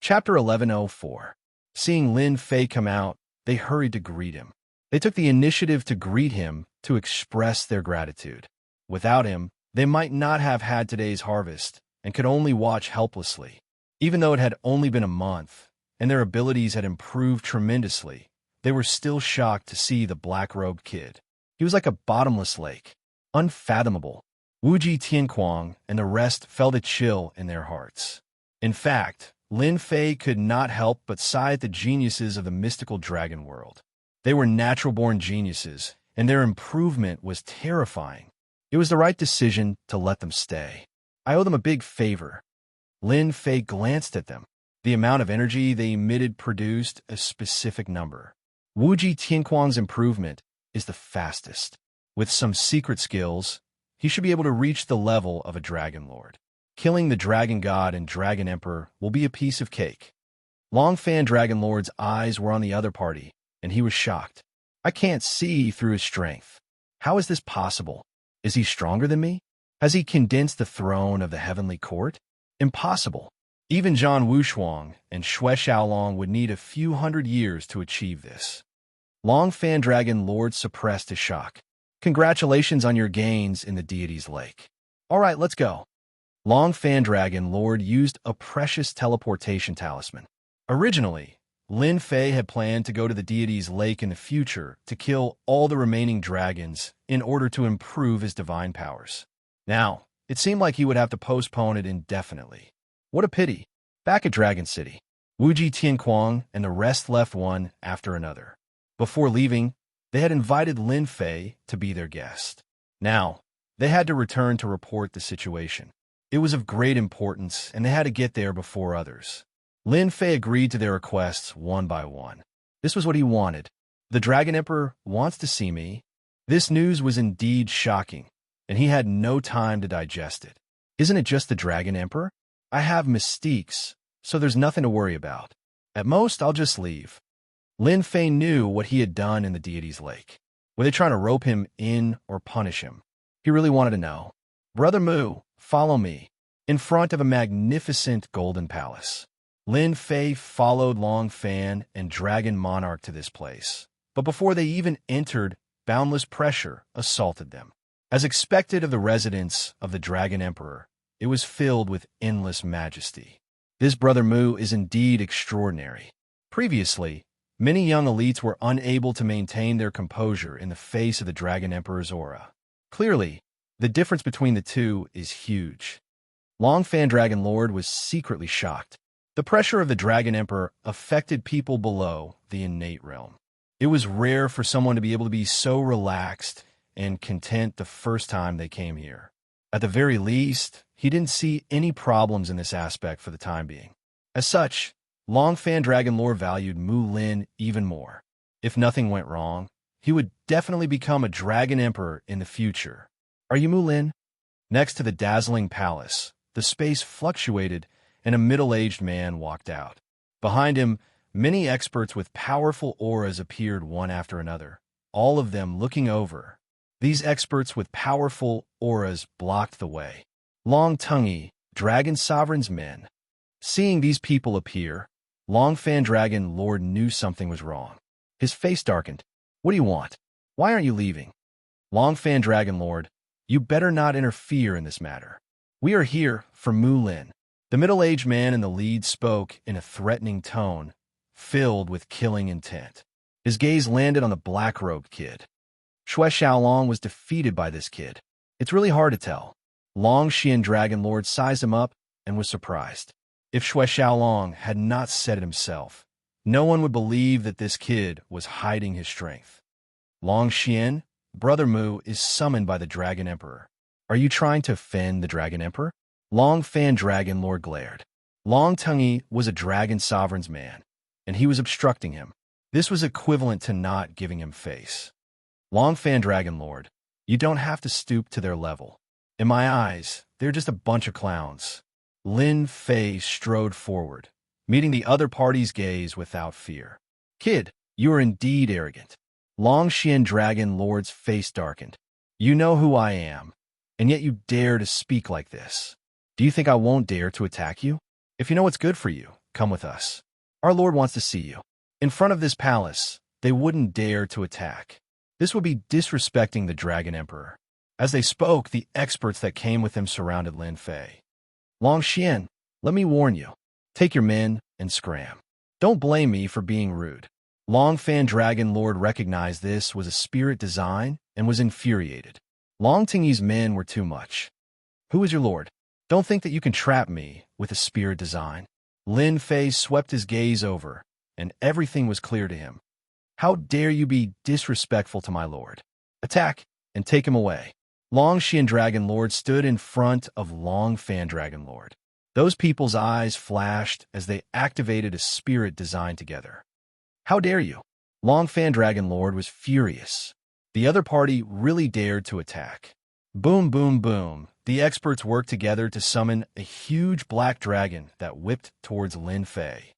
Chapter 1104. Seeing Lin Fei come out, they hurried to greet him. They took the initiative to greet him to express their gratitude. Without him, they might not have had today's harvest and could only watch helplessly. Even though it had only been a month and their abilities had improved tremendously, they were still shocked to see the black-robed kid. He was like a bottomless lake, unfathomable. Wuji Tianquang and the rest felt a chill in their hearts. In fact, Lin Fei could not help but sigh at the geniuses of the mystical dragon world. They were natural-born geniuses, and their improvement was terrifying. It was the right decision to let them stay. I owe them a big favor. Lin Fei glanced at them. The amount of energy they emitted produced a specific number. Wuji Tianquang's improvement is the fastest. With some secret skills, he should be able to reach the level of a dragon lord. Killing the dragon god and dragon emperor will be a piece of cake. Longfan Dragon Lord's eyes were on the other party, and he was shocked. I can't see through his strength. How is this possible? Is he stronger than me? Has he condensed the throne of the heavenly court? Impossible. Even Zhang Wushuang and Xue Xiaolong would need a few hundred years to achieve this. Longfan Dragon Lord suppressed his shock. Congratulations on your gains in the deity's lake. All right, let's go. Longfan Dragon Lord used a precious teleportation talisman. Originally, Lin Fei had planned to go to the deity's lake in the future to kill all the remaining dragons in order to improve his divine powers. Now, it seemed like he would have to postpone it indefinitely. What a pity. Back at Dragon City, Wuji Tianquang and the rest left one after another. Before leaving, they had invited Lin Fei to be their guest. Now, they had to return to report the situation. It was of great importance, and they had to get there before others. Lin Fei agreed to their requests one by one. This was what he wanted. The Dragon Emperor wants to see me. This news was indeed shocking, and he had no time to digest it. Isn't it just the Dragon Emperor? I have mystiques, so there's nothing to worry about. At most, I'll just leave. Lin Fei knew what he had done in the deity's lake. Were they trying to rope him in or punish him? He really wanted to know. Brother Mu, follow me. In front of a magnificent golden palace. Lin Fei followed Long Fan and Dragon Monarch to this place. But before they even entered, boundless pressure assaulted them. As expected of the residents of the Dragon Emperor, it was filled with endless majesty. This Brother Mu is indeed extraordinary. Previously, many young elites were unable to maintain their composure in the face of the Dragon Emperor's aura. Clearly, the difference between the two is huge. Longfan Dragon Lord was secretly shocked. The pressure of the Dragon Emperor affected people below the innate realm. It was rare for someone to be able to be so relaxed and content the first time they came here. At the very least, he didn't see any problems in this aspect for the time being. As such, Longfan Dragon Lord valued Mu Lin even more. If nothing went wrong, he would definitely become a Dragon Emperor in the future. Are you Mu Lin? Next to the dazzling palace, the space fluctuated and a middle-aged man walked out. Behind him, many experts with powerful auras appeared one after another, all of them looking over. These experts with powerful auras blocked the way. Long Tonguey, Dragon Sovereign's men. Seeing these people appear, Longfan Dragon Lord knew something was wrong. His face darkened. What do you want? Why aren't you leaving? Longfan Dragon Lord, you better not interfere in this matter. We are here for Mu Lin. The middle-aged man in the lead spoke in a threatening tone, filled with killing intent. His gaze landed on the black-robed kid. Xue Xiaolong was defeated by this kid. It's really hard to tell. Long Xian Dragon Lord sized him up and was surprised. If Xue Xiaolong had not said it himself, no one would believe that this kid was hiding his strength. Long Xian, Brother Mu, is summoned by the Dragon Emperor. Are you trying to offend the Dragon Emperor? Longfan Dragon Lord glared. Long Tonguey was a Dragon Sovereign's man, and he was obstructing him. This was equivalent to not giving him face. Longfan Dragon Lord, you don't have to stoop to their level. In my eyes, they're just a bunch of clowns. Lin Fei strode forward, meeting the other party's gaze without fear. Kid, you are indeed arrogant. Long Xian Dragon Lord's face darkened. You know who I am, and yet you dare to speak like this. Do you think I won't dare to attack you? If you know what's good for you, come with us. Our lord wants to see you. In front of this palace, they wouldn't dare to attack. This would be disrespecting the Dragon Emperor. As they spoke, the experts that came with him surrounded Lin Fei. Long Xian, let me warn you. Take your men and scram. Don't blame me for being rude. Long Fan Dragon Lord recognized this was a spirit design and was infuriated. Long Tingyi's men were too much. Who is your lord? Don't think that you can trap me with a spirit design. Lin Fei swept his gaze over, and everything was clear to him. How dare you be disrespectful to my lord? Attack and take him away. Long Xian Dragon Lord stood in front of Long Fan Dragon Lord. Those people's eyes flashed as they activated a spirit design together. How dare you? Long Fan Dragon Lord was furious. The other party really dared to attack. Boom, boom, boom. The experts worked together to summon a huge black dragon that whipped towards Lin Fei.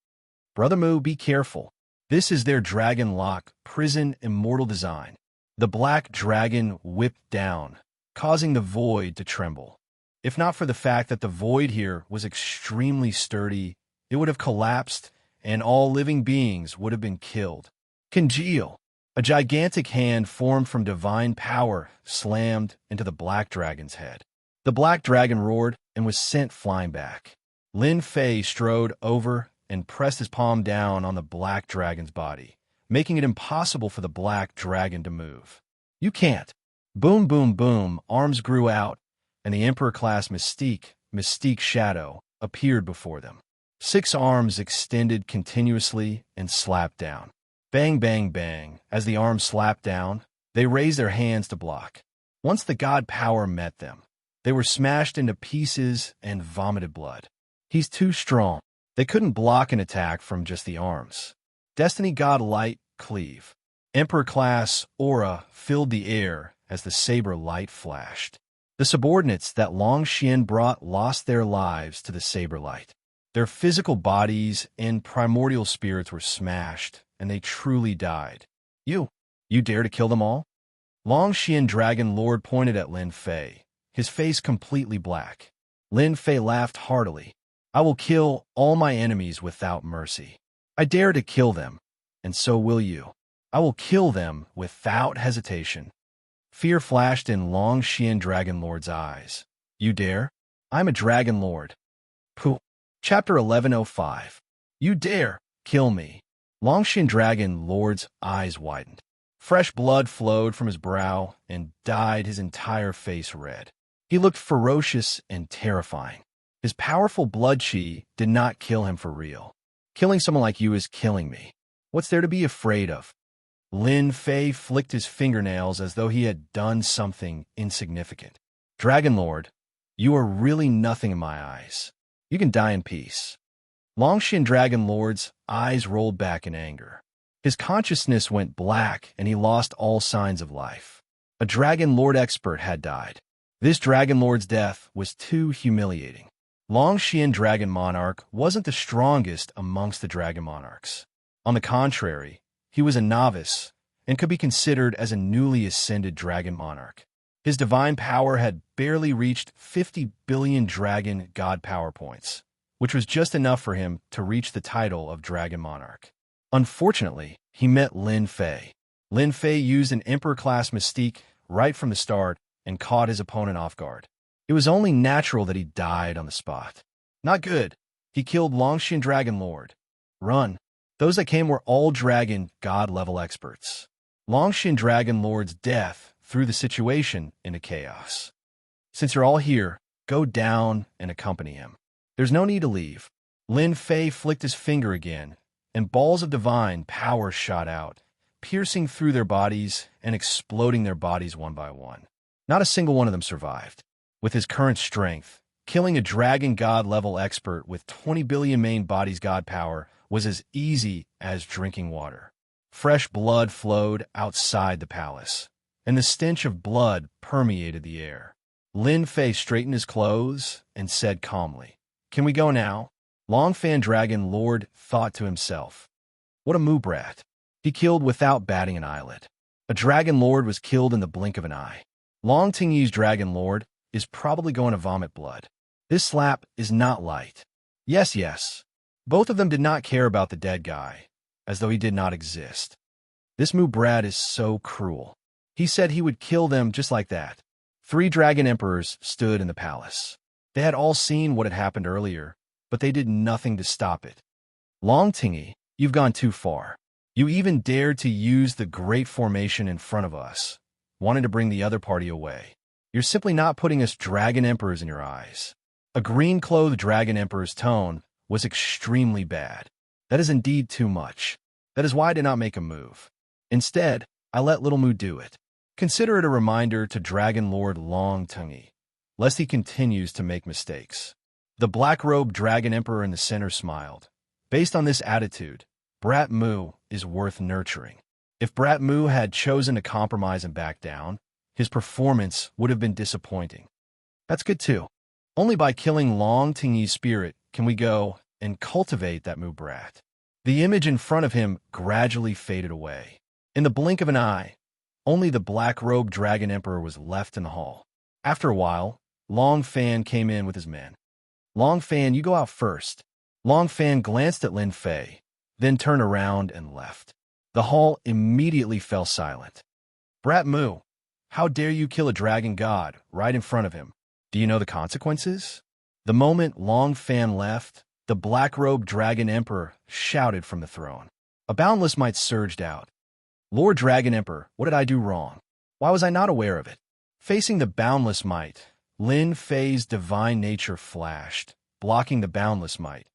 Brother Mu, be careful. This is their Dragon Lock Prison Immortal design. The black dragon whipped down, causing the void to tremble. If not for the fact that the void here was extremely sturdy, it would have collapsed and all living beings would have been killed. Congeal. A gigantic hand formed from divine power slammed into the black dragon's head. The black dragon roared and was sent flying back. Lin Fei strode over and pressed his palm down on the black dragon's body, making it impossible for the black dragon to move. You can't. Boom, boom, boom, arms grew out, and the Emperor-class Mystique Shadow, appeared before them. 6 arms extended continuously and slapped down. Bang, bang, bang. As the arms slapped down, they raised their hands to block. Once the god power met them, they were smashed into pieces and vomited blood. He's too strong. They couldn't block an attack from just the arms. Destiny God Light Cleave. Emperor-class aura filled the air as the saber light flashed. The subordinates that Long Xian brought lost their lives to the saber light. Their physical bodies and primordial spirits were smashed, and they truly died. You dare to kill them all? Long Xian Dragon Lord pointed at Lin Fei, his face completely black. Lin Fei laughed heartily. I will kill all my enemies without mercy. I dare to kill them, and so will you. I will kill them without hesitation. Fear flashed in Long Xian Dragon Lord's eyes. You dare? I'm a Dragon Lord. Pooh. Chapter 1105. You dare kill me. Long Xian Dragon Lord's eyes widened. Fresh blood flowed from his brow and dyed his entire face red. He looked ferocious and terrifying. His powerful blood chi did not kill him for real. Killing someone like you is killing me. What's there to be afraid of? Lin Fei flicked his fingernails as though he had done something insignificant. Dragon Lord, you are really nothing in my eyes. You can die in peace. Long Xian Dragon Lord's eyes rolled back in anger. His consciousness went black and he lost all signs of life. A Dragon Lord expert had died. This Dragon Lord's death was too humiliating. Long Xian Dragon Monarch wasn't the strongest amongst the Dragon Monarchs. On the contrary, he was a novice and could be considered as a newly ascended Dragon Monarch. His divine power had barely reached 50 billion Dragon God Power points, which was just enough for him to reach the title of Dragon Monarch. Unfortunately, he met Lin Fei. Lin Fei used an Emperor-class Mystique right from the start and caught his opponent off guard. It was only natural that he died on the spot. Not good. He killed Long Xian Dragon Lord. Run. Those that came were all Dragon God-level experts. Long Xian Dragon Lord's death threw the situation into chaos. Since you're all here, go down and accompany him. There's no need to leave. Lin Fei flicked his finger again, and balls of divine power shot out, piercing through their bodies and exploding their bodies one by one. Not a single one of them survived. With his current strength, killing a Dragon God-level expert with 20 billion main bodies God power was as easy as drinking water. Fresh blood flowed outside the palace, and the stench of blood permeated the air. Lin Fei straightened his clothes and said calmly, Can we go now? Long Fan Dragon Lord thought to himself. What a moo brat. He killed without batting an eyelid. A Dragon Lord was killed in the blink of an eye. Long Tingyi's Dragon Lord is probably going to vomit blood. This slap is not light. Yes, Both of them did not care about the dead guy, as though he did not exist. This Mubrad is so cruel. He said he would kill them just like that. 3 dragon emperors stood in the palace. They had all seen what had happened earlier, but they did nothing to stop it. Long Tingy, you've gone too far. You even dared to use the great formation in front of us, wanting to bring the other party away. You're simply not putting us dragon emperors in your eyes. A green-clothed dragon emperor's tone was extremely bad. That is indeed too much. That is why I did not make a move. Instead, I let Little Moo do it. Consider it a reminder to Dragon Lord Long Tingy, lest he continues to make mistakes. The black-robed dragon emperor in the center smiled. Based on this attitude, Brat Moo is worth nurturing. If Brat Moo had chosen to compromise and back down, his performance would have been disappointing. That's good too. Only by killing Long Tingy's spirit can we go and cultivate that Moo Brat. The image in front of him gradually faded away. In the blink of an eye, only the black-robed dragon emperor was left in the hall. After a while, Long Fan came in with his men. Long Fan, you go out first. Long Fan glanced at Lin Fei, then turned around and left. The hall immediately fell silent. Brat Moo, how dare you kill a dragon god right in front of him? Do you know the consequences? The moment Long Fan left, the black-robed dragon emperor shouted from the throne. A boundless might surged out. Lord Dragon Emperor, what did I do wrong? Why was I not aware of it? Facing the boundless might, Lin Fei's divine nature flashed, blocking the boundless might,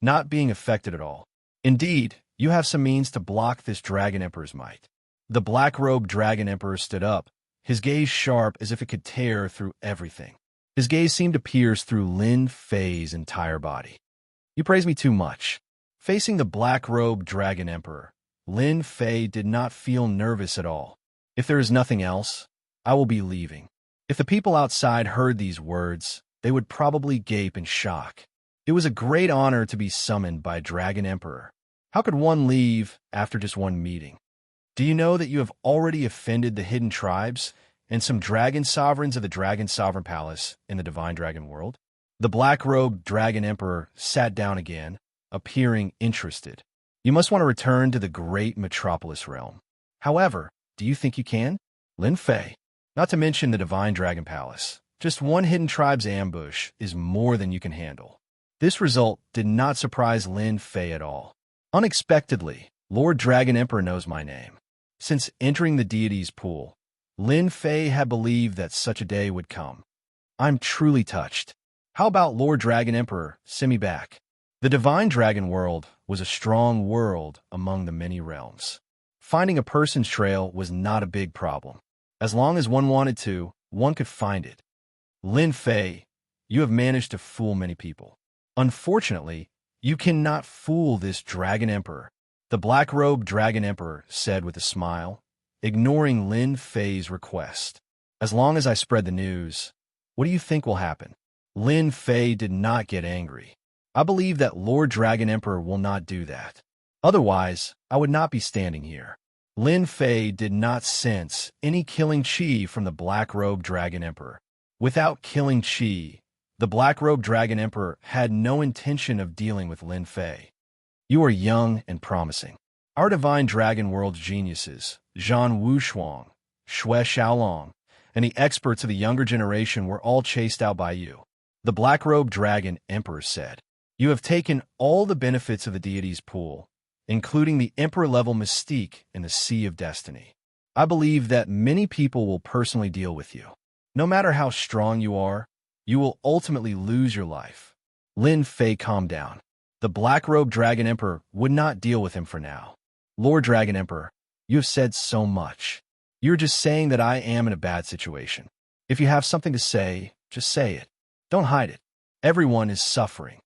not being affected at all. Indeed, you have some means to block this Dragon Emperor's might. The black-robed Dragon Emperor stood up, his gaze sharp as if it could tear through everything. His gaze seemed to pierce through Lin Fei's entire body. You praise me too much. Facing the black-robed Dragon Emperor, Lin Fei did not feel nervous at all. If there is nothing else, I will be leaving. If the people outside heard these words, they would probably gape in shock. It was a great honor to be summoned by a Dragon Emperor. How could one leave after just one meeting? Do you know that you have already offended the hidden tribes and some dragon sovereigns of the Dragon Sovereign Palace in the Divine Dragon world? The black-robed Dragon Emperor sat down again, appearing interested. You must want to return to the great metropolis realm. However, do you think you can? Lin Fei, not to mention the Divine Dragon Palace. Just one hidden tribe's ambush is more than you can handle. This result did not surprise Lin Fei at all. Unexpectedly, Lord Dragon Emperor knows my name. Since entering the deity's pool, Lin Fei had believed that such a day would come. I'm truly touched. How about Lord Dragon Emperor, send me back? The Divine Dragon world was a strong world among the many realms. Finding a person's trail was not a big problem. As long as one wanted to, one could find it. Lin Fei, you have managed to fool many people. Unfortunately, you cannot fool this Dragon Emperor, the black-robed Dragon Emperor said with a smile, ignoring Lin Fei's request. As long as I spread the news, what do you think will happen? Lin Fei did not get angry. I believe that Lord Dragon Emperor will not do that. Otherwise, I would not be standing here. Lin Fei did not sense any killing chi from the black-robed Dragon Emperor. Without killing chi, the black-robed Dragon Emperor had no intention of dealing with Lin Fei. You are young and promising. Our Divine Dragon World's geniuses, Zhan Wushuang, Xue Xiaolong, and the experts of the younger generation were all chased out by you. The black-robed Dragon Emperor said, you have taken all the benefits of the deity's pool, including the Emperor-level mystique in the Sea of Destiny. I believe that many people will personally deal with you. No matter how strong you are, you will ultimately lose your life. Lin Fei calmed down. The black-robed Dragon Emperor would not deal with him for now. Lord Dragon Emperor, you have said so much. You're just saying that I am in a bad situation. If you have something to say, just say it. Don't hide it. Everyone is suffering.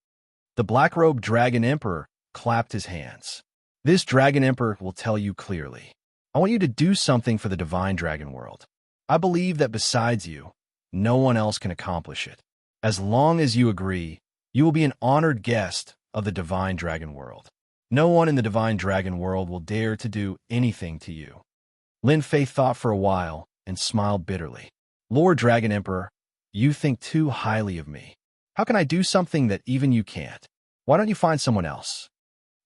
The black-robed Dragon Emperor clapped his hands. This Dragon Emperor will tell you clearly. I want you to do something for the Divine Dragon world. I believe that besides you, no one else can accomplish it. As long as you agree, you will be an honored guest of the Divine Dragon world. No one in the Divine Dragon world will dare to do anything to you. Lin Fei thought for a while and smiled bitterly. Lord Dragon Emperor, you think too highly of me. How can I do something that even you can't? Why don't you find someone else?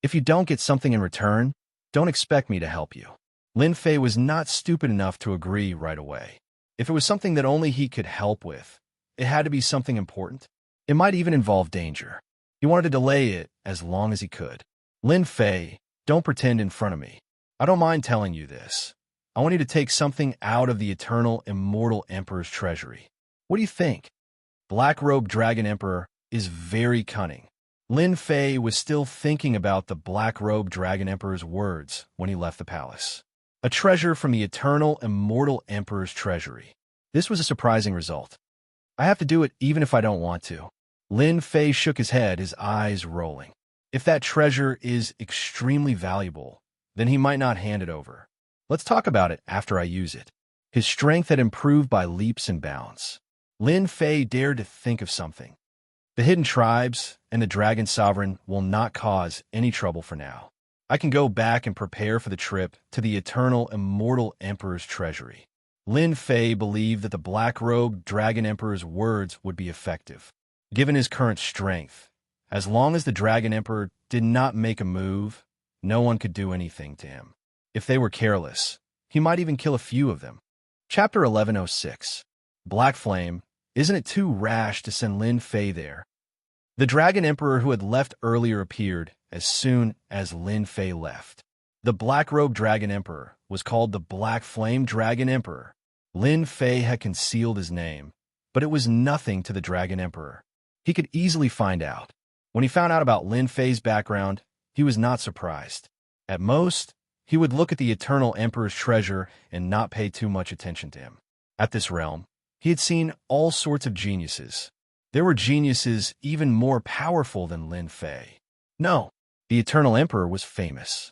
If you don't get something in return, don't expect me to help you. Lin Fei was not stupid enough to agree right away. If it was something that only he could help with, it had to be something important. It might even involve danger. He wanted to delay it as long as he could. Lin Fei, don't pretend in front of me. I don't mind telling you this. I want you to take something out of the eternal, immortal Emperor's treasury. What do you think? Black-robed Dragon Emperor is very cunning. Lin Fei was still thinking about the black-robed Dragon Emperor's words when he left the palace. A treasure from the eternal, immortal Emperor's treasury. This was a surprising result. I have to do it even if I don't want to. Lin Fei shook his head, his eyes rolling. If that treasure is extremely valuable, then he might not hand it over. Let's talk about it after I use it. His strength had improved by leaps and bounds. Lin Fei dared to think of something. The hidden tribes and the Dragon Sovereign will not cause any trouble for now. I can go back and prepare for the trip to the eternal, immortal Emperor's treasury. Lin Fei believed that the black-robed Dragon Emperor's words would be effective. Given his current strength, as long as the Dragon Emperor did not make a move, no one could do anything to him. If they were careless, he might even kill a few of them. Chapter 1106. Black Flame. Isn't it too rash to send Lin Fei there? The Dragon Emperor who had left earlier appeared as soon as Lin Fei left. The black-robed Dragon Emperor was called the Black Flame Dragon Emperor. Lin Fei had concealed his name, but it was nothing to the Dragon Emperor. He could easily find out. When he found out about Lin Fei's background, he was not surprised. At most, he would look at the Eternal Emperor's treasure and not pay too much attention to him. At this realm, he had seen all sorts of geniuses. There were geniuses even more powerful than Lin Fei. No, the Eternal Emperor was famous.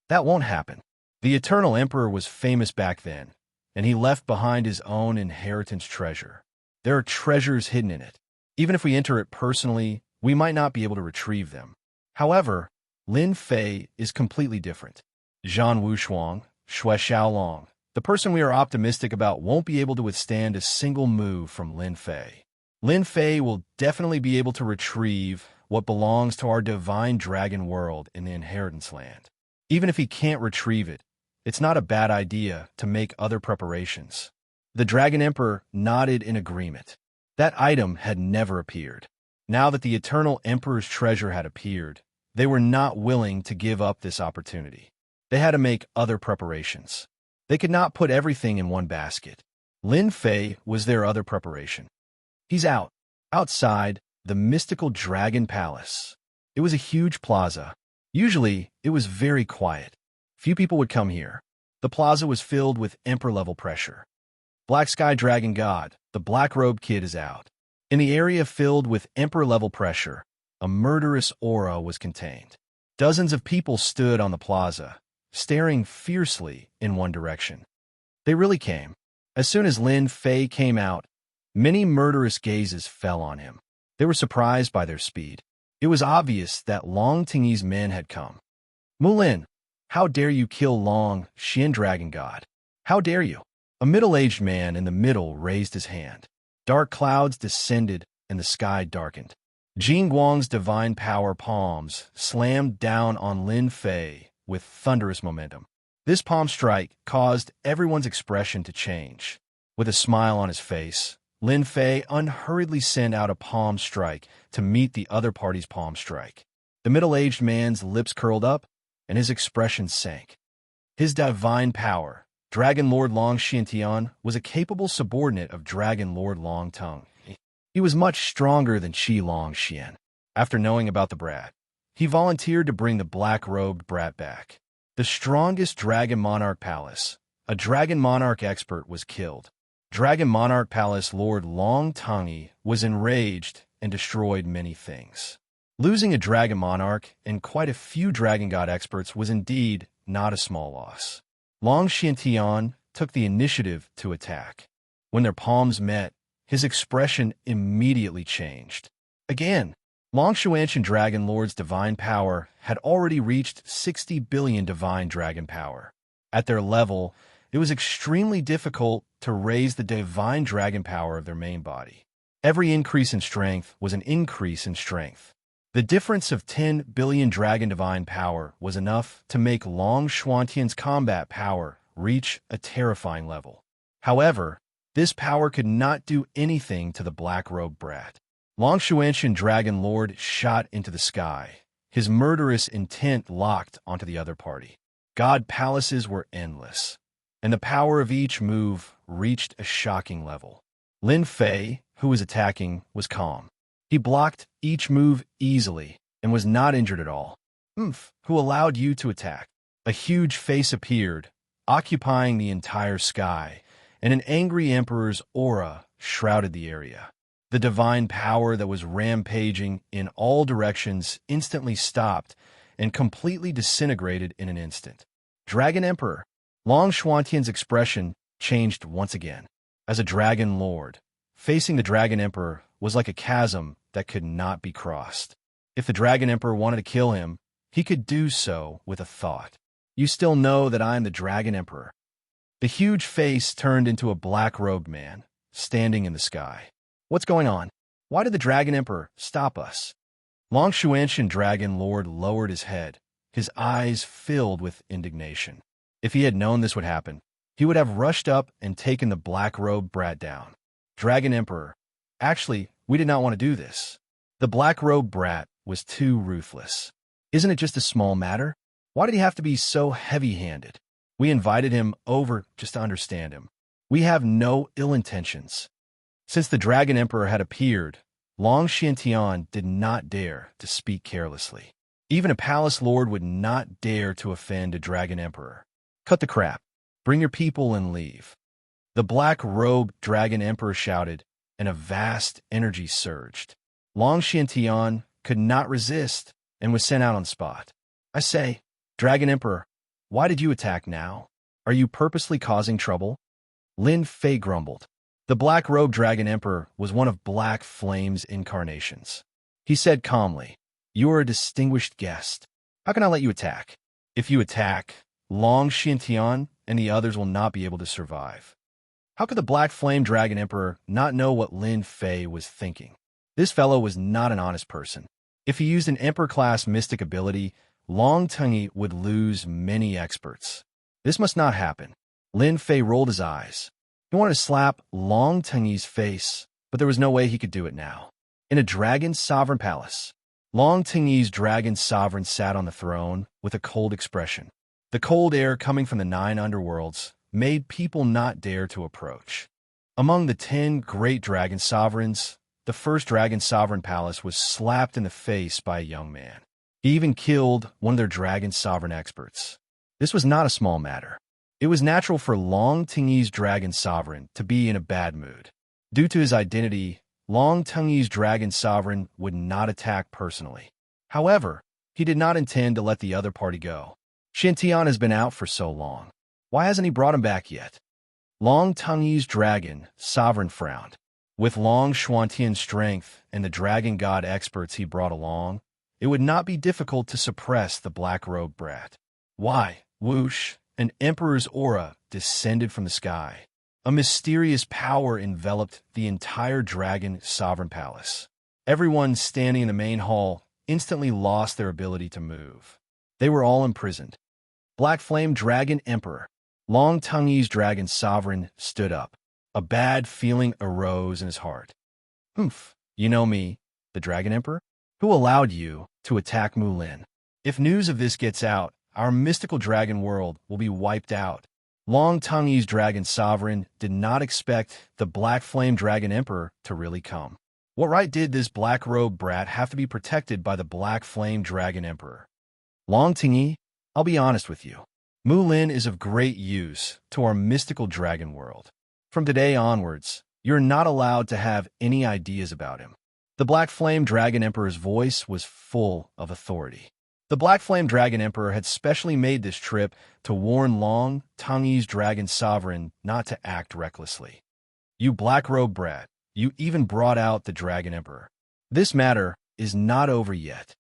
That won't happen. The Eternal Emperor was famous back then, and he left behind his own inheritance treasure. There are treasures hidden in it. Even if we enter it personally, we might not be able to retrieve them. However, Lin Fei is completely different. Zhan Wushuang, Xue Xiaolong, the person we are optimistic about won't be able to withstand a single move from Lin Fei. Lin Fei will definitely be able to retrieve what belongs to our divine dragon world in the inheritance land. Even if he can't retrieve it, it's not a bad idea to make other preparations. The Dragon Emperor nodded in agreement. That item had never appeared. Now that the Eternal Emperor's treasure had appeared, they were not willing to give up this opportunity. They had to make other preparations. They could not put everything in one basket. Lin Fei was their other preparation. He's outside the mystical Dragon Palace. It was a huge plaza. Usually, it was very quiet. Few people would come here. The plaza was filled with Emperor-level pressure. Black Sky Dragon God, the black-robed kid, is out. In the area filled with Emperor-level pressure, a murderous aura was contained. Dozens of people stood on the plaza, staring fiercely in one direction. They really came. As soon as Lin Fei came out, many murderous gazes fell on him. They were surprised by their speed. It was obvious that Long Tingyi's men had come. Mulin, how dare you kill Long Xian Dragon God? How dare you? A middle-aged man in the middle raised his hand. Dark clouds descended and the sky darkened. Jing Guang's divine power palms slammed down on Lin Fei with thunderous momentum. This palm strike caused everyone's expression to change. With a smile on his face, Lin Fei unhurriedly sent out a palm strike to meet the other party's palm strike. The middle-aged man's lips curled up, and his expression sank. His divine power, Dragon Lord Long Xiantian, was a capable subordinate of Dragon Lord Long Tongue. He was much stronger than Qi Long Xian. After knowing about the brat, he volunteered to bring the black-robed brat back. The strongest Dragon Monarch Palace, a Dragon Monarch expert, was killed. Dragon Monarch Palace Lord Long Tongue was enraged and destroyed many things. Losing a Dragon Monarch and quite a few Dragon God experts was indeed not a small loss. Long Xiantian took the initiative to attack. When their palms met, his expression immediately changed. Again, Long Xuanshan Dragon Lord's divine power had already reached 60 billion divine dragon power. At their level, it was extremely difficult to raise the divine dragon power of their main body. Every increase in strength was an increase in strength. The difference of 10 billion dragon divine power was enough to make Long Xuantian's combat power reach a terrifying level. However, this power could not do anything to the black-robed brat. Long Xuantian Dragon Lord shot into the sky, his murderous intent locked onto the other party. God palaces were endless, and the power of each move reached a shocking level. Lin Fei, who was attacking, was calm. He blocked each move easily and was not injured at all. Who allowed you to attack? A huge face appeared, occupying the entire sky, and an angry emperor's aura shrouded the area. The divine power that was rampaging in all directions instantly stopped and completely disintegrated in an instant. Dragon Emperor. Long Xuantian's expression changed once again. As a dragon lord, facing the Dragon Emperor was like a chasm that could not be crossed. If the Dragon Emperor wanted to kill him, he could do so with a thought. You still know that I am the Dragon Emperor. The huge face turned into a black-robed man, standing in the sky. What's going on? Why did the Dragon Emperor stop us? Long Xuantian Dragon Lord lowered his head, his eyes filled with indignation. If he had known this would happen, he would have rushed up and taken the black-robed brat down. Dragon Emperor, actually, we did not want to do this. The black-robed brat was too ruthless. Isn't it just a small matter? Why did he have to be so heavy-handed? We invited him over just to understand him. We have no ill intentions. Since the Dragon Emperor had appeared, Long Xuantian did not dare to speak carelessly. Even a palace lord would not dare to offend a Dragon Emperor. Cut the crap. Bring your people and leave. The black-robed Dragon Emperor shouted, and a vast energy surged. Long Xuantian could not resist and was sent out on the spot. I say, Dragon Emperor, why did you attack now? Are you purposely causing trouble? Lin Fei grumbled. The black-robed Dragon Emperor was one of Black Flame's incarnations. He said calmly, You are a distinguished guest. How can I let you attack? If you attack, Long Xuantian and the others will not be able to survive. How could the Black Flame Dragon Emperor not know what Lin Fei was thinking? This fellow was not an honest person. If he used an Emperor-class mystic ability, Long Tungy would lose many experts. This must not happen. Lin Fei rolled his eyes. He wanted to slap Long Tungy's face, but there was no way he could do it now. In a dragon's sovereign palace, Long Tungy's dragon sovereign sat on the throne with a cold expression. The cold air coming from the 9 underworlds made people not dare to approach. Among the 10 great dragon sovereigns, the first dragon sovereign palace was slapped in the face by a young man. He even killed one of their dragon sovereign experts. This was not a small matter. It was natural for Long Tungy's dragon sovereign to be in a bad mood. Due to his identity, Long Tungy's dragon sovereign would not attack personally. However, he did not intend to let the other party go. Xuantian has been out for so long. Why hasn't he brought him back yet? Long Tungy's dragon sovereign frowned. With Long Xuantian's strength and the dragon god experts he brought along, it would not be difficult to suppress the black-robed brat. Why? Whoosh! An emperor's aura descended from the sky. A mysterious power enveloped the entire dragon sovereign palace. Everyone standing in the main hall instantly lost their ability to move. They were all imprisoned. Black Flame Dragon Emperor, Long Tungy's dragon sovereign, stood up. A bad feeling arose in his heart. You know me, the Dragon Emperor? Who allowed you to attack Mulin? If news of this gets out, our mystical dragon world will be wiped out. Long Tungy's dragon sovereign did not expect the Black Flame Dragon Emperor to really come. What right did this black-robed brat have to be protected by the Black Flame Dragon Emperor? Long Tungy, I'll be honest with you. Mulin is of great use to our mystical dragon world. From today onwards, you're not allowed to have any ideas about him. The Black Flame Dragon Emperor's voice was full of authority. The Black Flame Dragon Emperor had specially made this trip to warn Long Tungy's dragon sovereign not to act recklessly. You black-robed brat, you even brought out the Dragon Emperor. This matter is not over yet.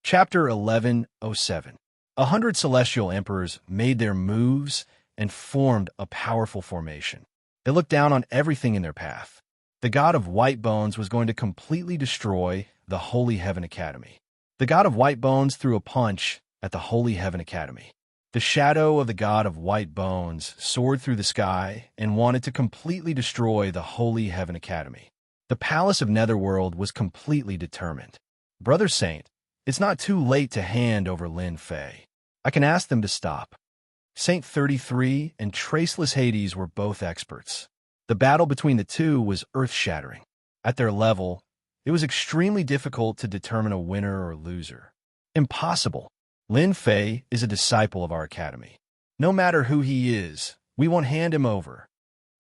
Chapter 1107. 100 celestial emperors made their moves and formed a powerful formation. They looked down on everything in their path. The god of White Bones was going to completely destroy the Holy Heaven Academy. The god of White Bones threw a punch at the Holy Heaven Academy. The shadow of the god of White Bones soared through the sky and wanted to completely destroy the Holy Heaven Academy. The Palace of Netherworld was completely determined. Brother Saint, it's not too late to hand over Lin Fei. I can ask them to stop. Saint 33 and Traceless Hades were both experts. The battle between the two was earth-shattering. At their level, it was extremely difficult to determine a winner or loser. Impossible. Lin Fei is a disciple of our academy. No matter who he is, we won't hand him over.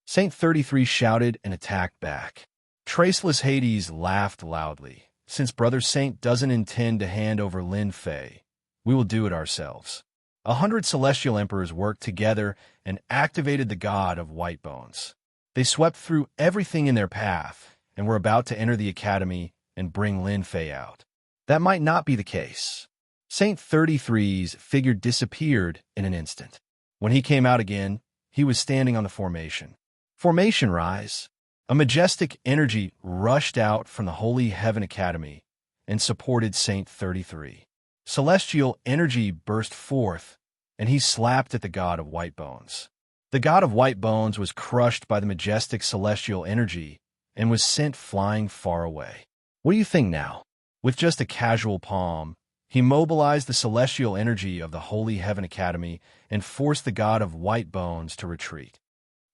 Saint 33 shouted and attacked back. Traceless Hades laughed loudly. Since Brother Saint doesn't intend to hand over Lin Fei, we will do it ourselves. 100 celestial emperors worked together and activated the god of White Bones. They swept through everything in their path and were about to enter the academy and bring Lin Fei out. That might not be the case. Saint 33's figure disappeared in an instant. When he came out again, he was standing on the formation. Formation rise. A majestic energy rushed out from the Holy Heaven Academy and supported Saint 33. Celestial energy burst forth, and he slapped at the god of White Bones. The god of White Bones was crushed by the majestic celestial energy and was sent flying far away. What do you think now? With just a casual palm, he mobilized the celestial energy of the Holy Heaven Academy and forced the god of White Bones to retreat.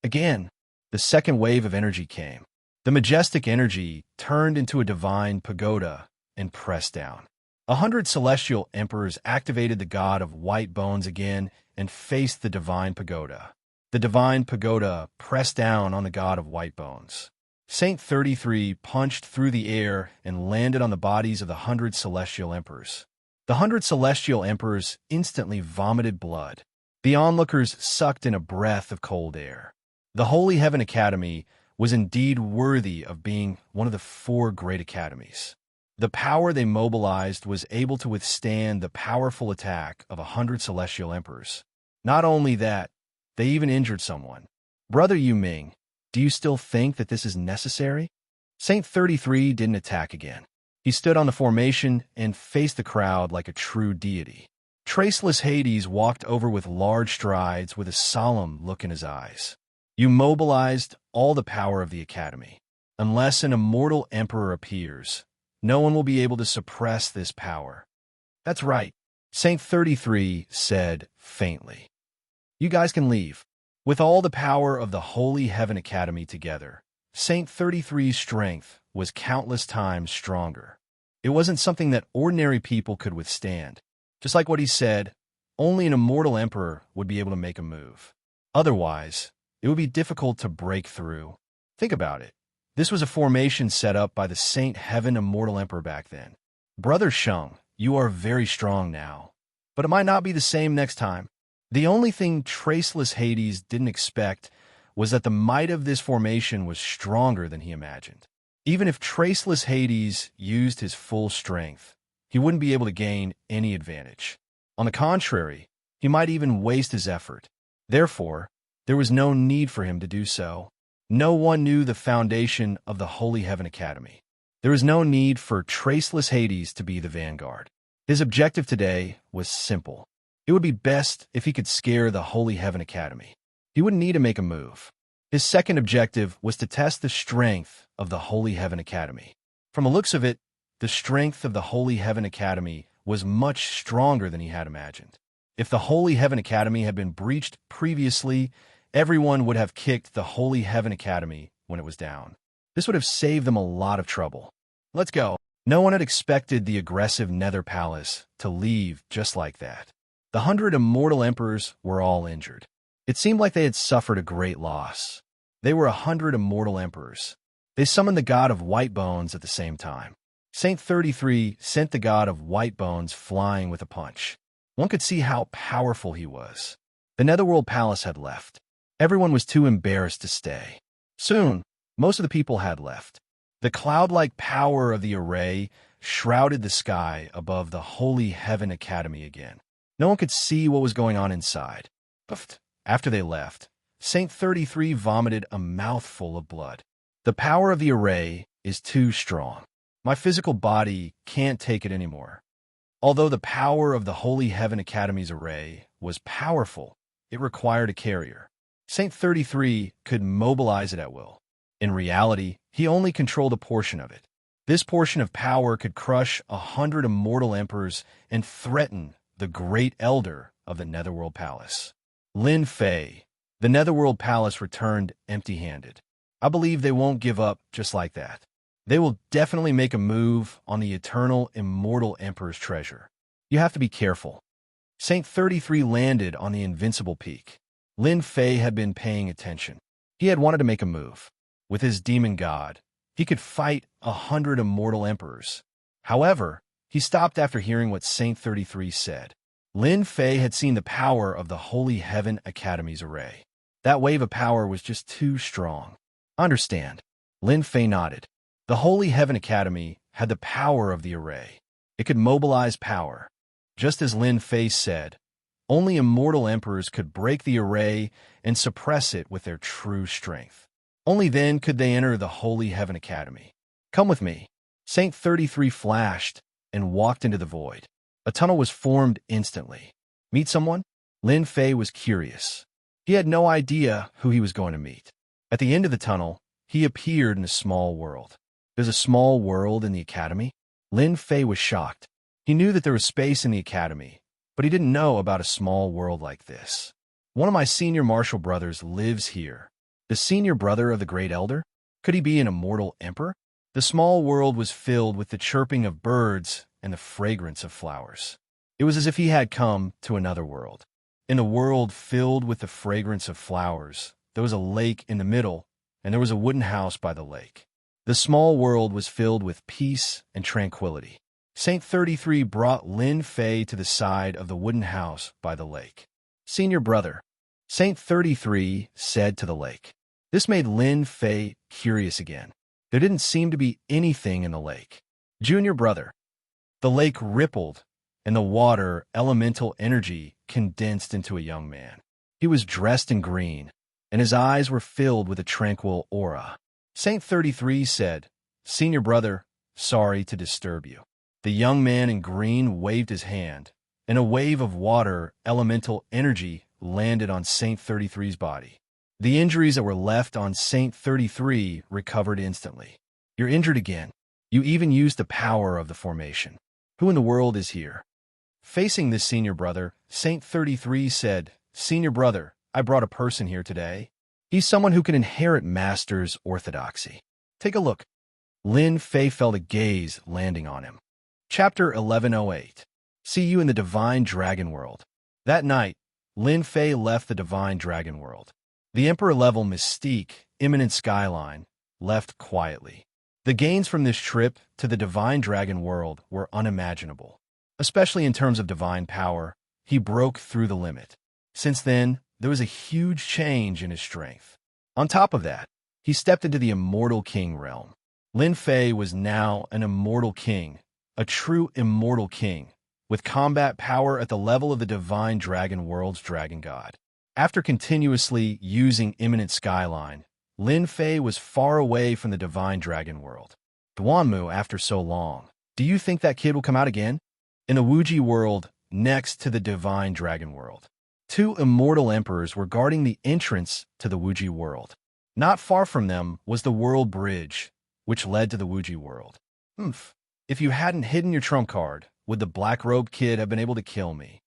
Again, the second wave of energy came. The majestic energy turned into a divine pagoda and pressed down. 100 celestial emperors activated the god of White Bones again and faced the divine pagoda. The divine pagoda pressed down on the god of White Bones. Saint 33 punched through the air and landed on the bodies of the 100 celestial emperors. The 100 celestial emperors instantly vomited blood. The onlookers sucked in a breath of cold air. The Holy Heaven Academy was indeed worthy of being one of the 4 great academies. The power they mobilized was able to withstand the powerful attack of 100 celestial emperors. Not only that, they even injured someone. Brother Yu Ming, do you still think that this is necessary? Saint 33 didn't attack again. He stood on the formation and faced the crowd like a true deity. Traceless Hades walked over with large strides with a solemn look in his eyes. You mobilized all the power of the academy. Unless an immortal emperor appears, no one will be able to suppress this power. That's right, Saint 33 said faintly. You guys can leave. With all the power of the Holy Heaven Academy together, Saint 33's strength was countless times stronger. It wasn't something that ordinary people could withstand. Just like what he said, only an immortal emperor would be able to make a move. Otherwise, it would be difficult to break through. Think about it. This was a formation set up by the Saint Heaven Immortal Emperor back then. Brother Sheng, you are very strong now, but it might not be the same next time. The only thing Traceless Hades didn't expect was that the might of this formation was stronger than he imagined. Even if Traceless Hades used his full strength, he wouldn't be able to gain any advantage. On the contrary, he might even waste his effort. Therefore, there was no need for him to do so. No one knew the foundation of the Holy Heaven Academy. There was no need for Traceless Hades to be the vanguard. His objective today was simple. It would be best if he could scare the Holy Heaven Academy. He wouldn't need to make a move. His second objective was to test the strength of the Holy Heaven Academy. From the looks of it, the strength of the Holy Heaven Academy was much stronger than he had imagined. If the Holy Heaven Academy had been breached previously, everyone would have kicked the Holy Heaven Academy when it was down. This would have saved them a lot of trouble. Let's go. No one had expected the aggressive Nether Palace to leave just like that. The 100 immortal emperors were all injured. It seemed like they had suffered a great loss. They were 100 immortal emperors. They summoned the god of White Bones at the same time. Saint 33 sent the god of White Bones flying with a punch. One could see how powerful he was. The Netherworld Palace had left. Everyone was too embarrassed to stay. Soon, most of the people had left. The cloud-like power of the array shrouded the sky above the Holy Heaven Academy again. No one could see what was going on inside. After they left, Saint 33 vomited a mouthful of blood. The power of the array is too strong. My physical body can't take it anymore. Although the power of the Holy Heaven Academy's array was powerful, it required a carrier. Saint 33 could mobilize it at will. In reality, he only controlled a portion of it. This portion of power could crush 100 immortal emperors and threaten the great elder of the Netherworld Palace. Lin Fei. The Netherworld Palace returned empty-handed. I believe they won't give up just like that. They will definitely make a move on the eternal immortal emperor's treasure. You have to be careful. Saint 33 landed on the invincible peak. Lin Fei had been paying attention. He had wanted to make a move. With his demon god, he could fight 100 immortal emperors. However, he stopped after hearing what Saint 33 said. Lin Fei had seen the power of the Holy Heaven Academy's array. That wave of power was just too strong. Understand. Lin Fei nodded. The Holy Heaven Academy had the power of the array. It could mobilize power. Just as Lin Fei said, only immortal emperors could break the array and suppress it with their true strength. Only then could they enter the Holy Heaven Academy. Come with me. Saint 33 flashed and walked into the void. A tunnel was formed instantly. Meet someone? Lin Fei was curious. He had no idea who he was going to meet. At the end of the tunnel, he appeared in a small world. There's a small world in the academy? Lin Fei was shocked. He knew that there was space in the academy, but he didn't know about a small world like this. One of my senior martial brothers lives here. The senior brother of the great elder? Could he be an immortal emperor? The small world was filled with the chirping of birds and the fragrance of flowers. It was as if he had come to another world. In a world filled with the fragrance of flowers, there was a lake in the middle, and there was a wooden house by the lake. The small world was filled with peace and tranquility. Saint 33 brought Lin Fei to the side of the wooden house by the lake. Senior brother, Saint 33 said to the lake. This made Lin Fei curious again. There didn't seem to be anything in the lake. Junior brother. The lake rippled, and the water elemental energy condensed into a young man. He was dressed in green, and his eyes were filled with a tranquil aura. Saint 33 said, Senior brother, sorry to disturb you. The young man in green waved his hand, and a wave of water elemental energy landed on Saint 33's body. The injuries that were left on Saint 33 recovered instantly. You're injured again. You even used the power of the formation. Who in the world is here? Facing this senior brother, Saint 33 said, Senior brother, I brought a person here today. He's someone who can inherit Master's orthodoxy. Take a look. Lin Fei felt a gaze landing on him. Chapter 1108. See you in the Divine Dragon World. That night, Lin Fei left the Divine Dragon World. The Emperor-level mystique, imminent skyline, left quietly. The gains from this trip to the Divine Dragon World were unimaginable. Especially in terms of divine power, he broke through the limit. Since then, there was a huge change in his strength. On top of that, he stepped into the Immortal King realm. Lin Fei was now an Immortal King, a true Immortal King, with combat power at the level of the Divine Dragon World's Dragon God. After continuously using Imminent Skyline, Lin Fei was far away from the Divine Dragon World. Duanmu, after so long, do you think that kid will come out again? In the Wuji world, next to the Divine Dragon World, 2 immortal emperors were guarding the entrance to the Wuji world. Not far from them was the World Bridge, which led to the Wuji world. If you hadn't hidden your trump card, would the black-robed kid have been able to kill me?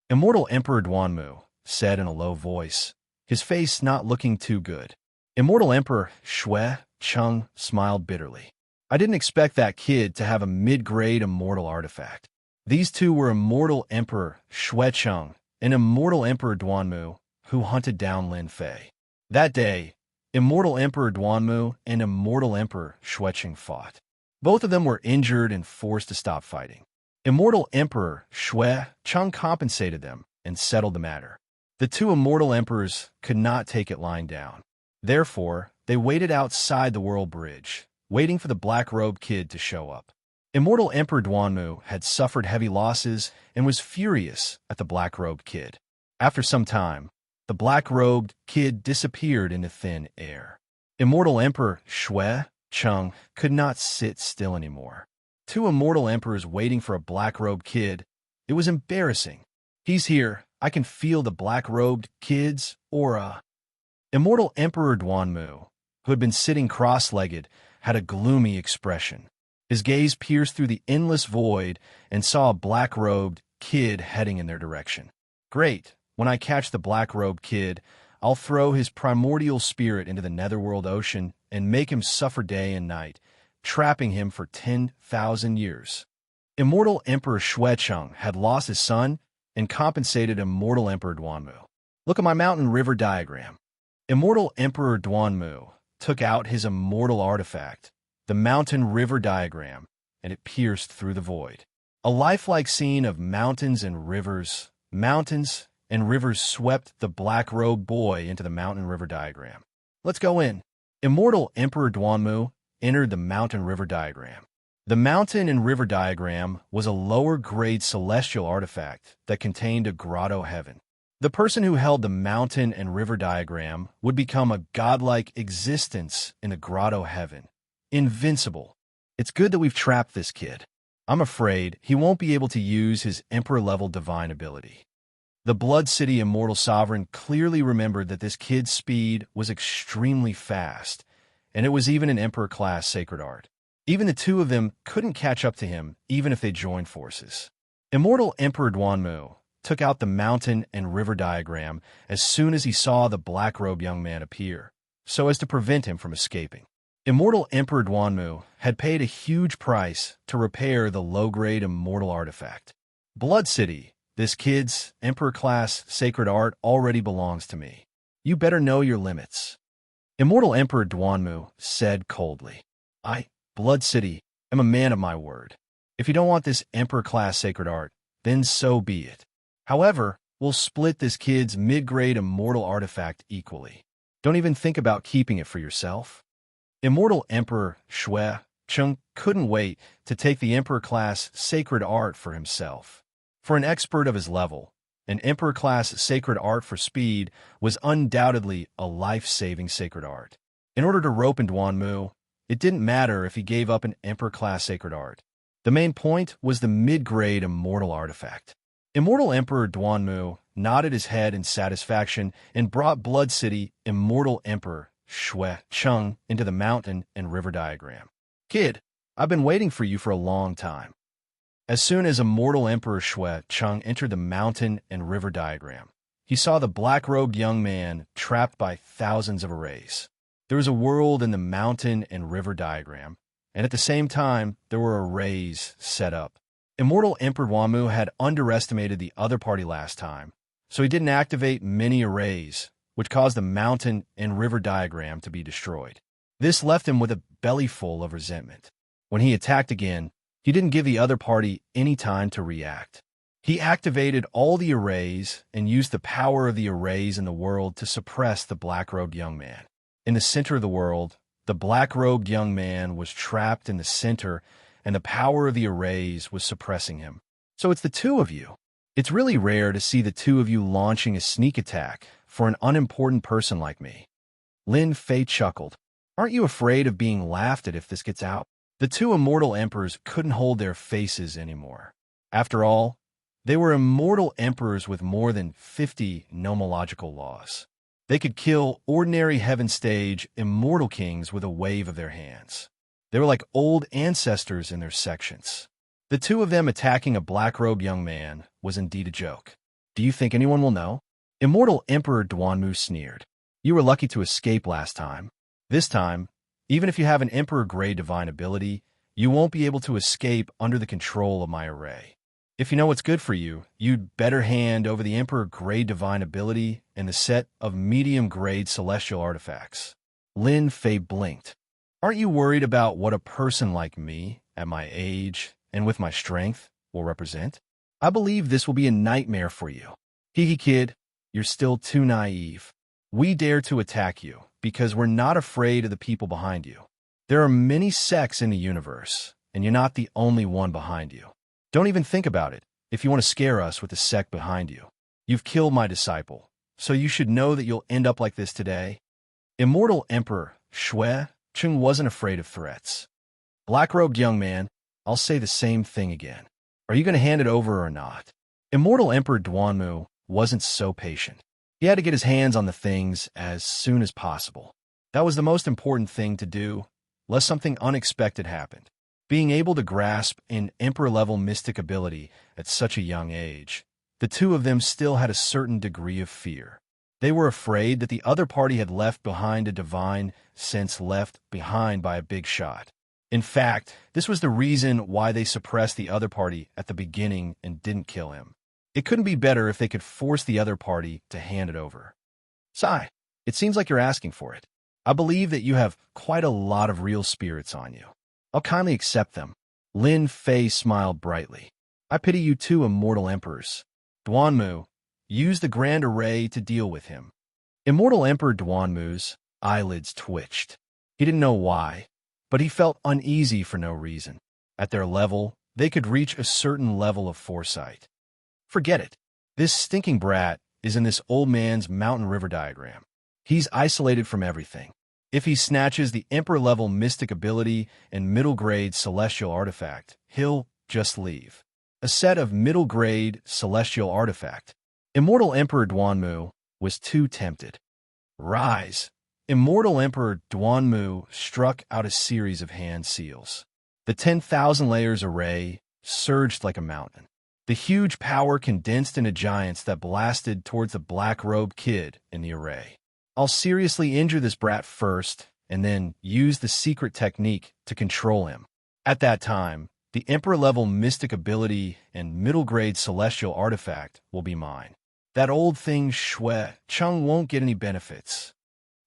Immortal Emperor Duanmu said in a low voice, his face not looking too good. Immortal Emperor Shui Cheng smiled bitterly. I didn't expect that kid to have a mid-grade immortal artifact. These 2 were Immortal Emperor Shui Cheng and Immortal Emperor Duanmu, who hunted down Lin Fei. That day, Immortal Emperor Duanmu and Immortal Emperor Shui Cheng fought. Both of them were injured and forced to stop fighting. Immortal Emperor Shui Cheng compensated them and settled the matter. The 2 immortal emperors could not take it lying down. Therefore, they waited outside the World Bridge, waiting for the black-robed kid to show up. Immortal Emperor Duanmu had suffered heavy losses and was furious at the black-robed kid. After some time, the black-robed kid disappeared into thin air. Immortal Emperor Shui Cheng could not sit still anymore. Two immortal emperors waiting for a black-robed kid. It was embarrassing. He's here. I can feel the black-robed kid's aura. Immortal Emperor Duanmu, who had been sitting cross-legged, had a gloomy expression. His gaze pierced through the endless void and saw a black-robed kid heading in their direction. Great. When I catch the black-robed kid, I'll throw his primordial spirit into the netherworld ocean and make him suffer day and night, trapping him for 10,000 years. Immortal Emperor Xuecheng had lost his son and compensated Immortal Emperor Duanmu. Look at my mountain river diagram. Immortal Emperor Duanmu took out his immortal artifact, the mountain river diagram, and it pierced through the void. A lifelike scene of mountains and rivers swept the black-robed boy into the mountain river diagram. Let's go in. Immortal Emperor Duanmu entered the mountain river diagram. The mountain and river diagram was a lower-grade celestial artifact that contained a grotto heaven. The person who held the mountain and river diagram would become a godlike existence in the grotto heaven. Invincible. It's good that we've trapped this kid. I'm afraid he won't be able to use his emperor-level divine ability. The Blood City Immortal Sovereign clearly remembered that this kid's speed was extremely fast, and it was even an Emperor-class sacred art. Even the two of them couldn't catch up to him, even if they joined forces. Immortal Emperor Duanmu took out the mountain and river diagram as soon as he saw the black-robed young man appear, so as to prevent him from escaping. Immortal Emperor Duanmu had paid a huge price to repair the low-grade immortal artifact. Blood City, this kid's Emperor-class sacred art already belongs to me. You better know your limits. Immortal Emperor Duanmu said coldly, Blood City, am a man of my word. If you don't want this Emperor-class sacred art, then so be it. However, we'll split this kid's mid-grade immortal artifact equally. Don't even think about keeping it for yourself. Immortal Emperor Xuecheng couldn't wait to take the Emperor-class sacred art for himself. For an expert of his level, an Emperor-class sacred art for speed was undoubtedly a life-saving sacred art. In order to rope in Duanmu, it didn't matter if he gave up an Emperor-class sacred art. The main point was the mid-grade immortal artifact. Immortal Emperor Duanmu nodded his head in satisfaction and brought Blood City Immortal Emperor Xuecheng into the mountain and river diagram. Kid, I've been waiting for you for a long time. As soon as Immortal Emperor Xuecheng entered the mountain and river diagram, he saw the black-robed young man trapped by thousands of arrays. There was a world in the mountain and river diagram, and at the same time, there were arrays set up. Immortal Emperor Duanmu had underestimated the other party last time, so he didn't activate many arrays, which caused the mountain and river diagram to be destroyed. This left him with a belly full of resentment. When he attacked again, he didn't give the other party any time to react. He activated all the arrays and used the power of the arrays in the world to suppress the black-robed young man. In the center of the world, the black-robed young man was trapped in the center, and the power of the arrays was suppressing him. So it's the two of you. It's really rare to see the two of you launching a sneak attack for an unimportant person like me. Lin Fei chuckled. Aren't you afraid of being laughed at if this gets out? The two immortal emperors couldn't hold their faces anymore. After all, they were immortal emperors with more than 50 nomological laws. They could kill ordinary heaven-stage immortal kings with a wave of their hands. They were like old ancestors in their sections. The two of them attacking a black-robed young man was indeed a joke. Do you think anyone will know? Immortal Emperor Duanmu sneered. You were lucky to escape last time. This time, even if you have an Emperor-grade divine ability, you won't be able to escape under the control of my array. If you know what's good for you, you'd better hand over the Emperor-grade divine ability and the set of medium-grade celestial artifacts. Lin Fei blinked. Aren't you worried about what a person like me, at my age and with my strength, will represent? I believe this will be a nightmare for you. Hee kid, you're still too naive. We dare to attack you because we're not afraid of the people behind you. There are many sects in the universe, and you're not the only one behind you. Don't even think about it if you want to scare us with the sect behind you. You've killed my disciple, so you should know that you'll end up like this today. Immortal Emperor Xuecheng wasn't afraid of threats. Black-robed young man, I'll say the same thing again. Are you going to hand it over or not? Immortal Emperor Duanmu wasn't so patient. He had to get his hands on the things as soon as possible. That was the most important thing to do, lest something unexpected happened. Being able to grasp an Emperor-level mystic ability at such a young age, the two of them still had a certain degree of fear. They were afraid that the other party had left behind a divine sense left behind by a big shot. In fact, this was the reason why they suppressed the other party at the beginning and didn't kill him. It couldn't be better if they could force the other party to hand it over. Sai, it seems like you're asking for it. I believe that you have quite a lot of real spirits on you. I'll kindly accept them. Lin Fei smiled brightly. I pity you two immortal emperors. Duanmu, use the grand array to deal with him. Immortal Emperor Duanmu's eyelids twitched. He didn't know why, but he felt uneasy for no reason. At their level, they could reach a certain level of foresight. Forget it. This stinking brat is in this old man's mountain river diagram. He's isolated from everything. If he snatches the Emperor-level mystic ability and middle-grade celestial artifact, he'll just leave. A set of middle-grade celestial artifact. Immortal Emperor Duanmu was too tempted. Rise! Immortal Emperor Duanmu struck out a series of hand seals. The 10,000 layers array surged like a mountain. The huge power condensed into giants that blasted towards the black-robed kid in the array. I'll seriously injure this brat first, and then use the secret technique to control him. At that time, the Emperor-level mystic ability and middle-grade celestial artifact will be mine. That old thing Shui Chung won't get any benefits.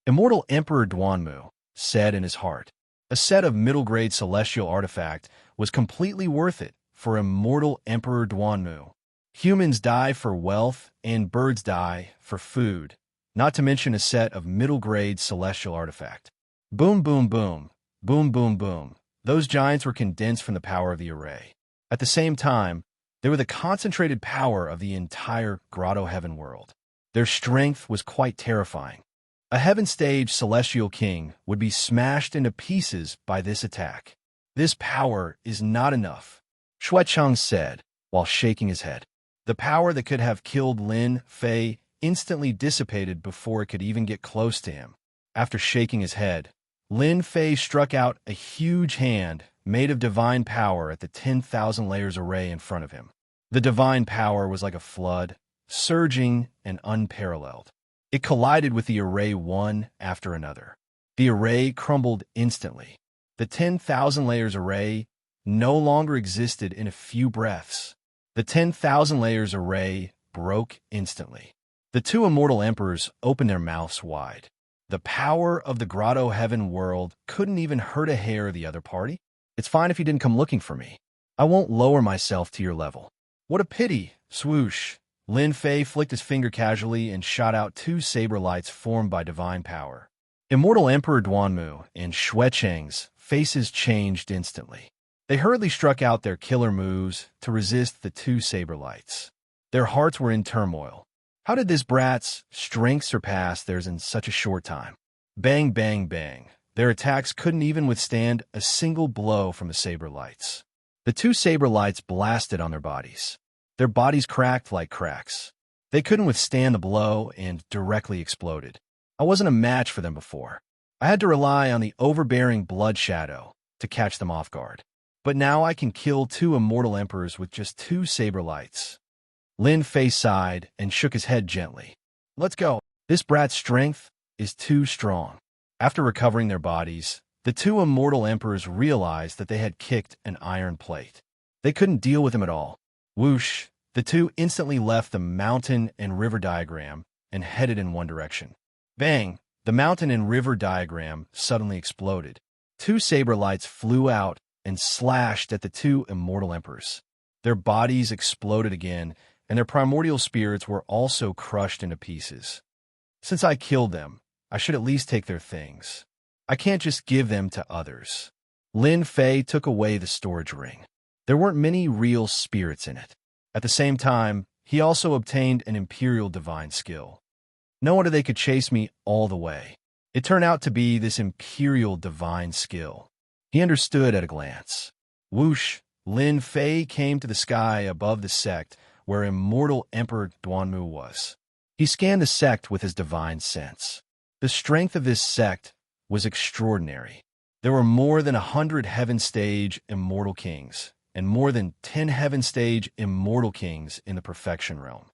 Immortal Emperor Duanmu said in his heart. A set of middle-grade celestial artifact was completely worth it for Immortal Emperor Duanmu. Humans die for wealth and birds die for food, not to mention a set of middle-grade celestial artifact. Boom, boom, boom, boom, boom, boom. Those giants were condensed from the power of the array. At the same time, they were the concentrated power of the entire Grotto Heaven world. Their strength was quite terrifying. A heaven-stage celestial king would be smashed into pieces by this attack. This power is not enough, Shui Cheng said, while shaking his head. The power that could have killed Lin Fei instantly dissipated before it could even get close to him. After shaking his head, Lin Fei struck out a huge hand made of divine power at the 10,000 layers array in front of him. The divine power was like a flood, surging and unparalleled. It collided with the array one after another. The array crumbled instantly. The 10,000 layers array no longer existed in a few breaths. The 10,000 layers array broke instantly. The two immortal emperors opened their mouths wide. The power of the Grotto Heaven world couldn't even hurt a hair of the other party. It's fine if you didn't come looking for me. I won't lower myself to your level. What a pity, swoosh. Lin Fei flicked his finger casually and shot out two saber lights formed by divine power. Immortal Emperor Duanmu and Shui Cheng's faces changed instantly. They hurriedly struck out their killer moves to resist the two saber lights. Their hearts were in turmoil. How did this brat's strength surpass theirs in such a short time? Bang, bang, bang. Their attacks couldn't even withstand a single blow from the saber lights. The two saber lights blasted on their bodies. Their bodies cracked like cracks. They couldn't withstand the blow and directly exploded. I wasn't a match for them before. I had to rely on the overbearing blood shadow to catch them off guard. But now I can kill two immortal emperors with just two saber lights. Lin Fei sighed and shook his head gently. Let's go. This brat's strength is too strong. After recovering their bodies, the two immortal emperors realized that they had kicked an iron plate. They couldn't deal with him at all. Whoosh! The two instantly left the mountain and river diagram and headed in one direction. Bang! The mountain and river diagram suddenly exploded. Two saber lights flew out and slashed at the two immortal emperors. Their bodies exploded again, and their primordial spirits were also crushed into pieces. Since I killed them, I should at least take their things. I can't just give them to others. Lin Fei took away the storage ring. There weren't many real spirits in it. At the same time, he also obtained an imperial divine skill. No wonder they could chase me all the way. It turned out to be this imperial divine skill. He understood at a glance. Whoosh! Lin Fei came to the sky above the sect where immortal Emperor Duanmu was. He scanned the sect with his divine sense. The strength of this sect was extraordinary. There were more than 100 heaven-stage immortal kings, and more than 10 heaven-stage immortal kings in the perfection realm.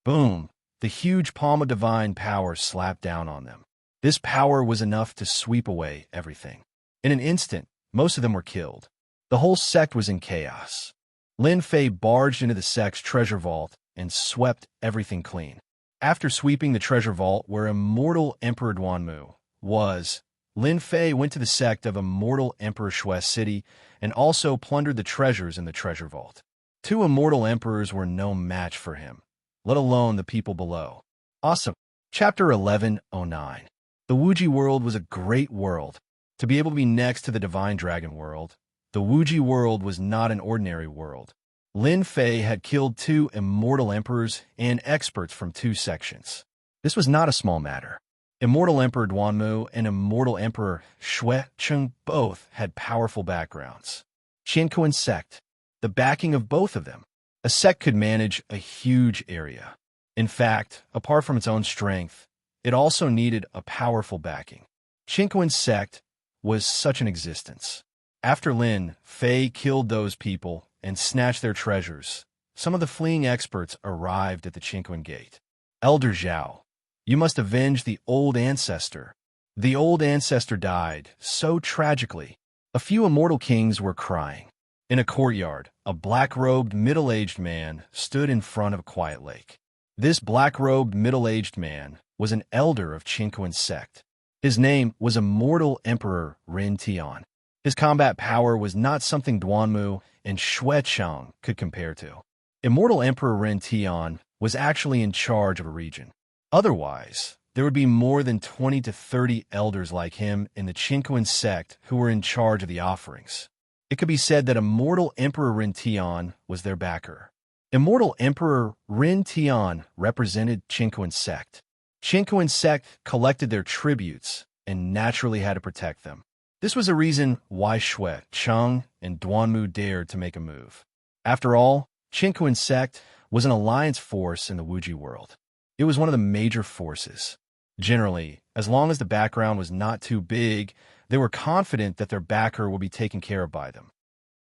Boom! The huge palm of divine power slapped down on them. This power was enough to sweep away everything. In an instant, most of them were killed. The whole sect was in chaos. Lin Fei barged into the sect's treasure vault and swept everything clean. After sweeping the treasure vault where immortal Emperor Duanmu was, Lin Fei went to the sect of immortal Emperor Shue's city and also plundered the treasures in the treasure vault. 2 immortal emperors were no match for him, let alone the people below. Awesome. Chapter 1109. The Wuji world was a great world. To be able to be next to the divine dragon world, the Wuji world was not an ordinary world. Lin Fei had killed 2 immortal emperors and experts from 2 sections. This was not a small matter. Immortal Emperor Duanmu and Immortal Emperor Shui Cheng both had powerful backgrounds. Qinkuan sect. The backing of both of them. A sect could manage a huge area. In fact, apart from its own strength, it also needed a powerful backing. Qinkuan sect was such an existence. After Lin Fei killed those people and snatched their treasures, some of the fleeing experts arrived at the Qinkuan gate. Elder Zhao, you must avenge the old ancestor. The old ancestor died so tragically. A few immortal kings were crying. In a courtyard, a black-robed middle-aged man stood in front of a quiet lake. This black-robed middle-aged man was an elder of Qinkuan sect. His name was Immortal Emperor Ren Tian. His combat power was not something Duanmu and Shui Cheng could compare to. Immortal Emperor Ren Tian was actually in charge of a region. Otherwise, there would be more than 20 to 30 elders like him in the Qinkuan sect who were in charge of the offerings. It could be said that Immortal Emperor Ren Tian was their backer. Immortal Emperor Ren Tian represented Qinkuan sect. Qinkuan sect collected their tributes and naturally had to protect them. This was a reason why Shui Cheng and Duanmu dared to make a move. After all, Qinkuan sect was an alliance force in the Wuji world. It was one of the major forces. Generally, as long as the background was not too big, they were confident that their backer will be taken care of by them.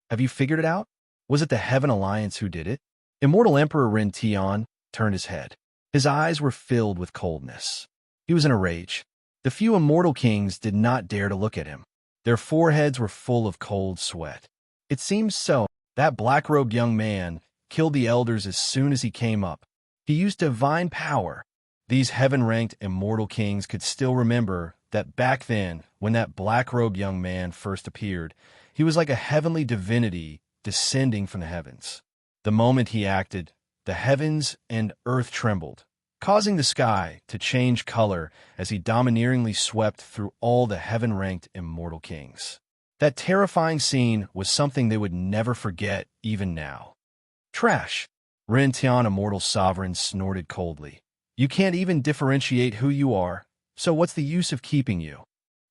Have you figured it out? Was it the Heaven Alliance who did it? Immortal Emperor Ren Tian turned his head. His eyes were filled with coldness. He was in a rage. The few immortal kings did not dare to look at him. Their foreheads were full of cold sweat. It seems so. That black-robed young man killed the elders as soon as he came up. He used divine power. These heaven-ranked immortal kings could still remember that back then, when that black-robed young man first appeared, he was like a heavenly divinity descending from the heavens. The moment he acted, the heavens and earth trembled, causing the sky to change color as he domineeringly swept through all the heaven-ranked immortal kings. That terrifying scene was something they would never forget even now. Trash! Ren Tian, Immortal Sovereign, snorted coldly. You can't even differentiate who you are, so what's the use of keeping you?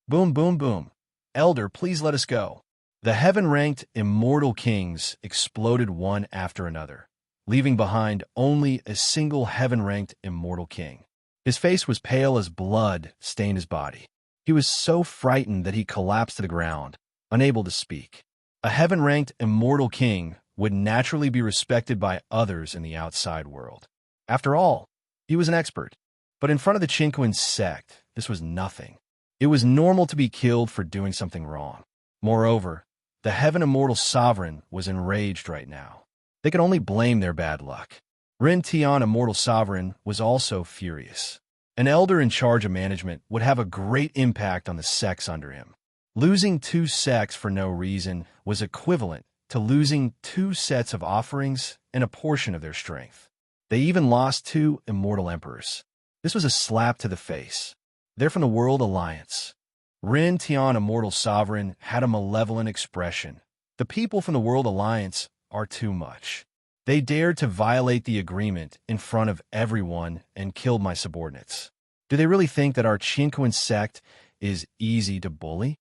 Boom, boom, boom. Elder, please let us go. The heaven-ranked immortal kings exploded one after another, leaving behind only a single heaven-ranked immortal king. His face was pale as blood stained his body. He was so frightened that he collapsed to the ground, unable to speak. A heaven-ranked immortal king would naturally be respected by others in the outside world. After all, he was an expert. But in front of the Qinkuan sect, this was nothing. It was normal to be killed for doing something wrong. Moreover, the Heaven Immortal Sovereign was enraged right now. They could only blame their bad luck. Ren Tian, Immortal Sovereign, was also furious. An elder in charge of management would have a great impact on the sects under him. Losing 2 sects for no reason was equivalent to losing 2 sets of offerings and a portion of their strength. They even lost 2 immortal emperors. This was a slap to the face. They're from the World Alliance. Ren Tian, Immortal Sovereign, had a malevolent expression. The people from the World Alliance are too much. They dared to violate the agreement in front of everyone and killed my subordinates. Do they really think that our Qinkuan sect is easy to bully?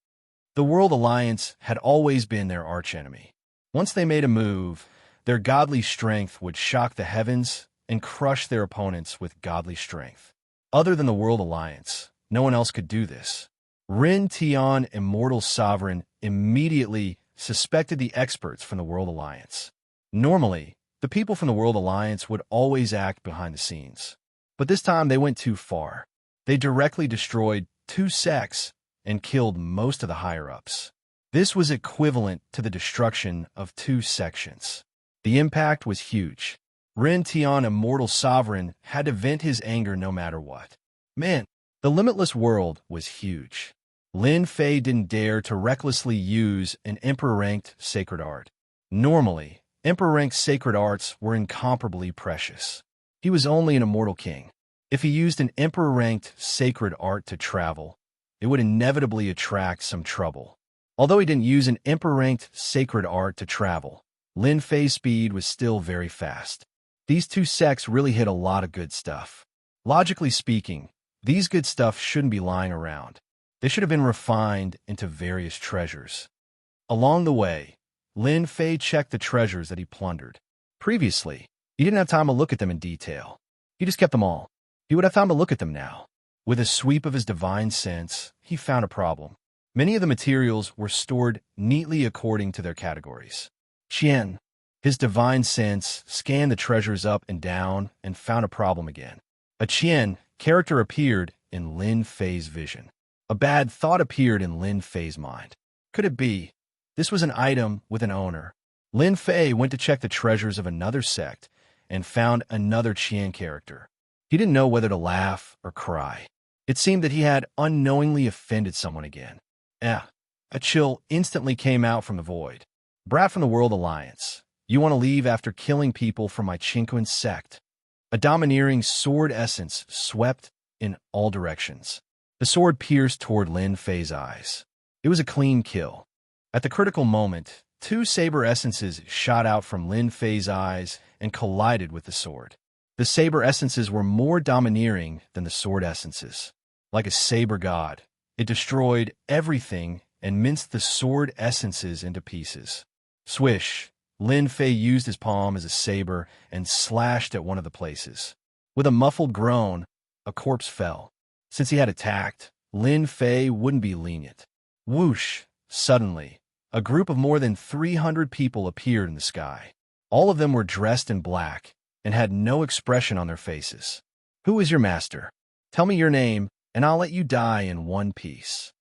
The World Alliance had always been their archenemy. Once they made a move, their godly strength would shock the heavens and crush their opponents with godly strength. Other than the World Alliance, no one else could do this. Rin Tian, Immortal Sovereign, immediately suspected the experts from the World Alliance. Normally, the people from the World Alliance would always act behind the scenes. But this time they went too far. They directly destroyed 2 sects and killed most of the higher-ups. This was equivalent to the destruction of 2 sections. The impact was huge. Rin Tian, Immortal Sovereign, had to vent his anger no matter what. Man, the limitless world was huge. Lin Fei didn't dare to recklessly use an Emperor-ranked sacred art. Normally, Emperor-ranked sacred arts were incomparably precious. He was only an immortal king. If he used an Emperor-ranked sacred art to travel, it would inevitably attract some trouble. Although he didn't use an Emperor-ranked sacred art to travel, Lin Fei's speed was still very fast. These 2 sects really hit a lot of good stuff. Logically speaking, these good stuff shouldn't be lying around. They should have been refined into various treasures. Along the way, Lin Fei checked the treasures that he plundered. Previously, he didn't have time to look at them in detail. He just kept them all. He would have time to look at them now. With a sweep of his divine sense, he found a problem. Many of the materials were stored neatly according to their categories. Qian, his divine sense, scanned the treasures up and down and found a problem again. A Qian character appeared in Lin Fei's vision. A bad thought appeared in Lin Fei's mind. Could it be? This was an item with an owner. Lin Fei went to check the treasures of another sect and found another Qian character. He didn't know whether to laugh or cry. It seemed that he had unknowingly offended someone again. A chill instantly came out from the void. Brat from the World Alliance, you want to leave after killing people from my Qingquan sect? A domineering sword essence swept in all directions. The sword pierced toward Lin Fei's eyes. It was a clean kill. At the critical moment, 2 saber essences shot out from Lin Fei's eyes and collided with the sword. The saber essences were more domineering than the sword essences. Like a saber god, it destroyed everything and minced the sword essences into pieces. Swish, Lin Fei used his palm as a saber and slashed at one of the places. With a muffled groan, a corpse fell. Since he had attacked, Lin Fei wouldn't be lenient. Whoosh! Suddenly, a group of more than 300 people appeared in the sky. All of them were dressed in black and had no expression on their faces. Who is your master? Tell me your name, and I'll let you die in one piece.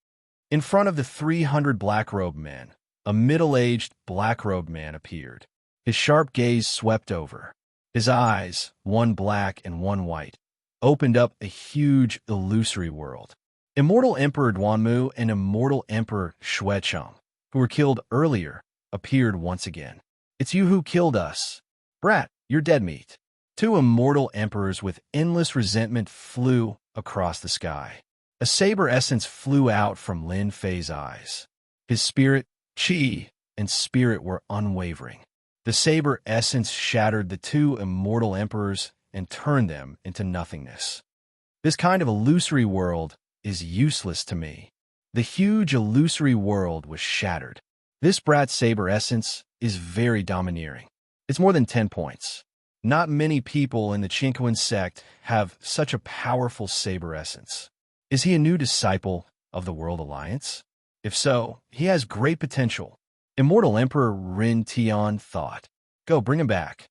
In front of the 300 black-robed men, a middle-aged black-robed man appeared. His sharp gaze swept over. His eyes, one black and one white, opened up a huge, illusory world. Immortal Emperor Duanmu and Immortal Emperor Xuecheng, who were killed earlier, appeared once again. It's you who killed us. Brat, you're dead meat. 2 immortal emperors with endless resentment flew across the sky. A saber essence flew out from Lin Fei's eyes. His spirit, qi, and spirit were unwavering. The saber essence shattered the 2 immortal emperors and turned them into nothingness. This kind of illusory world is useless to me. The huge illusory world was shattered. This brat saber essence is very domineering. It's more than 10 points. Not many people in the Qingquan sect have such a powerful saber essence. Is he a new disciple of the World Alliance? If so, he has great potential. Immortal Emperor Rin Tian thought. Go, bring him back.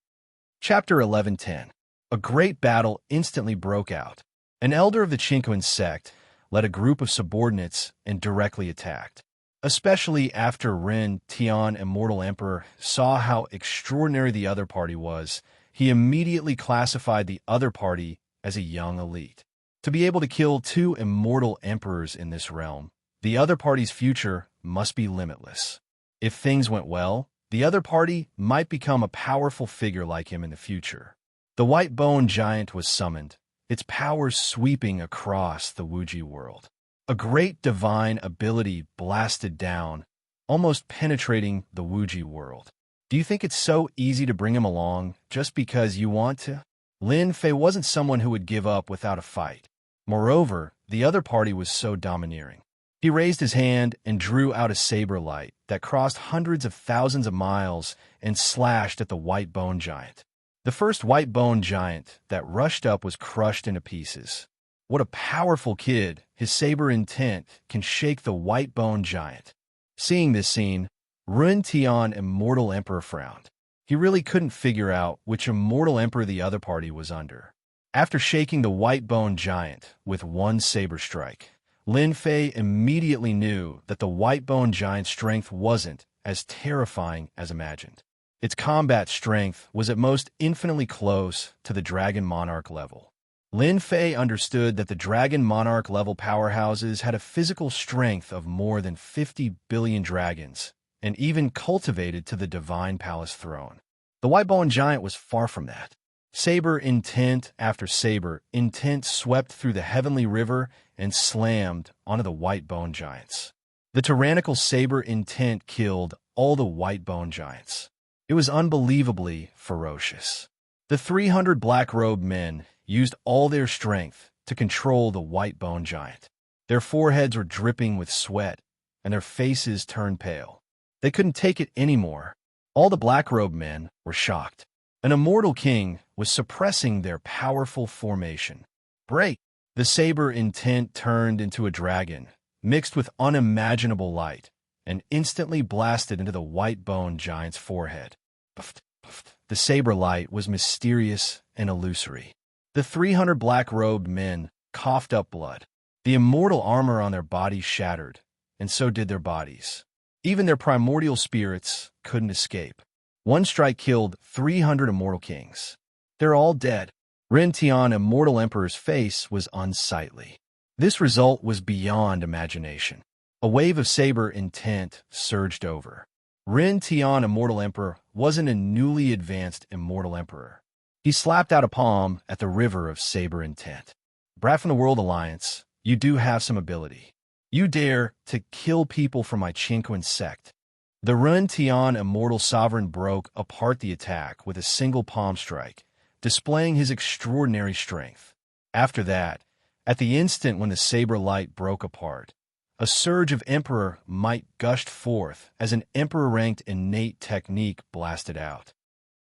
Chapter 11:10. A great battle instantly broke out. An elder of the Qingquan sect led a group of subordinates and directly attacked. Especially after Rin Tian, Immortal Emperor, saw how extraordinary the other party was, he immediately classified the other party as a young elite. To be able to kill 2 immortal emperors in this realm, the other party's future must be limitless. If things went well, the other party might become a powerful figure like him in the future. The White Bone Giant was summoned, its powers sweeping across the Wuji world. A great divine ability blasted down, almost penetrating the Wuji world. Do you think it's so easy to bring him along just because you want to? Lin Fei wasn't someone who would give up without a fight. Moreover, the other party was so domineering. He raised his hand and drew out a saber light that crossed hundreds of thousands of miles and slashed at the white bone giant. The first white bone giant that rushed up was crushed into pieces. What a powerful kid! His saber intent can shake the white bone giant. Seeing this scene, Ren Tian, Immortal Emperor, frowned. He really couldn't figure out which immortal emperor the other party was under. After shaking the white bone giant with one saber strike, Lin Fei immediately knew that the white bone giant's strength wasn't as terrifying as imagined. Its combat strength was at most infinitely close to the Dragon Monarch level. Lin Fei understood that the Dragon Monarch level powerhouses had a physical strength of more than 50 billion dragons, and even cultivated to the Divine Palace throne. The white bone giant was far from that. Saber intent after saber intent swept through the heavenly river and slammed onto the white bone giants. The tyrannical saber intent killed all the white bone giants. It was unbelievably ferocious. The 300 black-robed men used all their strength to control the white bone giant. Their foreheads were dripping with sweat, and their faces turned pale. They couldn't take it anymore. All the black-robed men were shocked. An immortal king was suppressing their powerful formation. Break! The saber intent turned into a dragon, mixed with unimaginable light, and instantly blasted into the white bone giant's forehead. Puff, puff. The saber light was mysterious and illusory. The 300 black-robed men coughed up blood. The immortal armor on their bodies shattered, and so did their bodies. Even their primordial spirits couldn't escape. One strike killed 300 immortal kings. They're all dead. Ren Tian, Immortal Emperor's face was unsightly. This result was beyond imagination. A wave of saber intent surged over. Ren Tian, Immortal Emperor, wasn't a newly advanced Immortal Emperor. He slapped out a palm at the river of saber intent. Brat from the World Alliance, you do have some ability. You dare to kill people from my Qinquan sect. The Ren Tian, Immortal Sovereign, broke apart the attack with a single palm strike, displaying his extraordinary strength. After that, at the instant when the saber light broke apart, a surge of Emperor might gushed forth as an Emperor-ranked innate technique blasted out.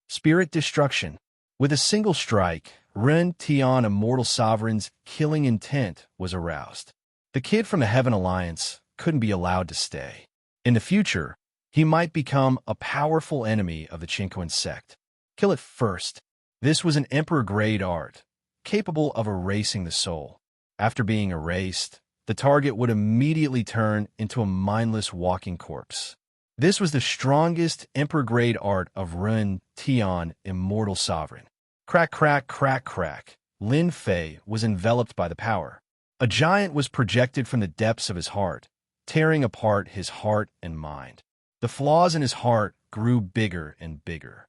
Spirit Destruction. With a single strike, Ren Tian, Immortal Sovereign's killing intent was aroused. The kid from the Heaven Alliance couldn't be allowed to stay. In the future, he might become a powerful enemy of the Qinquan sect. Kill it first. This was an Emperor-grade art, capable of erasing the soul. After being erased, the target would immediately turn into a mindless walking corpse. This was the strongest Emperor-grade art of Ren Tian, Immortal Sovereign. Crack, crack, crack, crack. Lin Fei was enveloped by the power. A giant was projected from the depths of his heart, tearing apart his heart and mind. The flaws in his heart grew bigger and bigger.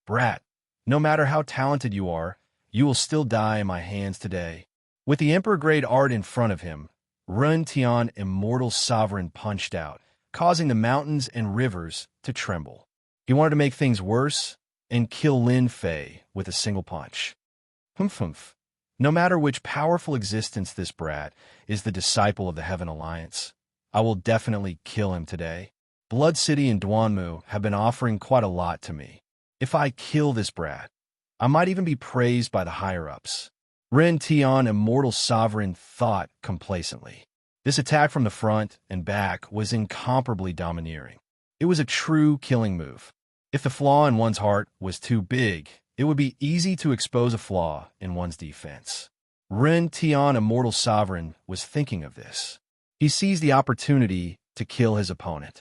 Brat, no matter how talented you are, you will still die in my hands today. With the Emperor-grade art in front of him, Ren Tian, Immortal Sovereign, punched out, causing the mountains and rivers to tremble. He wanted to make things worse and kill Lin Fei with a single punch. Humph humph. No matter which powerful existence this brat is the disciple of the Heaven Alliance, I will definitely kill him today. Blood City and Duanmu have been offering quite a lot to me. If I kill this brat, I might even be praised by the higher-ups. Ren Tian, Immortal Sovereign, thought complacently. This attack from the front and back was incomparably domineering. It was a true killing move. If the flaw in one's heart was too big, it would be easy to expose a flaw in one's defense. Ren Tian, Immortal Sovereign, was thinking of this. He seized the opportunity to kill his opponent.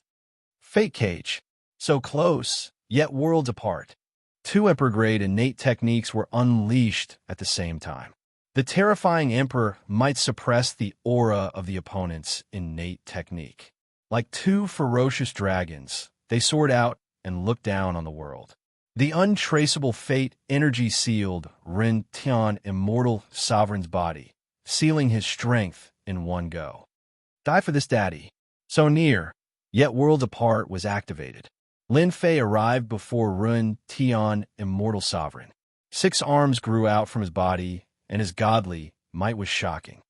Fate Cage. So close, yet worlds apart. Two Emperor-grade innate techniques were unleashed at the same time. The terrifying Emperor might suppress the aura of the opponent's innate technique. Like two ferocious dragons, they soared out and looked down on the world. The untraceable fate energy sealed Ren Tian, Immortal Sovereign's body, sealing his strength in one go. Die for this daddy. So near, yet worlds apart, was activated. Lin Fei arrived before Ren Tian, Immortal Sovereign. 6 arms grew out from his body, and his godly might was shocking.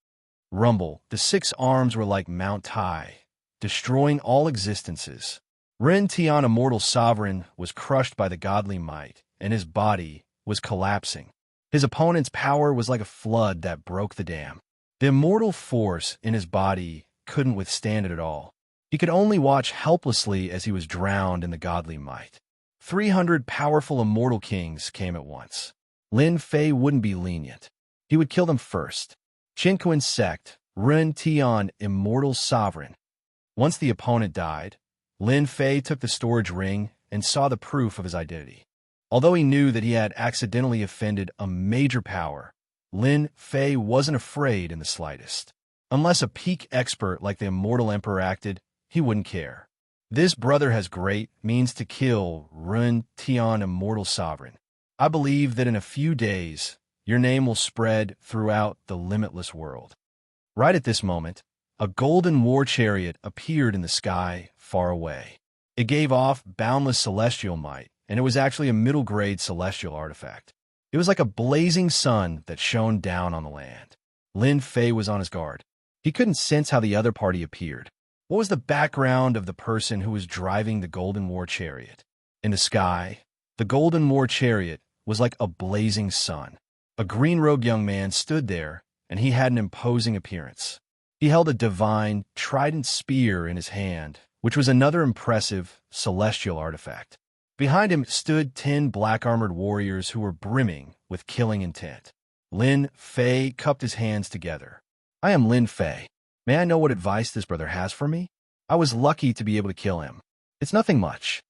Rumble, the 6 arms were like Mount Tai, destroying all existences. Ren Tian, immortal sovereign, was crushed by the godly might, and his body was collapsing. His opponent's power was like a flood that broke the dam. The immortal force in his body couldn't withstand it at all. He could only watch helplessly as he was drowned in the godly might. 300 powerful immortal kings came at once. Lin Fei wouldn't be lenient. He would kill them first. Qinquan sect, Ren Tian, immortal sovereign. Once the opponent died, Lin Fei took the storage ring and saw the proof of his identity. Although he knew that he had accidentally offended a major power, Lin Fei wasn't afraid in the slightest. Unless a peak expert like the immortal emperor acted, he wouldn't care. This brother has great means to kill Ren Tian, immortal sovereign. I believe that in a few days, your name will spread throughout the limitless world. Right at this moment, a golden war chariot appeared in the sky far away. It gave off boundless celestial might, and it was actually a middle-grade celestial artifact. It was like a blazing sun that shone down on the land. Lin Fei was on his guard. He couldn't sense how the other party appeared. What was the background of the person who was driving the golden war chariot? In the sky, the golden war chariot was like a blazing sun. A green-robed young man stood there, and he had an imposing appearance. He held a divine, trident spear in his hand, which was another impressive, celestial artifact. Behind him stood 10 black-armored warriors who were brimming with killing intent. Lin Fei cupped his hands together. I am Lin Fei. May I know what advice this brother has for me? I was lucky to be able to kill him. It's nothing much.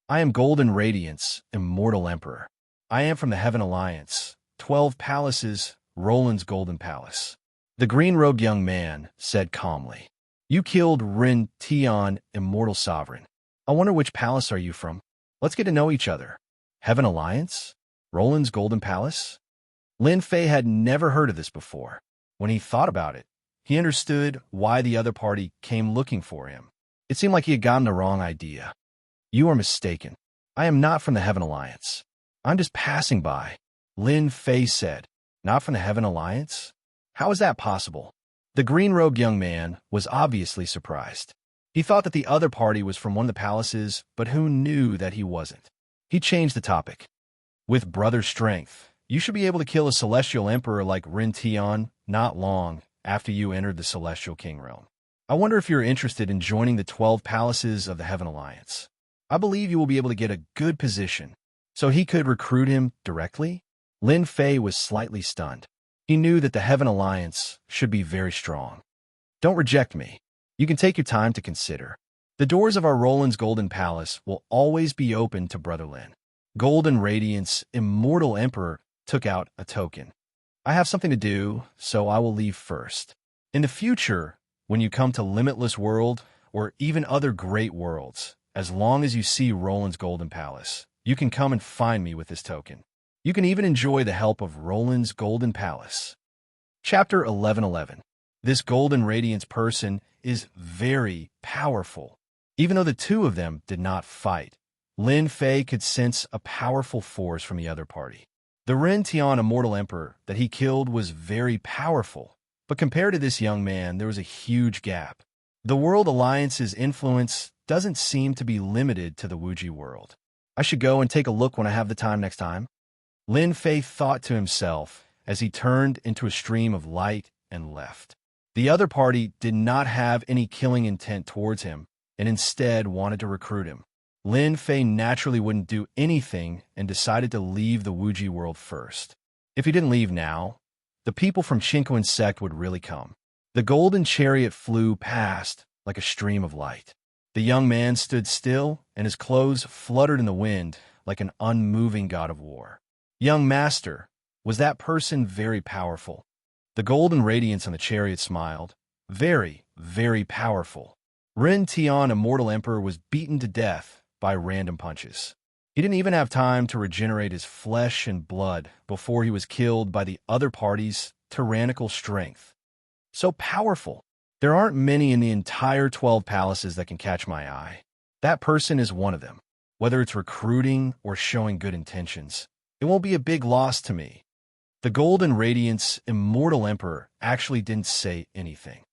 I am Golden Radiance, immortal emperor. I am from the Heaven Alliance, 12 palaces, Roland's Golden Palace. The green-robed young man said calmly. You killed Ren Tian, immortal sovereign. I wonder which palace are you from? Let's get to know each other. Heaven Alliance? Roland's Golden Palace? Lin Fei had never heard of this before. When he thought about it, he understood why the other party came looking for him. It seemed like he had gotten the wrong idea. You are mistaken. I am not from the Heaven Alliance. I'm just passing by. Lin Fei said. Not from the Heaven Alliance? How is that possible? The green-robed young man was obviously surprised. He thought that the other party was from one of the palaces, but who knew that he wasn't? He changed the topic. With brother strength, you should be able to kill a celestial emperor like Ren Tian not long after you entered the Celestial King realm. I wonder if you're interested in joining the 12 palaces of the Heaven Alliance. I believe you will be able to get a good position. So he could recruit him directly? Lin Fei was slightly stunned. He knew that the Heaven Alliance should be very strong. Don't reject me. You can take your time to consider. The doors of our Roland's Golden Palace will always be open to Brother Lin. Golden Radiance, immortal emperor, took out a token. I have something to do, so I will leave first. In the future, when you come to Limitless World, or even other great worlds, as long as you see Roland's Golden Palace, you can come and find me with this token. You can even enjoy the help of Roland's Golden Palace. Chapter 1111. This Golden Radiance person is very powerful. Even though the two of them did not fight, Lin Fei could sense a powerful force from the other party. The Ren Tian, immortal emperor, that he killed was very powerful, but compared to this young man, there was a huge gap. The World Alliance's influence doesn't seem to be limited to the Wuji world. I should go and take a look when I have the time next time. Lin Fei thought to himself as he turned into a stream of light and left. The other party did not have any killing intent towards him and instead wanted to recruit him. Lin Fei naturally wouldn't do anything and decided to leave the Wuji world first. If he didn't leave now, the people from Qinquan sect would really come. The golden chariot flew past like a stream of light. The young man stood still, and his clothes fluttered in the wind like an unmoving god of war. Young master, was that person very powerful? The golden radiance on the chariot smiled. Very, very powerful. Ren Tian, immortal emperor, was beaten to death by random punches. He didn't even have time to regenerate his flesh and blood before he was killed by the other party's tyrannical strength. So powerful. There aren't many in the entire 12 palaces that can catch my eye. That person is one of them. Whether it's recruiting or showing good intentions, it won't be a big loss to me. The Golden Radiant's immortal emperor actually didn't say anything.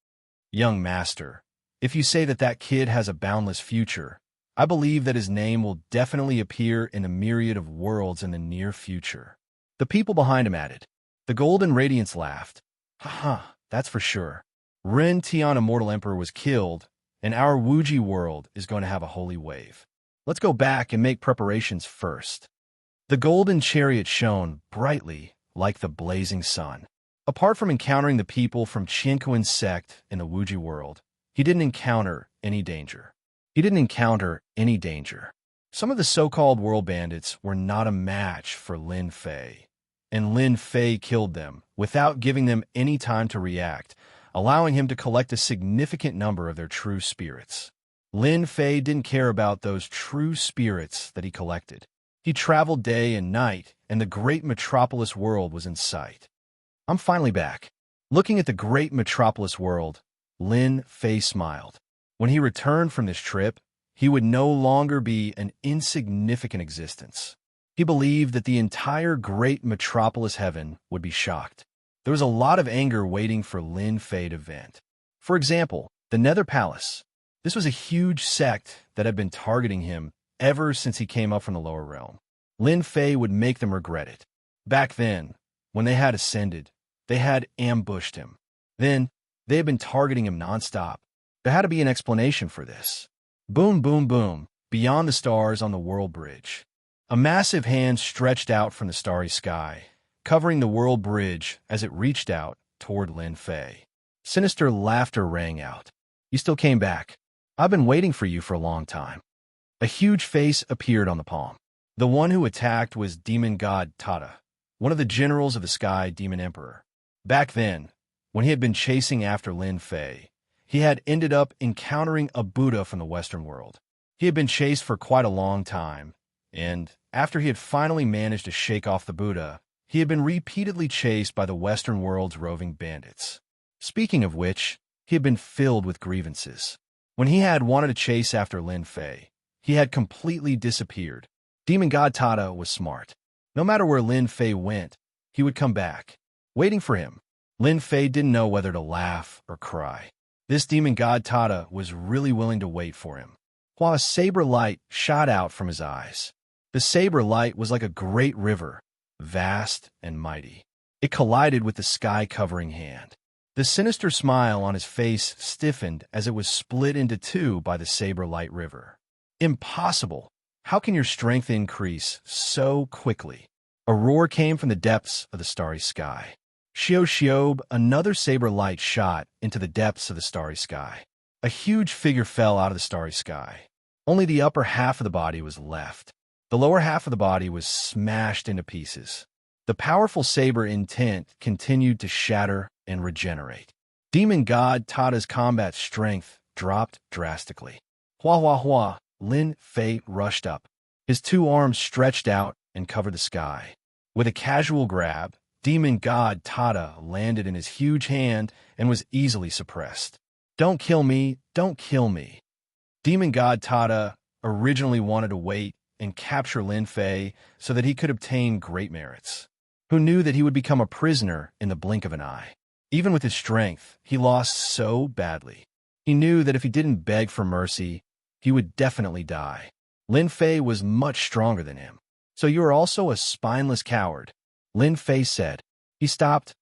Young master, if you say that that kid has a boundless future, I believe that his name will definitely appear in a myriad of worlds in the near future. The people behind him added. The Golden Radiance laughed. Haha, that's for sure. Ren Tian Immortal Emperor was killed, and our Wuji world is going to have a holy wave. Let's go back and make preparations first. The golden chariot shone brightly like the blazing sun. Apart from encountering the people from Qianquan's sect in the Wuji world, he didn't encounter any danger. Some of the so-called world bandits were not a match for Lin Fei, and Lin Fei killed them without giving them any time to react, allowing him to collect a significant number of their true spirits. Lin Fei didn't care about those true spirits that he collected. He traveled day and night, and the great metropolis world was in sight. I'm finally back. Looking at the great metropolis world, Lin Fei smiled. When he returned from this trip, he would no longer be an insignificant existence. He believed that the entire great metropolis heaven would be shocked. There was a lot of anger waiting for Lin Fei to vent. For example, the Nether Palace. This was a huge sect that had been targeting him ever since he came up from the lower realm. Lin Fei would make them regret it. Back then, when they had ascended, they had ambushed him. Then, they had been targeting him nonstop. There had to be an explanation for this. Boom, boom, boom, beyond the stars on the world bridge. A massive hand stretched out from the starry sky, covering the world bridge as it reached out toward Lin Fei. Sinister laughter rang out. You still came back. I've been waiting for you for a long time. A huge face appeared on the palm. The one who attacked was demon god Tata, one of the generals of the Sky Demon Emperor. Back then, when he had been chasing after Lin Fei, he had ended up encountering a Buddha from the Western world. He had been chased for quite a long time, and after he had finally managed to shake off the Buddha, he had been repeatedly chased by the Western world's roving bandits. Speaking of which, he had been filled with grievances. When he had wanted to chase after Lin Fei, he had completely disappeared. Demon God Tata was smart. No matter where Lin Fei went, he would come back, waiting for him. Lin Fei didn't know whether to laugh or cry. This demon god Tata was really willing to wait for him. While a saber light shot out from his eyes. The saber light was like a great river, vast and mighty. It collided with the sky-covering hand. The sinister smile on his face stiffened as it was split into two by the saber light river. Impossible! How can your strength increase so quickly? A roar came from the depths of the starry sky. Shiob, another saber light shot into the depths of the starry sky. A huge figure fell out of the starry sky. Only the upper half of the body was left. The lower half of the body was smashed into pieces. The powerful saber intent continued to shatter and regenerate. Demon God Tata's combat strength dropped drastically. Hua, Lin Fei rushed up. His two arms stretched out and covered the sky. With a casual grab, Demon God Tata landed in his huge hand and was easily suppressed. Don't kill me, don't kill me. Demon God Tata originally wanted to wait and capture Lin Fei so that he could obtain great merits. Who knew that he would become a prisoner in the blink of an eye? Even with his strength, he lost so badly. He knew that if he didn't beg for mercy, he would definitely die. Lin Fei was much stronger than him. So you are also a spineless coward, Lin Fei said. He stopped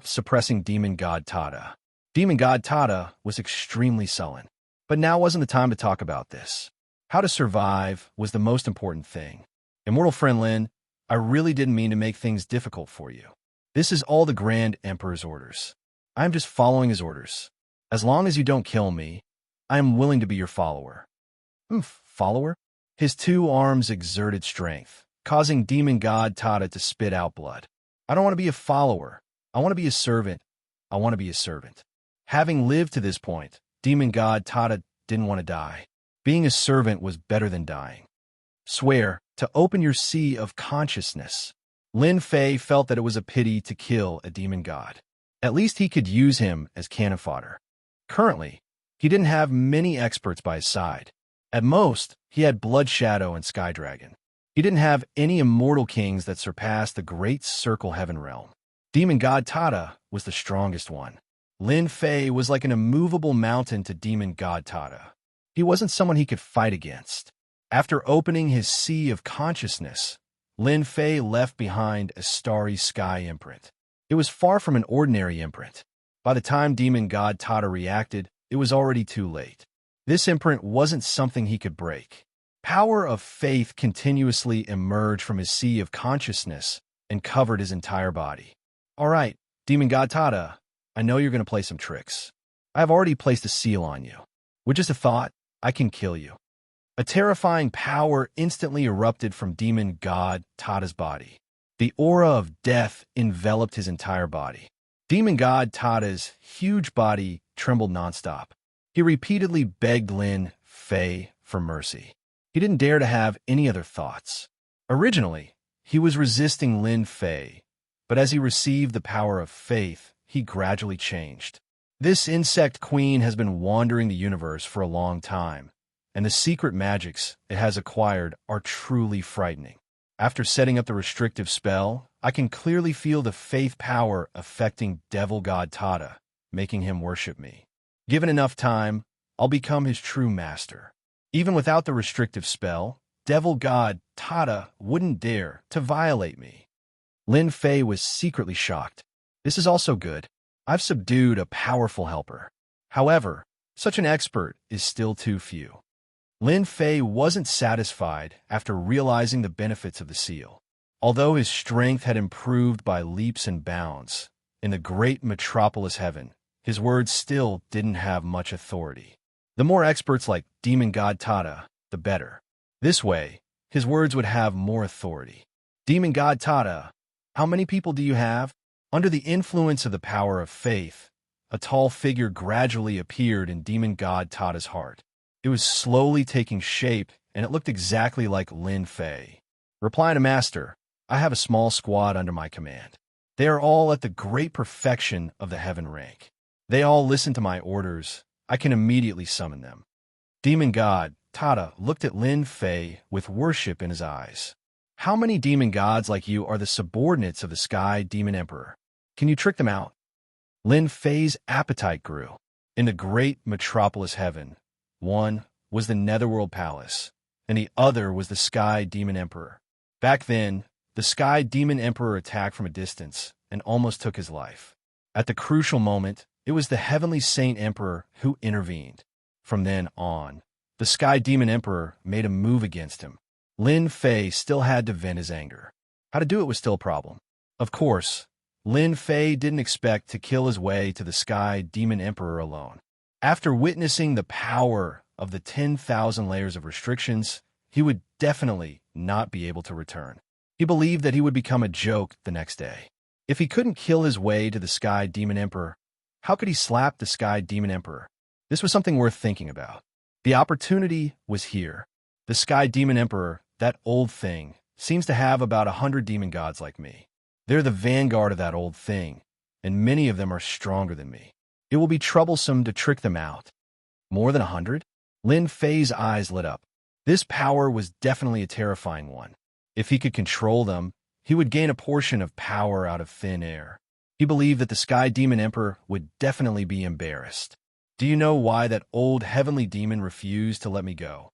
suppressing Demon God Tata. Demon God Tata was extremely sullen. But now wasn't the time to talk about this. How to survive was the most important thing. Immortal friend Lin, I really didn't mean to make things difficult for you. This is all the Grand Emperor's orders. I am just following his orders. As long as you don't kill me, I am willing to be your follower. Follower? His two arms exerted strength, causing Demon God Tata to spit out blood. I don't want to be a follower. I want to be a servant. I want to be a servant. Having lived to this point, Demon God Tata didn't want to die. Being a servant was better than dying. Swear to open your sea of consciousness. Lin Fei felt that it was a pity to kill a demon god. At least he could use him as cannon fodder. Currently, he didn't have many experts by his side. At most, he had Blood Shadow and Sky Dragon. He didn't have any immortal kings that surpassed the great Circle Heaven realm. Demon God Tata was the strongest one. Lin Fei was like an immovable mountain to Demon God Tata. He wasn't someone he could fight against. After opening his sea of consciousness, Lin Fei left behind a starry sky imprint. It was far from an ordinary imprint. By the time Demon God Tata reacted, it was already too late. This imprint wasn't something he could break. Power of faith continuously emerged from his sea of consciousness and covered his entire body. All right, Demon God Tata, I know you're going to play some tricks. I have already placed a seal on you. With just a thought, I can kill you. A terrifying power instantly erupted from Demon God Tata's body. The aura of death enveloped his entire body. Demon God Tata's huge body trembled nonstop. He repeatedly begged Lin Fei for mercy. He didn't dare to have any other thoughts. Originally, he was resisting Lin Fei, but as he received the power of faith, he gradually changed. This insect queen has been wandering the universe for a long time, and the secret magics it has acquired are truly frightening. After setting up the restrictive spell, I can clearly feel the faith power affecting Devil God Tata, making him worship me. Given enough time, I'll become his true master. Even without the restrictive spell, Devil God Tata wouldn't dare to violate me. Lin Fei was secretly shocked. This is also good. I've subdued a powerful helper. However, such an expert is still too few. Lin Fei wasn't satisfied after realizing the benefits of the seal. Although his strength had improved by leaps and bounds, in the great metropolis heaven, his words still didn't have much authority. The more experts like Demon God Tata, the better. This way, his words would have more authority. Demon God Tata, how many people do you have? Under the influence of the power of faith, a tall figure gradually appeared in Demon God Tata's heart. It was slowly taking shape, and it looked exactly like Lin Fei. Reply to Master, I have a small squad under my command. They are all at the great perfection of the heaven rank. They all listen to my orders. I can immediately summon them. Demon God Tata looked at Lin Fei with worship in his eyes. How many demon gods like you are the subordinates of the Sky Demon Emperor? Can you trick them out? Lin Fei's appetite grew. In the great metropolis heaven, one was the Netherworld Palace, and the other was the Sky Demon Emperor. Back then, the Sky Demon Emperor attacked from a distance and almost took his life. At the crucial moment, it was the Heavenly Saint Emperor who intervened. From then on, the Sky Demon Emperor made a move against him. Lin Fei still had to vent his anger. How to do it was still a problem. Of course, Lin Fei didn't expect to kill his way to the Sky Demon Emperor alone. After witnessing the power of the 10,000 layers of restrictions, he would definitely not be able to return. He believed that he would become a joke the next day. If he couldn't kill his way to the Sky Demon Emperor, how could he slap the Sky Demon Emperor? This was something worth thinking about. The opportunity was here. The Sky Demon Emperor, that old thing, seems to have about 100 demon gods like me. They're the vanguard of that old thing, and many of them are stronger than me. It will be troublesome to trick them out. More than 100? Lin Fei's eyes lit up. This power was definitely a terrifying one. If he could control them, he would gain a portion of power out of thin air. He believed that the Sky Demon Emperor would definitely be embarrassed. Do you know why that old heavenly demon refused to let me go?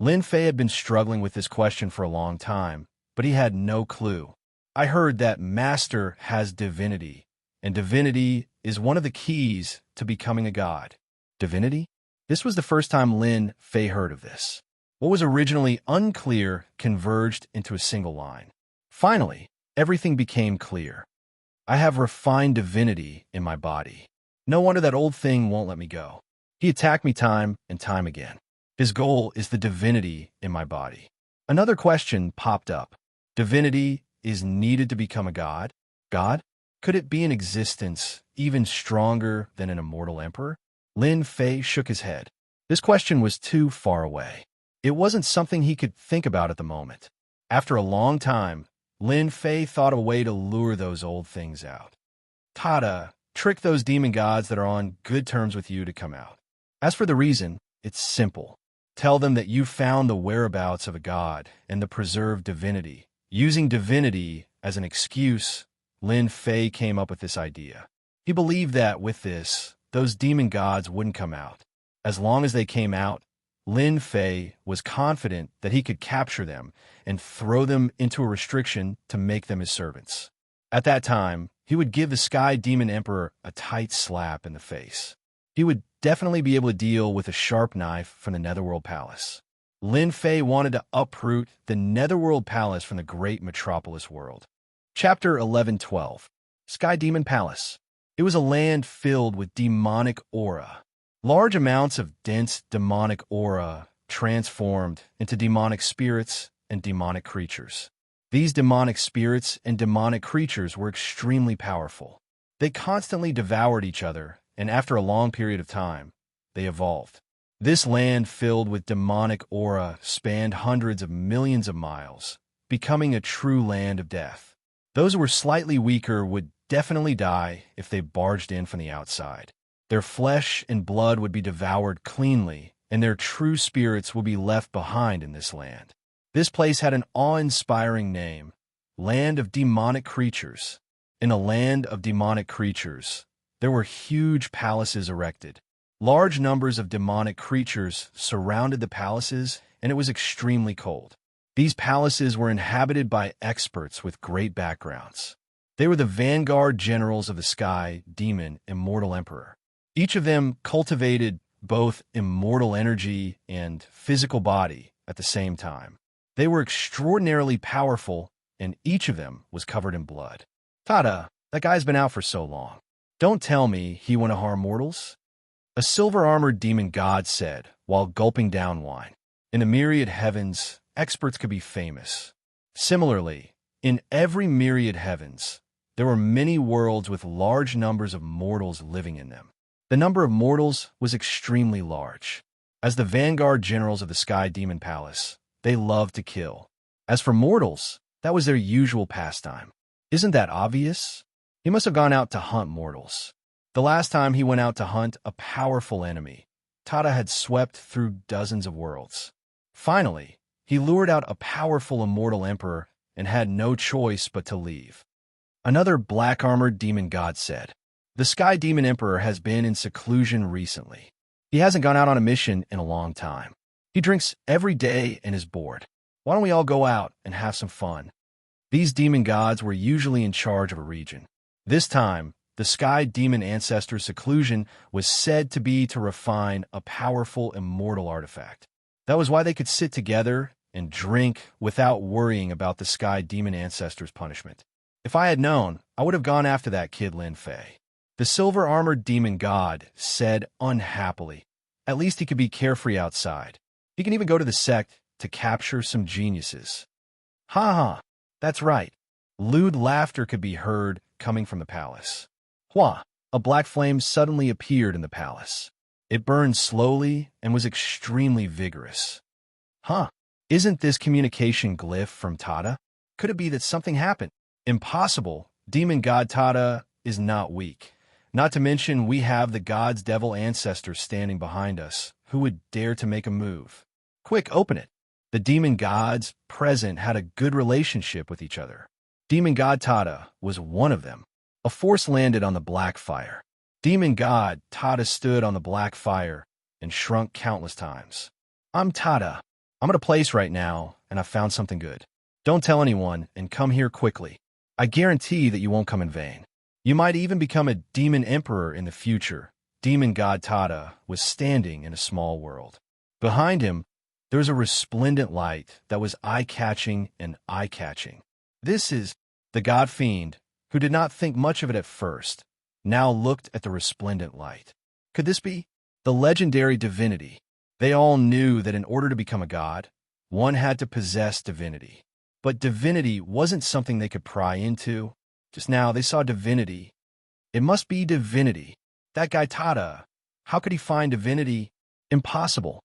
Lin Fei had been struggling with this question for a long time, but he had no clue. I heard that Master has divinity, and divinity is one of the keys to becoming a god. Divinity? This was the first time Lin Fei heard of this. What was originally unclear converged into a single line. Finally, everything became clear. I have refined divinity in my body. No wonder that old thing won't let me go. He attacked me time and time again. His goal is the divinity in my body. Another question popped up. Divinity is needed to become a god? God? Could it be an existence even stronger than an immortal emperor? Lin Fei shook his head. This question was too far away. It wasn't something he could think about at the moment. After a long time, Lin Fei thought of a way to lure those old things out. Tata, trick those demon gods that are on good terms with you to come out. As for the reason, it's simple. Tell them that you found the whereabouts of a god and the preserved divinity. Using divinity as an excuse Lin Fei came up with this idea. He believed that with this, those demon gods wouldn't come out. As long as they came out, Lin Fei was confident that he could capture them and throw them into a restriction to make them his servants. At that time, he would give the Sky Demon Emperor a tight slap in the face. He would definitely be able to deal with a sharp knife from the Netherworld Palace. Lin Fei wanted to uproot the Netherworld Palace from the great metropolis world. Chapter 11-12 Sky Demon Palace. It was a land filled with demonic aura. Large amounts of dense demonic aura transformed into demonic spirits and demonic creatures. These demonic spirits and demonic creatures were extremely powerful. They constantly devoured each other, and after a long period of time, they evolved. This land filled with demonic aura spanned hundreds of millions of miles, becoming a true land of death. Those who were slightly weaker would definitely die if they barged in from the outside. Their flesh and blood would be devoured cleanly, and their true spirits would be left behind in this land. This place had an awe-inspiring name, Land of Demonic Creatures. In a land of demonic creatures, there were huge palaces erected. Large numbers of demonic creatures surrounded the palaces, and it was extremely cold. These palaces were inhabited by experts with great backgrounds. They were the vanguard generals of the Sky Demon Immortal Emperor. Each of them cultivated both immortal energy and physical body at the same time. They were extraordinarily powerful, and each of them was covered in blood. Tada, that guy's been out for so long. Don't tell me he want to harm mortals? A silver-armored demon god said, while gulping down wine. In the myriad heavens, experts could be famous. Similarly, in every myriad heavens, there were many worlds with large numbers of mortals living in them. The number of mortals was extremely large. As the vanguard generals of the Sky Demon Palace, they loved to kill. As for mortals, that was their usual pastime. Isn't that obvious? He must have gone out to hunt mortals. The last time he went out to hunt a powerful enemy, Tada had swept through dozens of worlds. Finally, he lured out a powerful immortal emperor and had no choice but to leave. Another black-armored demon god said, "The Sky Demon Emperor has been in seclusion recently. He hasn't gone out on a mission in a long time. He drinks every day and is bored. Why don't we all go out and have some fun?" These demon gods were usually in charge of a region. This time, the Sky Demon Ancestor's seclusion was said to be to refine a powerful immortal artifact. That was why they could sit together and drink without worrying about the Sky Demon Ancestor's punishment. If I had known, I would have gone after that kid Lin Fei. The silver-armored demon god said unhappily. At least he could be carefree outside. He can even go to the sect to capture some geniuses. Ha ha, that's right. Lewd laughter could be heard coming from the palace. Hua, a black flame suddenly appeared in the palace. It burned slowly and was extremely vigorous. Huh, isn't this communication glyph from Tada? Could it be that something happened? Impossible. Demon god Tada is not weak. Not to mention we have the god's devil ancestor standing behind us, who would dare to make a move. Quick, open it. The demon gods present had a good relationship with each other. Demon god Tada was one of them. A force landed on the black fire. Demon god Tada stood on the black fire and shrunk countless times. I'm Tada. I'm at a place right now, and I found something good. Don't tell anyone, and come here quickly. I guarantee that you won't come in vain. You might even become a demon emperor in the future. Demon god Tada was standing in a small world. Behind him, there was a resplendent light that was eye-catching and eye-catching. This is the god fiend, who did not think much of it at first, now looked at the resplendent light. Could this be the legendary divinity? They all knew that in order to become a god, one had to possess divinity. But divinity wasn't something they could pry into. Just now, they saw divinity. It must be divinity. That guy Tada, how could he find divinity? Impossible.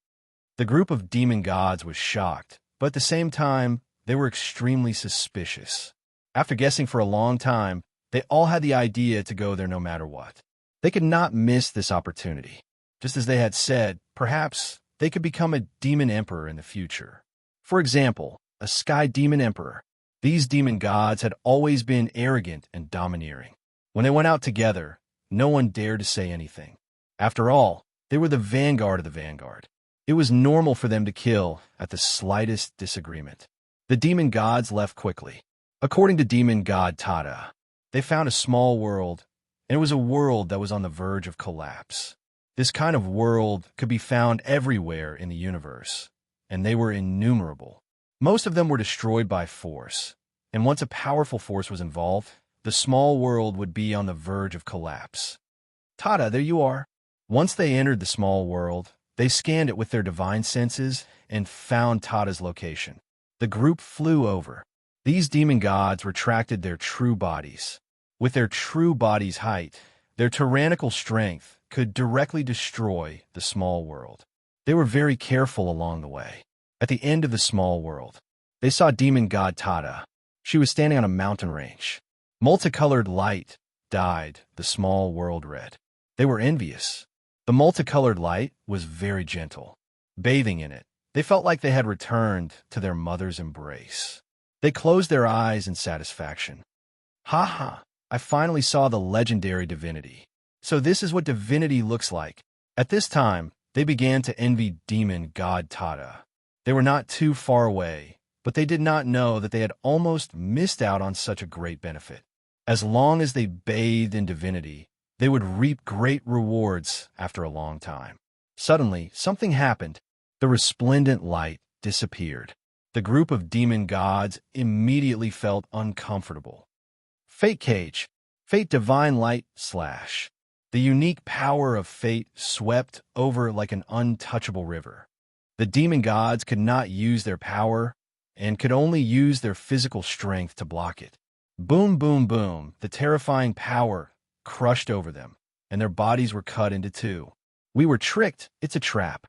The group of demon gods was shocked, but at the same time, they were extremely suspicious. After guessing for a long time, they all had the idea to go there no matter what. They could not miss this opportunity. Just as they had said, perhaps they could become a demon emperor in the future. For example, a Sky Demon Emperor. These demon gods had always been arrogant and domineering. When they went out together, no one dared to say anything. After all, they were the vanguard of the vanguard. It was normal for them to kill at the slightest disagreement. The demon gods left quickly. According to demon god Tada, they found a small world, and it was a world that was on the verge of collapse. This kind of world could be found everywhere in the universe, and they were innumerable. Most of them were destroyed by force, and once a powerful force was involved, the small world would be on the verge of collapse. Tada, there you are. Once they entered the small world, they scanned it with their divine senses and found Tada's location. The group flew over. These demon gods retracted their true bodies. With their true body's height, their tyrannical strength could directly destroy the small world. They were very careful along the way. At the end of the small world, they saw demon god Tada. She was standing on a mountain range. Multicolored light dyed the small world red. They were envious. The multicolored light was very gentle. Bathing in it, they felt like they had returned to their mother's embrace. They closed their eyes in satisfaction. Ha ha, I finally saw the legendary divinity. So this is what divinity looks like. At this time, they began to envy demon god Tada. They were not too far away, but they did not know that they had almost missed out on such a great benefit. As long as they bathed in divinity, they would reap great rewards after a long time. Suddenly, something happened. The resplendent light disappeared. The group of demon gods immediately felt uncomfortable. Fate Cage. Fate Divine Light / The unique power of fate swept over like an untouchable river. The demon gods could not use their power and could only use their physical strength to block it. Boom, boom, boom, the terrifying power crushed over them, and their bodies were cut into two. We were tricked, it's a trap.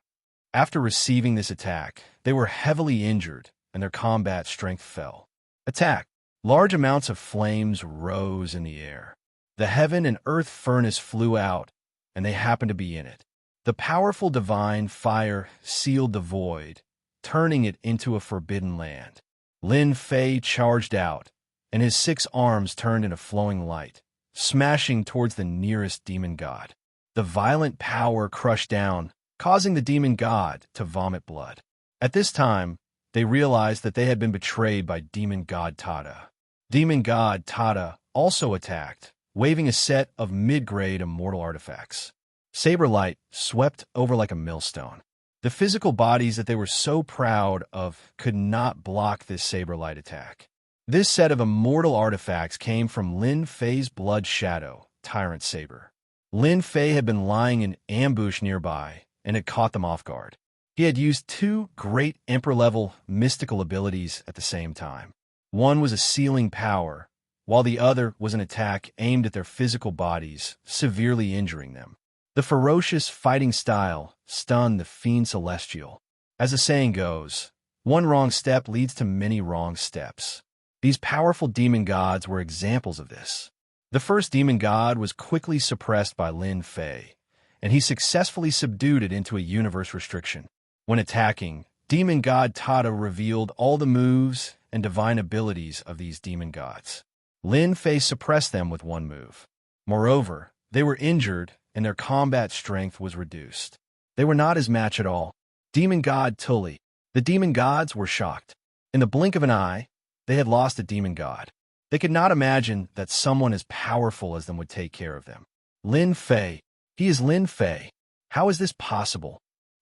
After receiving this attack, they were heavily injured, and their combat strength fell. Attack. Large amounts of flames rose in the air. The heaven and earth furnace flew out, and they happened to be in it. The powerful divine fire sealed the void, turning it into a forbidden land. Lin Fei charged out, and his 6 arms turned into flowing light, smashing towards the nearest demon god. The violent power crushed down, causing the demon god to vomit blood. At this time, they realized that they had been betrayed by demon god Tada. Demon god Tada also attacked, waving a set of mid-grade immortal artifacts. Saber light swept over like a millstone. The physical bodies that they were so proud of could not block this saber light attack. This set of immortal artifacts came from Lin Fei's blood shadow, Tyrant Saber. Lin Fei had been lying in ambush nearby and had caught them off guard. He had used 2 great Emperor-level mystical abilities at the same time. One was a sealing power, while the other was an attack aimed at their physical bodies, severely injuring them. The ferocious fighting style stunned the Fiend Celestial. As the saying goes, one wrong step leads to many wrong steps. These powerful demon gods were examples of this. The first demon god was quickly suppressed by Lin Fei, and he successfully subdued it into a universe restriction. When attacking, demon god Tada revealed all the moves and divine abilities of these demon gods. Lin Fei suppressed them with one move. Moreover, they were injured and their combat strength was reduced. They were not his match at all. Demon god Tully. The demon gods were shocked. In the blink of an eye, they had lost a demon god. They could not imagine that someone as powerful as them would take care of them. Lin Fei. He is Lin Fei. How is this possible?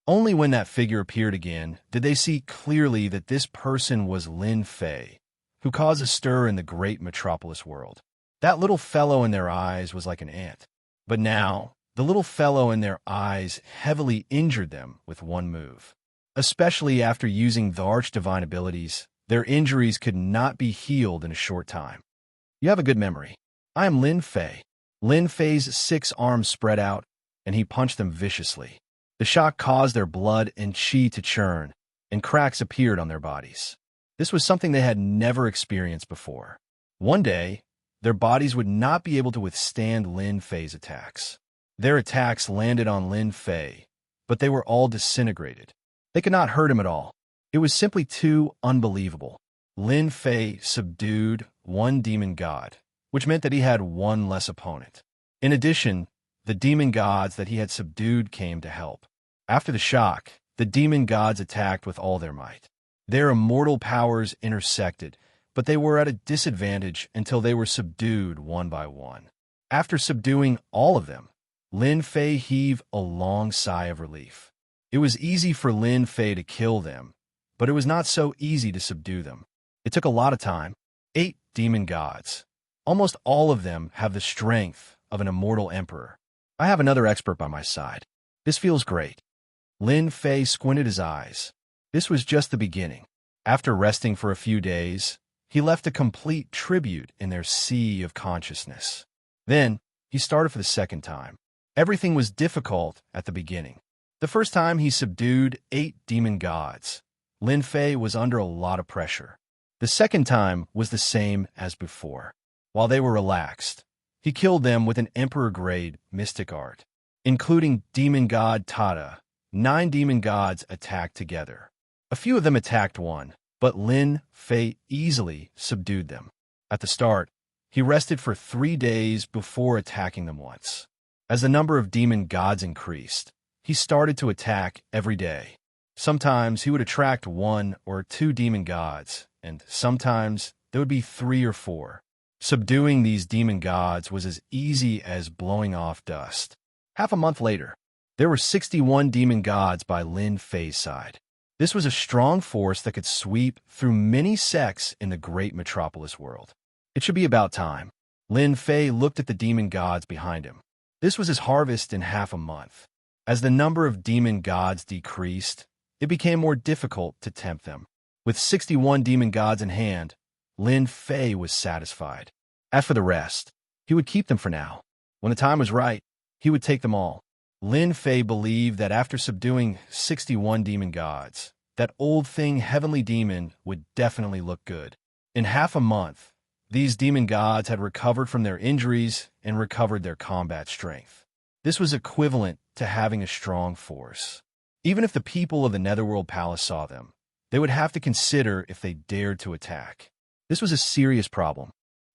Only when that figure appeared again did they see clearly that this person was Lin Fei, who caused a stir in the great metropolis world. That little fellow in their eyes was like an ant. But now, the little fellow in their eyes heavily injured them with one move. Especially after using the arch-divine abilities, their injuries could not be healed in a short time. You have a good memory. I am Lin Fei. Lin Fei's 6 arms spread out, and he punched them viciously. The shock caused their blood and chi to churn, and cracks appeared on their bodies. This was something they had never experienced before. One day, their bodies would not be able to withstand Lin Fei's attacks. Their attacks landed on Lin Fei, but they were all disintegrated. They could not hurt him at all. It was simply too unbelievable. Lin Fei subdued one demon god, which meant that he had one less opponent. In addition, the demon gods that he had subdued came to help. After the shock, the demon gods attacked with all their might. Their immortal powers intersected, but they were at a disadvantage until they were subdued one by one. After subduing all of them, Lin Fei heaved a long sigh of relief. It was easy for Lin Fei to kill them, but it was not so easy to subdue them. It took a lot of time. 8 demon gods. Almost all of them have the strength of an immortal emperor. I have another expert by my side. This feels great. Lin Fei squinted his eyes. This was just the beginning. After resting for a few days, he left a complete tribute in their sea of consciousness. Then, he started for the second time. Everything was difficult at the beginning. The first time he subdued 8 demon gods, Lin Fei was under a lot of pressure. The second time was the same as before. While they were relaxed, he killed them with an emperor-grade mystic art. Including demon god Tada, 9 demon gods attacked together. A few of them attacked one, but Lin Fei easily subdued them. At the start, he rested for 3 days before attacking them once. As the number of demon gods increased, he started to attack every day. Sometimes he would attract 1 or 2 demon gods, and sometimes there would be 3 or 4. Subduing these demon gods was as easy as blowing off dust. Half a month later, there were 61 demon gods by Lin Fei's side. This was a strong force that could sweep through many sects in the great metropolis world. It should be about time. Lin Fei looked at the demon gods behind him. This was his harvest in half a month. As the number of demon gods decreased, it became more difficult to tempt them. With 61 demon gods in hand, Lin Fei was satisfied. As for the rest, he would keep them for now. When the time was right, he would take them all. Lin Fei believed that after subduing 61 demon gods, that old thing Heavenly Demon would definitely look good. In half a month, these demon gods had recovered from their injuries and recovered their combat strength. This was equivalent to having a strong force. Even if the people of the Netherworld Palace saw them, they would have to consider if they dared to attack. This was a serious problem.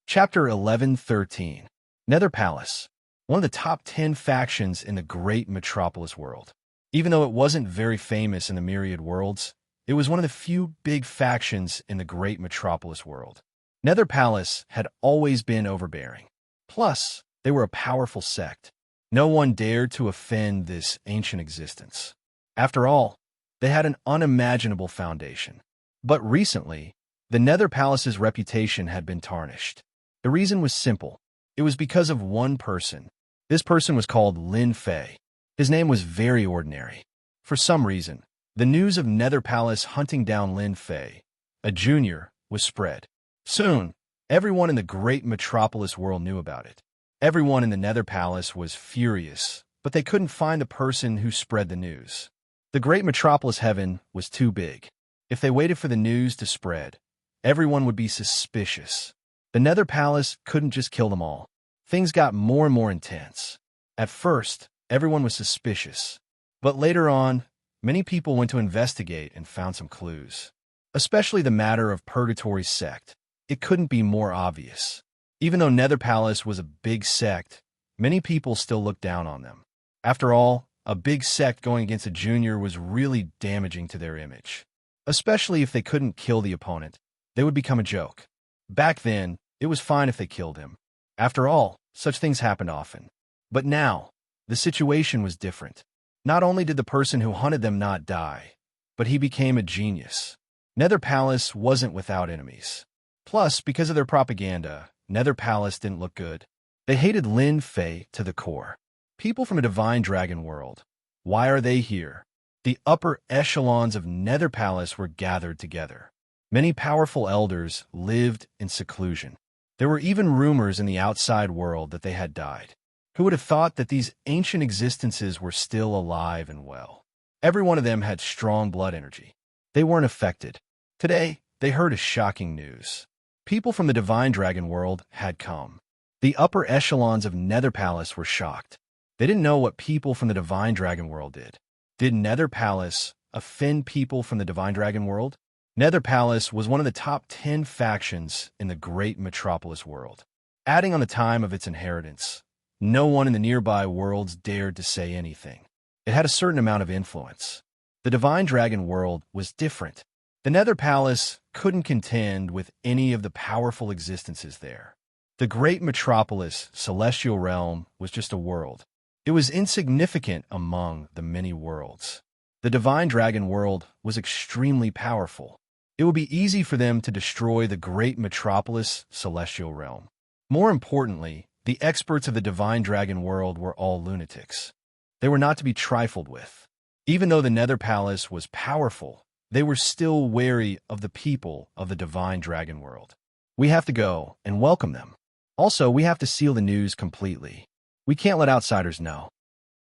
Chapter 11:13. Nether Palace. One of the top 10 factions in the great metropolis world. Even though it wasn't very famous in the myriad worlds, it was one of the few big factions in the great metropolis world. Nether Palace had always been overbearing. Plus, they were a powerful sect. No one dared to offend this ancient existence. After all, they had an unimaginable foundation. But recently, the Nether Palace's reputation had been tarnished. The reason was simple. It was because of one person. This person was called Lin Fei. His name was very ordinary. For some reason, the news of Nether Palace hunting down Lin Fei, a junior, was spread. Soon, everyone in the great metropolis world knew about it. Everyone in the Nether Palace was furious, but they couldn't find the person who spread the news. The great metropolis heaven was too big. If they waited for the news to spread, everyone would be suspicious. The Nether Palace couldn't just kill them all. Things got more and more intense. At first, everyone was suspicious. But later on, many people went to investigate and found some clues. Especially the matter of Purgatory's sect. It couldn't be more obvious. Even though Nether Palace was a big sect, many people still looked down on them. After all, a big sect going against a junior was really damaging to their image. Especially if they couldn't kill the opponent, they would become a joke. Back then, it was fine if they killed him. After all, such things happened often. But now, the situation was different. Not only did the person who hunted them not die, but he became a genius. Nether Palace wasn't without enemies. Plus, because of their propaganda, Nether Palace didn't look good. They hated Lin Fei to the core. People from a divine dragon world. Why are they here? The upper echelons of Nether Palace were gathered together. Many powerful elders lived in seclusion. There were even rumors in the outside world that they had died. Who would have thought that these ancient existences were still alive and well? Every one of them had strong blood energy. They weren't affected. Today, they heard a shocking news. People from the divine dragon world had come. The upper echelons of Nether Palace were shocked. They didn't know what people from the divine dragon world did. Did Nether Palace offend people from the divine dragon world? Nether Palace was one of the top 10 factions in the great metropolis world. Adding on the time of its inheritance, no one in the nearby worlds dared to say anything. It had a certain amount of influence. The Divine Dragon world was different. The Nether Palace couldn't contend with any of the powerful existences there. The great metropolis, Celestial Realm, was just a world. It was insignificant among the many worlds. The Divine Dragon world was extremely powerful. It would be easy for them to destroy the great metropolis, Celestial Realm. More importantly, the experts of the Divine Dragon world were all lunatics. They were not to be trifled with. Even though the Nether Palace was powerful, they were still wary of the people of the Divine Dragon world. We have to go and welcome them. Also, we have to seal the news completely. We can't let outsiders know.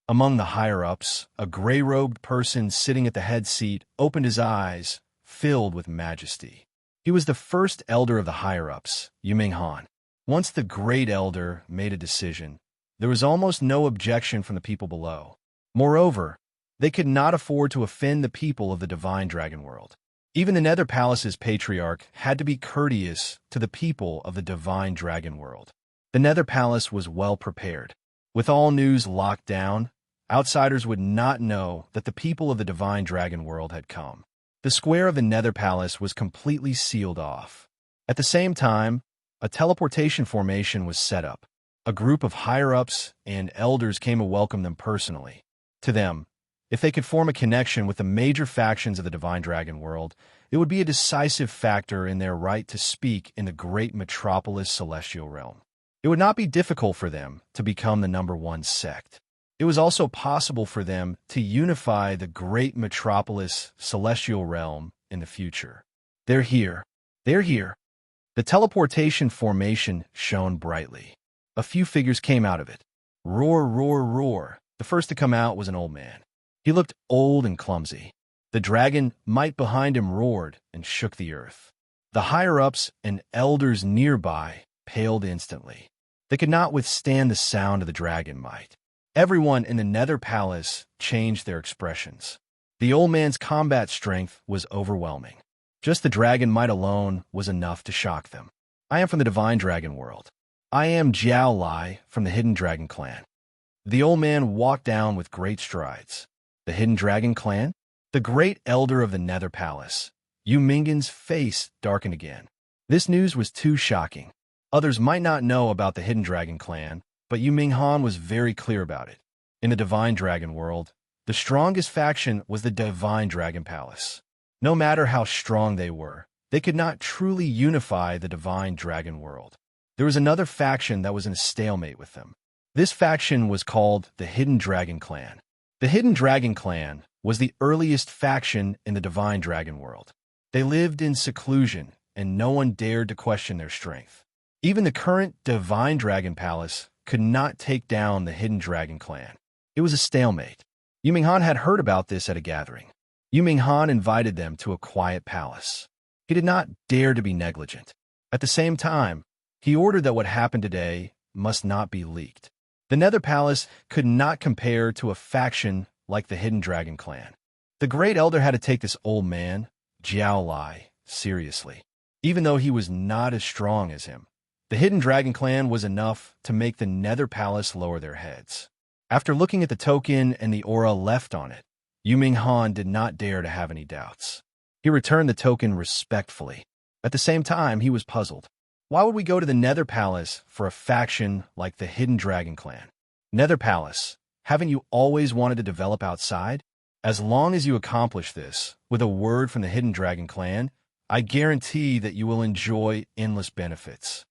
Among the higher-ups, a gray-robed person sitting at the head seat opened his eyes, filled with majesty. He was the first elder of the higher-ups, Yuming Han. Once the great elder made a decision, there was almost no objection from the people below. Moreover, they could not afford to offend the people of the Divine Dragon world. Even the Nether Palace's patriarch had to be courteous to the people of the Divine Dragon world. The Nether Palace was well prepared. With all news locked down, outsiders would not know that the people of the Divine Dragon world had come. The square of the Nether Palace was completely sealed off. At the same time, a teleportation formation was set up. A group of higher-ups and elders came to welcome them personally. To them, if they could form a connection with the major factions of the Divine Dragon world, it would be a decisive factor in their right to speak in the great metropolis Celestial Realm. It would not be difficult for them to become the #1 sect. It was also possible for them to unify the great metropolis Celestial Realm in the future. They're here. They're here. The teleportation formation shone brightly. A few figures came out of it. Roar, roar, roar. The first to come out was an old man. He looked old and clumsy. The dragon might behind him roared and shook the earth. The higher-ups and elders nearby paled instantly. They could not withstand the sound of the dragon might. Everyone in the Nether Palace changed their expressions. The old man's combat strength was overwhelming. Just the dragon might alone was enough to shock them. I am from the Divine Dragon world. I am Jiao Lai from the Hidden Dragon clan. The old man walked down with great strides. The Hidden Dragon clan? The great elder of the Nether Palace. Yu Mingan's face darkened again. This news was too shocking. Others might not know about the Hidden Dragon clan, but Yu Ming Han was very clear about it. In the Divine Dragon world, the strongest faction was the Divine Dragon Palace. No matter how strong they were, they could not truly unify the Divine Dragon world. There was another faction that was in a stalemate with them. This faction was called the Hidden Dragon clan. The Hidden Dragon clan was the earliest faction in the Divine Dragon world. They lived in seclusion, and no one dared to question their strength. Even the current Divine Dragon Palace could not take down the Hidden Dragon clan. It was a stalemate. Yu Ming Han had heard about this at a gathering. Yu Ming Han invited them to a quiet palace. He did not dare to be negligent. At the same time, he ordered that what happened today must not be leaked. The Nether Palace could not compare to a faction like the Hidden Dragon clan. The Great Elder had to take this old man, Jiao Lai, seriously. Even though he was not as strong as him, the Hidden Dragon clan was enough to make the Nether Palace lower their heads. After looking at the token and the aura left on it, Yu Ming Han did not dare to have any doubts. He returned the token respectfully. At the same time, he was puzzled. Why would we go to the Nether Palace for a faction like the Hidden Dragon clan? Nether Palace, haven't you always wanted to develop outside? As long as you accomplish this, with a word from the Hidden Dragon clan, I guarantee that you will enjoy endless benefits.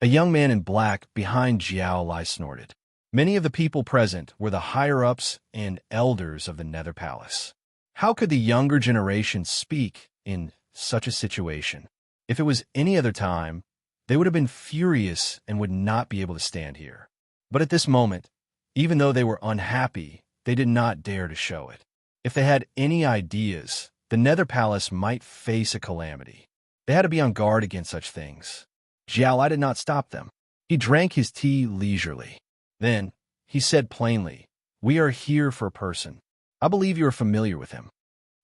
A young man in black behind Jiao Lai snorted. Many of the people present were the higher-ups and elders of the Nether Palace. How could the younger generation speak in such a situation? If it was any other time, they would have been furious and would not be able to stand here. But at this moment, even though they were unhappy, they did not dare to show it. If they had any ideas, the Nether Palace might face a calamity. They had to be on guard against such things. Jiao Lai did not stop them. He drank his tea leisurely. Then, he said plainly, "We are here for a person. I believe you are familiar with him."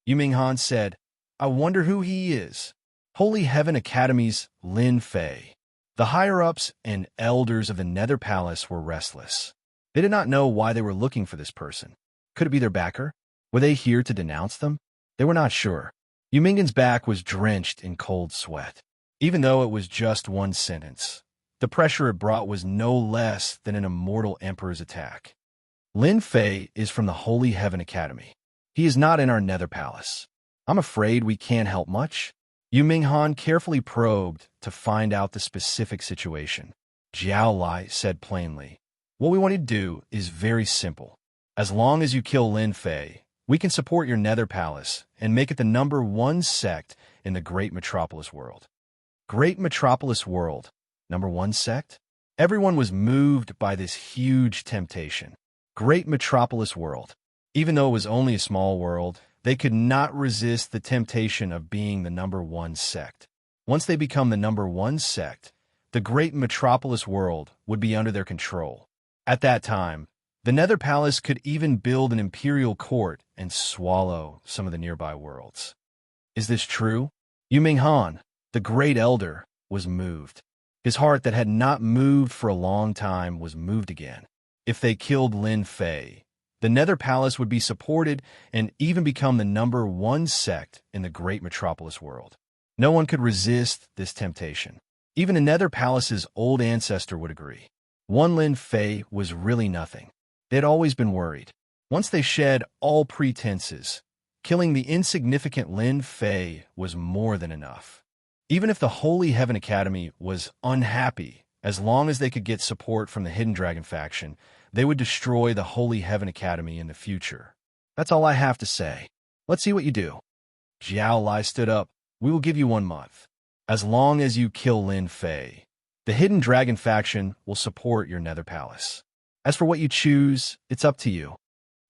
Yu Ming Han said, I wonder who he is. Holy Heaven Academy's Lin Fei. The higher-ups and elders of the Nether Palace were restless. They did not know why they were looking for this person. Could it be their backer? Were they here to denounce them? They were not sure. Yumingen's back was drenched in cold sweat. Even though it was just one sentence, the pressure it brought was no less than an immortal emperor's attack. Lin Fei is from the Holy Heaven Academy. He is not in our Nether Palace. I'm afraid we can't help much. Yu Minghan carefully probed to find out the specific situation. Jiao Lai said plainly, "What we want to do is very simple. As long as you kill Lin Fei, we can support your Nether Palace and make it the #1 sect in the Great Metropolis World." Great Metropolis World, #1 sect? Everyone was moved by this huge temptation. Great Metropolis World. Even though it was only a small world, they could not resist the temptation of being the #1 sect. Once they become the #1 sect, the Great Metropolis World would be under their control. At that time, the Nether Palace could even build an imperial court and swallow some of the nearby worlds. Is this true? Yu Minghan, the great elder, was moved. His heart that had not moved for a long time was moved again. If they killed Lin Fei, the Nether Palace would be supported and even become the #1 sect in the Great Metropolis World. No one could resist this temptation. Even the Nether Palace's old ancestor would agree. One Lin Fei was really nothing. They had always been worried. Once they shed all pretenses, killing the insignificant Lin Fei was more than enough. Even if the Holy Heaven Academy was unhappy, as long as they could get support from the Hidden Dragon faction, they would destroy the Holy Heaven Academy in the future. That's all I have to say. Let's see what you do. Jiao Lai stood up. We will give you 1 month. As long as you kill Lin Fei, the Hidden Dragon faction will support your Nether Palace. As for what you choose, it's up to you.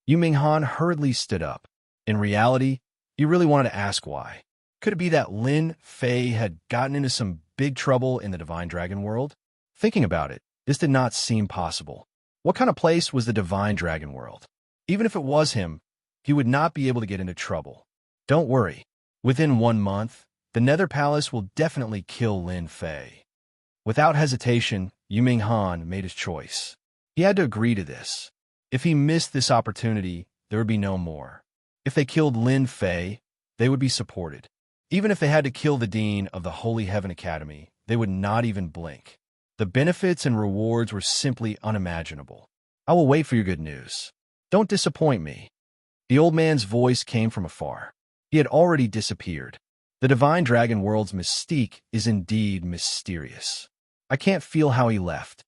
Yu Minghan hurriedly stood up. In reality, he really wanted to ask why. Could it be that Lin Fei had gotten into some big trouble in the Divine Dragon world? Thinking about it, this did not seem possible. What kind of place was the Divine Dragon world? Even if it was him, he would not be able to get into trouble. Don't worry. Within 1 month, the Nether Palace will definitely kill Lin Fei. Without hesitation, Yu Minghan made his choice. He had to agree to this. If he missed this opportunity, there would be no more. If they killed Lin Fei, they would be supported. Even if they had to kill the Dean of the Holy Heaven Academy, they would not even blink. The benefits and rewards were simply unimaginable. I will wait for your good news. Don't disappoint me. The old man's voice came from afar. He had already disappeared. The Divine Dragon world's mystique is indeed mysterious. I can't feel how he left.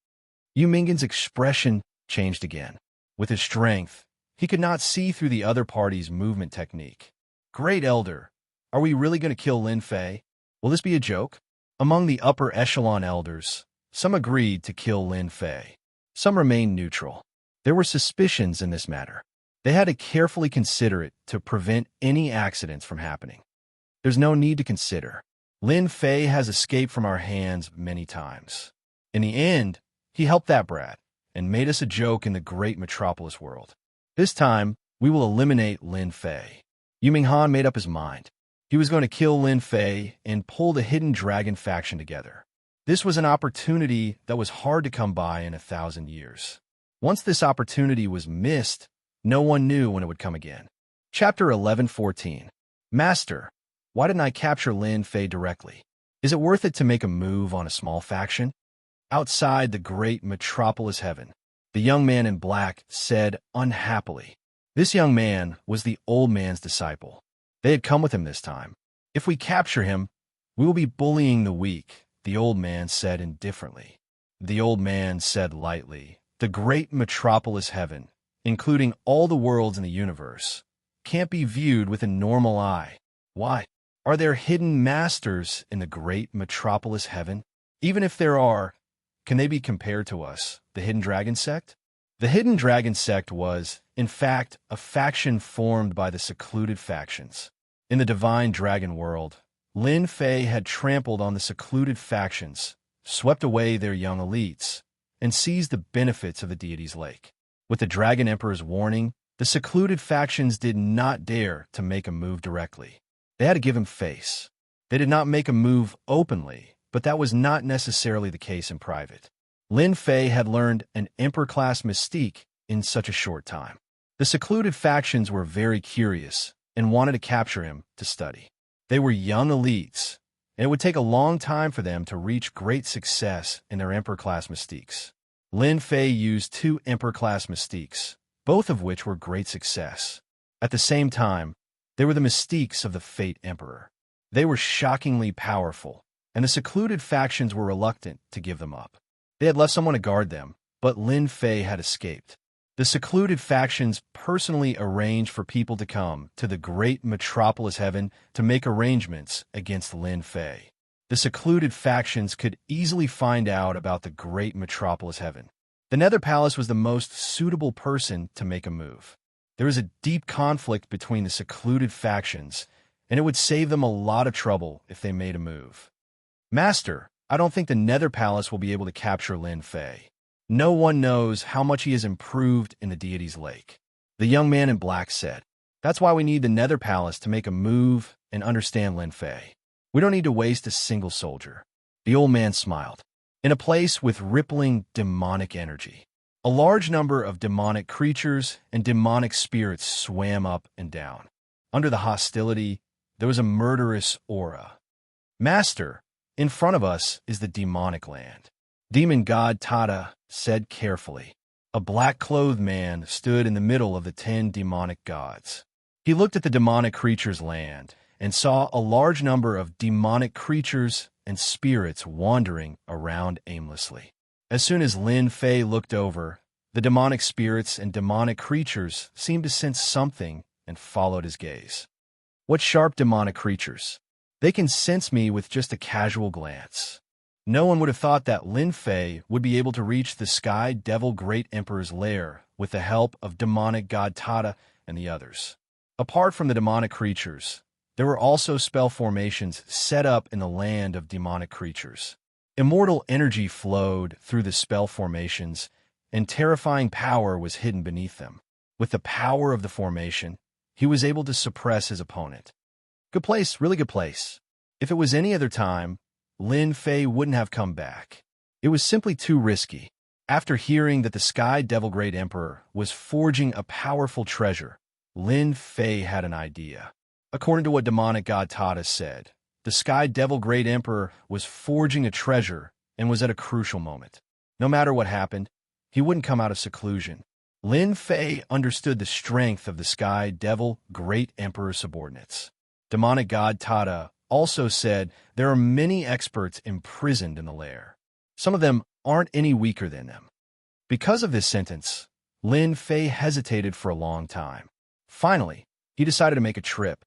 Yu Minghan's expression changed again. With his strength, he could not see through the other party's movement technique. Great Elder, are we really going to kill Lin Fei? Will this be a joke? Among the upper echelon elders, some agreed to kill Lin Fei. Some remained neutral. There were suspicions in this matter. They had to carefully consider it to prevent any accidents from happening. There's no need to consider. Lin Fei has escaped from our hands many times. In the end, he helped that brat and made us a joke in the Great Metropolis World. This time, we will eliminate Lin Fei. Yu Minghan made up his mind. He was going to kill Lin Fei and pull the Hidden Dragon faction together. This was an opportunity that was hard to come by in 1,000 years. Once this opportunity was missed, no one knew when it would come again. Chapter 11:14. Master, why didn't I capture Lin Fei directly? Is it worth it to make a move on a small faction? Outside the Great Metropolis Heaven, the young man in black said unhappily. This young man was the old man's disciple. They had come with him this time. If we capture him, we will be bullying the weak, the old man said indifferently. The old man said lightly, the Great Metropolis Heaven, including all the worlds in the universe, can't be viewed with a normal eye. Why? Are there hidden masters in the Great Metropolis Heaven? Even if there are, can they be compared to us, the Hidden Dragon sect? The Hidden Dragon sect was, in fact, a faction formed by the secluded factions. In the Divine Dragon world, Lin Fei had trampled on the secluded factions, swept away their young elites, and seized the benefits of the deity's lake. With the Dragon Emperor's warning, the secluded factions did not dare to make a move directly. They had to give him face. They did not make a move openly, but that was not necessarily the case in private. Lin Fei had learned an Emperor-class mystique in such a short time. The secluded factions were very curious and wanted to capture him to study. They were young elites, and it would take a long time for them to reach great success in their Emperor-class mystiques. Lin Fei used 2 Emperor-class mystiques, both of which were great success. At the same time, they were the mystiques of the Fate Emperor. They were shockingly powerful, and the secluded factions were reluctant to give them up. They had left someone to guard them, but Lin Fei had escaped. The secluded factions personally arranged for people to come to the great metropolis heaven to make arrangements against Lin Fei. The secluded factions could easily find out about the great metropolis heaven. The Nether Palace was the most suitable person to make a move. There was a deep conflict between the secluded factions, and it would save them a lot of trouble if they made a move. Master, I don't think the Nether Palace will be able to capture Lin Fei. No one knows how much he has improved in the deity's lake. The young man in black said. That's why we need the Nether Palace to make a move and understand Lin Fei. We don't need to waste a single soldier. The old man smiled. In a place with rippling demonic energy, a large number of demonic creatures and demonic spirits swam up and down. Under the hostility, there was a murderous aura. Master, in front of us is the demonic land. Demon god Tada said carefully. A black-clothed man stood in the middle of the 10 demonic gods. He looked at the demonic creatures' land and saw a large number of demonic creatures and spirits wandering around aimlessly. As soon as Lin Fei looked over, the demonic spirits and demonic creatures seemed to sense something and followed his gaze. What sharp demonic creatures! They can sense me with just a casual glance. No one would have thought that Lin Fei would be able to reach the Sky Devil Great Emperor's lair with the help of demonic god Tada and the others. Apart from the demonic creatures, there were also spell formations set up in the land of demonic creatures. Immortal energy flowed through the spell formations, and terrifying power was hidden beneath them. With the power of the formation, he was able to suppress his opponent. Good place, really good place. If it was any other time, Lin Fei wouldn't have come back. It was simply too risky. After hearing that the Sky Devil Great Emperor was forging a powerful treasure, Lin Fei had an idea. According to what demonic god Tada said, the Sky Devil Great Emperor was forging a treasure and was at a crucial moment. No matter what happened, he wouldn't come out of seclusion. Lin Fei understood the strength of the Sky Devil Great Emperor subordinates. Demonic god Tada also said there are many experts imprisoned in the lair. Some of them aren't any weaker than them. Because of this sentence, Lin Fei hesitated for a long time. Finally, he decided to make a trip.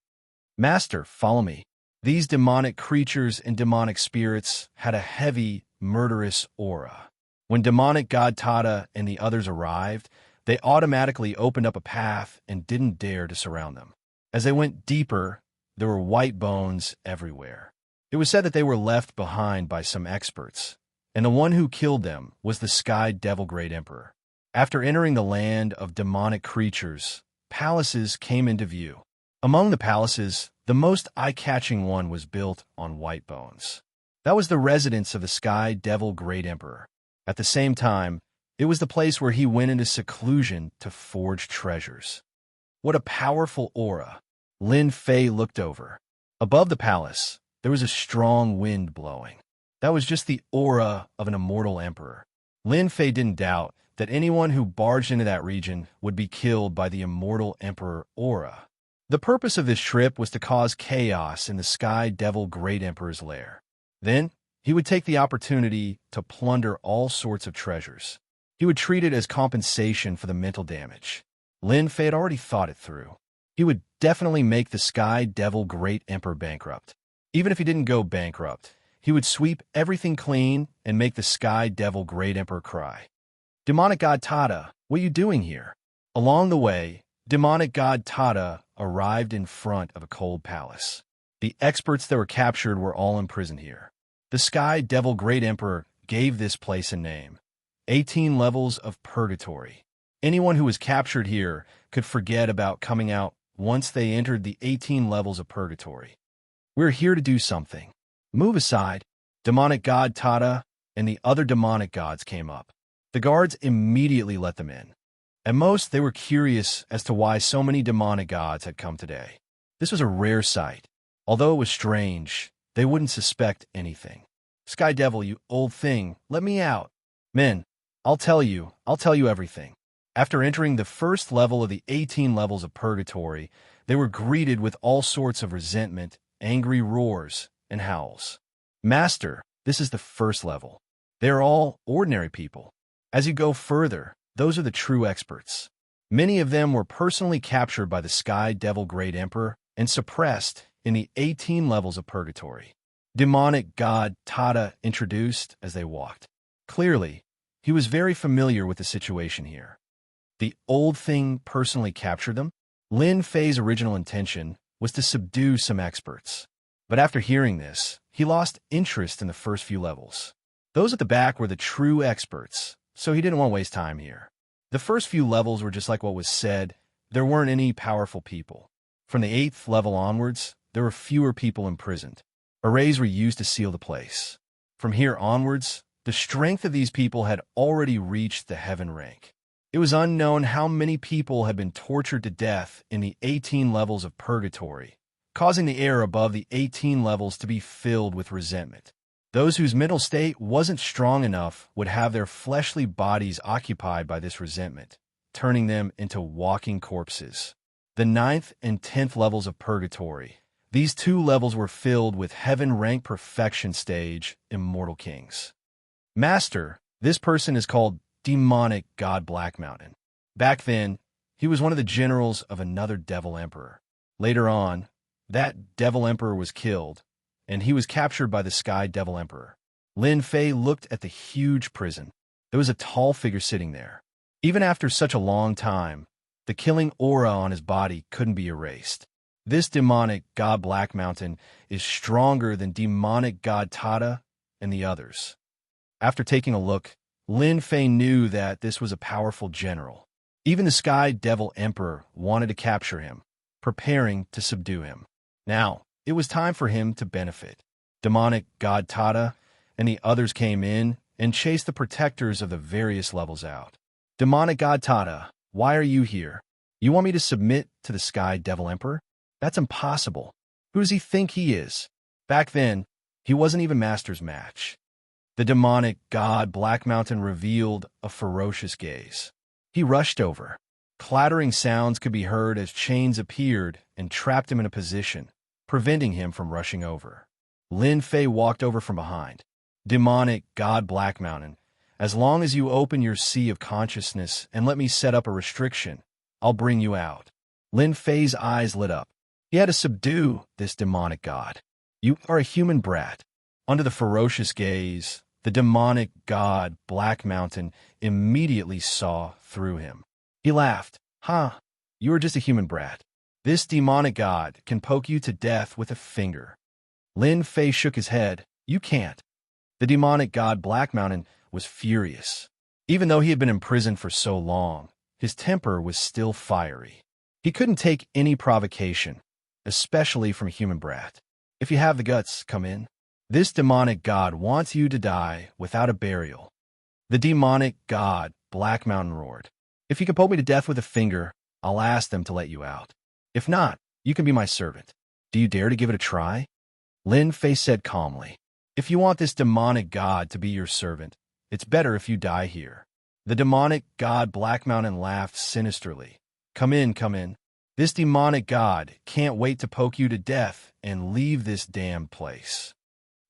Master, follow me. These demonic creatures and demonic spirits had a heavy, murderous aura. When demonic god Tada and the others arrived, they automatically opened up a path and didn't dare to surround them. As they went deeper, there were white bones everywhere. It was said that they were left behind by some experts, and the one who killed them was the Sky Devil Great Emperor. After entering the land of demonic creatures, palaces came into view. Among the palaces, the most eye-catching one was built on white bones. That was the residence of the Sky Devil Great Emperor. At the same time, it was the place where he went into seclusion to forge treasures. What a powerful aura! Lin Fei looked over. Above the palace, there was a strong wind blowing. That was just the aura of an immortal emperor. Lin Fei didn't doubt that anyone who barged into that region would be killed by the immortal emperor aura. The purpose of this trip was to cause chaos in the Sky Devil Great Emperor's lair. Then, he would take the opportunity to plunder all sorts of treasures. He would treat it as compensation for the mental damage. Lin Fei had already thought it through. He would definitely make the Sky Devil Great Emperor bankrupt. Even if he didn't go bankrupt, he would sweep everything clean and make the Sky Devil Great Emperor cry. Demonic god Tada, what are you doing here? Along the way, demonic god Tada arrived in front of a cold palace. The experts that were captured were all imprisoned here. The Sky Devil Great Emperor gave this place a name: 18 levels of purgatory. Anyone who was captured here could forget about coming out once they entered the 18 levels of purgatory. We're here to do something. Move aside. Demonic god Tada and the other demonic gods came up. The guards immediately let them in. At most, they were curious as to why so many demonic gods had come today. This was a rare sight. Although it was strange, they wouldn't suspect anything. Sky Devil, you old thing, let me out. Men, I'll tell you everything. After entering the first level of the 18 levels of purgatory, they were greeted with all sorts of resentment, angry roars, and howls. Master, this is the first level. They are all ordinary people. As you go further, those are the true experts. Many of them were personally captured by the Sky Devil Great Emperor and suppressed in the 18 levels of purgatory. Demonic god Tada introduced as they walked. Clearly, he was very familiar with the situation here. The old thing personally captured them. Lin Fei's original intention was to subdue some experts. But after hearing this, he lost interest in the first few levels. Those at the back were the true experts, so he didn't want to waste time here. The first few levels were just like what was said. There weren't any powerful people. From the 8th level onwards, there were fewer people imprisoned. Arrays were used to seal the place. From here onwards, the strength of these people had already reached the heaven rank. It was unknown how many people had been tortured to death in the 18 levels of purgatory, causing the air above the 18 levels to be filled with resentment. Those whose mental state wasn't strong enough would have their fleshly bodies occupied by this resentment, turning them into walking corpses. The 9th and 10th levels of purgatory. These two levels were filled with heaven-rank perfection stage immortal kings. Master, this person is called Demonic God Black Mountain. Back then, he was one of the generals of another devil emperor. Later on, that devil emperor was killed, and he was captured by the Sky Devil Emperor. Lin Fei looked at the huge prison. There was a tall figure sitting there. Even after such a long time, the killing aura on his body couldn't be erased. This demonic god Black Mountain is stronger than demonic god Tada and the others. After taking a look, Lin Fei knew that this was a powerful general. Even the Sky Devil Emperor wanted to capture him, preparing to subdue him. Now, it was time for him to benefit. Demonic god Tada and the others came in and chased the protectors of the various levels out. Demonic god Tada, why are you here? You want me to submit to the Sky Devil Emperor? That's impossible. Who does he think he is? Back then, he wasn't even Master's match. The demonic god Black Mountain revealed a ferocious gaze. He rushed over. Clattering sounds could be heard as chains appeared and trapped him in a position, preventing him from rushing over. Lin Fei walked over from behind. Demonic god Black Mountain, as long as you open your sea of consciousness and let me set up a restriction, I'll bring you out. Lin Fei's eyes lit up. He had to subdue this demonic god. You are a human brat. Under the ferocious gaze, the demonic god Black Mountain immediately saw through him. He laughed. You are just a human brat. This demonic god can poke you to death with a finger. Lin Fei shook his head. You can't. The demonic god Black Mountain was furious. Even though he had been imprisoned for so long, his temper was still fiery. He couldn't take any provocation, especially from a human brat. If you have the guts, come in. This demonic god wants you to die without a burial. The demonic god Black Mountain roared. If you can poke me to death with a finger, I'll ask them to let you out. If not, you can be my servant. Do you dare to give it a try? Lin Fei said calmly. If you want this demonic god to be your servant, it's better if you die here. The demonic god Black Mountain laughed sinisterly. Come in, come in. This demonic god can't wait to poke you to death and leave this damned place.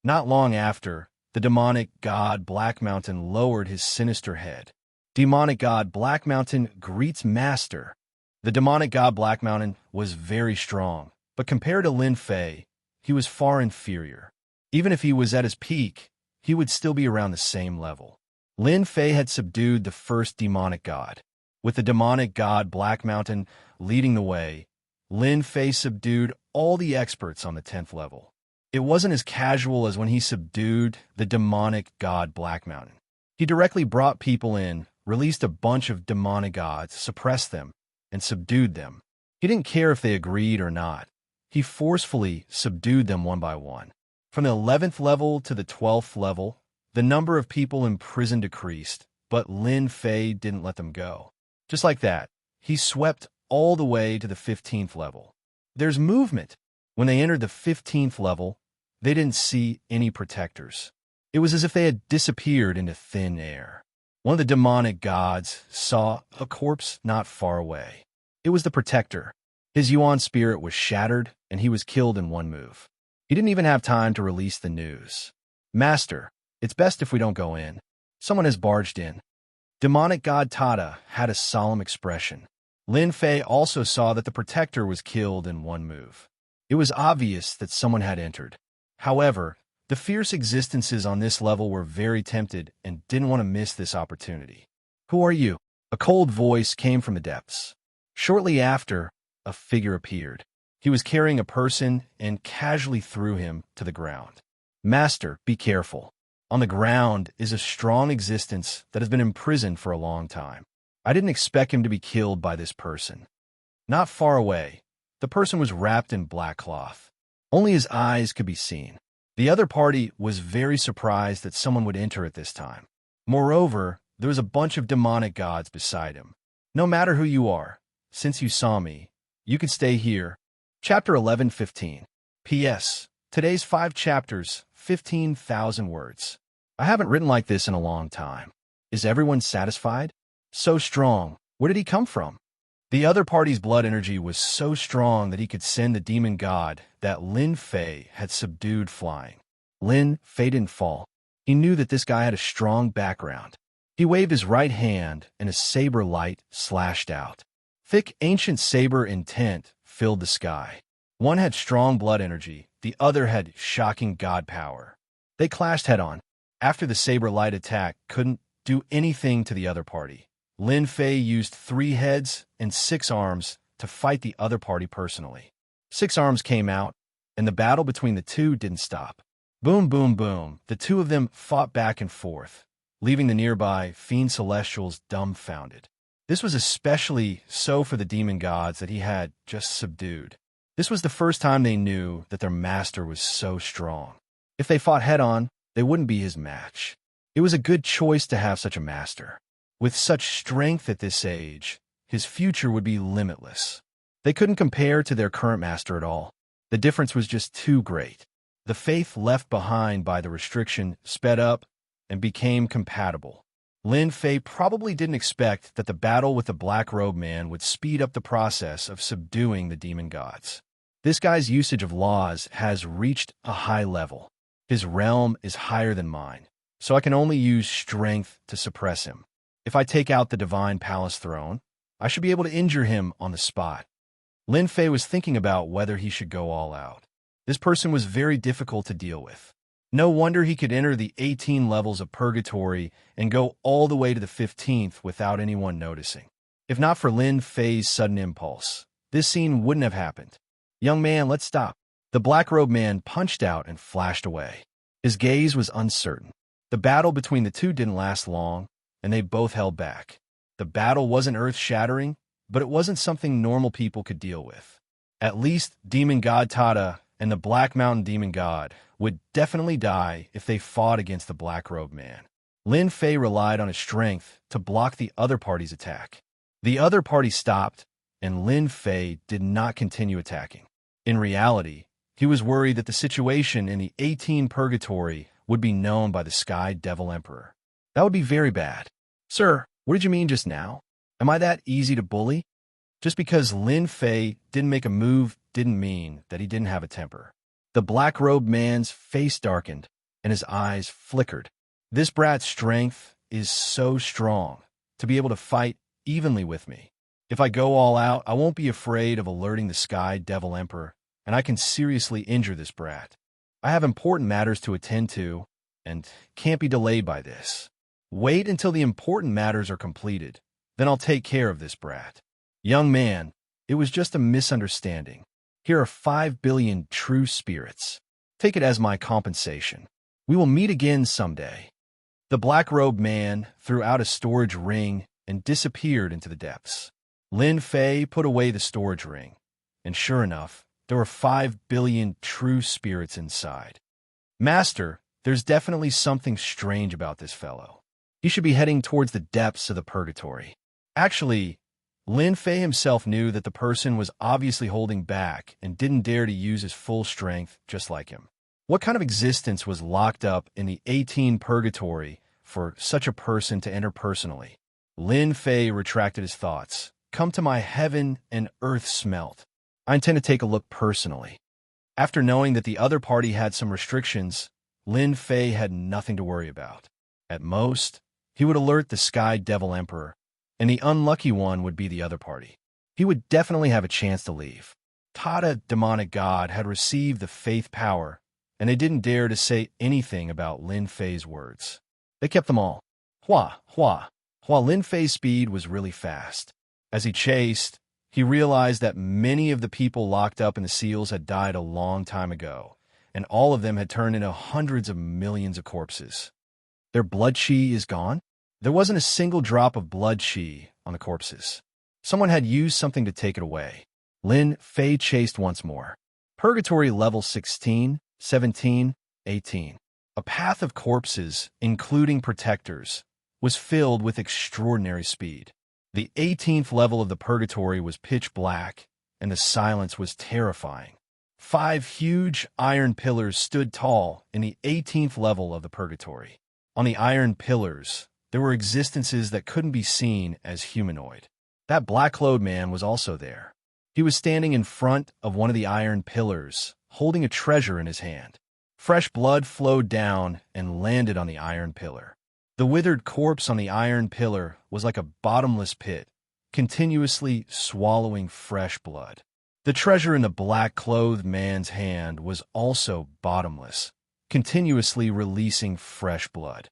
Not long after, the demonic god Black Mountain lowered his sinister head. Demonic god Black Mountain greets Master. The demonic god Black Mountain was very strong, but compared to Lin Fei, he was far inferior. Even if he was at his peak, he would still be around the same level. Lin Fei had subdued the first demonic god. With the demonic god Black Mountain leading the way, Lin Fei subdued all the experts on the 10th level. It wasn't as casual as when he subdued the demonic god Black Mountain. He directly brought people in, released a bunch of demonic gods, suppressed them, and subdued them. He didn't care if they agreed or not. He forcefully subdued them one by one. From the 11th level to the 12th level, the number of people imprisoned decreased, but Lin Fei didn't let them go. Just like that, he swept all the way to the 15th level. There's movement. When they entered the 15th level, they didn't see any protectors. It was as if they had disappeared into thin air. One of the demonic gods saw a corpse not far away. It was the protector. His Yuan spirit was shattered, and he was killed in one move. He didn't even have time to release the news. Master, it's best if we don't go in. Someone has barged in. Demonic god Tada had a solemn expression. Lin Fei also saw that the protector was killed in one move. It was obvious that someone had entered. However, the fierce existences on this level were very tempted and didn't want to miss this opportunity. Who are you? A cold voice came from the depths. Shortly after, a figure appeared. He was carrying a person and casually threw him to the ground. Master, be careful. On the ground is a strong existence that has been imprisoned for a long time. I didn't expect him to be killed by this person. Not far away, the person was wrapped in black cloth. Only his eyes could be seen. The other party was very surprised that someone would enter at this time. Moreover, there was a bunch of demonic gods beside him. No matter who you are, since you saw me, you can stay here. Chapter 11:15. P.S. Today's 5 chapters, 15,000 words. I haven't written like this in a long time. Is everyone satisfied? So strong. Where did he come from? The other party's blood energy was so strong that he could send the demon god that Lin Fei had subdued flying. Lin Fei didn't fall. He knew that this guy had a strong background. He waved his right hand and a saber light slashed out. Thick ancient saber intent filled the sky. One had strong blood energy, the other had shocking god power. They clashed head-on. After the saber light attack couldn't do anything to the other party, Lin Fei used 3 heads and 6 arms to fight the other party personally. 6 arms came out, and the battle between the two didn't stop. Boom, boom, boom, the two of them fought back and forth, leaving the nearby fiend celestials dumbfounded. This was especially so for the demon gods that he had just subdued. This was the first time they knew that their master was so strong. If they fought head-on, they wouldn't be his match. It was a good choice to have such a master. With such strength at this age, his future would be limitless. They couldn't compare to their current master at all. The difference was just too great. The faith left behind by the restriction sped up and became compatible. Lin Fei probably didn't expect that the battle with the Black Robe Man would speed up the process of subduing the demon gods. This guy's usage of laws has reached a high level. His realm is higher than mine, so I can only use strength to suppress him. If I take out the Divine Palace throne, I should be able to injure him on the spot. Lin Fei was thinking about whether he should go all out. This person was very difficult to deal with. No wonder he could enter the 18 levels of purgatory and go all the way to the 15th without anyone noticing. If not for Lin Fei's sudden impulse, this scene wouldn't have happened. Young man, let's stop. The Black Robe Man punched out and flashed away. His gaze was uncertain. The battle between the two didn't last long, and they both held back. The battle wasn't earth-shattering, but it wasn't something normal people could deal with. At least Demon God Tada and the Black Mountain Demon God would definitely die if they fought against the Black Robe Man. Lin Fei relied on his strength to block the other party's attack. The other party stopped, and Lin Fei did not continue attacking. In reality, he was worried that the situation in the 18 Purgatory would be known by the Sky Devil Emperor. That would be very bad. Sir, what did you mean just now? Am I that easy to bully? Just because Lin Fei didn't make a move didn't mean that he didn't have a temper. The Black Robe Man's face darkened, and his eyes flickered. This brat's strength is so strong to be able to fight evenly with me. If I go all out, I won't be afraid of alerting the Sky Devil Emperor, and I can seriously injure this brat. I have important matters to attend to, and can't be delayed by this. Wait until the important matters are completed, then I'll take care of this brat. Young man, it was just a misunderstanding. Here are 5 billion true spirits. Take it as my compensation. We will meet again someday. The Black Robe Man threw out a storage ring and disappeared into the depths. Lin Fei put away the storage ring, and sure enough, there were 5 billion true spirits inside. Master, there's definitely something strange about this fellow. He should be heading towards the depths of the purgatory. Actually, Lin Fei himself knew that the person was obviously holding back and didn't dare to use his full strength just like him. What kind of existence was locked up in the 18 purgatory for such a person to enter personally? Lin Fei retracted his thoughts. Come to my heaven and earth smelt. I intend to take a look personally. After knowing that the other party had some restrictions, Lin Fei had nothing to worry about. At most, he would alert the Sky Devil Emperor, and the unlucky one would be the other party. He would definitely have a chance to leave. Tada Demonic God had received the faith power, and they didn't dare to say anything about Lin Fei's words. They kept them all. Hua, hua. While Lin Fei's speed was really fast. As he chased, he realized that many of the people locked up in the seals had died a long time ago, and all of them had turned into hundreds of millions of corpses. Their blood chi is gone? There wasn't a single drop of blood chi on the corpses. Someone had used something to take it away. Lin Fei chased once more. Purgatory level 16, 17, 18. A path of corpses, including protectors, was filled with extraordinary speed. The 18th level of the purgatory was pitch black, and the silence was terrifying. 5 huge iron pillars stood tall in the 18th level of the purgatory. On the iron pillars, there were existences that couldn't be seen as humanoid. That black-clothed man was also there. He was standing in front of one of the iron pillars, holding a treasure in his hand. Fresh blood flowed down and landed on the iron pillar. The withered corpse on the iron pillar was like a bottomless pit, continuously swallowing fresh blood. The treasure in the black-clothed man's hand was also bottomless, continuously releasing fresh blood.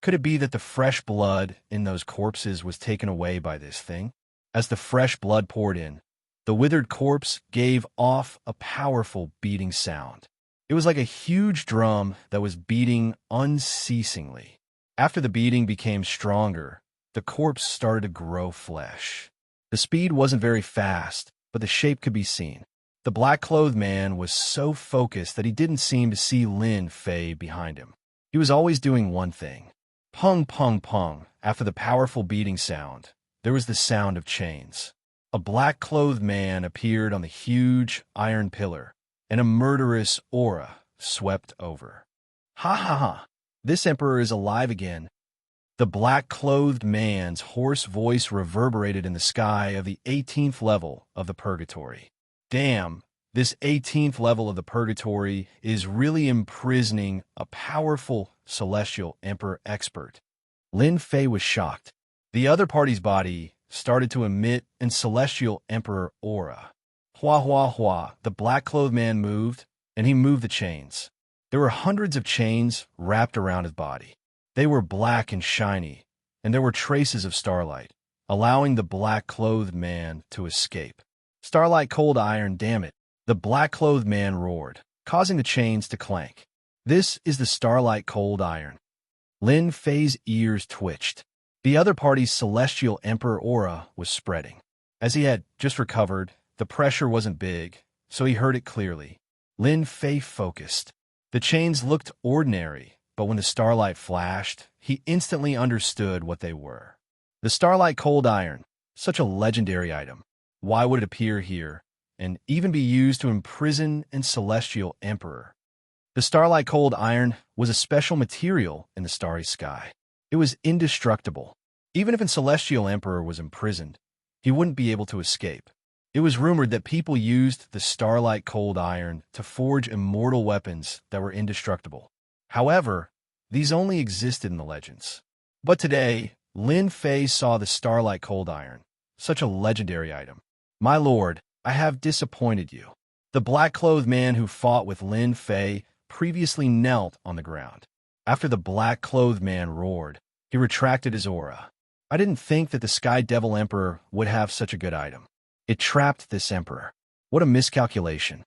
Could it be that the fresh blood in those corpses was taken away by this thing? As the fresh blood poured in, the withered corpse gave off a powerful beating sound. It was like a huge drum that was beating unceasingly. After the beating became stronger, the corpse started to grow flesh. The speed wasn't very fast, but the shape could be seen. The black-clothed man was so focused that he didn't seem to see Lin Fei behind him. He was always doing one thing. Pung, pung, pung. After the powerful beating sound, there was the sound of chains. A black-clothed man appeared on the huge iron pillar, and a murderous aura swept over. Ha ha ha! This emperor is alive again. The black-clothed man's hoarse voice reverberated in the sky of the 18th level of the purgatory. Damn, this 18th level of the purgatory is really imprisoning a powerful celestial emperor expert. Lin Fei was shocked. The other party's body started to emit an celestial emperor aura. Hua hua hua, the black-clothed man moved, and he moved the chains. There were hundreds of chains wrapped around his body. They were black and shiny, and there were traces of starlight, allowing the black-clothed man to escape. Starlight cold iron, damn it, the black-clothed man roared, causing the chains to clank. This is the starlight cold iron. Lin Fei's ears twitched. The other party's celestial emperor aura was spreading. As he had just recovered, the pressure wasn't big, so he heard it clearly. Lin Fei focused. The chains looked ordinary, but when the starlight flashed, he instantly understood what they were. The starlight cold iron, such a legendary item. Why would it appear here, and even be used to imprison a celestial emperor? The starlight cold iron was a special material in the starry sky. It was indestructible. Even if a celestial emperor was imprisoned, he wouldn't be able to escape. It was rumored that people used the starlight cold iron to forge immortal weapons that were indestructible. However, these only existed in the legends. But today, Lin Fei saw the starlight cold iron, such a legendary item. My lord, I have disappointed you. The black-clothed man who fought with Lin Fei previously knelt on the ground. After the black-clothed man roared, he retracted his aura. I didn't think that the Sky Devil Emperor would have such a good item. It trapped this emperor. What a miscalculation.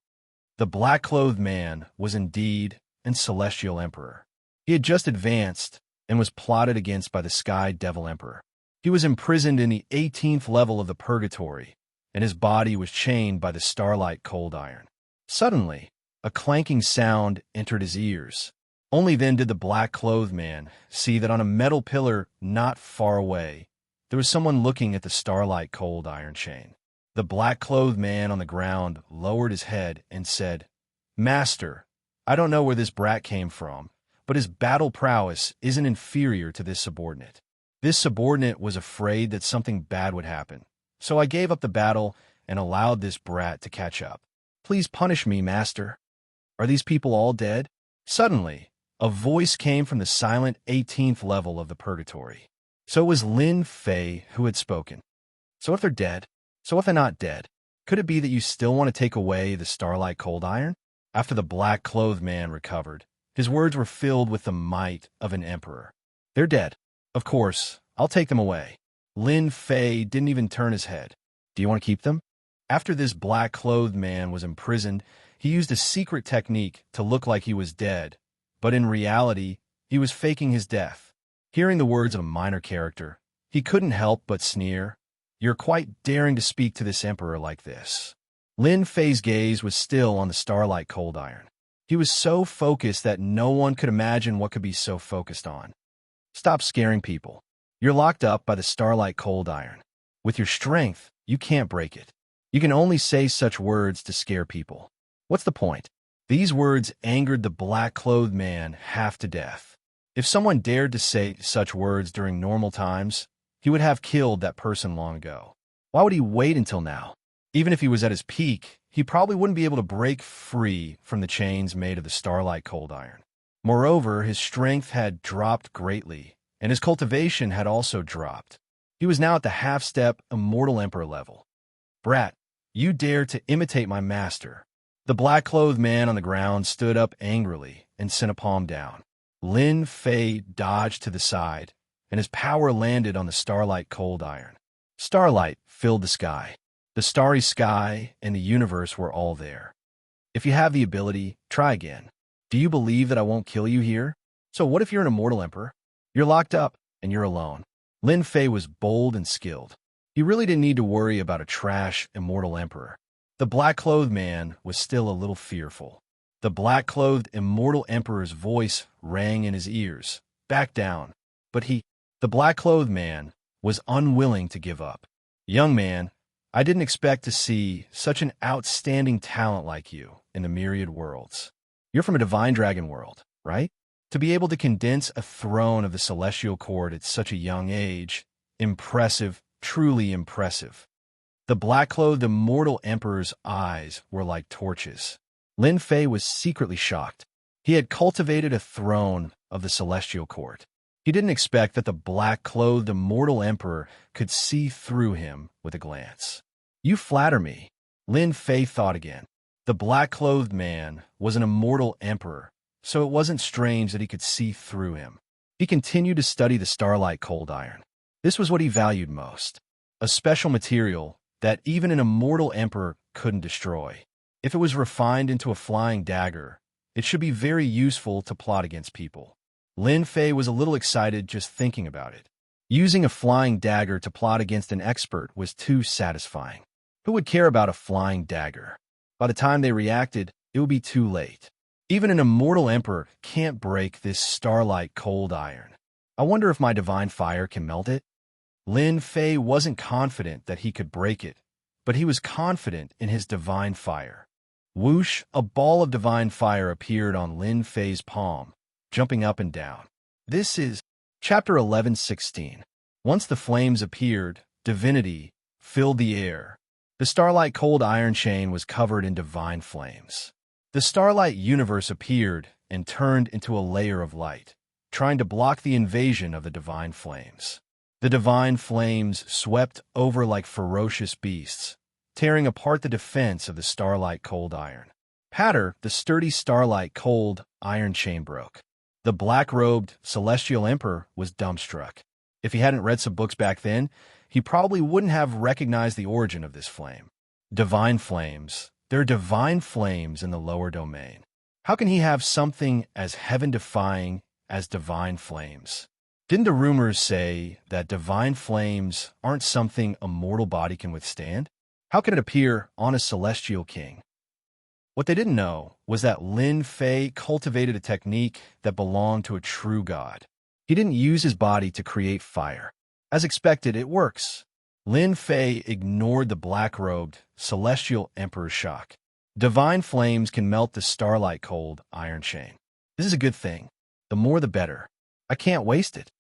The black-clothed man was indeed a celestial emperor. He had just advanced and was plotted against by the Sky Devil Emperor. He was imprisoned in the 18th level of the purgatory, and his body was chained by the starlight cold iron. Suddenly, a clanking sound entered his ears. Only then did the black-clothed man see that on a metal pillar not far away, there was someone looking at the starlight cold iron chain. The black-clothed man on the ground lowered his head and said, "Master, I don't know where this brat came from, but his battle prowess isn't inferior to this subordinate. This subordinate was afraid that something bad would happen, so I gave up the battle and allowed this brat to catch up. Please punish me, master. Are these people all dead?" Suddenly, a voice came from the silent 18th level of the purgatory. So it was Lin Fei who had spoken. "So if they're dead, so if they're not dead, could it be that you still want to take away the starlight cold iron?" After the black-clothed man recovered, his words were filled with the might of an emperor. "They're dead. Of course, I'll take them away." Lin Fei didn't even turn his head. "Do you want to keep them?" After this black-clothed man was imprisoned, he used a secret technique to look like he was dead, but in reality, he was faking his death. Hearing the words of a minor character, he couldn't help but sneer. "You're quite daring to speak to this emperor like this." Lin Fei's gaze was still on the starlight cold iron. He was so focused that no one could imagine what could be so focused on. "Stop scaring people. You're locked up by the starlight cold iron. With your strength, you can't break it. You can only say such words to scare people. What's the point?" These words angered the black-clothed man half to death. If someone dared to say such words during normal times, he would have killed that person long ago. Why would he wait until now? Even if he was at his peak, he probably wouldn't be able to break free from the chains made of the starlight cold iron. Moreover, his strength had dropped greatly, and his cultivation had also dropped. He was now at the half-step immortal emperor level. "Brat, you dare to imitate my master." The black-clothed man on the ground stood up angrily and sent a palm down. Lin Fei dodged to the side, and his power landed on the starlight cold iron. Starlight filled the sky. The starry sky and the universe were all there. "If you have the ability, try again. Do you believe that I won't kill you here? So what if you're an immortal emperor? You're locked up, and you're alone." Lin Fei was bold and skilled. He really didn't need to worry about a trash immortal emperor. The black-clothed man was still a little fearful. The black-clothed immortal emperor's voice rang in his ears. "Back down." But the black-clothed man, was unwilling to give up. "Young man, I didn't expect to see such an outstanding talent like you in the myriad worlds. You're from a divine dragon world, right? To be able to condense a throne of the celestial court at such a young age, impressive, truly impressive." The black-clothed immortal emperor's eyes were like torches. Lin Fei was secretly shocked. He had cultivated a throne of the celestial court. He didn't expect that the black-clothed immortal emperor could see through him with a glance. "You flatter me," Lin Fei thought again. The black-clothed man was an immortal emperor, so it wasn't strange that he could see through him. He continued to study the starlight cold iron. This was what he valued most, a special material that even an immortal emperor couldn't destroy. If it was refined into a flying dagger, it should be very useful to plot against people. Lin Fei was a little excited just thinking about it. Using a flying dagger to plot against an expert was too satisfying. Who would care about a flying dagger? By the time they reacted, it would be too late. Even an immortal emperor can't break this starlight cold iron. I wonder if my divine fire can melt it? Lin Fei wasn't confident that he could break it, but he was confident in his divine fire. Whoosh, a ball of divine fire appeared on Lin Fei's palm, jumping up and down. This is Chapter 11:16. Once the flames appeared, divinity filled the air. The starlight cold iron chain was covered in divine flames. The starlight universe appeared and turned into a layer of light, trying to block the invasion of the divine flames. The divine flames swept over like ferocious beasts, tearing apart the defense of the starlight cold iron. Patter, the sturdy starlight cold iron chain broke. The black-robed celestial emperor was dumbstruck. If he hadn't read some books back then, he probably wouldn't have recognized the origin of this flame. Divine flames. They're divine flames in the lower domain. How can he have something as heaven-defying as divine flames? Didn't the rumors say that divine flames aren't something a mortal body can withstand? How can it appear on a celestial king? What they didn't know was that Lin Fei cultivated a technique that belonged to a true god. He didn't use his body to create fire. As expected, it works. Lin Fei ignored the black-robed, celestial emperor's shock. Divine flames can melt the starlight-cold iron chain. This is a good thing. The more the better. I can't waste it.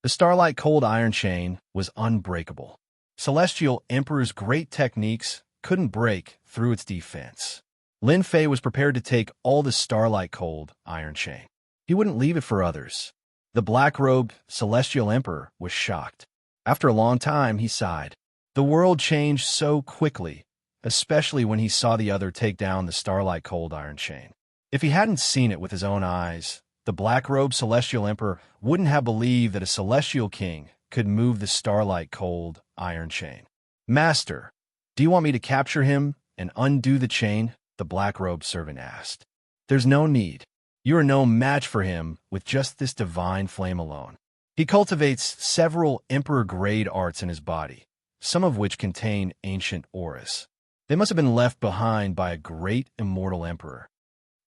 The starlight-cold iron chain was unbreakable. Celestial Emperor's great techniques couldn't break through its defense. Lin Fei was prepared to take all the starlight-cold iron chain. He wouldn't leave it for others. The black-robed Celestial Emperor was shocked. After a long time, he sighed. The world changed so quickly, especially when he saw the other take down the starlight-cold iron chain. If he hadn't seen it with his own eyes, the black-robed Celestial Emperor wouldn't have believed that a Celestial King could move the starlight-cold iron chain. "Master, do you want me to capture him and undo the chain?" the black-robed servant asked. "There's no need. You are no match for him with just this divine flame alone. He cultivates several emperor-grade arts in his body, some of which contain ancient auras. They must have been left behind by a great immortal emperor."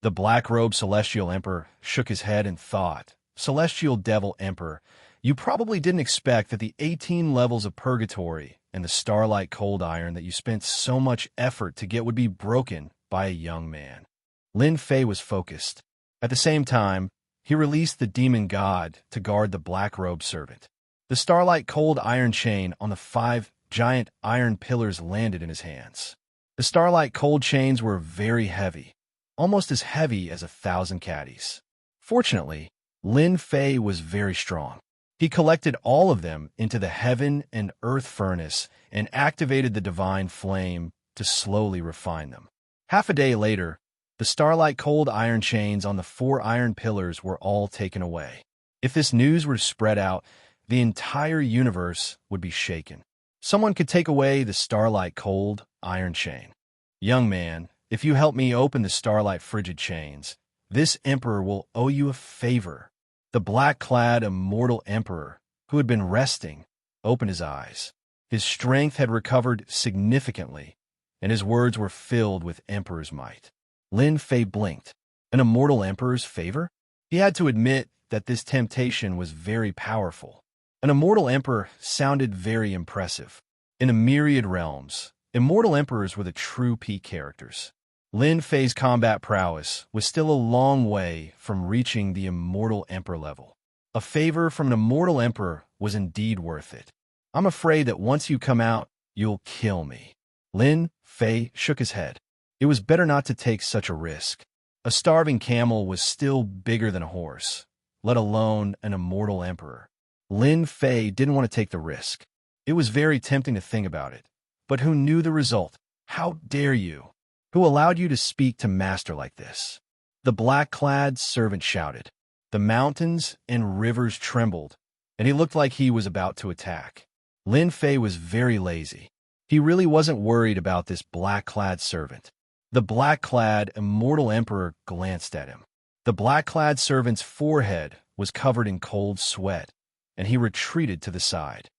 The black-robed Celestial Emperor shook his head and thought, "Celestial Devil Emperor, you probably didn't expect that the 18 levels of purgatory and the starlight cold iron that you spent so much effort to get would be broken by a young man." Lin Fei was focused. At the same time, he released the demon god to guard the black-robed servant. The starlight cold iron chain on the 5 giant iron pillars landed in his hands. The starlight cold chains were very heavy, almost as heavy as 1,000 caddies. Fortunately, Lin Fei was very strong. He collected all of them into the heaven and earth furnace and activated the divine flame to slowly refine them. Half a day later, the starlight cold iron chains on the 4 iron pillars were all taken away. If this news were spread out, the entire universe would be shaken. Someone could take away the starlight cold iron chain. "Young man, if you help me open the starlight frigid chains, this emperor will owe you a favor." The black-clad immortal emperor, who had been resting, opened his eyes. His strength had recovered significantly, and his words were filled with emperor's might. Lin Fei blinked. An immortal emperor's favor? He had to admit that this temptation was very powerful. An immortal emperor sounded very impressive. In a myriad realms, immortal emperors were the true peak characters. Lin Fei's combat prowess was still a long way from reaching the immortal emperor level. A favor from an immortal emperor was indeed worth it. "I'm afraid that once you come out, you'll kill me." Lin Fei shook his head. It was better not to take such a risk. A starving camel was still bigger than a horse, let alone an immortal emperor. Lin Fei didn't want to take the risk. It was very tempting to think about it. But who knew the result? "How dare you? Who allowed you to speak to Master like this?" The black-clad servant shouted. The mountains and rivers trembled, and he looked like he was about to attack. Lin Fei was very lazy. He really wasn't worried about this black-clad servant. The black-clad immortal emperor glanced at him. The black-clad servant's forehead was covered in cold sweat, and he retreated to the side.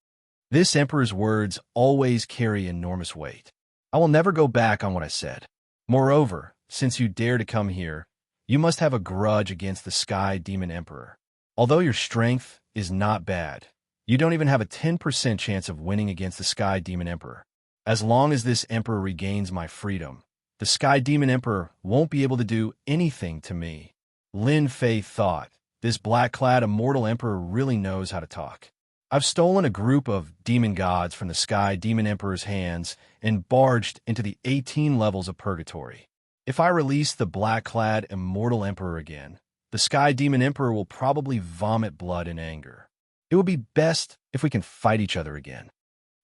This emperor's words always carry enormous weight. "I will never go back on what I said. Moreover, since you dare to come here, you must have a grudge against the Sky Demon Emperor. Although your strength is not bad, you don't even have a 10% chance of winning against the Sky Demon Emperor. As long as this emperor regains my freedom, the Sky Demon Emperor won't be able to do anything to me." Lin Fei thought, this black-clad immortal emperor really knows how to talk. "I've stolen a group of demon gods from the Sky Demon Emperor's hands and barged into the 18 levels of purgatory. If I release the black-clad immortal emperor again, the Sky Demon Emperor will probably vomit blood in anger. It would be best if we can fight each other again."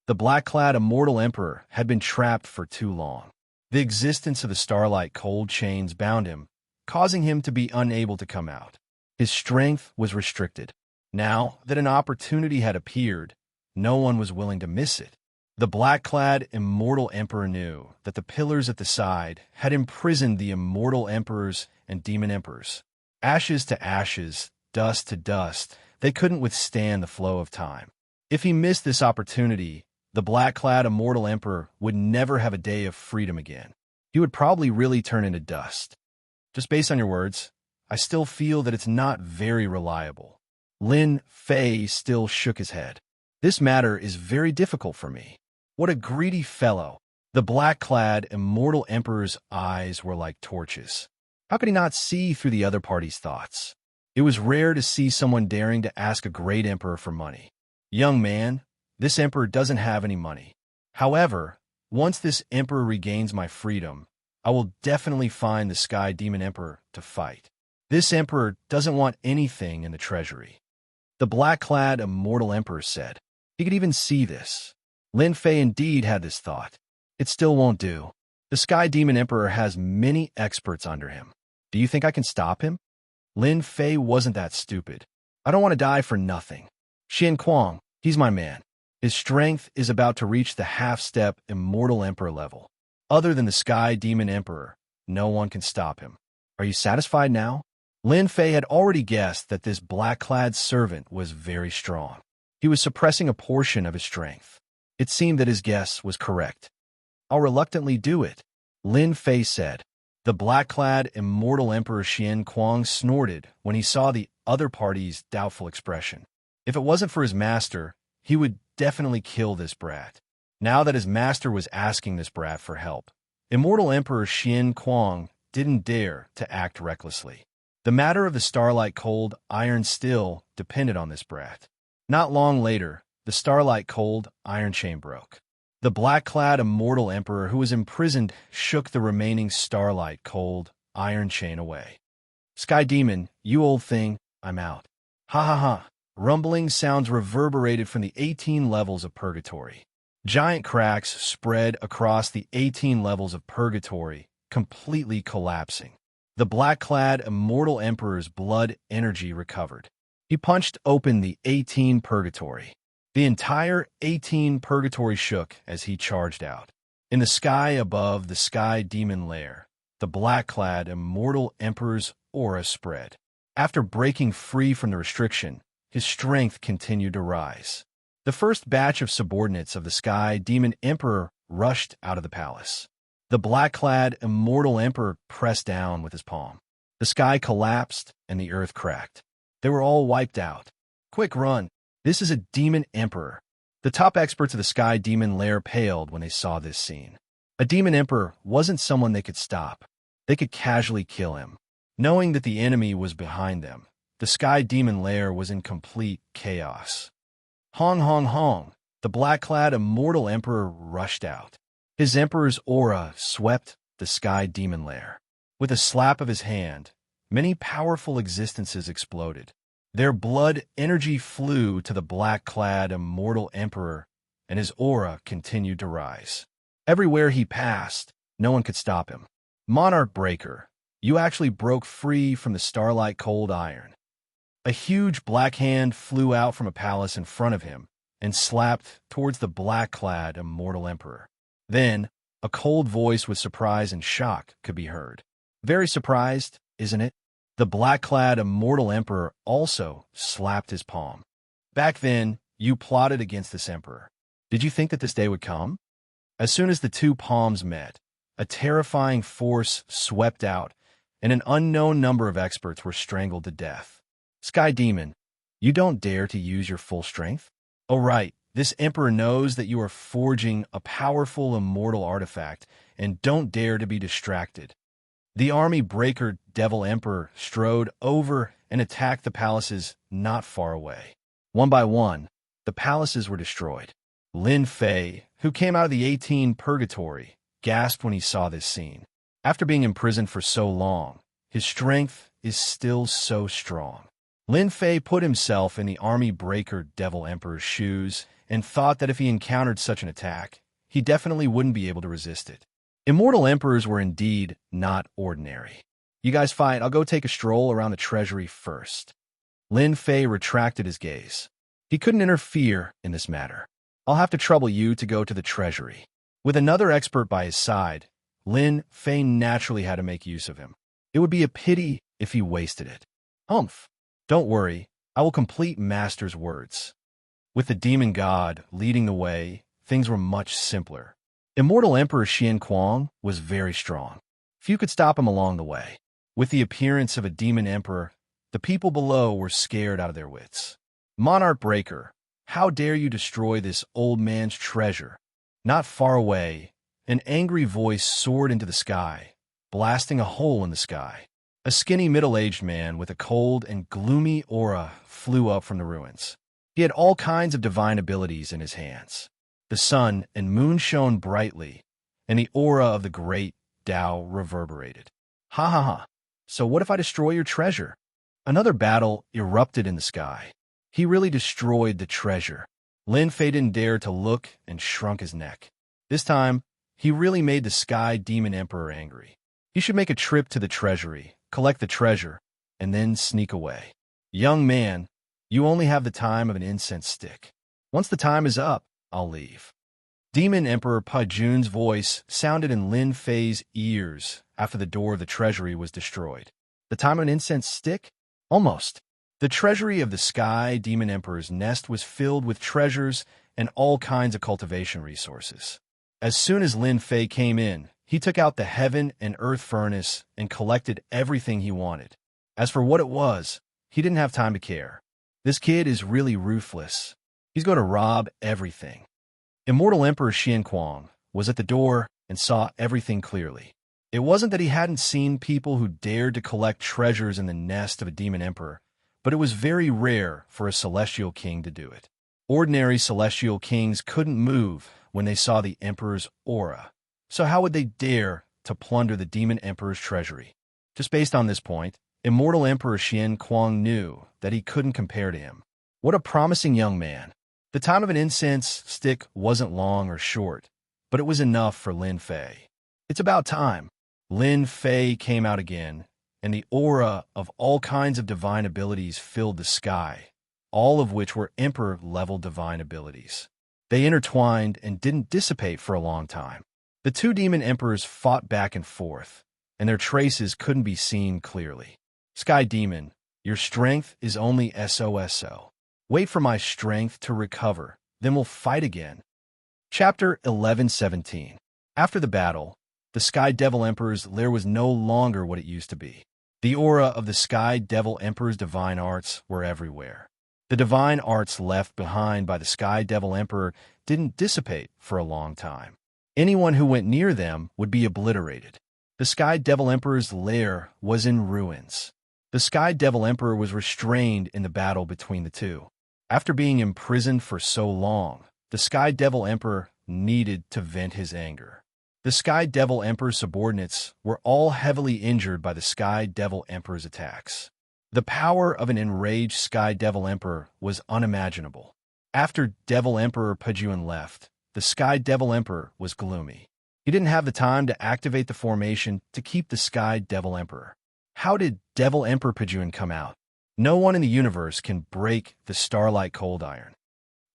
The black-clad immortal emperor had been trapped for too long. The existence of the starlight cold chains bound him, causing him to be unable to come out. His strength was restricted. Now that an opportunity had appeared, no one was willing to miss it. The black-clad immortal emperor knew that the pillars at the side had imprisoned the immortal emperors and demon emperors. Ashes to ashes, dust to dust, they couldn't withstand the flow of time. If he missed this opportunity, the black-clad immortal emperor would never have a day of freedom again. he would probably really turn into dust. Just based on your words, I still feel that it's not very reliable. Lin Fei still shook his head. This matter is very difficult for me. What a greedy fellow. The black-clad, immortal emperor's eyes were like torches. How could he not see through the other party's thoughts? It was rare to see someone daring to ask a great emperor for money. Young man, this emperor doesn't have any money. However, once this emperor regains my freedom, I will definitely find the Sky Demon Emperor to fight. This emperor doesn't want anything in the treasury. The black-clad, immortal emperor said. He could even see this. Lin Fei indeed had this thought. It still won't do. The Sky Demon Emperor has many experts under him. Do you think I can stop him? Lin Fei wasn't that stupid. I don't want to die for nothing. Xian Kuang, he's my man. His strength is about to reach the half-step Immortal Emperor level. Other than the Sky Demon Emperor, no one can stop him. Are you satisfied now? Lin Fei had already guessed that this black-clad servant was very strong. He was suppressing a portion of his strength. It seemed that his guess was correct. I'll reluctantly do it, Lin Fei said. The black-clad Immortal Emperor Xian Kuang snorted when he saw the other party's doubtful expression. If it wasn't for his master, he would definitely kill this brat. Now that his master was asking this brat for help, Immortal Emperor Xian Kuang didn't dare to act recklessly. The matter of the Starlight Cold Iron still depended on this brat. Not long later, the Starlight Cold Iron chain broke. The black-clad Immortal Emperor who was imprisoned shook the remaining Starlight Cold Iron chain away. Sky Demon, you old thing, I'm out. Ha ha ha. Rumbling sounds reverberated from the 18 levels of Purgatory. Giant cracks spread across the 18 levels of Purgatory, completely collapsing. The black-clad Immortal Emperor's blood energy recovered. He punched open the 18 Purgatory. The entire 18 Purgatory shook as he charged out. In the sky above the Sky Demon Lair, the black-clad Immortal Emperor's aura spread. After breaking free from the restriction, his strength continued to rise. The first batch of subordinates of the Sky Demon Emperor rushed out of the palace. The black-clad Immortal Emperor pressed down with his palm. The sky collapsed and the earth cracked. They were all wiped out. Quick run! This is a demon emperor. The top experts of the Sky Demon Lair paled when they saw this scene. A demon emperor wasn't someone they could stop. They could casually kill him. Knowing that the enemy was behind them, the Sky Demon Lair was in complete chaos. Hong Hong Hong, the black-clad Immortal Emperor rushed out. His emperor's aura swept the Sky Demon Lair. With a slap of his hand, many powerful existences exploded. Their blood energy flew to the black-clad Immortal Emperor, and his aura continued to rise. Everywhere he passed, no one could stop him. Monarch Breaker, you actually broke free from the Starlight Cold Iron. A huge black hand flew out from a palace in front of him and slapped towards the black-clad Immortal Emperor. Then, a cold voice with surprise and shock could be heard. Very surprised, isn't it? The black-clad Immortal Emperor also slapped his palm. Back then, you plotted against this emperor. Did you think that this day would come? As soon as the two palms met, a terrifying force swept out, and an unknown number of experts were strangled to death. Sky Demon, you don't dare to use your full strength? Oh right, this emperor knows that you are forging a powerful immortal artifact, and don't dare to be distracted. The army breaker Devil Emperor strode over and attacked the palaces not far away. One by one, the palaces were destroyed. Lin Fei, who came out of the 18 Purgatory, gasped when he saw this scene. After being imprisoned for so long, his strength is still so strong. Lin Fei put himself in the army breaker Devil Emperor's shoes and thought that if he encountered such an attack, he definitely wouldn't be able to resist it. Immortal Emperors were indeed not ordinary. You guys fight, I'll go take a stroll around the treasury first. Lin Fei retracted his gaze. He couldn't interfere in this matter. I'll have to trouble you to go to the treasury. With another expert by his side, Lin Fei naturally had to make use of him. It would be a pity if he wasted it. Humph. Don't worry, I will complete Master's words. With the demon god leading the way, things were much simpler. Immortal Emperor Xian Kuang was very strong. Few could stop him along the way. With the appearance of a demon emperor, the people below were scared out of their wits. Monarch Breaker, how dare you destroy this old man's treasure? Not far away, an angry voice soared into the sky, blasting a hole in the sky. A skinny middle-aged man with a cold and gloomy aura flew up from the ruins. He had all kinds of divine abilities in his hands. The sun and moon shone brightly, and the aura of the great Tao reverberated. Ha ha ha! So what if I destroy your treasure? Another battle erupted in the sky. He really destroyed the treasure. Lin Fei didn't dare to look and shrunk his neck. This time, he really made the Sky Demon Emperor angry. He should make a trip to the treasury, collect the treasure, and then sneak away. Young man, you only have the time of an incense stick. Once the time is up, I'll leave. Demon Emperor Pajun's voice sounded in Lin Fei's ears after the door of the treasury was destroyed. The time of an incense stick? Almost. The treasury of the Sky Demon Emperor's nest was filled with treasures and all kinds of cultivation resources. As soon as Lin Fei came in, he took out the heaven and earth furnace and collected everything he wanted. As for what it was, he didn't have time to care. This kid is really ruthless. He's going to rob everything. Immortal Emperor Xian Kuang was at the door and saw everything clearly. It wasn't that he hadn't seen people who dared to collect treasures in the nest of a demon emperor, but it was very rare for a celestial king to do it. Ordinary celestial kings couldn't move when they saw the emperor's aura, so how would they dare to plunder the demon emperor's treasury? Just based on this point, Immortal Emperor Xian Kuang knew that he couldn't compare to him. What a promising young man. The time of an incense stick wasn't long or short, but it was enough for Lin Fei. It's about time. Lin Fei came out again, and the aura of all kinds of divine abilities filled the sky, all of which were emperor-level divine abilities. They intertwined and didn't dissipate for a long time. The two demon emperors fought back and forth, and their traces couldn't be seen clearly. Sky Demon, your strength is only SOSO. Wait for my strength to recover, then we'll fight again. Chapter 11:17. After the battle, the Sky Devil Emperor's lair was no longer what it used to be. The aura of the Sky Devil Emperor's divine arts were everywhere. The divine arts left behind by the Sky Devil Emperor didn't dissipate for a long time. Anyone who went near them would be obliterated. The Sky Devil Emperor's lair was in ruins. The Sky Devil Emperor was restrained in the battle between the two. After being imprisoned for so long, the Sky Devil Emperor needed to vent his anger. The Sky Devil Emperor's subordinates were all heavily injured by the Sky Devil Emperor's attacks. The power of an enraged Sky Devil Emperor was unimaginable. After Devil Emperor Pajun left, the Sky Devil Emperor was gloomy. He didn't have the time to activate the formation to keep the Sky Devil Emperor. How did Devil Emperor Pajun come out? No one in the universe can break the Starlight Cold Iron.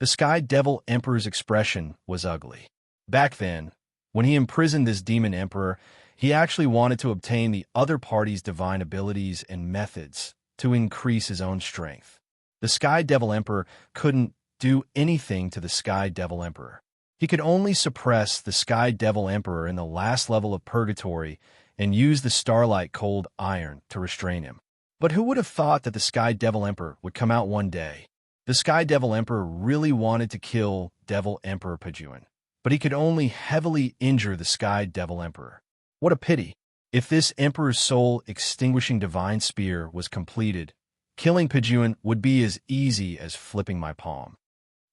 The Sky Devil Emperor's expression was ugly. Back then, when he imprisoned this demon emperor, he actually wanted to obtain the other party's divine abilities and methods to increase his own strength. The Sky Devil Emperor couldn't do anything to the Sky Devil Emperor. He could only suppress the Sky Devil Emperor in the last level of purgatory and use the Starlight Cold Iron to restrain him. But who would have thought that the Sky Devil Emperor would come out one day? The Sky Devil Emperor really wanted to kill Devil Emperor Pajun, but he could only heavily injure the Sky Devil Emperor. What a pity. If this Emperor's soul extinguishing divine spear was completed, killing Pajun would be as easy as flipping my palm.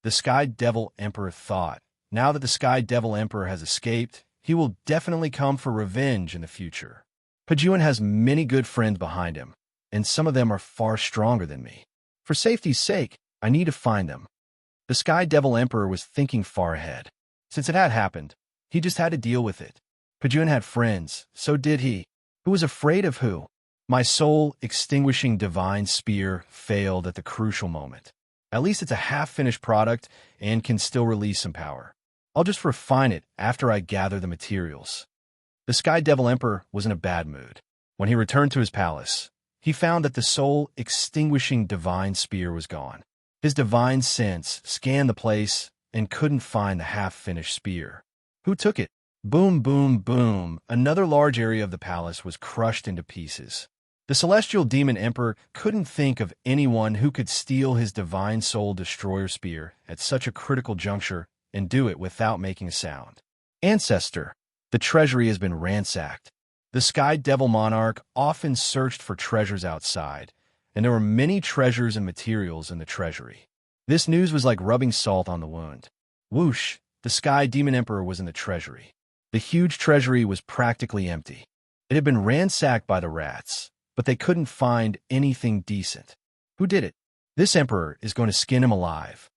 The Sky Devil Emperor thought, now that the Sky Devil Emperor has escaped, he will definitely come for revenge in the future. Pajun has many good friends behind him, and some of them are far stronger than me. For safety's sake, I need to find them. The Sky Devil Emperor was thinking far ahead. Since it had happened, he just had to deal with it. Pajun had friends, so did he. Who was afraid of who? My soul-extinguishing divine spear failed at the crucial moment. At least it's a half-finished product and can still release some power. I'll just refine it after I gather the materials. The Sky Devil Emperor was in a bad mood. When he returned to his palace, he found that the soul-extinguishing divine spear was gone. His divine sense scanned the place and couldn't find the half-finished spear. Who took it? Boom, boom, boom. Another large area of the palace was crushed into pieces. The celestial demon emperor couldn't think of anyone who could steal his divine soul destroyer spear at such a critical juncture and do it without making a sound. Ancestor, the treasury has been ransacked. The Sky Devil Monarch often searched for treasures outside, and there were many treasures and materials in the treasury. This news was like rubbing salt on the wound. Whoosh! The Sky Demon Emperor was in the treasury. The huge treasury was practically empty. It had been ransacked by the rats, but they couldn't find anything decent. Who did it? This emperor is going to skin him alive.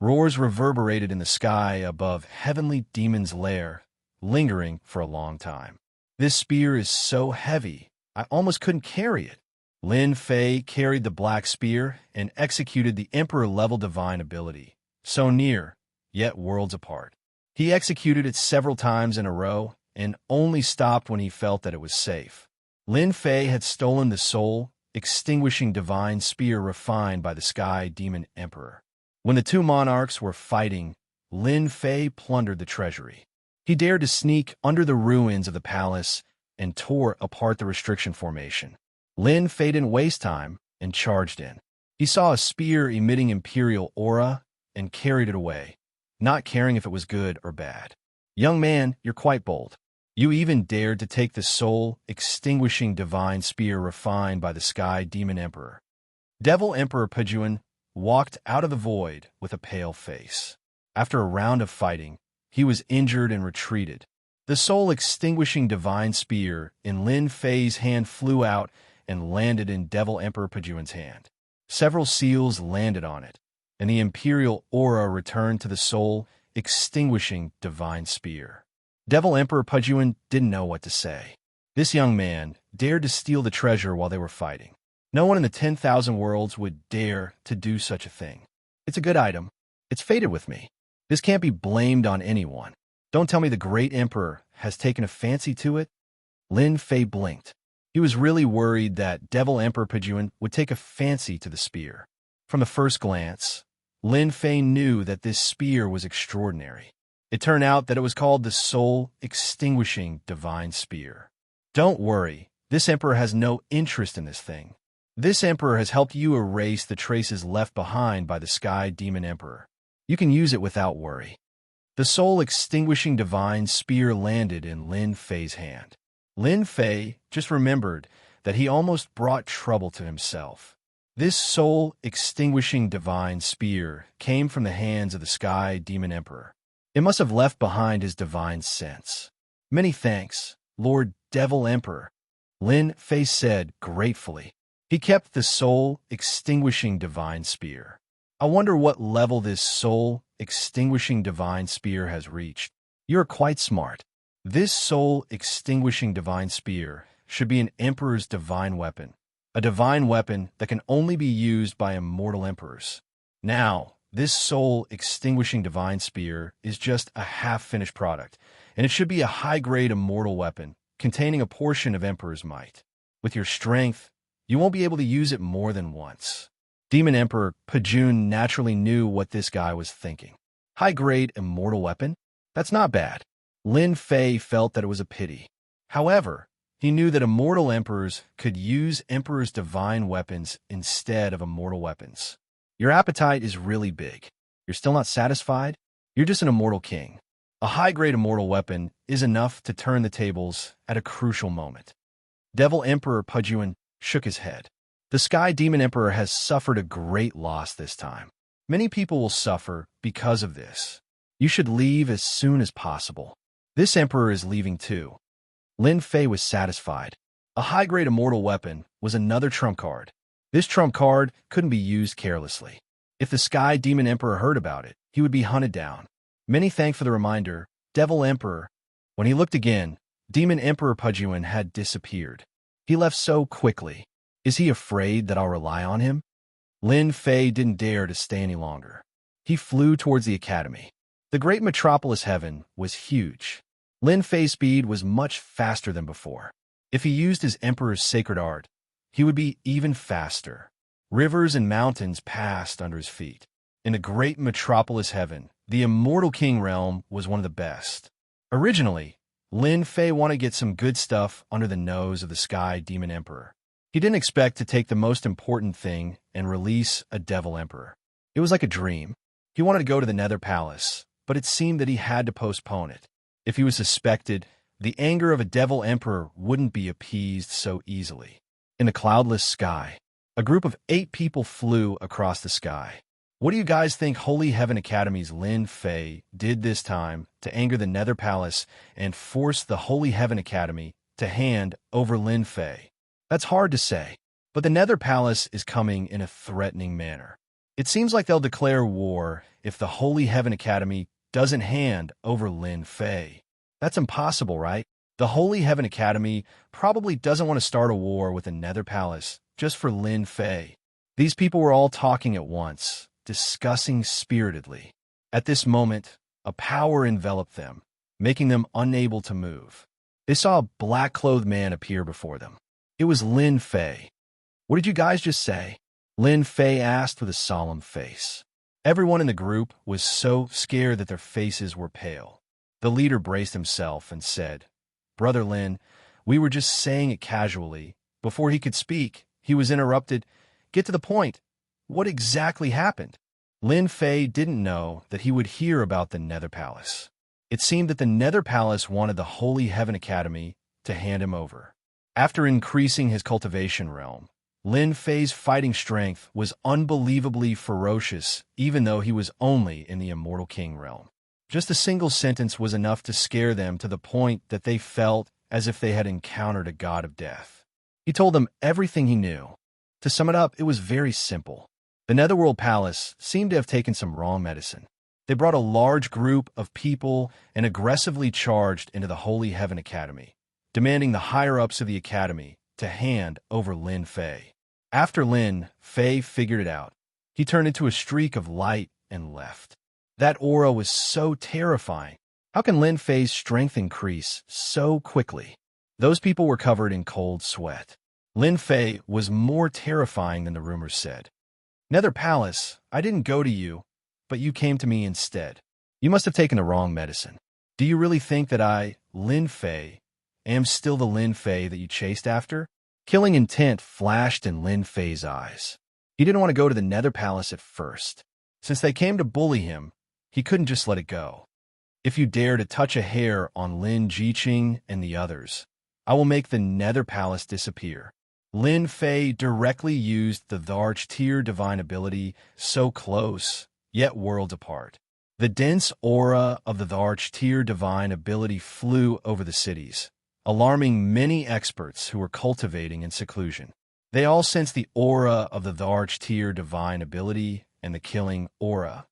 Roars reverberated in the sky above Heavenly Demon's lair, lingering for a long time. This spear is so heavy, I almost couldn't carry it. Lin Fei carried the black spear and executed the emperor-level divine ability, so near, yet worlds apart. He executed it several times in a row and only stopped when he felt that it was safe. Lin Fei had stolen the soul, extinguishing divine spear refined by the Sky Demon Emperor. When the two monarchs were fighting, Lin Fei plundered the treasury. He dared to sneak under the ruins of the palace and tore apart the restriction formation. Lin Fei didn't waste time and charged in. He saw a spear emitting imperial aura and carried it away, not caring if it was good or bad. Young man, you're quite bold. You even dared to take the soul-extinguishing divine spear refined by the Sky Demon Emperor. Devil Emperor Pajuan walked out of the void with a pale face. After a round of fighting, he was injured and retreated. The soul-extinguishing divine spear in Lin Fei's hand flew out and landed in Devil Emperor Pajuan's hand. Several seals landed on it, and the imperial aura returned to the soul-extinguishing divine spear. Devil Emperor Pajuan didn't know what to say. This young man dared to steal the treasure while they were fighting. No one in the 10,000 worlds would dare to do such a thing. It's a good item. It's faded with me. This can't be blamed on anyone. Don't tell me the great emperor has taken a fancy to it? Lin Fei blinked. He was really worried that Devil Emperor Pajuan would take a fancy to the spear. From the first glance, Lin Fei knew that this spear was extraordinary. It turned out that it was called the Soul-Extinguishing Divine Spear. Don't worry, this emperor has no interest in this thing. This emperor has helped you erase the traces left behind by the Sky Demon Emperor. You can use it without worry. The Soul-Extinguishing Divine Spear landed in Lin Fei's hand. Lin Fei just remembered that he almost brought trouble to himself. This soul-extinguishing divine spear came from the hands of the Sky Demon Emperor. It must have left behind his divine sense. Many thanks, Lord Devil Emperor, Lin Fei said gratefully. He kept the soul-extinguishing divine spear. I wonder what level this soul-extinguishing divine spear has reached. You're quite smart. This soul-extinguishing divine spear should be an emperor's divine weapon, a divine weapon that can only be used by immortal emperors. Now, this soul-extinguishing divine spear is just a half-finished product, and it should be a high-grade immortal weapon containing a portion of emperor's might. With your strength, you won't be able to use it more than once. Demon Emperor Pajuan naturally knew what this guy was thinking. High-grade immortal weapon? That's not bad. Lin Fei felt that it was a pity. However, he knew that immortal emperors could use emperor's divine weapons instead of immortal weapons. Your appetite is really big. You're still not satisfied? You're just an immortal king. A high-grade immortal weapon is enough to turn the tables at a crucial moment. Devil Emperor Pajuan shook his head. The Sky Demon Emperor has suffered a great loss this time. Many people will suffer because of this. You should leave as soon as possible. This emperor is leaving too. Lin Fei was satisfied. A high-grade immortal weapon was another trump card. This trump card couldn't be used carelessly. If the Sky Demon Emperor heard about it, he would be hunted down. Many thank for the reminder, Devil Emperor. When he looked again, Demon Emperor Pajuan had disappeared. He left so quickly. Is he afraid that I'll rely on him? Lin Fei didn't dare to stay any longer. He flew towards the academy. The great metropolis heaven was huge. Lin Fei's speed was much faster than before. If he used his emperor's sacred art, he would be even faster. Rivers and mountains passed under his feet. In the great metropolis heaven, the immortal king realm was one of the best. Originally, Lin Fei wanted to get some good stuff under the nose of the Sky Demon Emperor. He didn't expect to take the most important thing and release a Devil Emperor. It was like a dream. He wanted to go to the Nether Palace, but it seemed that he had to postpone it. If he was suspected, the anger of a Devil Emperor wouldn't be appeased so easily. In the cloudless sky, a group of 8 people flew across the sky. What do you guys think Holy Heaven Academy's Lin Fei did this time to anger the Nether Palace and force the Holy Heaven Academy to hand over Lin Fei? That's hard to say, but the Nether Palace is coming in a threatening manner. It seems like they'll declare war if the Holy Heaven Academy doesn't hand over Lin Fei. That's impossible, right? The Holy Heaven Academy probably doesn't want to start a war with the Nether Palace just for Lin Fei. These people were all talking at once, discussing spiritedly. At this moment, a power enveloped them, making them unable to move. They saw a black-clothed man appear before them. It was Lin Fei. "What did you guys just say?" Lin Fei asked with a solemn face. Everyone in the group was so scared that their faces were pale. The leader braced himself and said, "Brother Lin, we were just saying it casually." Before he could speak, he was interrupted. "Get to the point. What exactly happened?" Lin Fei didn't know that he would hear about the Nether Palace. It seemed that the Nether Palace wanted the Holy Heaven Academy to hand him over. After increasing his cultivation realm, Lin Fei's fighting strength was unbelievably ferocious, even though he was only in the Immortal King realm. Just a single sentence was enough to scare them to the point that they felt as if they had encountered a god of death. He told them everything he knew. To sum it up, it was very simple. The Netherworld Palace seemed to have taken some wrong medicine. They brought a large group of people and aggressively charged into the Holy Heaven Academy, demanding the higher-ups of the Academy to hand over Lin Fei. After Lin Fei figured it out, he turned into a streak of light and left. That aura was so terrifying. How can Lin Fei's strength increase so quickly? Those people were covered in cold sweat. Lin Fei was more terrifying than the rumors said. "Nether Palace, I didn't go to you, but you came to me instead. You must have taken the wrong medicine. Do you really think that I, Lin Fei, am still the Lin Fei that you chased after?" Killing intent flashed in Lin Fei's eyes. He didn't want to go to the Nether Palace at first. Since they came to bully him, he couldn't just let it go. "If you dare to touch a hair on Lin Jiqing and the others, I will make the Nether Palace disappear." Lin Fei directly used the Tharch-tier divine ability, so close, yet worlds apart. The dense aura of the Tharch-tier divine ability flew over the cities, alarming many experts who were cultivating in seclusion. They all sensed the aura of the Tharch-tier divine ability and the killing aura.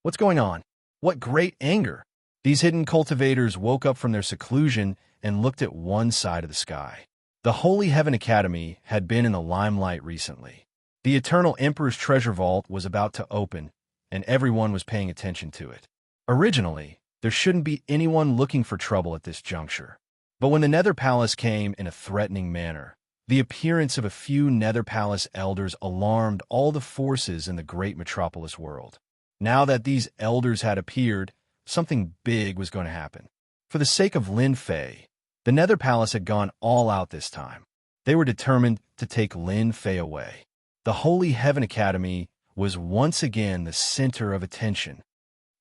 What's going on? What great anger! These hidden cultivators woke up from their seclusion and looked at one side of the sky. The Holy Heaven Academy had been in the limelight recently. The Eternal Emperor's treasure vault was about to open, and everyone was paying attention to it. Originally, there shouldn't be anyone looking for trouble at this juncture. But when the Nether Palace came in a threatening manner, the appearance of a few Nether Palace elders alarmed all the forces in the great metropolis world. Now that these elders had appeared, something big was going to happen. For the sake of Lin Fei, the Nether Palace had gone all out this time. They were determined to take Lin Fei away. The Holy Heaven Academy was once again the center of attention.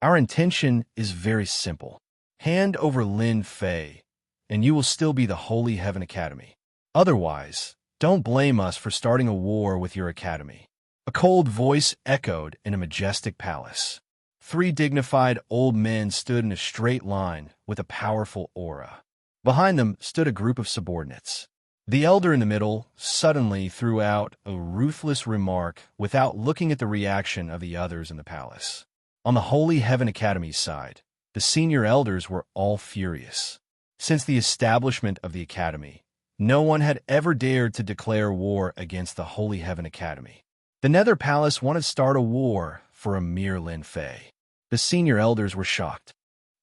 Our intention is very simple. Hand over Lin Fei, and you will still be the Holy Heaven Academy. Otherwise, don't blame us for starting a war with your academy. A cold voice echoed in a majestic palace. 3 dignified old men stood in a straight line with a powerful aura. Behind them stood a group of subordinates. The elder in the middle suddenly threw out a ruthless remark without looking at the reaction of the others in the palace. On the Holy Heaven Academy's side, the senior elders were all furious. Since the establishment of the academy, no one had ever dared to declare war against the Holy Heaven Academy. The Nether Palace wanted to start a war for a mere Lin Fei. The senior elders were shocked.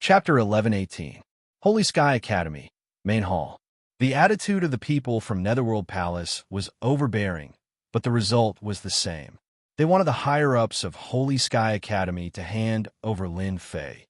Chapter 11:18. Holy Sky Academy, Main Hall. The attitude of the people from Netherworld Palace was overbearing, but the result was the same. They wanted the higher-ups of Holy Sky Academy to hand over Lin Fei,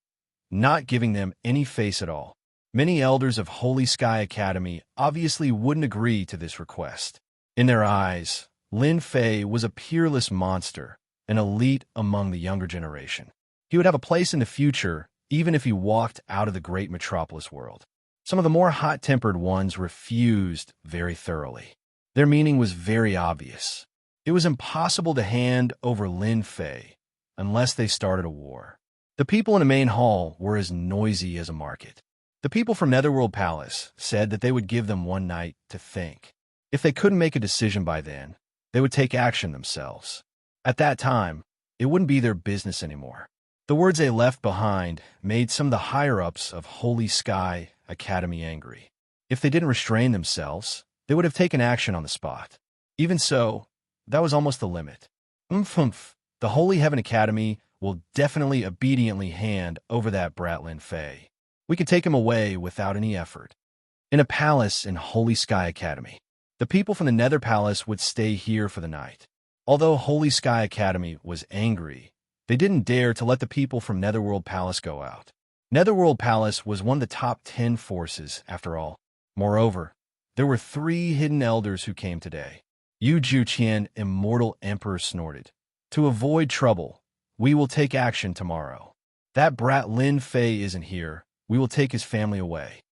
not giving them any face at all. Many elders of Holy Sky Academy obviously wouldn't agree to this request. In their eyes, Lin Fei was a peerless monster, an elite among the younger generation. He would have a place in the future even if he walked out of the great metropolis world. Some of the more hot-tempered ones refused very thoroughly. Their meaning was very obvious. It was impossible to hand over Lin Fei unless they started a war. The people in the main hall were as noisy as a market. The people from Netherworld Palace said that they would give them one night to think. If they couldn't make a decision by then, they would take action themselves. At that time, it wouldn't be their business anymore. The words they left behind made some of the higher-ups of Holy Sky Academy angry. If they didn't restrain themselves, they would have taken action on the spot. Even so, that was almost the limit. The Holy Heaven Academy will definitely obediently hand over that brat Lin Fei. We can take him away without any effort. In a palace in Holy Sky Academy, the people from the Nether Palace would stay here for the night. Although Holy Sky Academy was angry, they didn't dare to let the people from Netherworld Palace go out. Netherworld Palace was one of the top 10 forces, after all. Moreover, there were 3 hidden elders who came today. Yu Juqian, Immortal Emperor, snorted. To avoid trouble, we will take action tomorrow. That brat Lin Fei isn't here. We will take his family away.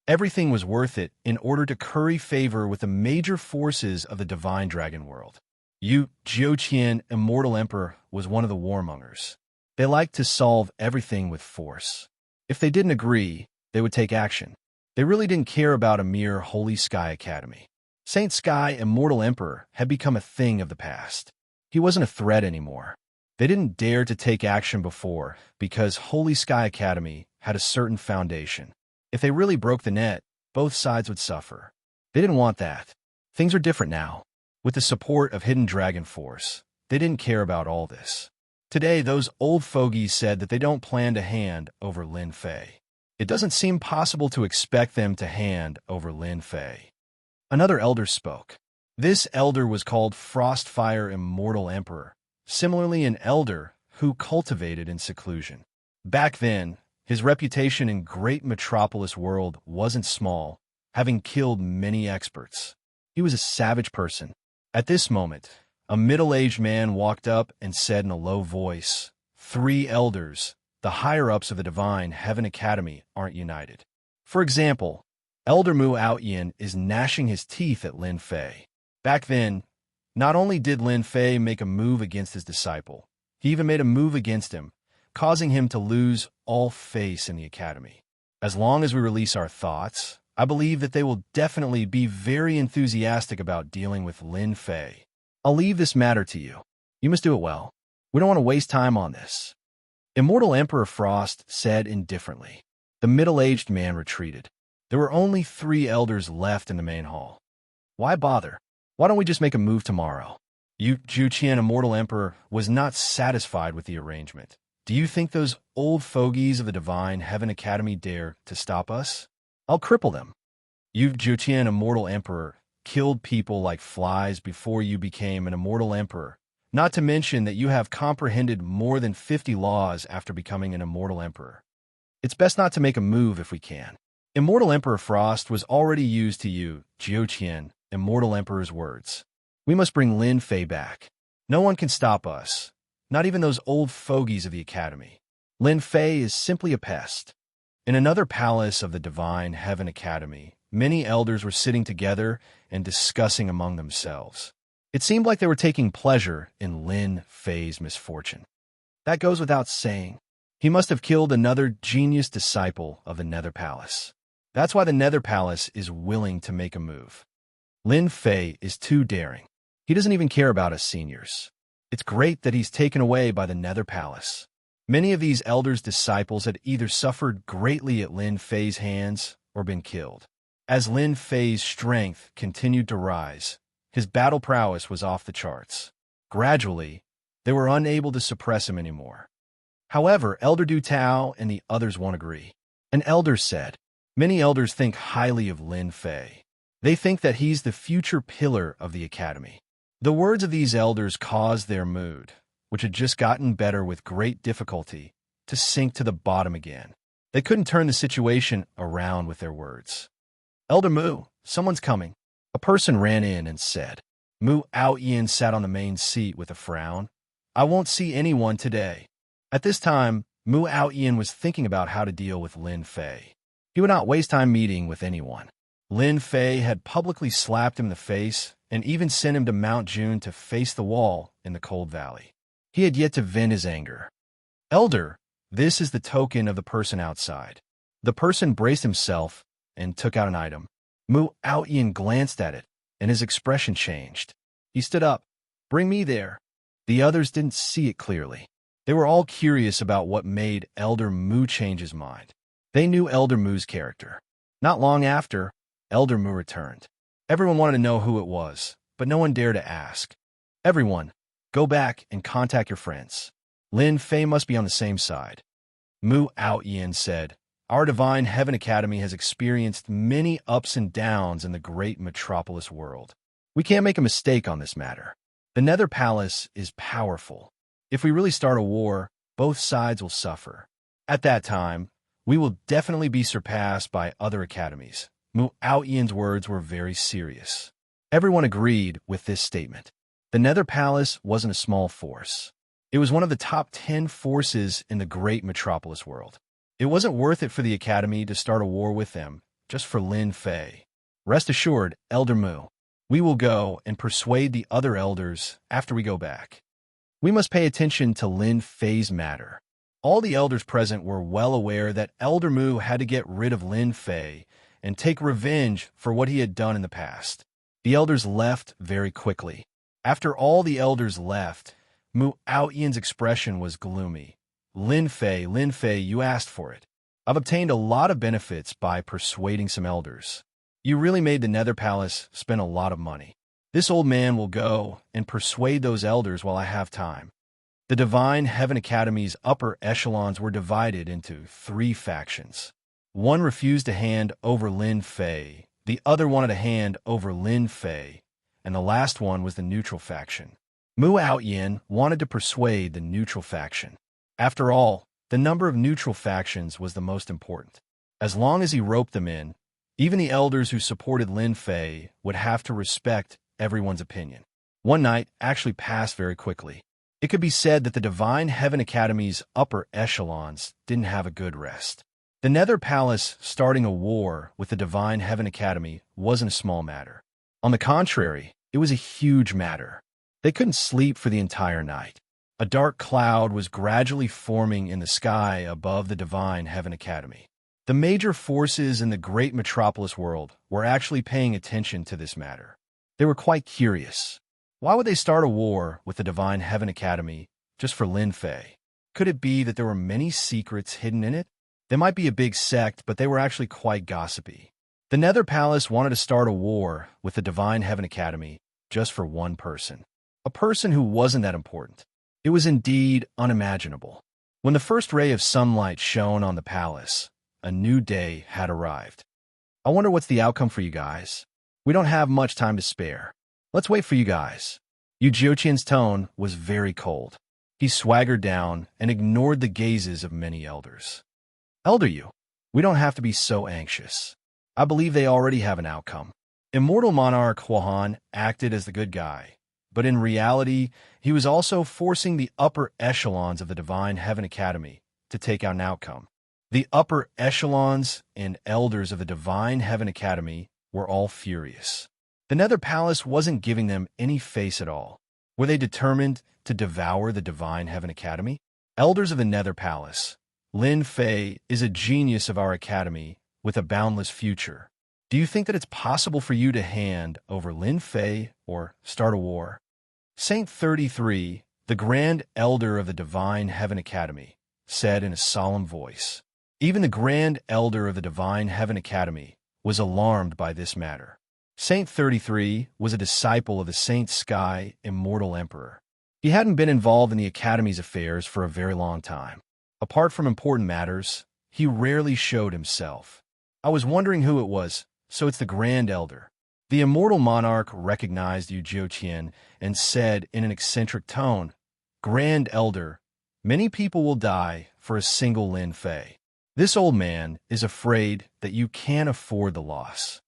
Everything was worth it in order to curry favor with the major forces of the Divine Dragon World. Yu Juqian, Immortal Emperor, was one of the warmongers. They liked to solve everything with force. If they didn't agree, they would take action. They really didn't care about a mere Holy Sky Academy. Saint Sky, Immortal Emperor, had become a thing of the past. He wasn't a threat anymore. They didn't dare to take action before because Holy Sky Academy had a certain foundation. If they really broke the net, both sides would suffer. They didn't want that. Things are different now. With the support of Hidden Dragon Force, they didn't care about all this. Today, those old fogies said that they don't plan to hand over Lin Fei. It doesn't seem possible to expect them to hand over Lin Fei. Another elder spoke. This elder was called Frostfire Immortal Emperor, similarly an elder who cultivated in seclusion. Back then, his reputation in great metropolis world wasn't small, having killed many experts. He was a savage person. At this moment, a middle-aged man walked up and said in a low voice, 3 elders, the higher-ups of the Divine Heaven Academy, aren't united. For example, Elder Mu Outyin is gnashing his teeth at Lin Fei. Back then, not only did Lin Fei make a move against his disciple, he even made a move against him, causing him to lose all face in the academy. As long as we release our thoughts, I believe that they will definitely be very enthusiastic about dealing with Lin Fei. I'll leave this matter to you. You must do it well. We don't want to waste time on this. Immortal Emperor Frost said indifferently. The middle-aged man retreated. There were only 3 elders left in the main hall. Why bother? Why don't we just make a move tomorrow? Yu Juqian, Immortal Emperor, was not satisfied with the arrangement. Do you think those old fogies of the Divine Heaven Academy dare to stop us? I'll cripple them. Yu Juqian, Immortal Emperor, killed people like flies before you became an Immortal Emperor, not to mention that you have comprehended more than 50 laws after becoming an Immortal Emperor. It's best not to make a move if we can. Immortal Emperor Frost was already used to Yu Juqian, Immortal Emperor's words. We must bring Lin Fei back. No one can stop us, not even those old fogies of the Academy. Lin Fei is simply a pest. In another palace of the Divine Heaven Academy, many elders were sitting together and discussing among themselves. It seemed like they were taking pleasure in Lin Fei's misfortune. That goes without saying. He must have killed another genius disciple of the Nether Palace. That's why the Nether Palace is willing to make a move. Lin Fei is too daring. He doesn't even care about us seniors. It's great that he's taken away by the Nether Palace. Many of these elders' disciples had either suffered greatly at Lin Fei's hands or been killed. As Lin Fei's strength continued to rise, his battle prowess was off the charts. Gradually, they were unable to suppress him anymore. However, Elder Du Tao and the others won't agree. An elder said, many elders think highly of Lin Fei. They think that he's the future pillar of the academy. The words of these elders caused their mood, which had just gotten better with great difficulty, to sink to the bottom again. They couldn't turn the situation around with their words. "Elder Mu, someone's coming." A person ran in and said. Mu Outyin sat on the main seat with a frown. "I won't see anyone today." At this time, Mu Outyin was thinking about how to deal with Lin Fei. He would not waste time meeting with anyone. Lin Fei had publicly slapped him in the face and even sent him to Mount June to face the wall in the Cold Valley. He had yet to vent his anger. "Elder, this is the token of the person outside." The person braced himself and took out an item. Mu Outyin glanced at it, and his expression changed. He stood up. "Bring me there." The others didn't see it clearly. They were all curious about what made Elder Mu change his mind. They knew Elder Mu's character. Not long after, Elder Mu returned. Everyone wanted to know who it was, but no one dared to ask. "Everyone, go back and contact your friends. Lin Fei must be on the same side." Mu Outyin said, "Our Divine Heaven Academy has experienced many ups and downs in the great metropolis world. We can't make a mistake on this matter. The Nether Palace is powerful. If we really start a war, both sides will suffer. At that time, we will definitely be surpassed by other academies." Mu Outyin's words were very serious. Everyone agreed with this statement. The Nether Palace wasn't a small force. It was one of the top 10 forces in the great metropolis world. It wasn't worth it for the Academy to start a war with them, just for Lin Fei. "Rest assured, Elder Mu, we will go and persuade the other elders after we go back. We must pay attention to Lin Fei's matter." All the elders present were well aware that Elder Mu had to get rid of Lin Fei and take revenge for what he had done in the past. The elders left very quickly. After all the elders left, Mu Outyin's expression was gloomy. Lin Fei, you asked for it. I've obtained a lot of benefits by persuading some elders. You really made the Nether Palace spend a lot of money. This old man will go and persuade those elders while I have time." The Divine Heaven Academy's upper echelons were divided into 3 factions. One refused to hand over Lin Fei, the other wanted to hand over Lin Fei, and the last one was the neutral faction. Mu Outyin wanted to persuade the neutral faction. After all, the number of neutral factions was the most important. As long as he roped them in, even the elders who supported Lin Fei would have to respect everyone's opinion. One night actually passed very quickly. It could be said that the Divine Heaven Academy's upper echelons didn't have a good rest. The Nether Palace starting a war with the Divine Heaven Academy wasn't a small matter. On the contrary, it was a huge matter. They couldn't sleep for the entire night. A dark cloud was gradually forming in the sky above the Divine Heaven Academy. The major forces in the great metropolis world were actually paying attention to this matter. They were quite curious. Why would they start a war with the Divine Heaven Academy just for Lin Fei? Could it be that there were many secrets hidden in it? They might be a big sect, but they were actually quite gossipy. The Nether Palace wanted to start a war with the Divine Heaven Academy just for one person. A person who wasn't that important. It was indeed unimaginable. When the first ray of sunlight shone on the palace, a new day had arrived. I wonder what's the outcome for you guys. We don't have much time to spare. Let's wait for you guys. Yu Jiuqian's tone was very cold. He swaggered down and ignored the gazes of many elders. Elder Yu, we don't have to be so anxious. I believe they already have an outcome. Immortal Monarch Huahan acted as the good guy, but in reality, he was also forcing the upper echelons of the Divine Heaven Academy to take out an outcome. The upper echelons and elders of the Divine Heaven Academy were all furious. The Nether Palace wasn't giving them any face at all. Were they determined to devour the Divine Heaven Academy? Elders of the Nether Palace, Lin Fei is a genius of our academy with a boundless future. Do you think that it's possible for you to hand over Lin Fei or start a war? Saint 33, the Grand Elder of the Divine Heaven Academy, said in a solemn voice. Even the Grand Elder of the Divine Heaven Academy was alarmed by this matter. Saint 33 was a disciple of the Saint Sky Immortal Emperor. He hadn't been involved in the Academy's affairs for a very long time. Apart from important matters, he rarely showed himself. I was wondering who it was, so it's the Grand Elder. The Immortal Monarch recognized Yu Jiuqian and said in an eccentric tone, Grand Elder, many people will die for a single Lin Fei. This old man is afraid that you can't afford the loss.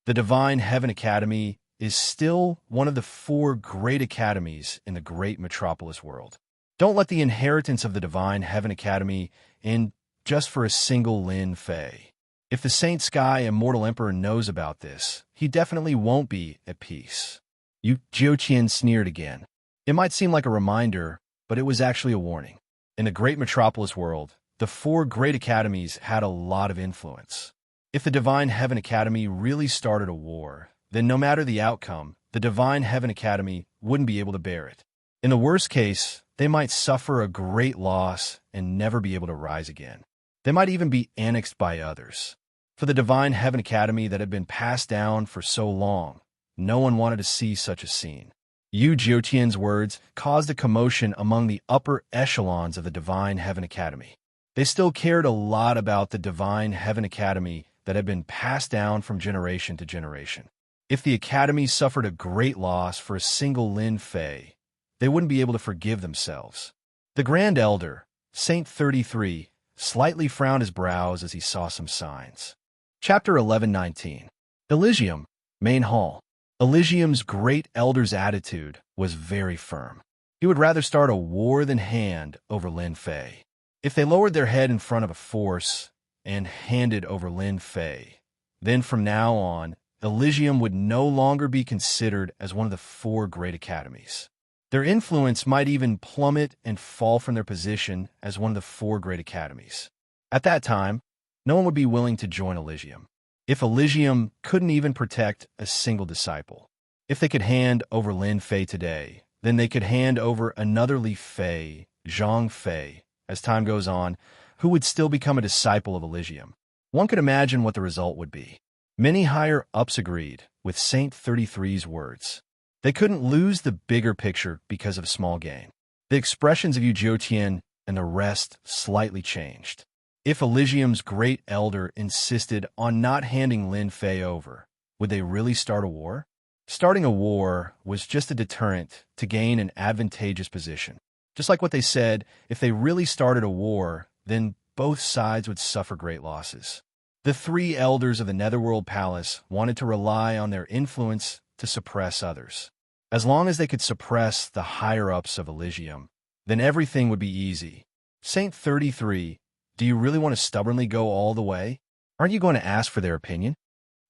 The Divine Heaven Academy is still one of the 4 great academies in the great metropolis world. Don't let the inheritance of the Divine Heaven Academy end just for a single Lin Fei. If the Saint Sky Immortal Emperor knows about this, he definitely won't be at peace. Yu Jiuqian sneered again. It might seem like a reminder, but it was actually a warning. In the great metropolis world, the 4 great academies had a lot of influence. If the Divine Heaven Academy really started a war, then no matter the outcome, the Divine Heaven Academy wouldn't be able to bear it. In the worst case, they might suffer a great loss and never be able to rise again. They might even be annexed by others. For the Divine Heaven Academy that had been passed down for so long, no one wanted to see such a scene. Yu Jiuqian's words caused a commotion among the upper echelons of the Divine Heaven Academy. They still cared a lot about the Divine Heaven Academy that had been passed down from generation to generation. If the Academy suffered a great loss for a single Lin Fei, they wouldn't be able to forgive themselves. The Grand Elder, Saint 33, slightly frowned his brows as he saw some signs. Chapter 11:19. Elysium, Main Hall. Elysium's great elder's attitude was very firm. He would rather start a war than hand over Lin Fei. If they lowered their head in front of a force and handed over Lin Fei, then from now on, Elysium would no longer be considered as one of the 4 great academies. Their influence might even plummet and fall from their position as one of the 4 great academies. At that time, no one would be willing to join Elysium. If Elysium couldn't even protect a single disciple. If they could hand over Lin Fei today, then they could hand over another Li Fei, Zhang Fei, as time goes on, who would still become a disciple of Elysium. One could imagine what the result would be. Many higher-ups agreed with Saint 33's words. They couldn't lose the bigger picture because of small gain. The expressions of Yu Jiuqian and the rest slightly changed. If Elysium's great elder insisted on not handing Lin Fei over, would they really start a war? Starting a war was just a deterrent to gain an advantageous position. Just like what they said, if they really started a war, then both sides would suffer great losses. The 3 elders of the Netherworld Palace wanted to rely on their influence to suppress others. As long as they could suppress the higher-ups of Elysium, then everything would be easy. Saint 33, do you really want to stubbornly go all the way? Aren't you going to ask for their opinion?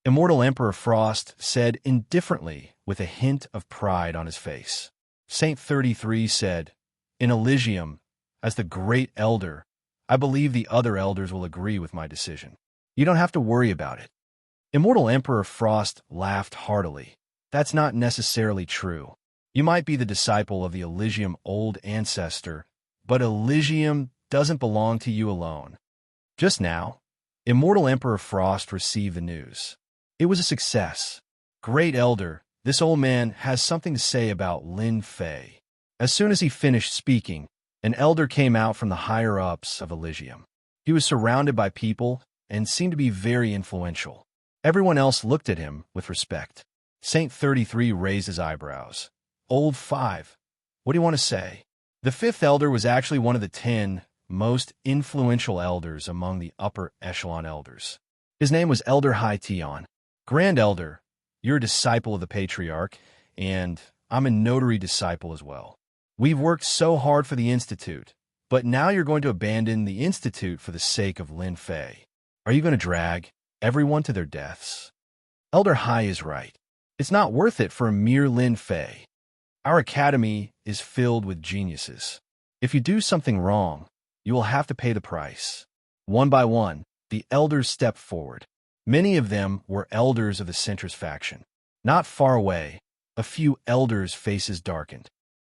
Immortal Emperor Frost said indifferently with a hint of pride on his face. Saint 33 said, in Elysium, as the great elder, I believe the other elders will agree with my decision. You don't have to worry about it. Immortal Emperor Frost laughed heartily. That's not necessarily true. You might be the disciple of the Elysium Old Ancestor, but Elysium doesn't belong to you alone. Just now, Immortal Emperor Frost received the news. It was a success. Great Elder, this old man has something to say about Lin Fei. As soon as he finished speaking, an elder came out from the higher-ups of Elysium. He was surrounded by people and seemed to be very influential. Everyone else looked at him with respect. Saint 33 raised his eyebrows. Old 5, what do you want to say? The 5th elder was actually one of the 10 most influential elders among the upper echelon elders. His name was Elder Hai Tian. Grand Elder, you're a disciple of the Patriarch, and I'm a notary disciple as well. We've worked so hard for the Institute, but now you're going to abandon the Institute for the sake of Lin Fei. Are you going to drag everyone to their deaths? Elder Hai is right. It's not worth it for a mere Lin Fei. Our academy is filled with geniuses. If you do something wrong, you will have to pay the price. One by one, the elders stepped forward. Many of them were elders of the centrist faction. Not far away, a few elders' faces darkened.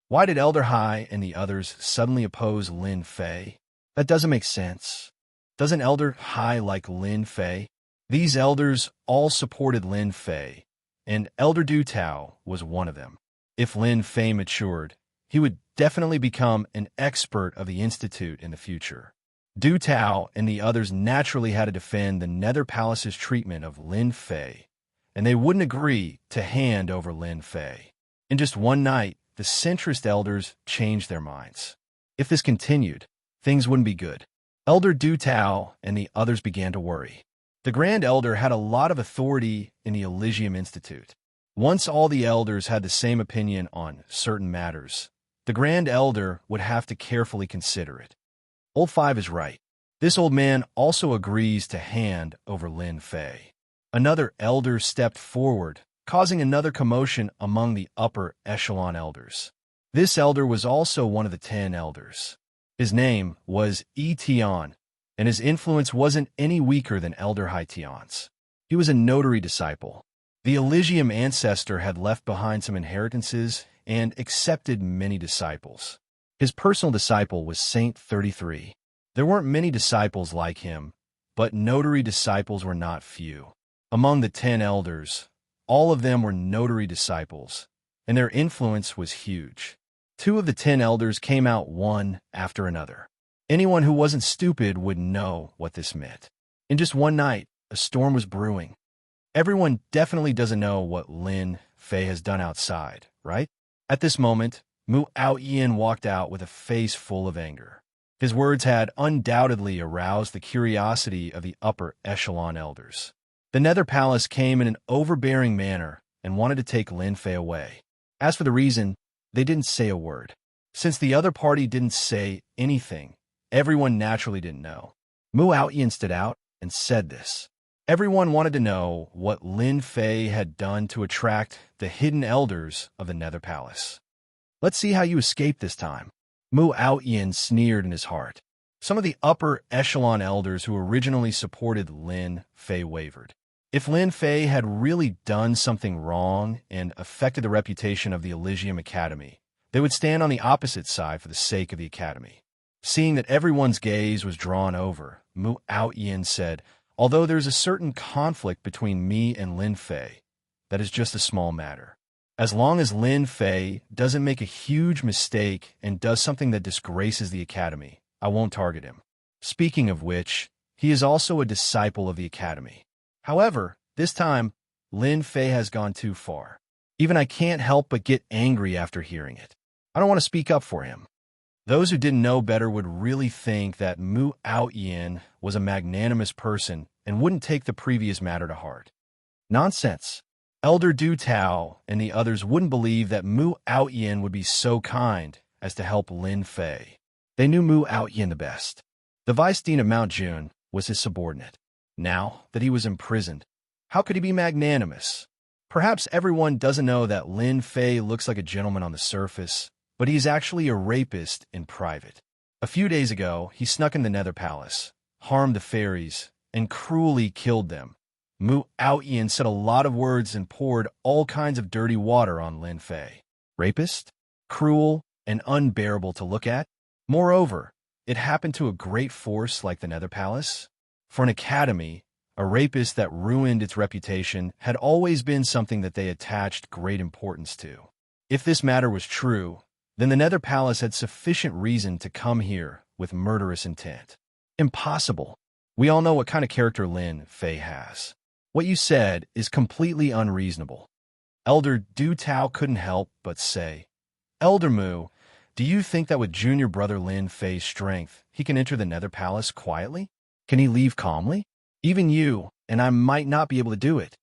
Why did Elder Hai and the others suddenly oppose Lin Fei? That doesn't make sense. Doesn't Elder Hai like Lin Fei? These elders all supported Lin Fei, and Elder Du Tao was one of them. If Lin Fei matured, he would definitely become an expert of the Institute in the future. Du Tao and the others naturally had to defend the Nether Palace's treatment of Lin Fei, and they wouldn't agree to hand over Lin Fei. In just one night, the centrist elders changed their minds. If this continued, things wouldn't be good. Elder Du Tao and the others began to worry. The Grand Elder had a lot of authority in the Elysium Institute. Once all the elders had the same opinion on certain matters, the Grand Elder would have to carefully consider it. Old Five is right. This old man also agrees to hand over Lin Fei. Another elder stepped forward, causing another commotion among the upper echelon elders. This elder was also one of the 10 elders. His name was Yi Tian, and his influence wasn't any weaker than Elder Hai Tian's. He was a notary disciple. The Elysium ancestor had left behind some inheritances and accepted many disciples. His personal disciple was Saint 33. There weren't many disciples like him, but notary disciples were not few. Among the 10 elders, all of them were notary disciples, and their influence was huge. 2 of the 10 elders came out one after another. Anyone who wasn't stupid would know what this meant. In just one night, a storm was brewing. Everyone definitely doesn't know what Lin Fei has done outside, right? At this moment, Mu Aoyan walked out with a face full of anger. His words had undoubtedly aroused the curiosity of the upper echelon elders. The Nether Palace came in an overbearing manner and wanted to take Lin Fei away. As for the reason, they didn't say a word. Since the other party didn't say anything, everyone naturally didn't know. Mu Aoyan stood out and said this. Everyone wanted to know what Lin Fei had done to attract the hidden elders of the Nether Palace. Let's see how you escape this time. Mu Aoyan sneered in his heart. Some of the upper echelon elders who originally supported Lin Fei wavered. If Lin Fei had really done something wrong and affected the reputation of the Elysium Academy, they would stand on the opposite side for the sake of the Academy. Seeing that everyone's gaze was drawn over, Mu Aoyan said, although there's a certain conflict between me and Lin Fei, that is just a small matter. As long as Lin Fei doesn't make a huge mistake and does something that disgraces the Academy, I won't target him. Speaking of which, he is also a disciple of the Academy. However, this time, Lin Fei has gone too far. Even I can't help but get angry after hearing it. I don't want to speak up for him. Those who didn't know better would really think that Mu Aoyan was a magnanimous person and wouldn't take the previous matter to heart. Nonsense. Elder Du Tao and the others wouldn't believe that Mu Aoyan would be so kind as to help Lin Fei. They knew Mu Aoyan the best. The Vice Dean of Mount Jun was his subordinate. Now that he was imprisoned, how could he be magnanimous? Perhaps everyone doesn't know that Lin Fei looks like a gentleman on the surface, but he's actually a rapist in private. A few days ago, he snuck in the Nether Palace, harmed the fairies, and cruelly killed them. Mu Aoyan said a lot of words and poured all kinds of dirty water on Lin Fei. Rapist? Cruel and unbearable to look at? Moreover, it happened to a great force like the Nether Palace. For an academy, a rapist that ruined its reputation had always been something that they attached great importance to. If this matter was true, then the Nether Palace had sufficient reason to come here with murderous intent. Impossible. We all know what kind of character Lin Fei has. What you said is completely unreasonable. Elder Du Tao couldn't help but say, Elder Mu, do you think that with junior brother Lin Fei's strength, he can enter the Nether Palace quietly? Can he leave calmly? Even you and I might not be able to do it.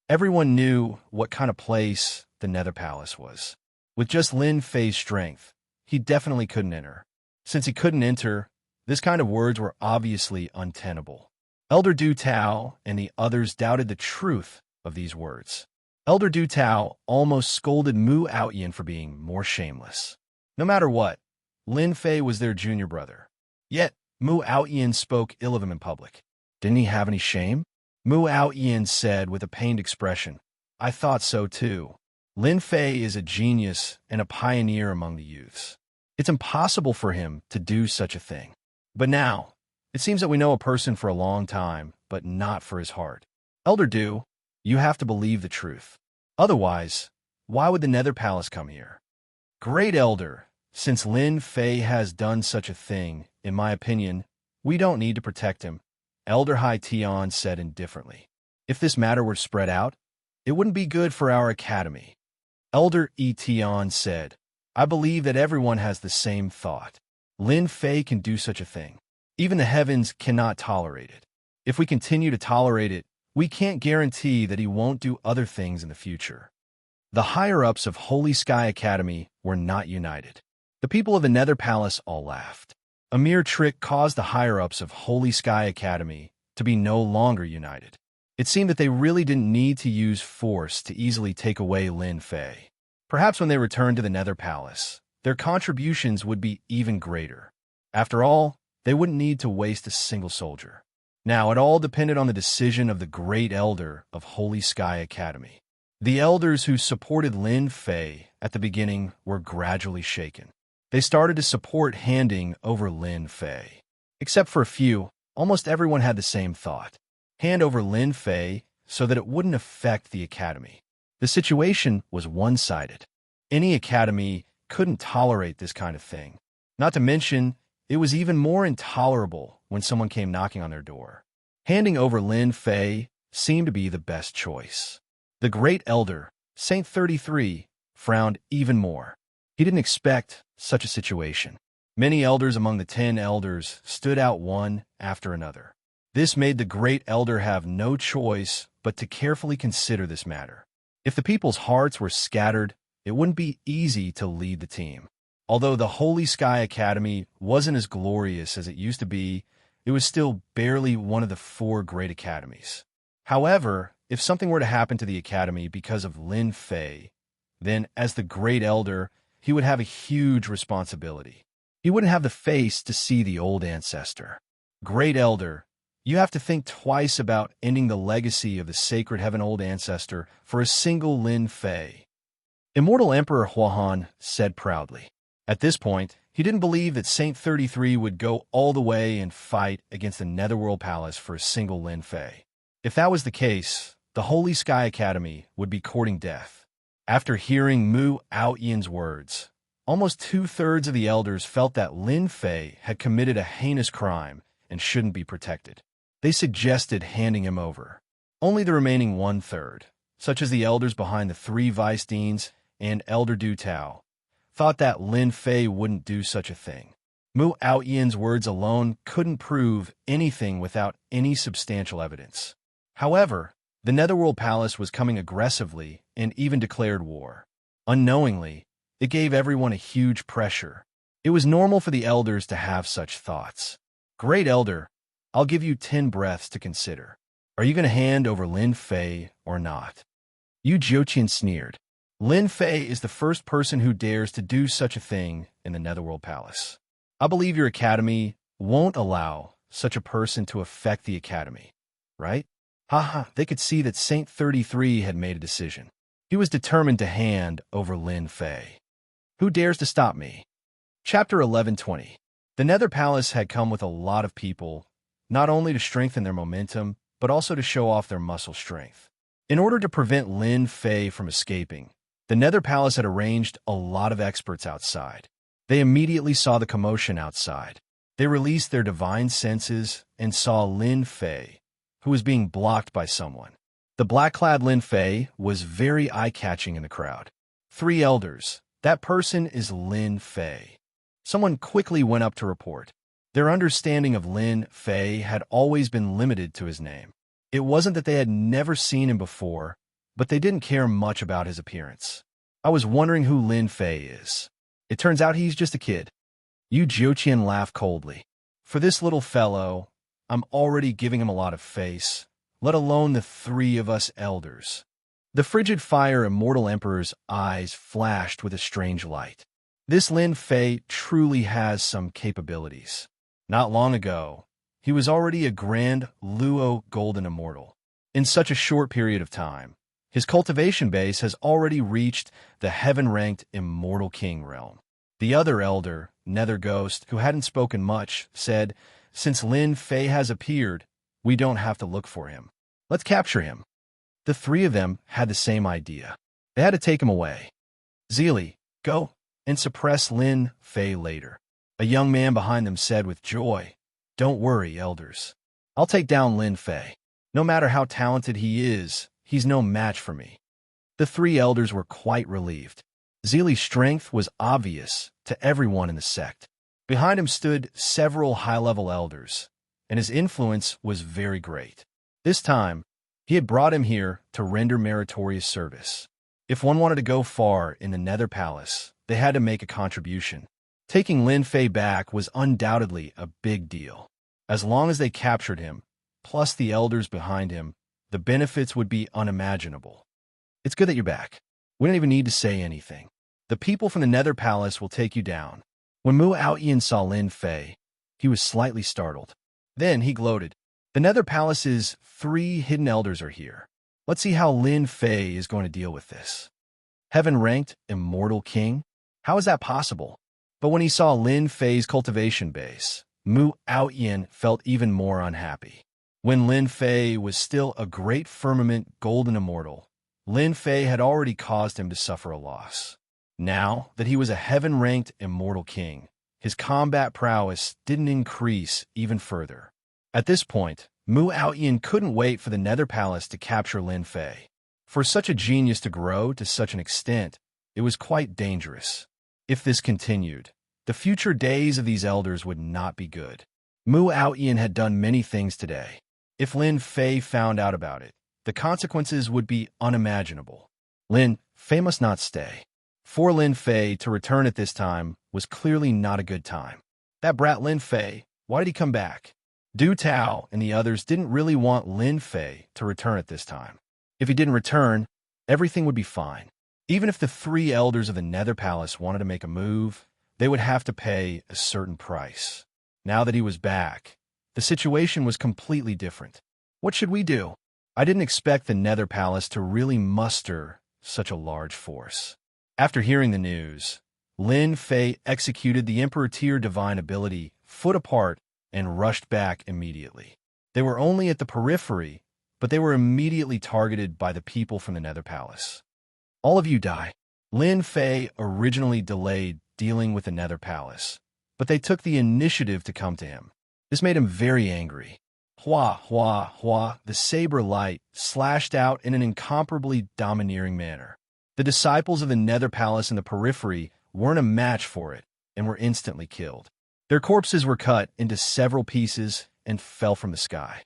Everyone knew what kind of place the Nether Palace was. With just Lin Fei's strength, he definitely couldn't enter. Since he couldn't enter, this kind of words were obviously untenable. Elder Du Tao and the others doubted the truth of these words. Elder Du Tao almost scolded Mu Aoyan for being more shameless. No matter what, Lin Fei was their junior brother. Yet, Mu Aoyan spoke ill of him in public. Didn't he have any shame? Mu Aoyan said with a pained expression, I thought so too. Lin Fei is a genius and a pioneer among the youths. It's impossible for him to do such a thing. But now, it seems that we know a person for a long time, but not for his heart. Elder Du, you have to believe the truth. Otherwise, why would the Nether Palace come here? Great Elder, since Lin Fei has done such a thing, in my opinion, we don't need to protect him, Elder Hai Tian said indifferently. If this matter were spread out, it wouldn't be good for our academy. Elder Yi Tian said, I believe that everyone has the same thought. Lin Fei can do such a thing. Even the heavens cannot tolerate it. If we continue to tolerate it, we can't guarantee that he won't do other things in the future. The higher-ups of Holy Sky Academy were not united. The people of the Nether Palace all laughed. A mere trick caused the higher-ups of Holy Sky Academy to be no longer united. It seemed that they really didn't need to use force to easily take away Lin Fei. Perhaps when they returned to the Nether Palace, their contributions would be even greater. After all, they wouldn't need to waste a single soldier. Now, it all depended on the decision of the Great Elder of Holy Sky Academy. The elders who supported Lin Fei at the beginning were gradually shaken. They started to support handing over Lin Fei. Except for a few, almost everyone had the same thought. Hand over Lin Fei so that it wouldn't affect the academy. The situation was one-sided. Any academy couldn't tolerate this kind of thing. Not to mention, it was even more intolerable when someone came knocking on their door. Handing over Lin Fei seemed to be the best choice. The Great Elder, Saint 33, frowned even more. He didn't expect such a situation. Many elders among the 10 elders stood out one after another. This made the Great Elder have no choice but to carefully consider this matter. If the people's hearts were scattered, it wouldn't be easy to lead the team. Although the Holy Sky Academy wasn't as glorious as it used to be, it was still barely one of the 4 great academies. However, if something were to happen to the academy because of Lin Fei, then as the Great Elder, he would have a huge responsibility. He wouldn't have the face to see the old ancestor. Great Elder, you have to think twice about ending the legacy of the sacred heaven old ancestor for a single Lin Fei. Immortal Emperor Huahan said proudly. At this point, he didn't believe that Saint 33 would go all the way and fight against the Netherworld Palace for a single Lin Fei. If that was the case, the Holy Sky Academy would be courting death. After hearing Mu Aoyan's words, almost 2/3 of the elders felt that Lin Fei had committed a heinous crime and shouldn't be protected. They suggested handing him over. Only the remaining 1/3, such as the elders behind the 3 vice deans and Elder Du Tao, thought that Lin Fei wouldn't do such a thing. Mu Aoyan's words alone couldn't prove anything without any substantial evidence. However, the Netherworld Palace was coming aggressively and even declared war. Unknowingly, it gave everyone a huge pressure. It was normal for the elders to have such thoughts. Great Elder, I'll give you 10 breaths to consider. Are you going to hand over Lin Fei or not? Yu Jiuqian sneered. Lin Fei is the first person who dares to do such a thing in the Netherworld Palace. I believe your academy won't allow such a person to affect the academy, right? Haha, they could see that Saint 33 had made a decision. He was determined to hand over Lin Fei. Who dares to stop me? Chapter 11:20. The Nether Palace had come with a lot of people, not only to strengthen their momentum, but also to show off their muscle strength. In order to prevent Lin Fei from escaping, the Nether Palace had arranged a lot of experts outside. They immediately saw the commotion outside. They released their divine senses and saw Lin Fei, who was being blocked by someone. The black-clad Lin Fei was very eye-catching in the crowd. 3 elders. That person is Lin Fei. Someone quickly went up to report. Their understanding of Lin Fei had always been limited to his name. It wasn't that they had never seen him before, but they didn't care much about his appearance. I was wondering who Lin Fei is. It turns out he's just a kid. Yu Jiuqian laughed coldly. For this little fellow, I'm already giving him a lot of face, let alone the 3 of us elders. The frigid fire Immortal Emperor's eyes flashed with a strange light. This Lin Fei truly has some capabilities. Not long ago, he was already a Grand Luo Golden Immortal. In such a short period of time, his cultivation base has already reached the heaven-ranked Immortal King realm. The other elder, Nether Ghost, who hadn't spoken much, said, "Since Lin Fei has appeared, we don't have to look for him. Let's capture him." The 3 of them had the same idea. They had to take him away. Zeely, go and suppress Lin Fei later. A young man behind them said with joy, "Don't worry, elders. I'll take down Lin Fei. No matter how talented he is, he's no match for me." The 3 elders were quite relieved. Zeely's strength was obvious to everyone in the sect. Behind him stood several high-level elders, and his influence was very great. This time, he had brought him here to render meritorious service. If one wanted to go far in the Nether Palace, they had to make a contribution. Taking Lin Fei back was undoubtedly a big deal. As long as they captured him, plus the elders behind him, the benefits would be unimaginable. It's good that you're back. We don't even need to say anything. The people from the Nether Palace will take you down. When Mu Aoyan saw Lin Fei, he was slightly startled. Then he gloated. The Nether Palace's 3 hidden elders are here. Let's see how Lin Fei is going to deal with this. Heaven-ranked Immortal King? How is that possible? But when he saw Lin Fei's cultivation base, Mu Aoyan felt even more unhappy. When Lin Fei was still a great firmament golden immortal, Lin Fei had already caused him to suffer a loss. Now that he was a heaven-ranked Immortal King, his combat prowess didn't increase even further. At this point, Mu Aoyan couldn't wait for the Nether Palace to capture Lin Fei. For such a genius to grow to such an extent, it was quite dangerous. If this continued, the future days of these elders would not be good. Mu Aoyan had done many things today. If Lin Fei found out about it, the consequences would be unimaginable. Lin Fei must not stay. For Lin Fei to return at this time was clearly not a good time. That brat Lin Fei, why did he come back? Du Tao and the others didn't really want Lin Fei to return at this time. If he didn't return, everything would be fine. Even if the 3 elders of the Nether Palace wanted to make a move, they would have to pay a certain price. Now that he was back, the situation was completely different. What should we do? I didn't expect the Nether Palace to really muster such a large force. After hearing the news, Lin Fei executed the Emperor Tier Divine ability, Foot Apart, and rushed back immediately. They were only at the periphery, but they were immediately targeted by the people from the Nether Palace. All of you die. Lin Fei originally delayed dealing with the Nether Palace, but they took the initiative to come to him. This made him very angry. Hua, hua, hua, the saber light slashed out in an incomparably domineering manner. The disciples of the Nether Palace in the periphery weren't a match for it and were instantly killed. Their corpses were cut into several pieces and fell from the sky.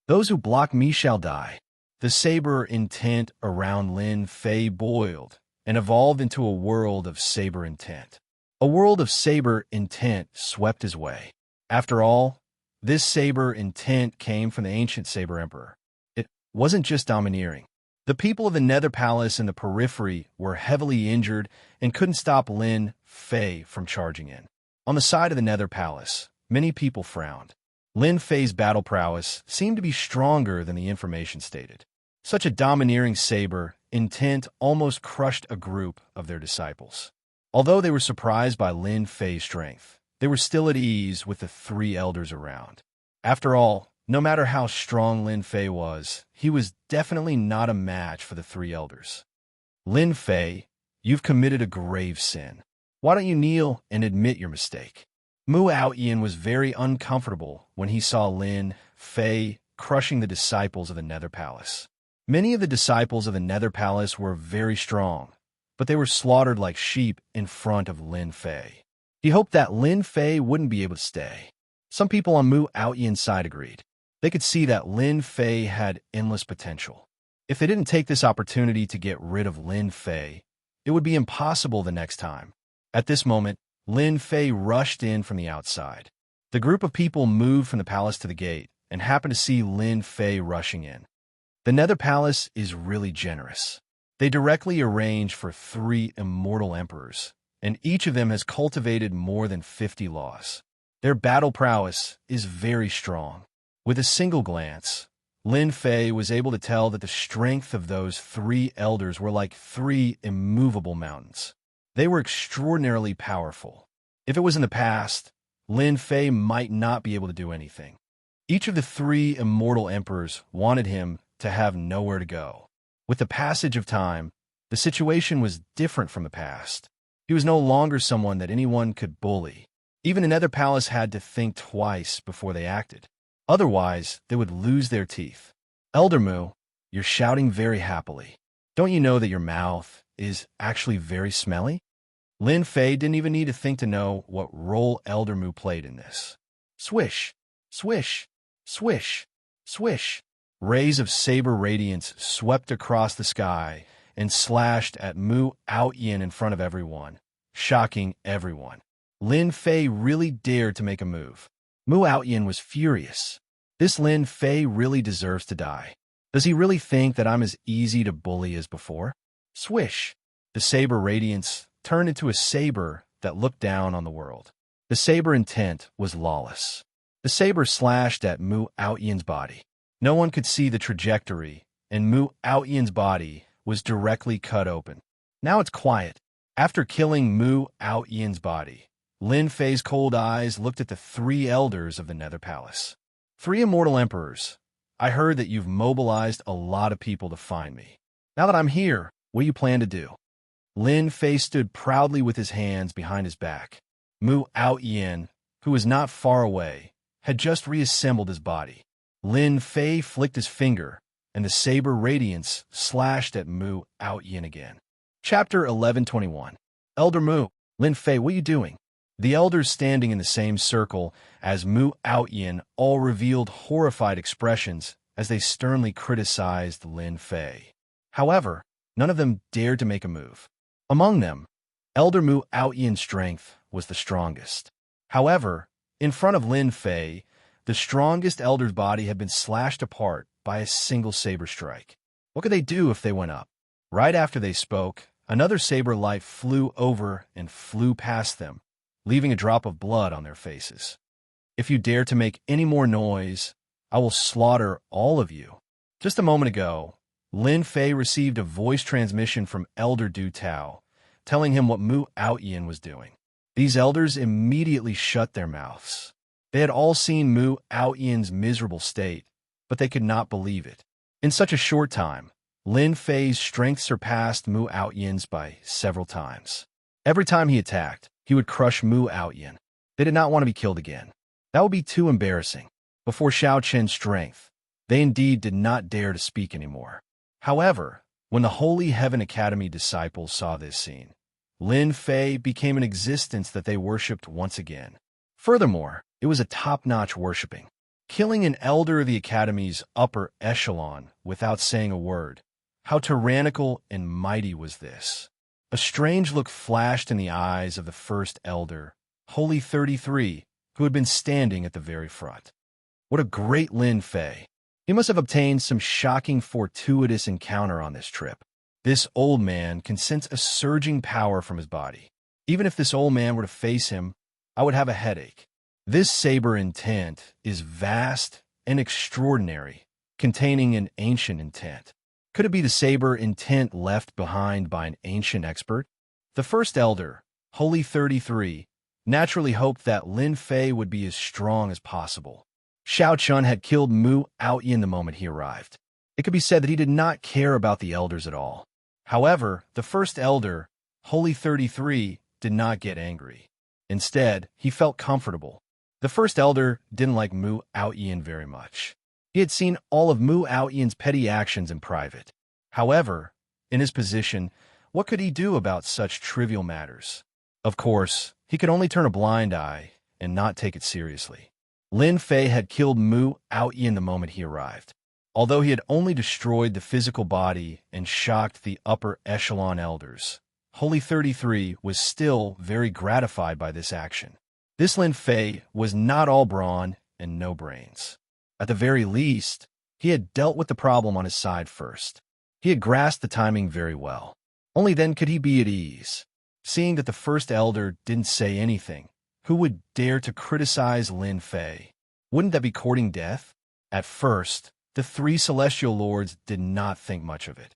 Those who block me shall die. The saber intent around Lin Fei boiled and evolved into a world of saber intent. A world of saber intent swept his way. After all, this saber intent came from the ancient Saber Emperor. It wasn't just domineering. The people of the Nether Palace in the periphery were heavily injured and couldn't stop Lin Fei from charging in. On the side of the Nether Palace, many people frowned. Lin Fei's battle prowess seemed to be stronger than the information stated. Such a domineering saber intent almost crushed a group of their disciples. Although they were surprised by Lin Fei's strength, they were still at ease with the 3 elders around. After all, no matter how strong Lin Fei was, he was definitely not a match for the 3 elders. Lin Fei, you've committed a grave sin. Why don't you kneel and admit your mistake? Mu Aoyan was very uncomfortable when he saw Lin Fei crushing the disciples of the Nether Palace. Many of the disciples of the Nether Palace were very strong, but they were slaughtered like sheep in front of Lin Fei. He hoped that Lin Fei wouldn't be able to stay. Some people on Mu Aoyan's side agreed. They could see that Lin Fei had endless potential. If they didn't take this opportunity to get rid of Lin Fei, it would be impossible the next time. At this moment, Lin Fei rushed in from the outside. The group of people moved from the palace to the gate and happened to see Lin Fei rushing in. The Nether Palace is really generous. They directly arrange for 3 immortal emperors, and each of them has cultivated more than 50 laws. Their battle prowess is very strong. With a single glance, Lin Fei was able to tell that the strength of those 3 elders were like 3 immovable mountains. They were extraordinarily powerful. If it was in the past, Lin Fei might not be able to do anything. Each of the 3 immortal emperors wanted him to have nowhere to go. With the passage of time, the situation was different from the past. He was no longer someone that anyone could bully. Even the Nether Palace had to think twice before they acted. Otherwise, they would lose their teeth. Elder Mu, you're shouting very happily. Don't you know that your mouth is actually very smelly? Lin Fei didn't even need to think to know what role Elder Mu played in this. Swish, swish, swish, swish. Rays of saber radiance swept across the sky and slashed at Mu Outyin in front of everyone, shocking everyone. Lin Fei really dared to make a move. Mu Outyin was furious. This Lin Fei really deserves to die. Does he really think that I'm as easy to bully as before? Swish! The saber radiance turned into a saber that looked down on the world. The saber intent was lawless. The saber slashed at Mu Outyin's body. No one could see the trajectory, and Mu Outyin's body was directly cut open. Now it's quiet. After killing Mu Outyin's body, Lin Fei's cold eyes looked at the three elders of the Nether Palace. Three immortal emperors. I heard that you've mobilized a lot of people to find me. Now that I'm here, what do you plan to do? Lin Fei stood proudly with his hands behind his back. Mu Outyin, who was not far away, had just reassembled his body. Lin Fei flicked his finger, and the saber radiance slashed at Mu Outyin again. Chapter 1121. Elder Mu, Lin Fei, what are you doing? The elders standing in the same circle as Mu Outyin all revealed horrified expressions as they sternly criticized Lin Fei. However, none of them dared to make a move. Among them, Elder Mu Outyin's strength was the strongest. However, in front of Lin Fei, the strongest elder's body had been slashed apart by a single saber strike. What could they do if they went up? Right after they spoke, another saber light flew over and flew past them, leaving a drop of blood on their faces. If you dare to make any more noise, I will slaughter all of you. Just a moment ago, Lin Fei received a voice transmission from Elder Du Tao, telling him what Mu Outyin was doing. These elders immediately shut their mouths. They had all seen Mu Outyin's miserable state, but they could not believe it. In such a short time, Lin Fei's strength surpassed Mu Outyin's by several times. Every time he attacked, he would crush Mu Outyin. They did not want to be killed again. That would be too embarrassing. Before Xiao Qian's strength, they indeed did not dare to speak anymore. However, when the Holy Heaven Academy disciples saw this scene, Lin Fei became an existence that they worshipped once again. Furthermore, it was a top-notch worshipping. Killing an elder of the Academy's upper echelon without saying a word. How tyrannical and mighty was this? A strange look flashed in the eyes of the first elder, Holy 33, who had been standing at the very front. What a great Lin Fei! He must have obtained some shocking fortuitous encounter on this trip. This old man can sense a surging power from his body. Even if this old man were to face him, I would have a headache. This saber intent is vast and extraordinary, containing an ancient intent. Could it be the saber intent left behind by an ancient expert? The first elder, Holy 33, naturally hoped that Lin Fei would be as strong as possible. Xiao Qian had killed Mu Outyin the moment he arrived. It could be said that he did not care about the elders at all. However, the first elder, Holy 33, did not get angry. Instead, he felt comfortable. The first elder didn't like Mu Outyin very much. He had seen all of Mu Outyin's petty actions in private. However, in his position, what could he do about such trivial matters? Of course, he could only turn a blind eye and not take it seriously. Lin Fei had killed Mu Outyin the moment he arrived. Although he had only destroyed the physical body and shocked the upper echelon elders, Holy 33 was still very gratified by this action. This Lin Fei was not all brawn and no brains. At the very least, he had dealt with the problem on his side first. He had grasped the timing very well. Only then could he be at ease. Seeing that the first elder didn't say anything, who would dare to criticize Lin Fei? Wouldn't that be courting death? At first, the three celestial lords did not think much of it.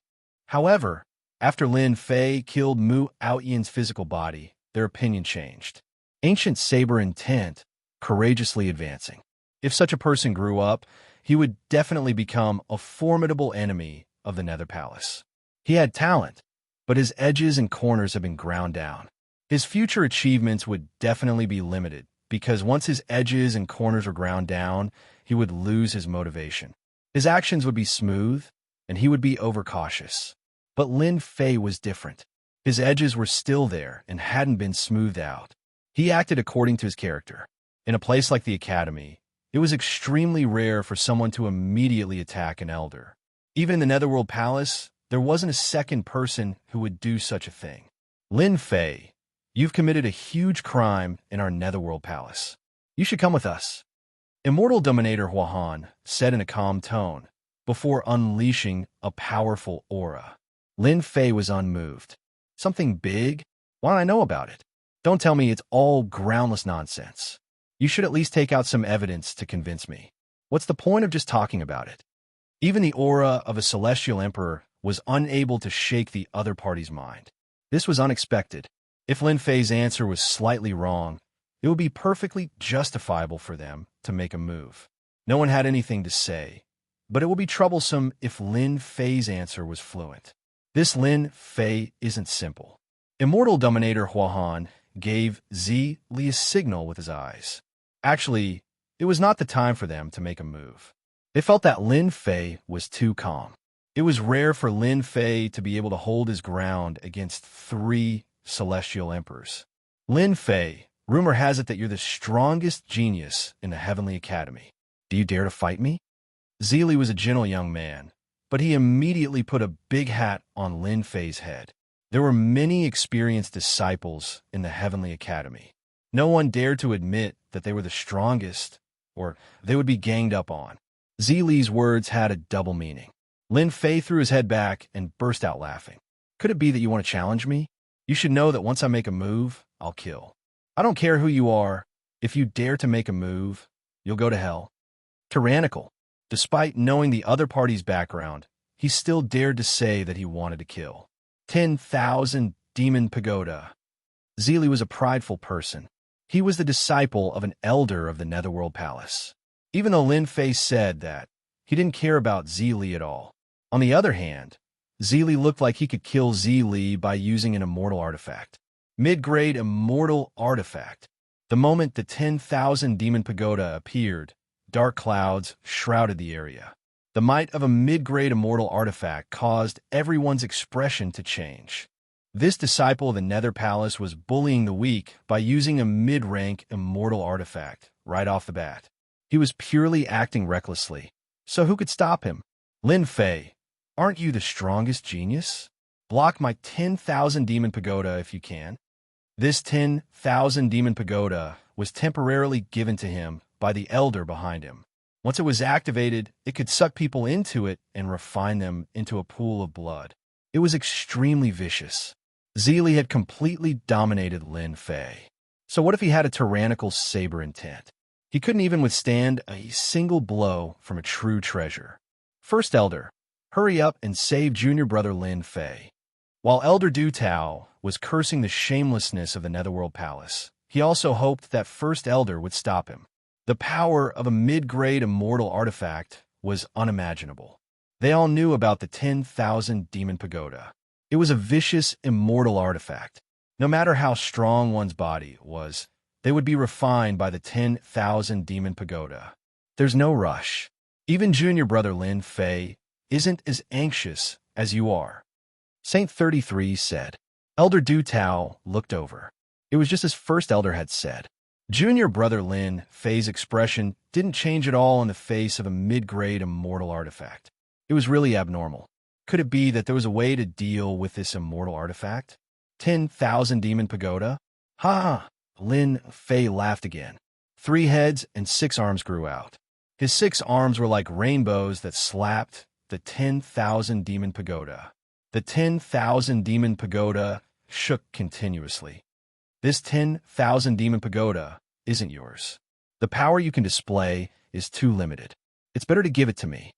However, after Lin Fei killed Mu Outyin's physical body, their opinion changed. Ancient saber intent, courageously advancing. If such a person grew up, he would definitely become a formidable enemy of the Nether Palace. He had talent, but his edges and corners had been ground down. His future achievements would definitely be limited, because once his edges and corners were ground down, he would lose his motivation. His actions would be smooth, and he would be overcautious. But Lin Fei was different. His edges were still there and hadn't been smoothed out. He acted according to his character. In a place like the Academy, it was extremely rare for someone to immediately attack an elder. Even in the Netherworld Palace, there wasn't a second person who would do such a thing. Lin Fei, you've committed a huge crime in our Netherworld Palace. You should come with us. Immortal Dominator Huahan said in a calm tone, before unleashing a powerful aura. Lin Fei was unmoved. Something big? Why don't I know about it? Don't tell me it's all groundless nonsense. You should at least take out some evidence to convince me. What's the point of just talking about it? Even the aura of a celestial emperor was unable to shake the other party's mind. This was unexpected. If Lin Fei's answer was slightly wrong, it would be perfectly justifiable for them to make a move. No one had anything to say, but it would be troublesome if Lin Fei's answer was fluent. This Lin Fei isn't simple. Immortal Dominator Huahan gave Zi Li a signal with his eyes. Actually, it was not the time for them to make a move. They felt that Lin Fei was too calm. It was rare for Lin Fei to be able to hold his ground against 3 celestial emperors. Lin Fei, rumor has it that you're the strongest genius in the Heavenly Academy. Do you dare to fight me? Zili was a gentle young man, but he immediately put a big hat on Lin Fei's head. There were many experienced disciples in the Heavenly Academy. No one dared to admit that they were the strongest, or they would be ganged up on. Zili's words had a double meaning. Lin Fei threw his head back and burst out laughing. Could it be that you want to challenge me? You should know that once I make a move, I'll kill. I don't care who you are. If you dare to make a move, you'll go to hell. Tyrannical. Despite knowing the other party's background, he still dared to say that he wanted to kill. 10,000 Demon Pagoda. Zili was a prideful person. He was the disciple of an elder of the Netherworld Palace. Even though Lin Fei said that, he didn't care about Zili at all. On the other hand, Zili looked like he could kill Zili by using an immortal artifact. Mid-grade immortal artifact. The moment the 10,000 Demon Pagoda appeared, dark clouds shrouded the area. The might of a mid-grade immortal artifact caused everyone's expression to change. This disciple of the Nether Palace was bullying the weak by using a mid-rank immortal artifact right off the bat. He was purely acting recklessly. So who could stop him? Lin Fei, aren't you the strongest genius? Block my 10,000 Demon Pagoda if you can. This 10,000 Demon Pagoda was temporarily given to him by the elder behind him. Once it was activated, it could suck people into it and refine them into a pool of blood. It was extremely vicious. Zili had completely dominated Lin Fei. So what if he had a tyrannical saber intent? He couldn't even withstand a single blow from a true treasure. First Elder, hurry up and save junior brother Lin Fei. While Elder Du Tao was cursing the shamelessness of the Netherworld Palace, he also hoped that First Elder would stop him. The power of a mid-grade immortal artifact was unimaginable. They all knew about the 10,000 Demon Pagoda. It was a vicious immortal artifact. No matter how strong one's body was, they would be refined by the 10,000 Demon Pagoda. There's no rush. Even junior brother Lin Fei isn't as anxious as you are. Saint 33 said. Elder Du Tao looked over. It was just as First Elder had said. Junior brother Lin Fei's expression didn't change at all in the face of a mid-grade immortal artifact. It was really abnormal. Could it be that there was a way to deal with this immortal artifact? 10,000 Demon Pagoda? Ha ha! Lin Fei laughed again. 3 heads and 6 arms grew out. His 6 arms were like rainbows that slapped the 10,000 Demon Pagoda. The 10,000 Demon Pagoda shook continuously. This 10,000 Demon Pagoda isn't yours. The power you can display is too limited. It's better to give it to me.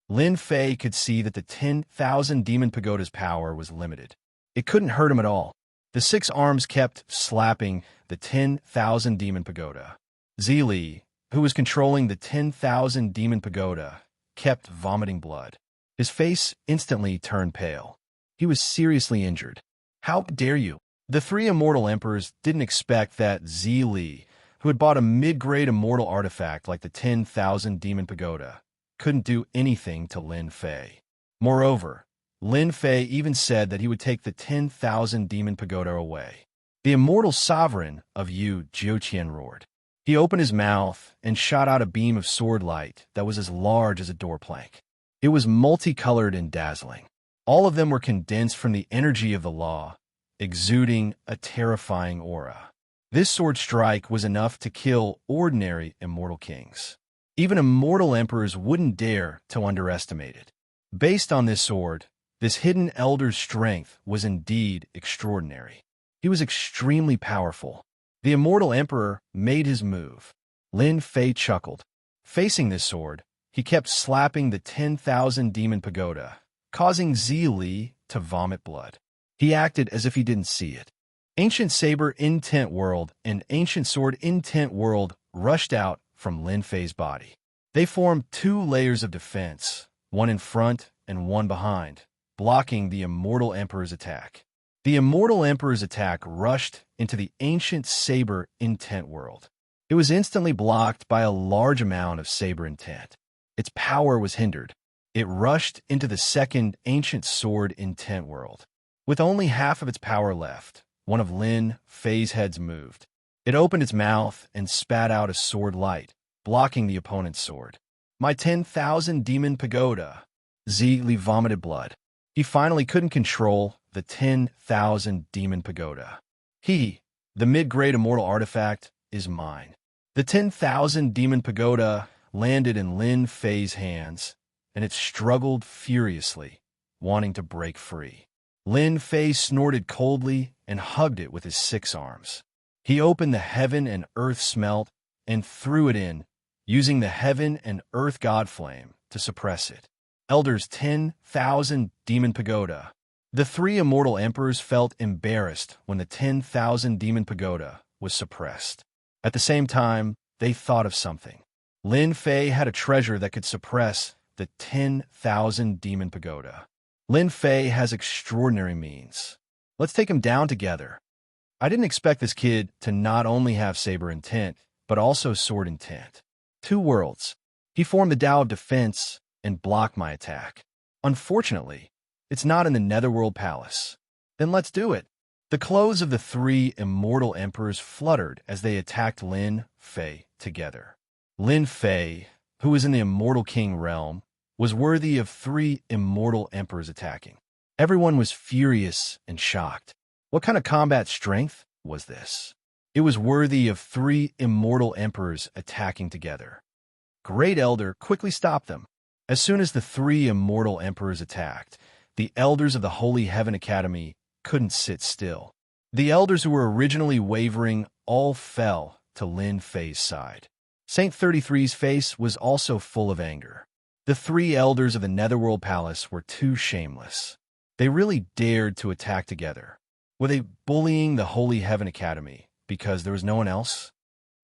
Lin Fei could see that the 10,000 Demon Pagoda's power was limited. It couldn't hurt him at all. The 6 arms kept slapping the 10,000 Demon Pagoda. Zili, who was controlling the 10,000 Demon Pagoda, kept vomiting blood. His face instantly turned pale. He was seriously injured. How dare you? The 3 immortal emperors didn't expect that Zili, who had bought a mid-grade immortal artifact like the 10,000 Demon Pagoda, couldn't do anything to Lin Fei. Moreover, Lin Fei even said that he would take the 10,000 demon pagoda away. The immortal sovereign of Yu Jiuqian roared. He opened his mouth and shot out a beam of sword light that was as large as a door plank. It was multicolored and dazzling. All of them were condensed from the energy of the law, exuding a terrifying aura. This sword strike was enough to kill ordinary immortal kings. Even immortal emperors wouldn't dare to underestimate it. Based on this sword, this hidden elder's strength was indeed extraordinary. He was extremely powerful. The immortal emperor made his move. Lin Fei chuckled. Facing this sword, he kept slapping the 10,000 demon pagoda, causing Li to vomit blood. He acted as if he didn't see it. Ancient Saber Intent World and Ancient Sword Intent World rushed out from Lin Fei's body. They formed two layers of defense, one in front and one behind, blocking the immortal emperor's attack. The immortal emperor's attack rushed into the Ancient Saber Intent World. It was instantly blocked by a large amount of Saber Intent. Its power was hindered. It rushed into the second Ancient Sword Intent World. With only half of its power left, one of Lin Fei's heads moved. It opened its mouth and spat out a sword light, blocking the opponent's sword. My 10,000 demon pagoda. Li vomited blood. He finally couldn't control the 10,000 demon pagoda. The mid-grade immortal artifact, is mine. The 10,000 demon pagoda landed in Lin Fei's hands, and it struggled furiously, wanting to break free. Lin Fei snorted coldly and hugged it with his 6 arms. He opened the heaven and earth smelt and threw it in, using the heaven and earth god flame to suppress it. Elder's 10,000 demon pagoda. The 3 immortal emperors felt embarrassed when the 10,000 demon pagoda was suppressed. At the same time, they thought of something. Lin Fei had a treasure that could suppress the 10,000 demon pagoda. Lin Fei has extraordinary means. Let's take him down together. I didn't expect this kid to not only have saber intent, but also sword intent. 2 worlds. He formed the Tao of defense and blocked my attack. Unfortunately, it's not in the Netherworld Palace. Then let's do it. The clothes of the 3 immortal emperors fluttered as they attacked Lin Fei together. Lin Fei, who was in the Immortal King realm, was worthy of 3 immortal emperors attacking. Everyone was furious and shocked. What kind of combat strength was this? It was worthy of 3 immortal emperors attacking together. Great Elder quickly stopped them. As soon as the 3 immortal emperors attacked, the elders of the Holy Heaven Academy couldn't sit still. The elders who were originally wavering all fell to Lin Fei's side. Saint 33's face was also full of anger. The 3 elders of the Netherworld Palace were too shameless. They really dared to attack together. Were they bullying the Holy Heaven Academy because there was no one else?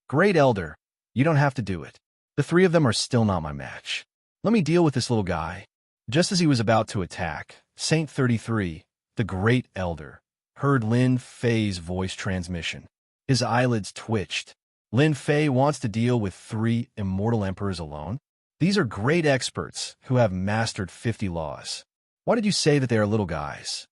Great Elder, you don't have to do it. The 3 of them are still not my match. Let me deal with this little guy. Just as he was about to attack, Saint 33, the Great Elder, heard Lin Fei's voice transmission. His eyelids twitched. Lin Fei wants to deal with 3 immortal emperors alone? These are great experts who have mastered 50 laws. Why did you say that they are little guys?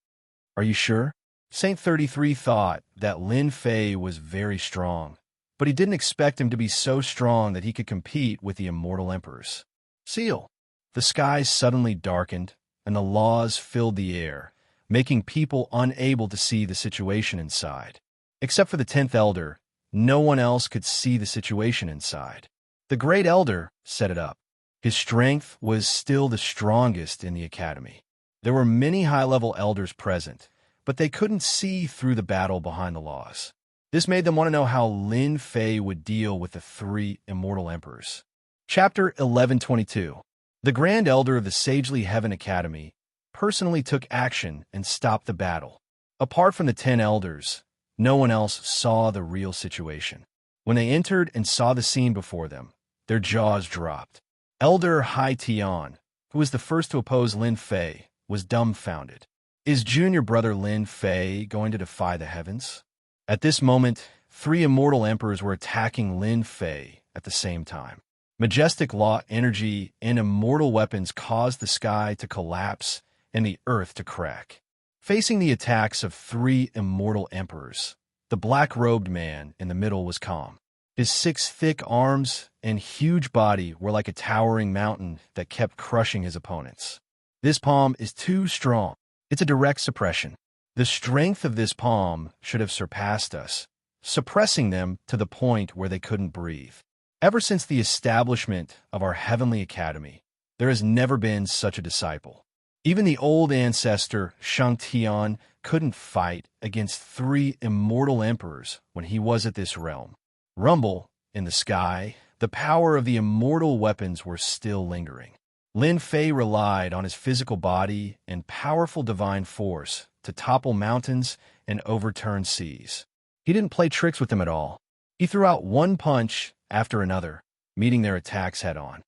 Are you sure? Saint 33 thought that Lin Fei was very strong, but he didn't expect him to be so strong that he could compete with the immortal emperors. Seal. The skies suddenly darkened, and the laws filled the air, making people unable to see the situation inside. Except for the 10th Elder, no one else could see the situation inside. The Great Elder set it up. His strength was still the strongest in the academy. There were many high-level elders present, but they couldn't see through the battle behind the laws. This made them want to know how Lin Fei would deal with the 3 immortal emperors. Chapter 1122. The Grand Elder of the Sagely Heaven Academy personally took action and stopped the battle. Apart from the 10 elders, no one else saw the real situation. When they entered and saw the scene before them, their jaws dropped. Elder Hai Tian, who was the first to oppose Lin Fei, was dumbfounded. Is junior brother Lin Fei going to defy the heavens? At this moment, 3 immortal emperors were attacking Lin Fei at the same time. Majestic law energy and immortal weapons caused the sky to collapse and the earth to crack. Facing the attacks of 3 immortal emperors, the black-robed man in the middle was calm. His 6 thick arms and huge body were like a towering mountain that kept crushing his opponents. This palm is too strong. It's a direct suppression. The strength of this palm should have surpassed us, suppressing them to the point where they couldn't breathe. Ever since the establishment of our heavenly academy, there has never been such a disciple. Even the old ancestor, Shangtian, couldn't fight against 3 immortal emperors when he was at this realm. Rumble, in the sky, the power of the immortal weapons were still lingering. Lin Fei relied on his physical body and powerful divine force to topple mountains and overturn seas. He didn't play tricks with them at all. He threw out one punch after another, meeting their attacks head-on.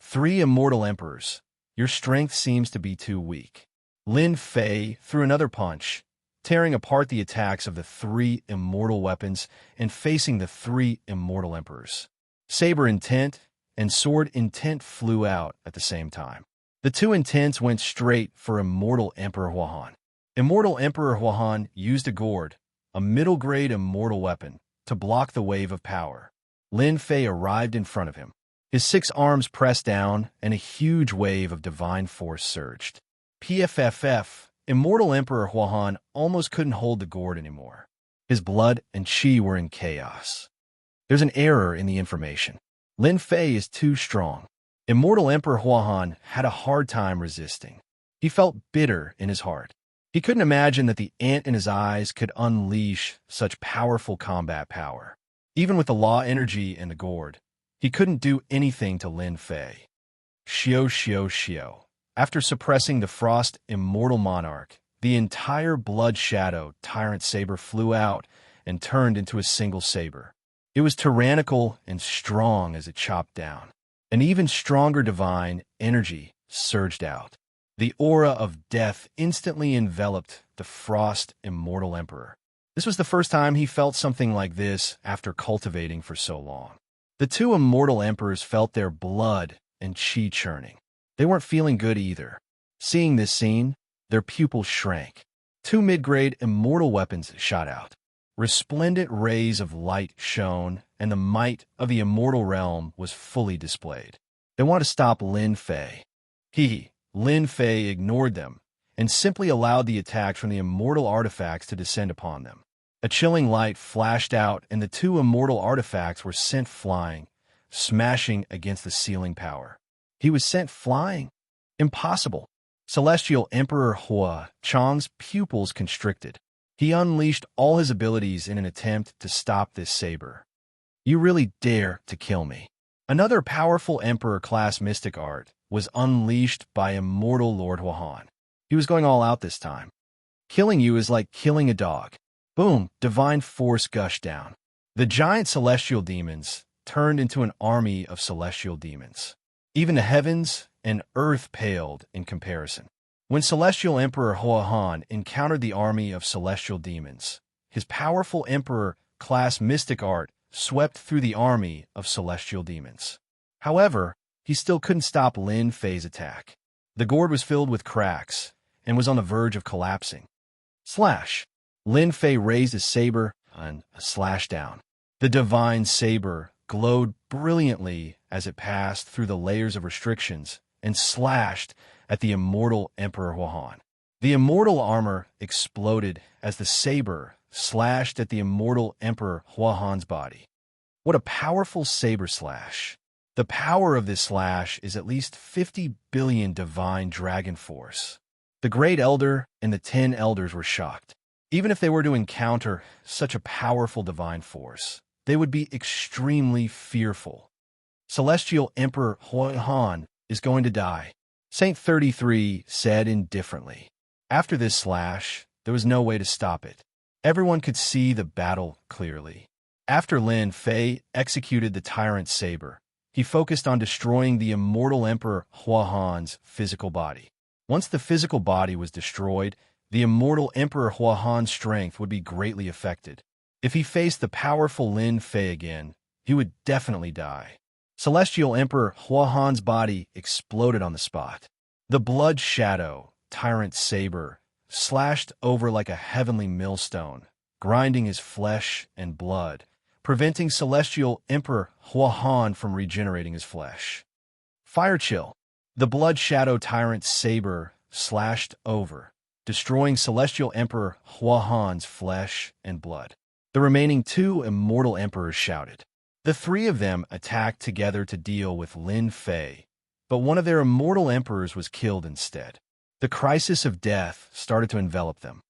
3 immortal emperors. Your strength seems to be too weak. Lin Fei threw another punch, tearing apart the attacks of the 3 immortal weapons and facing the 3 immortal emperors. Saber intent and sword intent flew out at the same time. The 2 intents went straight for Immortal Emperor Huahan. Immortal Emperor Huahan used a gourd, a middle-grade immortal weapon, to block the wave of power. Lin Fei arrived in front of him. His 6 arms pressed down, and a huge wave of divine force surged. PFFF, Immortal Emperor Huahan almost couldn't hold the gourd anymore. His blood and qi were in chaos. There's an error in the information. Lin Fei is too strong. Immortal Emperor Huahan had a hard time resisting. He felt bitter in his heart. He couldn't imagine that the ant in his eyes could unleash such powerful combat power. Even with the law energy and the gourd, he couldn't do anything to Lin Fei. Xiao. After suppressing the Frost Immortal Monarch, the entire Blood Shadow Tyrant Saber flew out and turned into a single saber. It was tyrannical and strong as it chopped down. An even stronger divine energy surged out. The aura of death instantly enveloped the Frost Immortal Emperor. This was the first time he felt something like this after cultivating for so long. The 2 immortal emperors felt their blood and qi churning. They weren't feeling good either. Seeing this scene, their pupils shrank. 2 mid-grade immortal weapons shot out. Resplendent rays of light shone, and the might of the immortal realm was fully displayed. They wanted to stop Lin Fei. Lin Fei ignored them and simply allowed the attacks from the immortal artifacts to descend upon them. A chilling light flashed out, and the 2 immortal artifacts were sent flying, smashing against the ceiling power. He was sent flying? Impossible. Celestial Emperor Hua Chang's pupils constricted. He unleashed all his abilities in an attempt to stop this saber. You really dare to kill me. Another powerful Emperor-class mystic art was unleashed by Immortal Lord Huahan. He was going all out this time. Killing you is like killing a dog. Boom, divine force gushed down. The giant celestial demons turned into an army of celestial demons. Even the heavens and earth paled in comparison. When Celestial Emperor Huahan encountered the army of celestial demons, his powerful Emperor-class mystic art swept through the army of celestial demons. However, he still couldn't stop Lin Fei's attack. The gourd was filled with cracks and was on the verge of collapsing. Slash! Lin Fei raised his saber and slashed down. The divine saber glowed brilliantly as it passed through the layers of restrictions and slashed at the immortal Emperor Huahan. The immortal armor exploded as the saber slashed at the immortal Emperor Huahan's body. What a powerful saber slash. The power of this slash is at least 50 billion divine dragon force. The Great Elder and the 10 elders were shocked. Even if they were to encounter such a powerful divine force, they would be extremely fearful. Celestial Emperor Huahan is going to die, Saint 33 said indifferently. After this slash, there was no way to stop it. Everyone could see the battle clearly. After Lin Fei executed the Tyrant Saber, he focused on destroying the immortal Emperor Huahan's physical body. Once the physical body was destroyed, the immortal Emperor Huahan's strength would be greatly affected. If he faced the powerful Lin Fei again, he would definitely die. Celestial Emperor Huahan's body exploded on the spot. The blood shadow, tyrant saber slashed over like a heavenly millstone, grinding his flesh and blood, preventing Celestial Emperor Huahan from regenerating his flesh. Fire Chill. The Blood Shadow Tyrant Saber slashed over, destroying Celestial Emperor Huahan's flesh and blood. The remaining two immortal emperors shouted. The three of them attacked together to deal with Lin Fei, but one of their immortal emperors was killed instead. The crisis of death started to envelop them.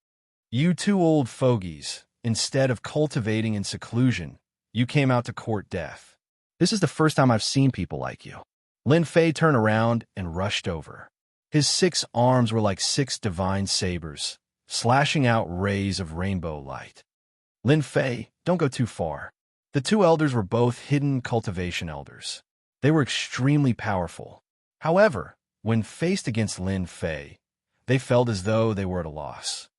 You two old fogies, instead of cultivating in seclusion, you came out to court death. This is the first time I've seen people like you. Lin Fei turned around and rushed over. His 6 arms were like 6 divine sabers, slashing out rays of rainbow light. Lin Fei, don't go too far. The two elders were both hidden cultivation elders. They were extremely powerful. However, when faced against Lin Fei, they felt as though they were at a loss.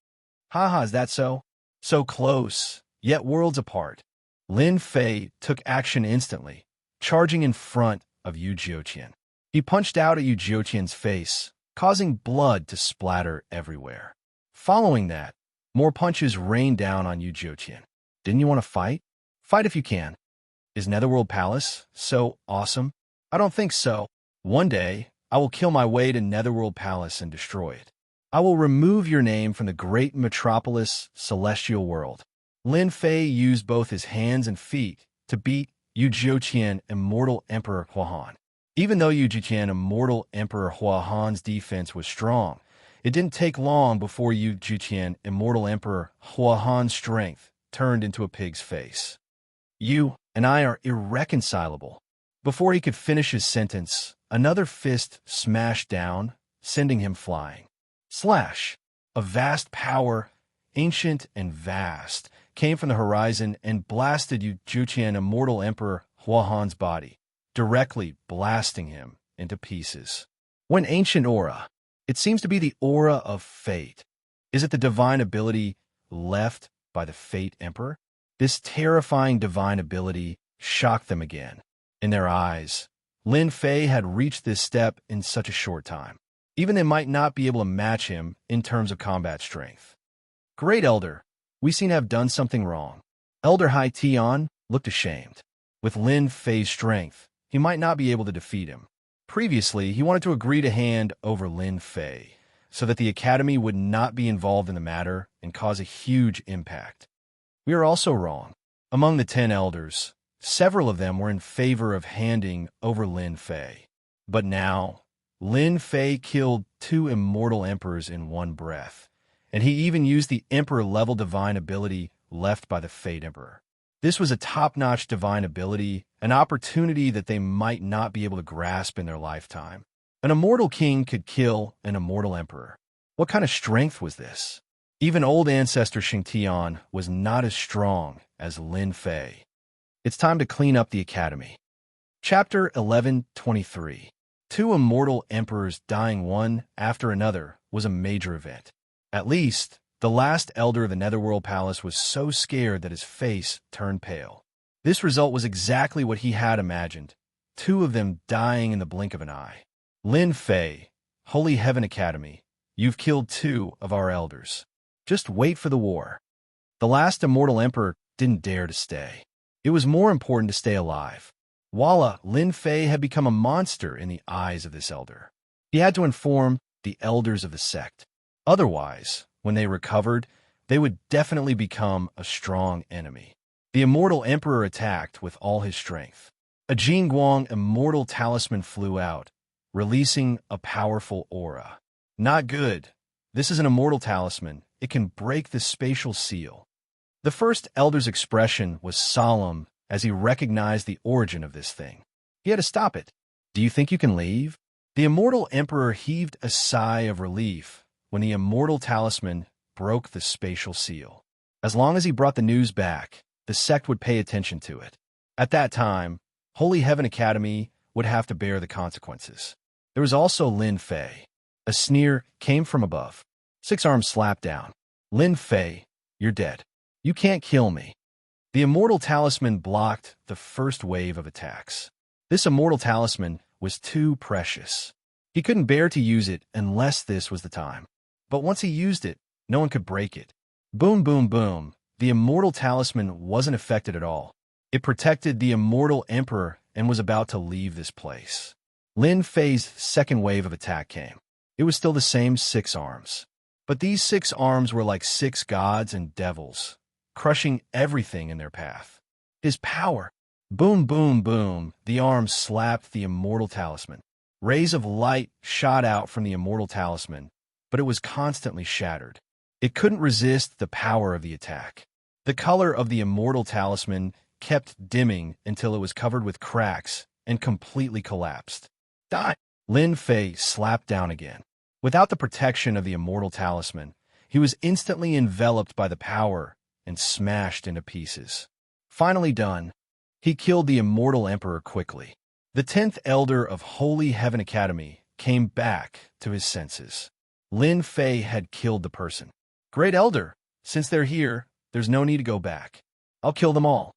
Haha, is that so? So close, yet worlds apart. Lin Fei took action instantly, charging in front of Yu Jiuqian. He punched out at Yu Jiuqian's face, causing blood to splatter everywhere. Following that, more punches rained down on Yu Jiuqian. Didn't you want to fight? Fight if you can. Is Netherworld Palace so awesome? I don't think so. One day, I will kill my way to Netherworld Palace and destroy it. I will remove your name from the great metropolis Celestial World. Lin Fei used both his hands and feet to beat Yu Jiuqian Immortal Emperor Huahan. Even though Yu Jiuqian Immortal Emperor Huahan's defense was strong, it didn't take long before Yu Jiuqian Immortal Emperor Huahan's strength turned into a pig's face. You and I are irreconcilable. Before he could finish his sentence, another fist smashed down, sending him flying. Slash! A vast power, ancient and vast, came from the horizon and blasted Yu Jiuqian Immortal Emperor Huahan's body, directly blasting him into pieces. When ancient aura, it seems to be the aura of fate. Is it the divine ability left by the Fate Emperor? This terrifying divine ability shocked them again. In their eyes, Lin Fei had reached this step in such a short time. Even they might not be able to match him in terms of combat strength. Great Elder, we seem to have done something wrong. Elder Hai Tian looked ashamed. With Lin Fei's strength, he might not be able to defeat him. Previously, he wanted to agree to hand over Lin Fei, so that the Academy would not be involved in the matter and cause a huge impact. We are also wrong. Among the 10 elders, several of them were in favor of handing over Lin Fei. But now, Lin Fei killed 2 immortal emperors in one breath, and he even used the emperor-level divine ability left by the Fate Emperor. This was a top-notch divine ability, an opportunity that they might not be able to grasp in their lifetime. An immortal king could kill an immortal emperor. What kind of strength was this? Even old ancestor Xingtian was not as strong as Lin Fei. It's time to clean up the academy. Chapter 11:23. 2 immortal emperors dying one after another was a major event. At least, the last elder of the Netherworld Palace was so scared that his face turned pale. This result was exactly what he had imagined, 2 of them dying in the blink of an eye. Lin Fei, Holy Heaven Academy, you've killed 2 of our elders. Just wait for the war. The last immortal emperor didn't dare to stay. It was more important to stay alive. Voila, Lin Fei had become a monster in the eyes of this elder. He had to inform the elders of the sect. Otherwise, when they recovered, they would definitely become a strong enemy. The immortal emperor attacked with all his strength. A Jingguang immortal talisman flew out, releasing a powerful aura. Not good. This is an immortal talisman. It can break the spatial seal. The first elder's expression was solemn as he recognized the origin of this thing. He had to stop it. Do you think you can leave? The immortal emperor heaved a sigh of relief when the immortal talisman broke the spatial seal. As long as he brought the news back, the sect would pay attention to it. At that time, Holy Heaven Academy would have to bear the consequences. There was also Lin Fei. A sneer came from above. 6 arms slapped down. Lin Fei, you're dead. You can't kill me. The immortal talisman blocked the first wave of attacks. This immortal talisman was too precious. He couldn't bear to use it unless this was the time. But once he used it, no one could break it. Boom, boom, boom. The immortal talisman wasn't affected at all. It protected the immortal emperor and was about to leave this place. Lin Fei's second wave of attack came. It was still the same 6 arms. But these 6 arms were like 6 gods and devils, crushing everything in their path. His power. Boom, boom, boom. The arms slapped the immortal talisman. Rays of light shot out from the immortal talisman, but it was constantly shattered. It couldn't resist the power of the attack. The color of the immortal talisman kept dimming until it was covered with cracks and completely collapsed. Die! Lin Fei slapped down again. Without the protection of the immortal talisman, he was instantly enveloped by the power and smashed into pieces. Finally done, he killed the immortal emperor quickly. The 10th elder of Holy Heaven Academy came back to his senses. Lin Fei had killed the person. Great elder, since they're here, there's no need to go back. I'll kill them all.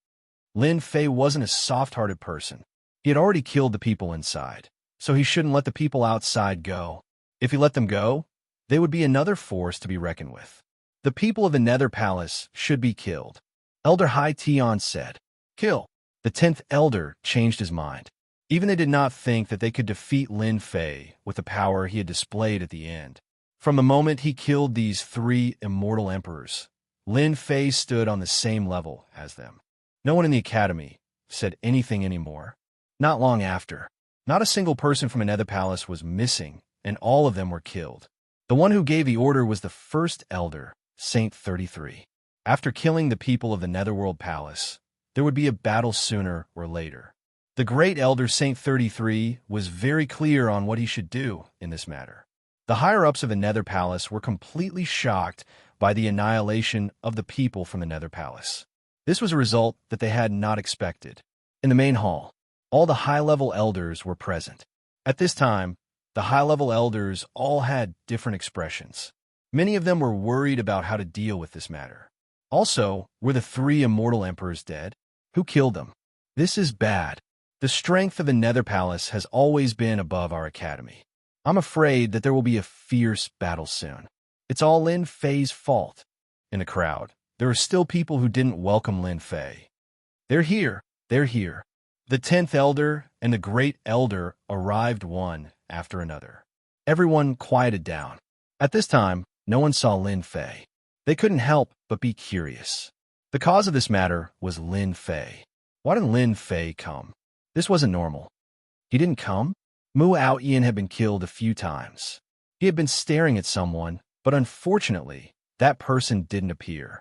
Lin Fei wasn't a soft-hearted person. He had already killed the people inside, so he shouldn't let the people outside go. If he let them go, they would be another force to be reckoned with. The people of the Nether Palace should be killed. Elder Hai Tian said. Kill. The 10th elder changed his mind. Even they did not think that they could defeat Lin Fei with the power he had displayed at the end. From the moment he killed these 3 immortal emperors, Lin Fei stood on the same level as them. No one in the academy said anything anymore. Not long after, not a single person from the Nether Palace was missing, and all of them were killed. The one who gave the order was the first elder, Saint 33. After killing the people of the Netherworld Palace, there would be a battle sooner or later. The great elder Saint 33 was very clear on what he should do in this matter. The higher-ups of the Nether Palace were completely shocked by the annihilation of the people from the Nether Palace. This was a result that they had not expected. In the main hall, all the high-level elders were present. At this time, the high-level elders all had different expressions. Many of them were worried about how to deal with this matter. Also, were the 3 immortal emperors dead? Who killed them? This is bad. The strength of the Nether Palace has always been above our academy. I'm afraid that there will be a fierce battle soon. It's all Lin Fei's fault. In the crowd, there are still people who didn't welcome Lin Fei. They're here. They're here. The 10th elder and the great elder arrived one after another. Everyone quieted down. At this time, no one saw Lin Fei. They couldn't help but be curious. The cause of this matter was Lin Fei. Why didn't Lin Fei come? This wasn't normal. He didn't come? Mu Aoyan had been killed a few times. He had been staring at someone, but unfortunately, that person didn't appear.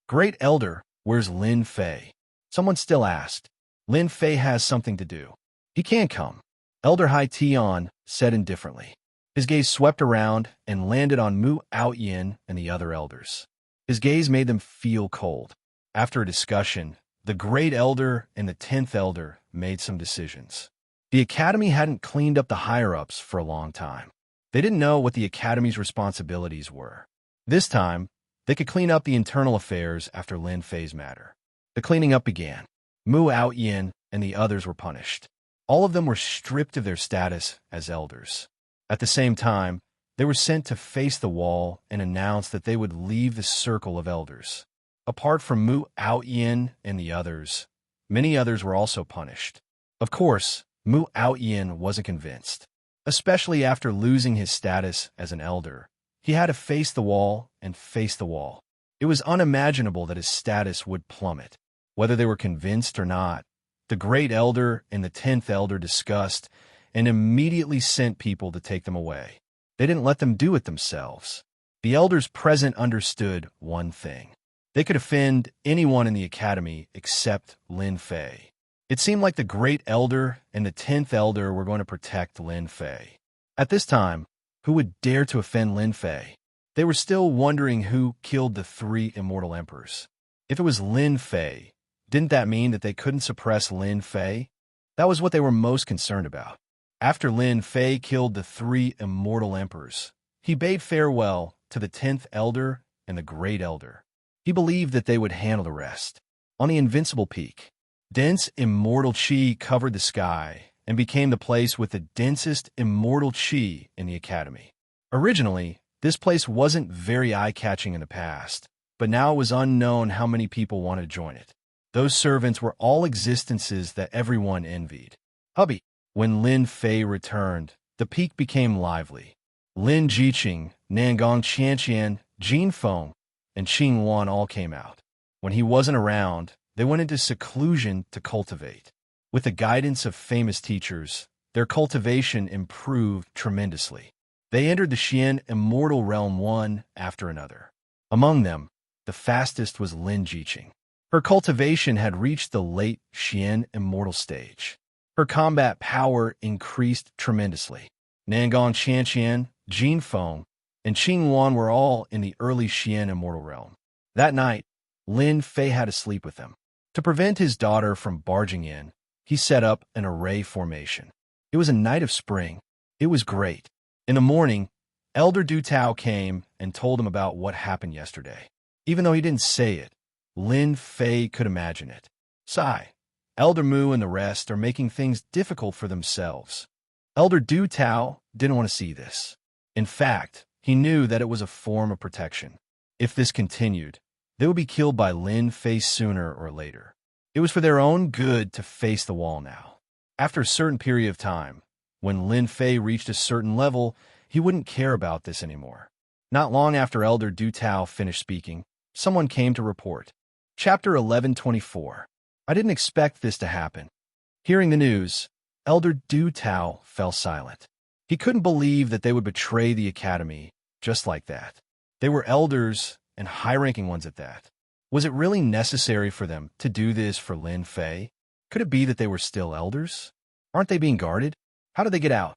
Great Elder, where's Lin Fei? Someone still asked. Lin Fei has something to do. He can't come. Elder Hai Tian said indifferently. His gaze swept around and landed on Mu Aoyan and the other elders. His gaze made them feel cold. After a discussion, the Great Elder and the 10th Elder made some decisions. The Academy hadn't cleaned up the higher-ups for a long time. They didn't know what the Academy's responsibilities were. This time, they could clean up the internal affairs after Lin Fei's matter. The cleaning up began. Mu Aoyan and the others were punished. All of them were stripped of their status as elders. At the same time, they were sent to face the wall and announce that they would leave the circle of elders. Apart from Mu Aoyan and the others, many others were also punished. Of course, Mu Aoyan wasn't convinced. Especially after losing his status as an elder, he had to face the wall and face the wall. It was unimaginable that his status would plummet. Whether they were convinced or not, the Great Elder and the 10th Elder discussed and immediately sent people to take them away. They didn't let them do it themselves. The elders present understood one thing. They could offend anyone in the academy except Lin Fei. It seemed like the Great Elder and the 10th Elder were going to protect Lin Fei. At this time, who would dare to offend Lin Fei? They were still wondering who killed the 3 immortal emperors. If it was Lin Fei, didn't that mean that they couldn't suppress Lin Fei? That was what they were most concerned about. After Lin Fei killed the 3 immortal emperors, he bade farewell to the 10th Elder and the Great Elder. He believed that they would handle the rest. On the invincible peak, dense immortal chi covered the sky and became the place with the densest immortal chi in the academy. Originally, This place wasn't very eye-catching in the past, but now it was unknown how many people wanted to join it. Those servants were all existences that everyone envied. Hubby. When Lin Fei returned, the peak became lively. Lin Jiqing, Nangong Qianqian, Jin Feng, and Qing Wan all came out. When he wasn't around, they went into seclusion to cultivate. With the guidance of famous teachers, their cultivation improved tremendously. They entered the Xian immortal realm one after another. Among them, the fastest was Lin Jiqing. Her cultivation had reached the late Xian immortal stage. Her combat power increased tremendously. Nangong Qianqian, Jin Feng, and Qing Wan were all in the early Xian immortal realm. That night, Lin Fei had to sleep with them. To prevent his daughter from barging in, he set up an array formation. It was a night of spring. It was great. In the morning, Elder Du Tao came and told him about what happened yesterday. Even though he didn't say it, Lin Fei could imagine it. Sigh. Elder Mu and the rest are making things difficult for themselves. Elder Du Tao didn't want to see this. In fact, he knew that it was a form of protection. If this continued, they would be killed by Lin Fei sooner or later. It was for their own good to face the wall now. After a certain period of time, when Lin Fei reached a certain level, he wouldn't care about this anymore. Not long after Elder Du Tao finished speaking, someone came to report. Chapter 1124. I didn't expect this to happen. Hearing the news, Elder Du Tao fell silent. He couldn't believe that they would betray the academy just like that. They were elders and high-ranking ones at that. Was it really necessary for them to do this for Lin Fei? Could it be that they were still elders? Aren't they being guarded? How did they get out?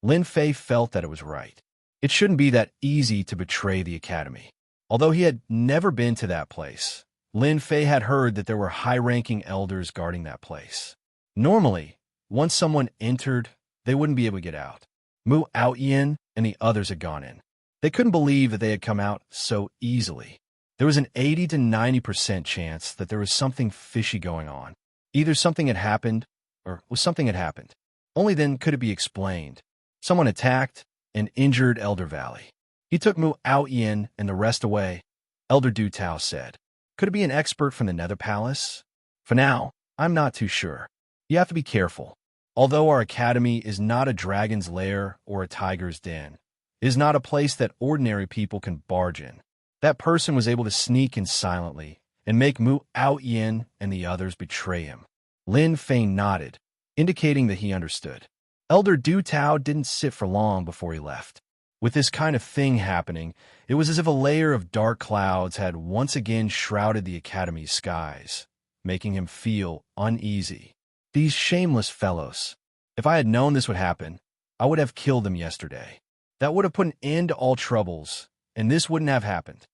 Lin Fei felt that it was right. It shouldn't be that easy to betray the academy. Although he had never been to that place, Lin Fei had heard that there were high-ranking elders guarding that place. Normally, once someone entered, they wouldn't be able to get out. Mu Aoyin and the others had gone in. They couldn't believe that they had come out so easily. There was an 80 to 90% chance that there was something fishy going on. Either something had happened, or something had happened. Only then could it be explained. Someone attacked and injured Elder Valley. He took Mu Aoyin and the rest away, Elder Du Tao said. Could it be an expert from the Nether Palace? For now, I'm not too sure. You have to be careful. Although our academy is not a dragon's lair or a tiger's den, it is not a place that ordinary people can barge in. That person was able to sneak in silently and make Mu Aoyin and the others betray him. Lin Fei nodded, indicating that he understood. Elder Du Tao didn't sit for long before he left. With this kind of thing happening, it was as if a layer of dark clouds had once again shrouded the academy's skies, making him feel uneasy. These shameless fellows. If I had known this would happen, I would have killed them yesterday. That would have put an end to all troubles, and this wouldn't have happened.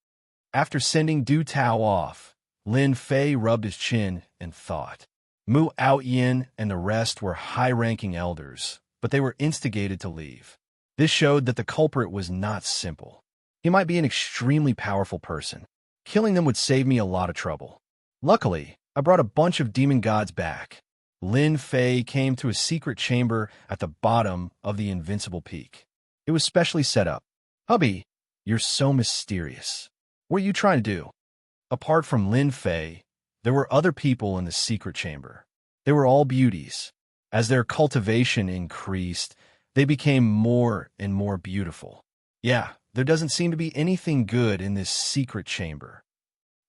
After sending Du Tao off, Lin Fei rubbed his chin and thought. Mu Aoyin and the rest were high-ranking elders, but they were instigated to leave. This showed that the culprit was not simple. He might be an extremely powerful person. Killing them would save me a lot of trouble. Luckily, I brought a bunch of demon gods back. Lin Fei came to a secret chamber at the bottom of the invincible peak. It was specially set up. Hubby, you're so mysterious. What are you trying to do? Apart from Lin Fei, there were other people in the secret chamber. They were all beauties. As their cultivation increased, they became more and more beautiful. Yeah, there doesn't seem to be anything good in this secret chamber.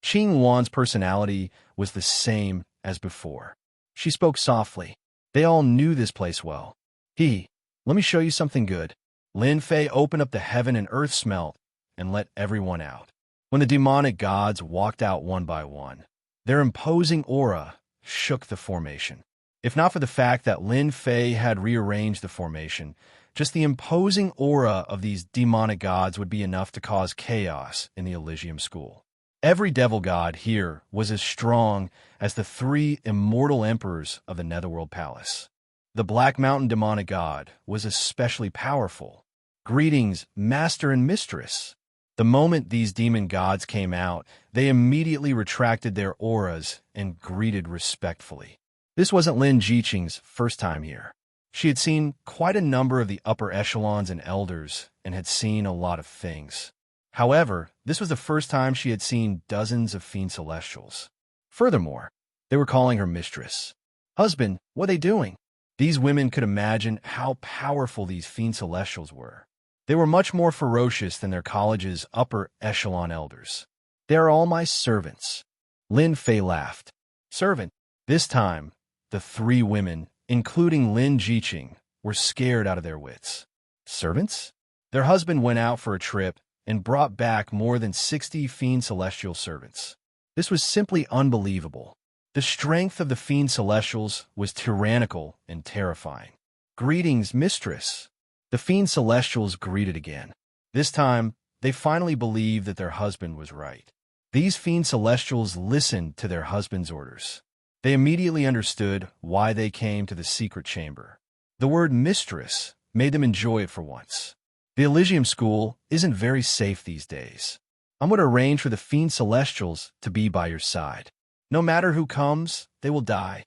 Qing Wan's personality was the same as before. She spoke softly. They all knew this place well. Let me show you something good. Lin Fei opened up the heaven and earth smelt and let everyone out. When the demonic gods walked out one by one, their imposing aura shook the formation. If not for the fact that Lin Fei had rearranged the formation, just the imposing aura of these demonic gods would be enough to cause chaos in the Elysium School. Every devil god here was as strong as the 3 immortal emperors of the Netherworld Palace. The Black Mountain demonic god was especially powerful. Greetings, master and mistress. The moment these demon gods came out, they immediately retracted their auras and greeted respectfully. This wasn't Lin Jiqing's first time here. She had seen quite a number of the upper echelons and elders and had seen a lot of things. However, this was the first time she had seen dozens of fiend celestials. Furthermore, they were calling her mistress. Husband, what are they doing? These women could imagine how powerful these fiend celestials were. They were much more ferocious than their college's upper echelon elders. They are all my servants. Lin Fei laughed. Servant. This time, the three women, including Lin Jiqing, were scared out of their wits. Servants? Their husband went out for a trip and brought back more than 60 fiend celestial servants. This was simply unbelievable. The strength of the fiend celestials was tyrannical and terrifying. Greetings, mistress. The fiend celestials greeted again. This time, they finally believed that their husband was right. These fiend celestials listened to their husband's orders. They immediately understood why they came to the secret chamber. The word mistress made them enjoy it for once. The Elysium School isn't very safe these days. I'm going to arrange for the fiend celestials to be by your side. No matter who comes, they will die.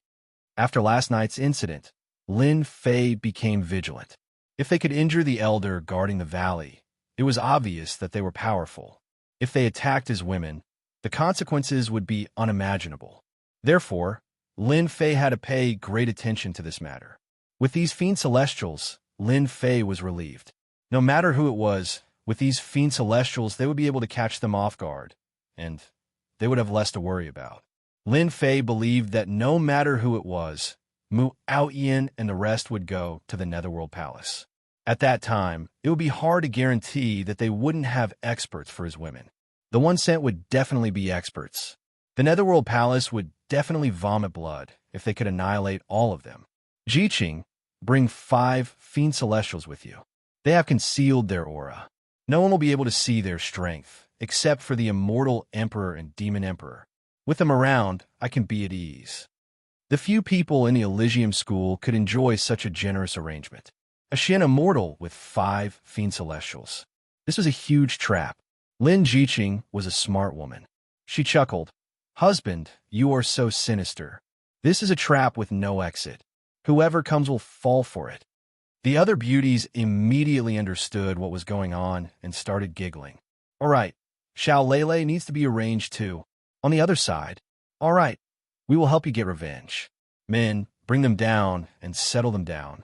After last night's incident, Lin Fei became vigilant. If they could injure the elder guarding the valley, it was obvious that they were powerful. If they attacked his women, the consequences would be unimaginable. Therefore, Lin Fei had to pay great attention to this matter. With these fiend celestials, Lin Fei was relieved. No matter who it was, with these fiend celestials, they would be able to catch them off guard, and they would have less to worry about. Lin Fei believed that no matter who it was, Mu Aoyan and the rest would go to the Netherworld Palace. At that time, it would be hard to guarantee that they wouldn't have experts for his women. The one sent would definitely be experts. The Netherworld Palace would definitely vomit blood if they could annihilate all of them. Jiqing, bring 5 fiend celestials with you. They have concealed their aura. No one will be able to see their strength, except for the immortal Emperor and Demon Emperor. With them around, I can be at ease. The few people in the Elysium School could enjoy such a generous arrangement. A Shin immortal with 5 fiend celestials. This was a huge trap. Lin Jiqing was a smart woman. She chuckled. Husband, you are so sinister. This is a trap with no exit. Whoever comes will fall for it. The other beauties immediately understood what was going on and started giggling. All right, Xiao Lele needs to be arranged too. On the other side. All right, we will help you get revenge. Men, bring them down and settle them down.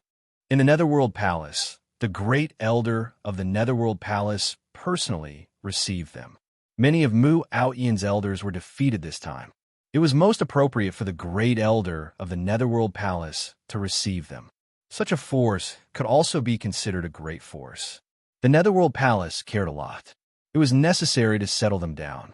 In the Netherworld Palace, the great elder of the Netherworld Palace personally received them. Many of Mu Aoyan's elders were defeated this time. It was most appropriate for the great elder of the Netherworld Palace to receive them. Such a force could also be considered a great force. The Netherworld Palace cared a lot. It was necessary to settle them down.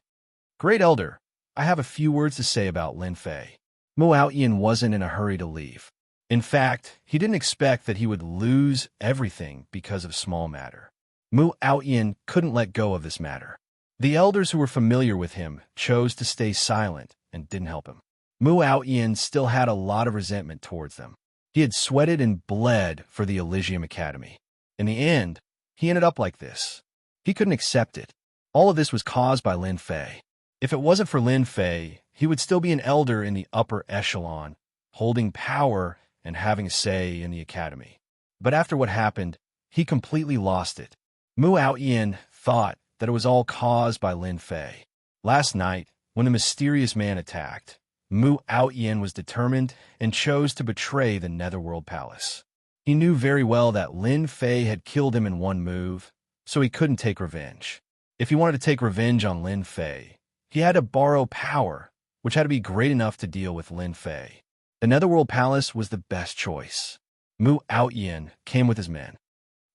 Great elder, I have a few words to say about Lin Fei. Mu Aoyan wasn't in a hurry to leave. In fact, he didn't expect that he would lose everything because of small matter. Mu Aoyan couldn't let go of this matter. The elders who were familiar with him chose to stay silent and didn't help him. Mu Aoyan still had a lot of resentment towards them. He had sweated and bled for the Elysium Academy. In the end, he ended up like this. He couldn't accept it. All of this was caused by Lin Fei. If it wasn't for Lin Fei, he would still be an elder in the upper echelon, holding power and having a say in the academy. But after what happened, he completely lost it. Mu Aoyan thought that it was all caused by Lin Fei. Last night, when the mysterious man attacked, Mu Aoyan was determined and chose to betray the Netherworld Palace. He knew very well that Lin Fei had killed him in one move, so he couldn't take revenge. If he wanted to take revenge on Lin Fei, he had to borrow power, which had to be great enough to deal with Lin Fei. The Netherworld Palace was the best choice. Mu Aoyan came with his men.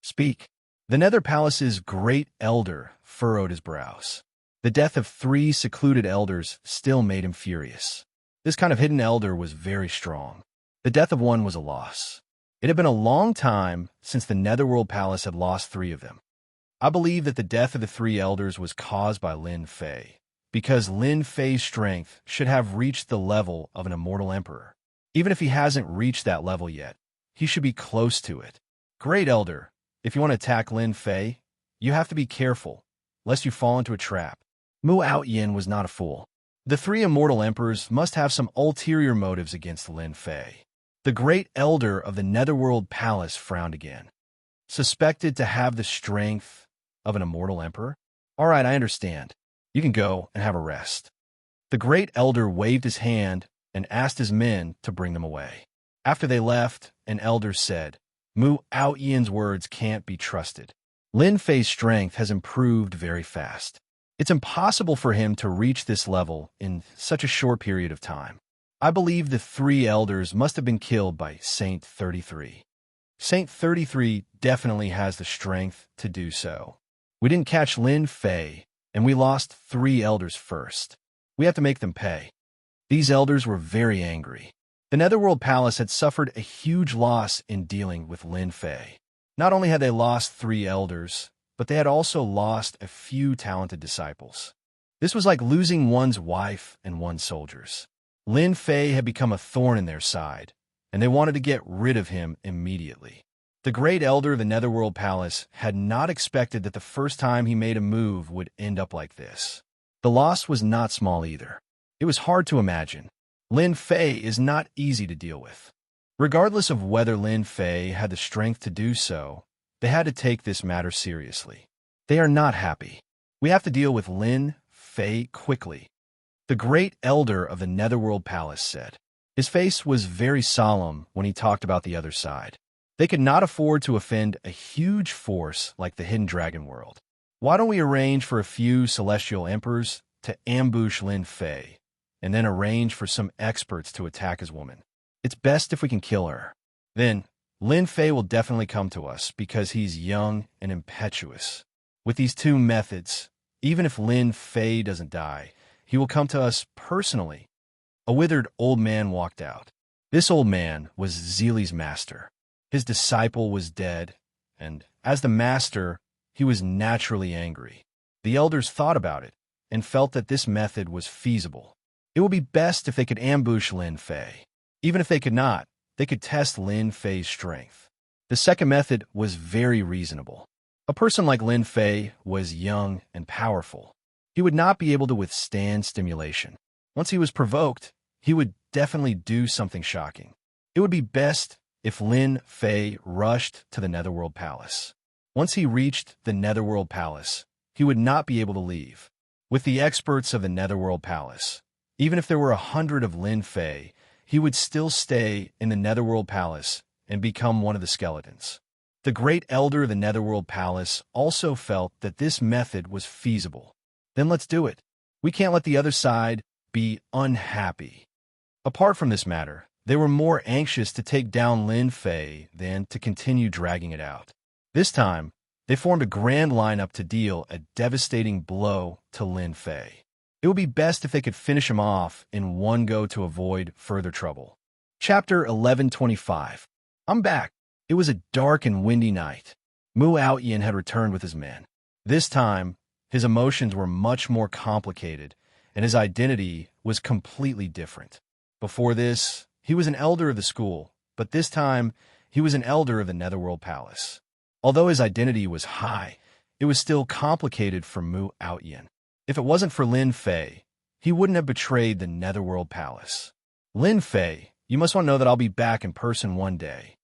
Speak. The Nether Palace's great elder furrowed his brows. The death of 3 secluded elders still made him furious. This kind of hidden elder was very strong. The death of one was a loss. It had been a long time since the Netherworld Palace had lost 3 of them. I believe that the death of the 3 elders was caused by Lin Fei, because Lin Fei's strength should have reached the level of an immortal emperor. Even if he hasn't reached that level yet, he should be close to it. Great elder, if you want to attack Lin Fei, you have to be careful, lest you fall into a trap. Mu Aoyan was not a fool. The 3 immortal emperors must have some ulterior motives against Lin Fei. The great elder of the Netherworld Palace frowned again. Suspected to have the strength of an immortal emperor? All right, I understand. You can go and have a rest. The great elder waved his hand and asked his men to bring them away. After they left, an elder said, Mu Outyen's words can't be trusted. Lin Fei's strength has improved very fast. It's impossible for him to reach this level in such a short period of time. I believe the 3 elders must have been killed by Saint 33. Saint 33 definitely has the strength to do so. We didn't catch Lin Fei, and we lost 3 elders first. We have to make them pay. These elders were very angry. The Netherworld Palace had suffered a huge loss in dealing with Lin Fei. Not only had they lost 3 elders, but they had also lost a few talented disciples. This was like losing one's wife and one's soldiers. Lin Fei had become a thorn in their side, and they wanted to get rid of him immediately. The great elder of the Netherworld Palace had not expected that the first time he made a move would end up like this. The loss was not small either. It was hard to imagine. Lin Fei is not easy to deal with. Regardless of whether Lin Fei had the strength to do so, they had to take this matter seriously. They are not happy. We have to deal with Lin Fei quickly. The great elder of the Netherworld Palace said. His face was very solemn when he talked about the other side. They could not afford to offend a huge force like the Hidden Dragon World. Why don't we arrange for a few celestial emperors to ambush Lin Fei, and then arrange for some experts to attack his woman? It's best if we can kill her. Then, Lin Fei will definitely come to us because he's young and impetuous. With these 2 methods, even if Lin Fei doesn't die, he will come to us personally. A withered old man walked out. This old man was Zili's master. His disciple was dead, and as the master, he was naturally angry. The elders thought about it and felt that this method was feasible. It would be best if they could ambush Lin Fei. Even if they could not, they could test Lin Fei's strength. The second method was very reasonable. A person like Lin Fei was young and powerful. He would not be able to withstand stimulation. Once he was provoked, he would definitely do something shocking. It would be best if Lin Fei rushed to the Netherworld Palace. Once he reached the Netherworld Palace, he would not be able to leave. With the experts of the Netherworld Palace, even if there were 100 of Lin Fei, he would still stay in the Netherworld Palace and become one of the skeletons. The great elder of the Netherworld Palace also felt that this method was feasible. Then let's do it. We can't let the other side be unhappy. Apart from this matter, they were more anxious to take down Lin Fei than to continue dragging it out. This time, they formed a grand lineup to deal a devastating blow to Lin Fei. It would be best if they could finish him off in one go to avoid further trouble. Chapter 1125. I'm back. It was a dark and windy night. Mu Outyen had returned with his men. This time, his emotions were much more complicated, and his identity was completely different. Before this, he was an elder of the school, but this time, he was an elder of the Netherworld Palace. Although his identity was high, it was still complicated for Mu Outyen. If it wasn't for Lin Fei, he wouldn't have betrayed the Netherworld Palace. Lin Fei, you must want to know that I'll be back in person one day.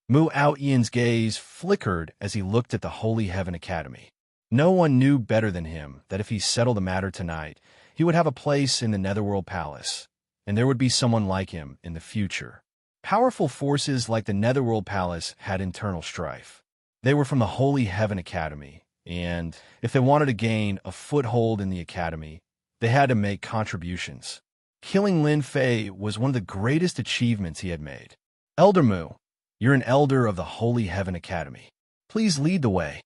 Mu Outyen's gaze flickered as he looked at the Holy Heaven Academy. No one knew better than him that if he settled the matter tonight, he would have a place in the Netherworld Palace, and there would be someone like him in the future. Powerful forces like the Netherworld Palace had internal strife. They were from the Holy Heaven Academy, and if they wanted to gain a foothold in the Academy, they had to make contributions. Killing Lin Fei was one of the greatest achievements he had made. Elder Mu, you're an elder of the Holy Heaven Academy. Please lead the way.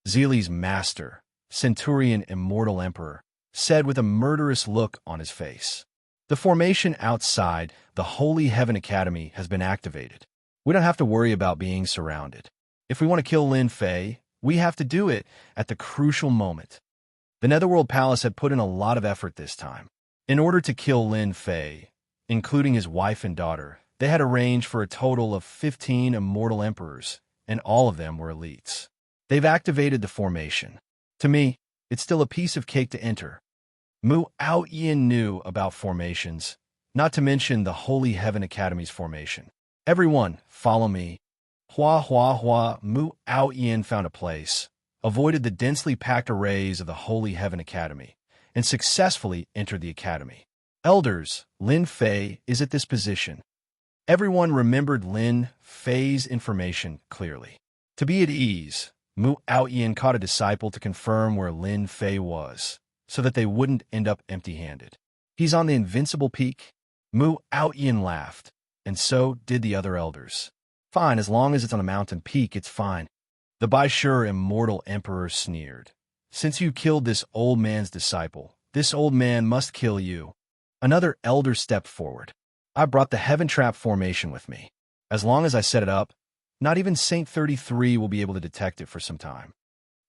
Zili's master, Centurion Immortal Emperor, said with a murderous look on his face. The formation outside the Holy Heaven Academy has been activated. We don't have to worry about being surrounded. If we want to kill Lin Fei, we have to do it at the crucial moment. The Netherworld Palace had put in a lot of effort this time. In order to kill Lin Fei, including his wife and daughter, they had arranged for a total of 15 immortal emperors, and all of them were elites. They've activated the formation. To me, it's still a piece of cake to enter. Mu Outyen knew about formations, not to mention the Holy Heaven Academy's formation. Everyone, follow me. Hua Hua Hua Mu Ao Yin found a place, avoided the densely packed arrays of the Holy Heaven Academy, and successfully entered the academy. Elders, Lin Fei is at this position. Everyone remembered Lin Fei's information clearly. To be at ease, Mu Aoyin caught a disciple to confirm where Lin Fei was, so that they wouldn't end up empty-handed. He's on the invincible peak? Mu Aoyin laughed, and so did the other elders. Fine, as long as it's on a mountain peak, it's fine. The Baishur immortal emperor sneered. Since you killed this old man's disciple, this old man must kill you. Another elder stepped forward. I brought the Heaven Trap formation with me. As long as I set it up, not even Saint 33 will be able to detect it for some time.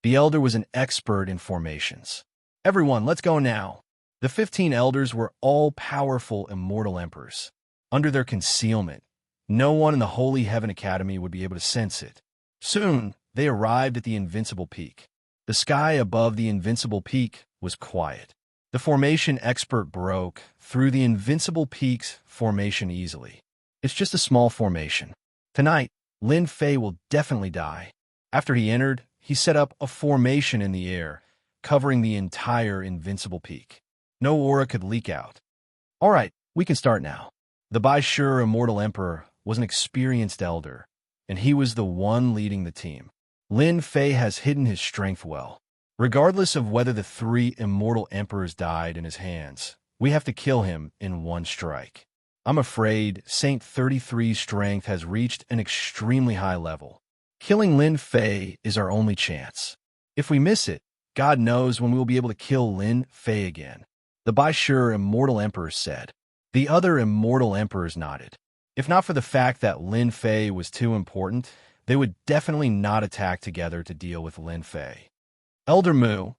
The elder was an expert in formations. Everyone, let's go now. The 15 elders were all powerful immortal emperors. Under their concealment, no one in the Holy Heaven Academy would be able to sense it. Soon, they arrived at the invincible peak. The sky above the invincible peak was quiet. The formation expert broke through the invincible peak's formation easily. It's just a small formation. Tonight, Lin Fei will definitely die. After he entered, he set up a formation in the air, covering the entire invincible peak. No aura could leak out. All right, we can start now. The Baishur Immortal Emperor was an experienced elder, and he was the one leading the team. Lin Fei has hidden his strength well. Regardless of whether the 3 immortal emperors died in his hands, we have to kill him in one strike. I'm afraid Saint 33's strength has reached an extremely high level. Killing Lin Fei is our only chance. If we miss it, God knows when we will be able to kill Lin Fei again. The Baishur Immortal Emperor said. The other immortal emperors nodded. If not for the fact that Lin Fei was too important, they would definitely not attack together to deal with Lin Fei. Elder Mu,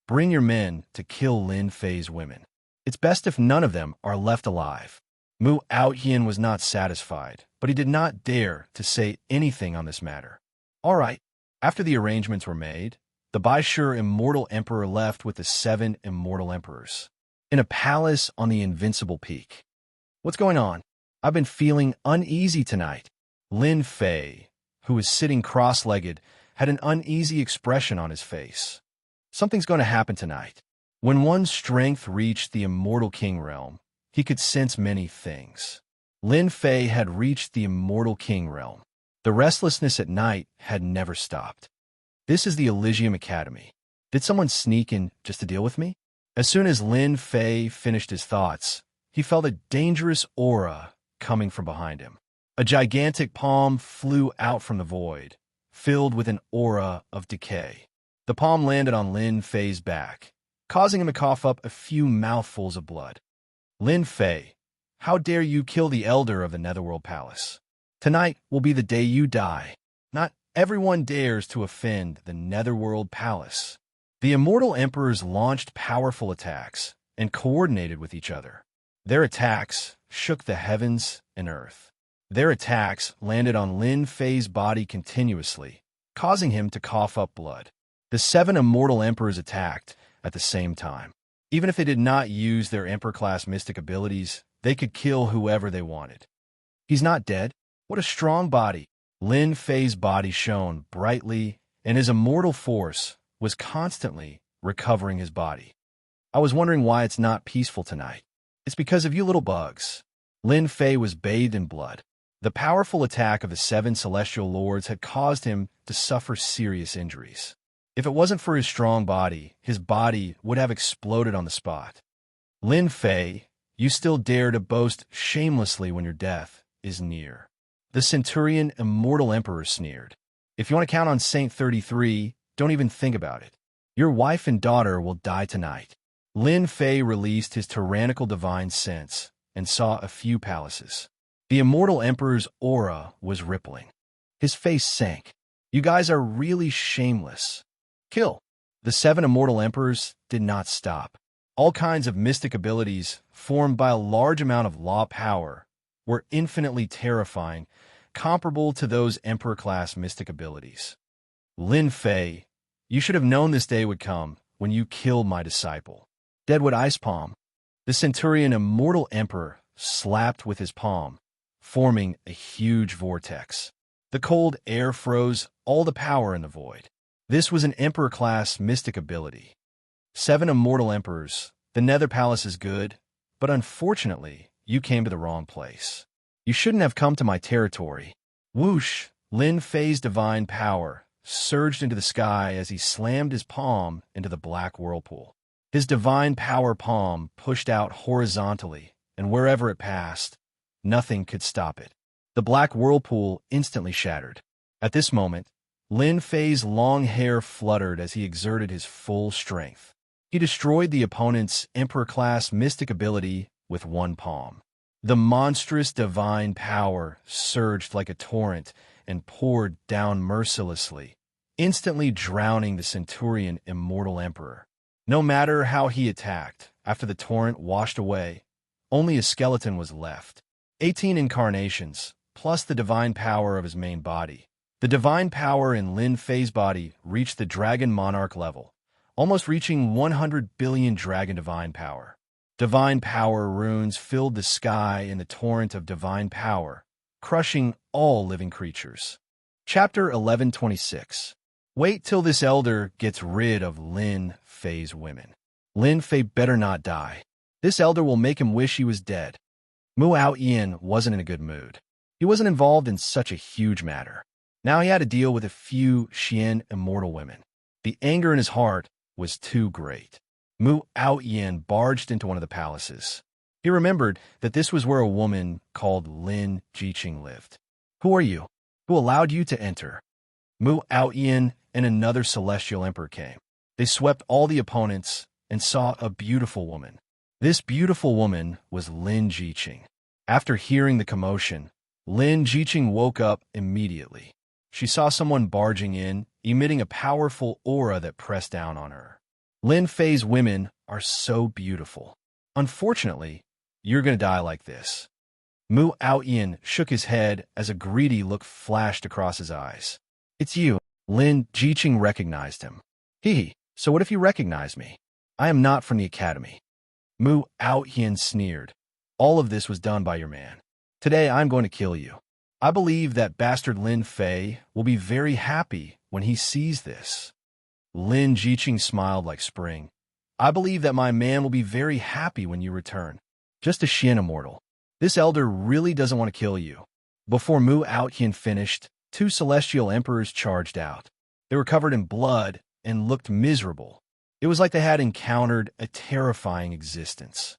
bring your men to kill Lin Fei's women. It's best if none of them are left alive. Mu Aoyin was not satisfied, but he did not dare to say anything on this matter. All right, after the arrangements were made, the Baishur Immortal Emperor left with the 7 immortal emperors. In a palace on the invincible peak. What's going on? I've been feeling uneasy tonight. Lin Fei, who was sitting cross-legged, had an uneasy expression on his face. Something's going to happen tonight. When one's strength reached the immortal king realm, he could sense many things. Lin Fei had reached the immortal king realm. The restlessness at night had never stopped. This is the Elysium Academy. Did someone sneak in just to deal with me? As soon as Lin Fei finished his thoughts, he felt a dangerous aura coming from behind him. A gigantic palm flew out from the void, filled with an aura of decay. The palm landed on Lin Fei's back, causing him to cough up a few mouthfuls of blood. Lin Fei, how dare you kill the elder of the Netherworld Palace? Tonight will be the day you die. Not everyone dares to offend the Netherworld Palace. The immortal emperors launched powerful attacks and coordinated with each other. Their attacks shook the heavens and earth. Their attacks landed on Lin Fei's body continuously, causing him to cough up blood. The 7 immortal emperors attacked at the same time. Even if they did not use their emperor-class mystic abilities, they could kill whoever they wanted. He's not dead. What a strong body. Lin Fei's body shone brightly, and his immortal force was constantly recovering his body. I was wondering why it's not peaceful tonight. It's because of you little bugs. Lin Fei was bathed in blood. The powerful attack of the 7 celestial lords had caused him to suffer serious injuries. If it wasn't for his strong body, his body would have exploded on the spot. Lin Fei, you still dare to boast shamelessly when your death is near. The Centurion Immortal Emperor sneered. If you want to count on Saint 33, don't even think about it. Your wife and daughter will die tonight. Lin Fei released his tyrannical divine sense and saw a few palaces. The Immortal Emperor's aura was rippling. His face sank. You guys are really shameless. Kill. The 7 immortal emperors did not stop. All kinds of mystic abilities, formed by a large amount of law power, were infinitely terrifying, comparable to those emperor-class mystic abilities. Lin Fei, you should have known this day would come when you killed my disciple. Deadwood Ice Palm. The Centurion Immortal Emperor slapped with his palm, forming a huge vortex. The cold air froze all the power in the void. This was an Emperor-class mystic ability. 7 immortal emperors. The Nether Palace is good, but unfortunately, you came to the wrong place. You shouldn't have come to my territory. Whoosh! Lin Fei's divine power surged into the sky as he slammed his palm into the black whirlpool. His divine power palm pushed out horizontally, and wherever it passed, nothing could stop it. The black whirlpool instantly shattered. At this moment, Lin Fei's long hair fluttered as he exerted his full strength. He destroyed the opponent's Emperor-class mystic ability with one palm. The monstrous divine power surged like a torrent and poured down mercilessly, instantly drowning the Centurion Immortal Emperor. No matter how he attacked, after the torrent washed away, only a skeleton was left. 18 incarnations, plus the divine power of his main body. The divine power in Lin Fei's body reached the Dragon Monarch level, almost reaching 100 billion dragon divine power. Divine power runes filled the sky in the torrent of divine power, crushing all living creatures. Chapter 1126. Wait till this elder gets rid of Lin Fei's women. Lin Fei better not die. This elder will make him wish he was dead. Mu Aoyan wasn't in a good mood. He wasn't involved in such a huge matter. Now he had to deal with a few Xian immortal women. The anger in his heart was too great. Mu Aoyan barged into one of the palaces. He remembered that this was where a woman called Lin Jiqing lived. Who are you? Who allowed you to enter? Mu Aoyan and another celestial emperor came. They swept all the opponents and saw a beautiful woman. This beautiful woman was Lin Jiqing. After hearing the commotion, Lin Jiqing woke up immediately. She saw someone barging in, emitting a powerful aura that pressed down on her. Lin Fei's women are so beautiful. Unfortunately, you're going to die like this. Mu Aoyan shook his head as a greedy look flashed across his eyes. It's you. Lin Jiqing recognized him. Hee, so what if you recognize me? I am not from the academy. Mu Aoyan sneered. All of this was done by your man. Today I'm going to kill you. I believe that bastard Lin Fei will be very happy when he sees this. Lin Jiqing smiled like spring. I believe that my man will be very happy when you return. Just a Xian immortal. This elder really doesn't want to kill you. Before Mu Aoyan finished, 2 celestial emperors charged out. They were covered in blood and looked miserable. It was like they had encountered a terrifying existence.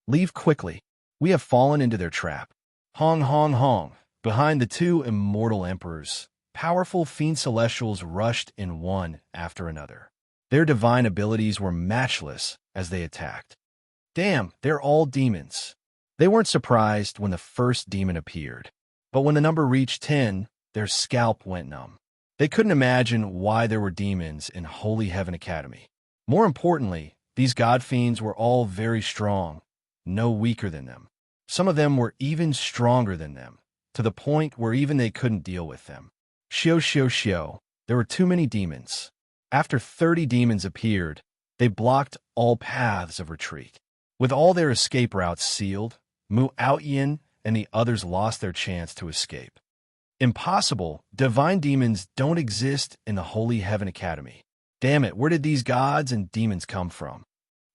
Leave quickly. We have fallen into their trap. Hong hong hong. Behind the 2 immortal emperors, powerful fiend celestials rushed in one after another. Their divine abilities were matchless as they attacked. Damn, they're all demons. They weren't surprised when the first demon appeared, but when the number reached 10, their scalp went numb. They couldn't imagine why there were demons in Holy Heaven Academy. More importantly, these god fiends were all very strong, no weaker than them. Some of them were even stronger than them, to the point where even they couldn't deal with them. Xiao. There were too many demons. After 30 demons appeared, they blocked all paths of retreat. With all their escape routes sealed, Mu Aoyan and the others lost their chance to escape. Impossible. Divine demons don't exist in the Holy Heaven Academy. Damn it, where did these gods and demons come from?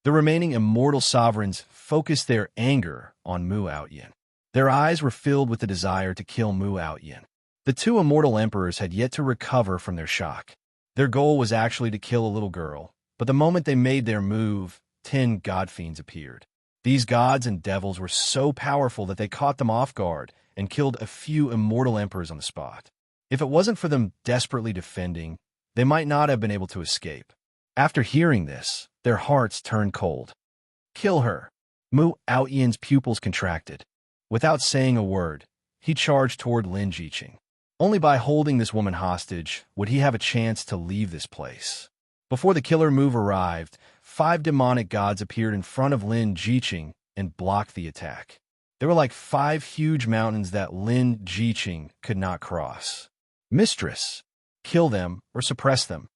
The remaining immortal sovereigns focused their anger on Mu Aoyan. Their eyes were filled with the desire to kill Mu Aoyan. The 2 immortal emperors had yet to recover from their shock. Their goal was actually to kill a little girl, but the moment they made their move, 10 god fiends appeared. These gods and devils were so powerful that they caught them off guard and killed a few immortal emperors on the spot. If it wasn't for them desperately defending, they might not have been able to escape. After hearing this, their hearts turned cold. Kill her. Mu Aoyan's pupils contracted. Without saying a word, he charged toward Lin Jiqing. Only by holding this woman hostage would he have a chance to leave this place. Before the killer move arrived, 5 demonic gods appeared in front of Lin Jiqing and blocked the attack. They were like 5 huge mountains that Lin Jiqing could not cross. Mistress, kill them or suppress them.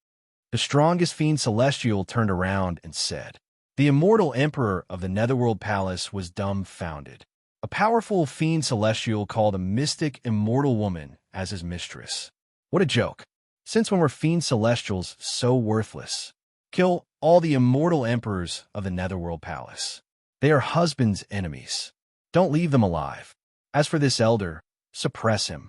The strongest fiend celestial turned around and said. The immortal emperor of the Netherworld Palace was dumbfounded. a powerful fiend celestial called a mystic immortal woman as his mistress. What a joke. Since when were fiend celestials so worthless? Kill all the immortal emperors of the Netherworld Palace. They are husband's enemies. Don't leave them alive. As for this elder, suppress him.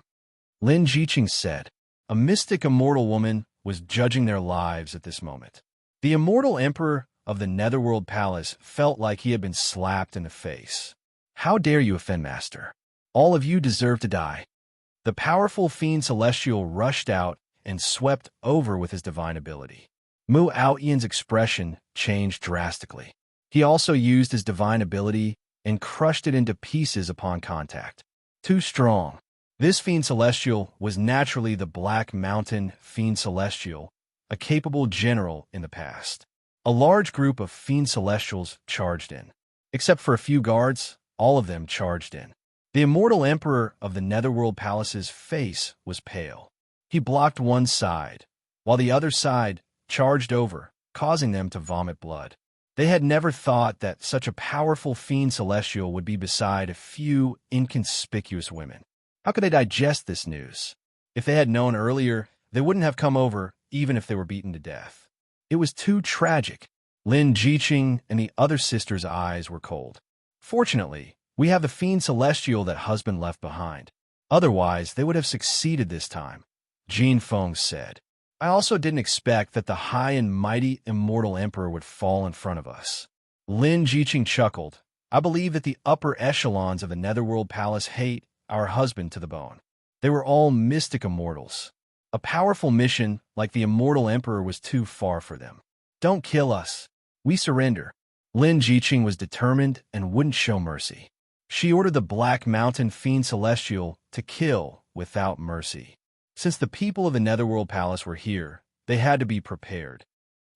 Lin Jiqing said. A mystic immortal woman was judging their lives at this moment. The immortal emperor of the Netherworld Palace felt like he had been slapped in the face. How dare you offend Master? All of you deserve to die. The powerful fiend celestial rushed out and swept over with his divine ability. Mu Aoyan's expression changed drastically. He also used his divine ability and crushed it into pieces upon contact. Too strong. This fiend celestial was naturally the Black Mountain Fiend Celestial, a capable general in the past. A large group of fiend celestials charged in. Except for a few guards, all of them charged in. The immortal emperor of the Netherworld Palace's face was pale. He blocked one side, while the other side charged over, causing them to vomit blood. They had never thought that such a powerful fiend celestial would be beside a few inconspicuous women. How could they digest this news? If they had known earlier, they wouldn't have come over even if they were beaten to death. It was too tragic. Lin Jiqing and the other sister's eyes were cold. Fortunately, we have the fiend celestial that husband left behind. Otherwise, they would have succeeded this time, Jin Feng said. I also didn't expect that the high and mighty immortal emperor would fall in front of us. Lin Jiqing chuckled. I believe that the upper echelons of the Netherworld Palace hate our husband to the bone. They were all mystic immortals. A powerful mission like the immortal emperor was too far for them. Don't kill us. We surrender. Lin Jiqing was determined and wouldn't show mercy. She ordered the Black Mountain Fiend Celestial to kill without mercy. Since the people of the Netherworld Palace were here, they had to be prepared.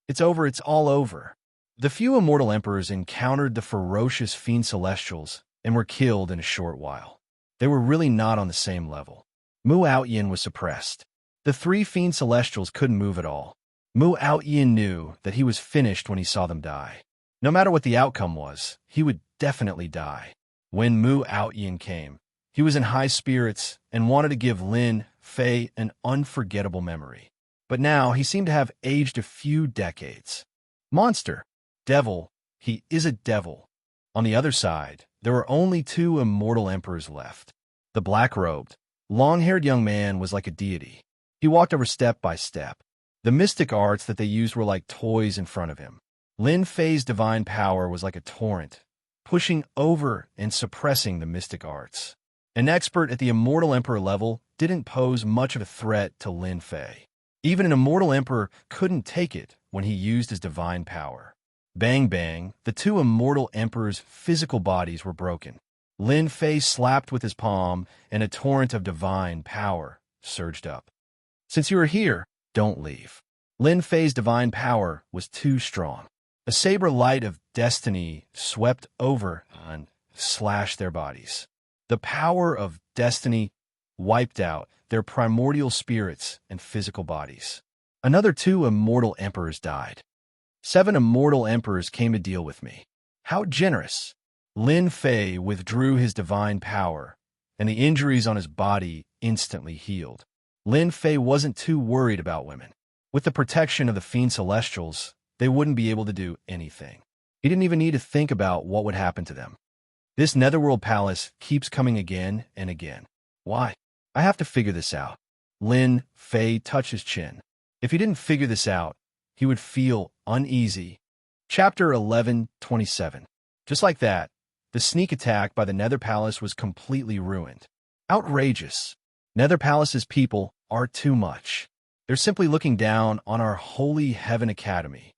It's over, it's all over. The few immortal emperors encountered the ferocious fiend celestials and were killed in a short while. They were really not on the same level. Mu Aoyan was suppressed. The three fiend celestials couldn't move at all. Mu Aoyan knew that he was finished when he saw them die. No matter what the outcome was, he would definitely die. When Mu Aoyan came, he was in high spirits and wanted to give Lin Fei an unforgettable memory. But now he seemed to have aged a few decades. Monster. Devil. He is a devil. On the other side, there were only two immortal emperors left. The black-robed, long-haired young man was like a deity. He walked over step by step. The mystic arts that they used were like toys in front of him. Lin Fei's divine power was like a torrent, pushing over and suppressing the mystic arts. An expert at the immortal emperor level didn't pose much of a threat to Lin Fei. Even an immortal emperor couldn't take it when he used his divine power. Bang bang, the two immortal emperors' physical bodies were broken. Lin Fei slapped with his palm, and a torrent of divine power surged up. Since you are here, don't leave. Lin Fei's divine power was too strong. A saber light of destiny swept over and slashed their bodies. The power of destiny wiped out their primordial spirits and physical bodies. Another two immortal emperors died. 7 immortal emperors came to deal with me. How generous! Lin Fei withdrew his divine power, and the injuries on his body instantly healed. Lin Fei wasn't too worried about women. With the protection of the Fiend Celestials, they wouldn't be able to do anything. He didn't even need to think about what would happen to them. This Netherworld Palace keeps coming again and again. Why? I have to figure this out. Lin Fei touched his chin. If he didn't figure this out, he would feel uneasy. Chapter 11:27. Just like that, the sneak attack by the Nether Palace was completely ruined. Outrageous. Nether Palace's people are too much. They're simply looking down on our Holy Heaven Academy.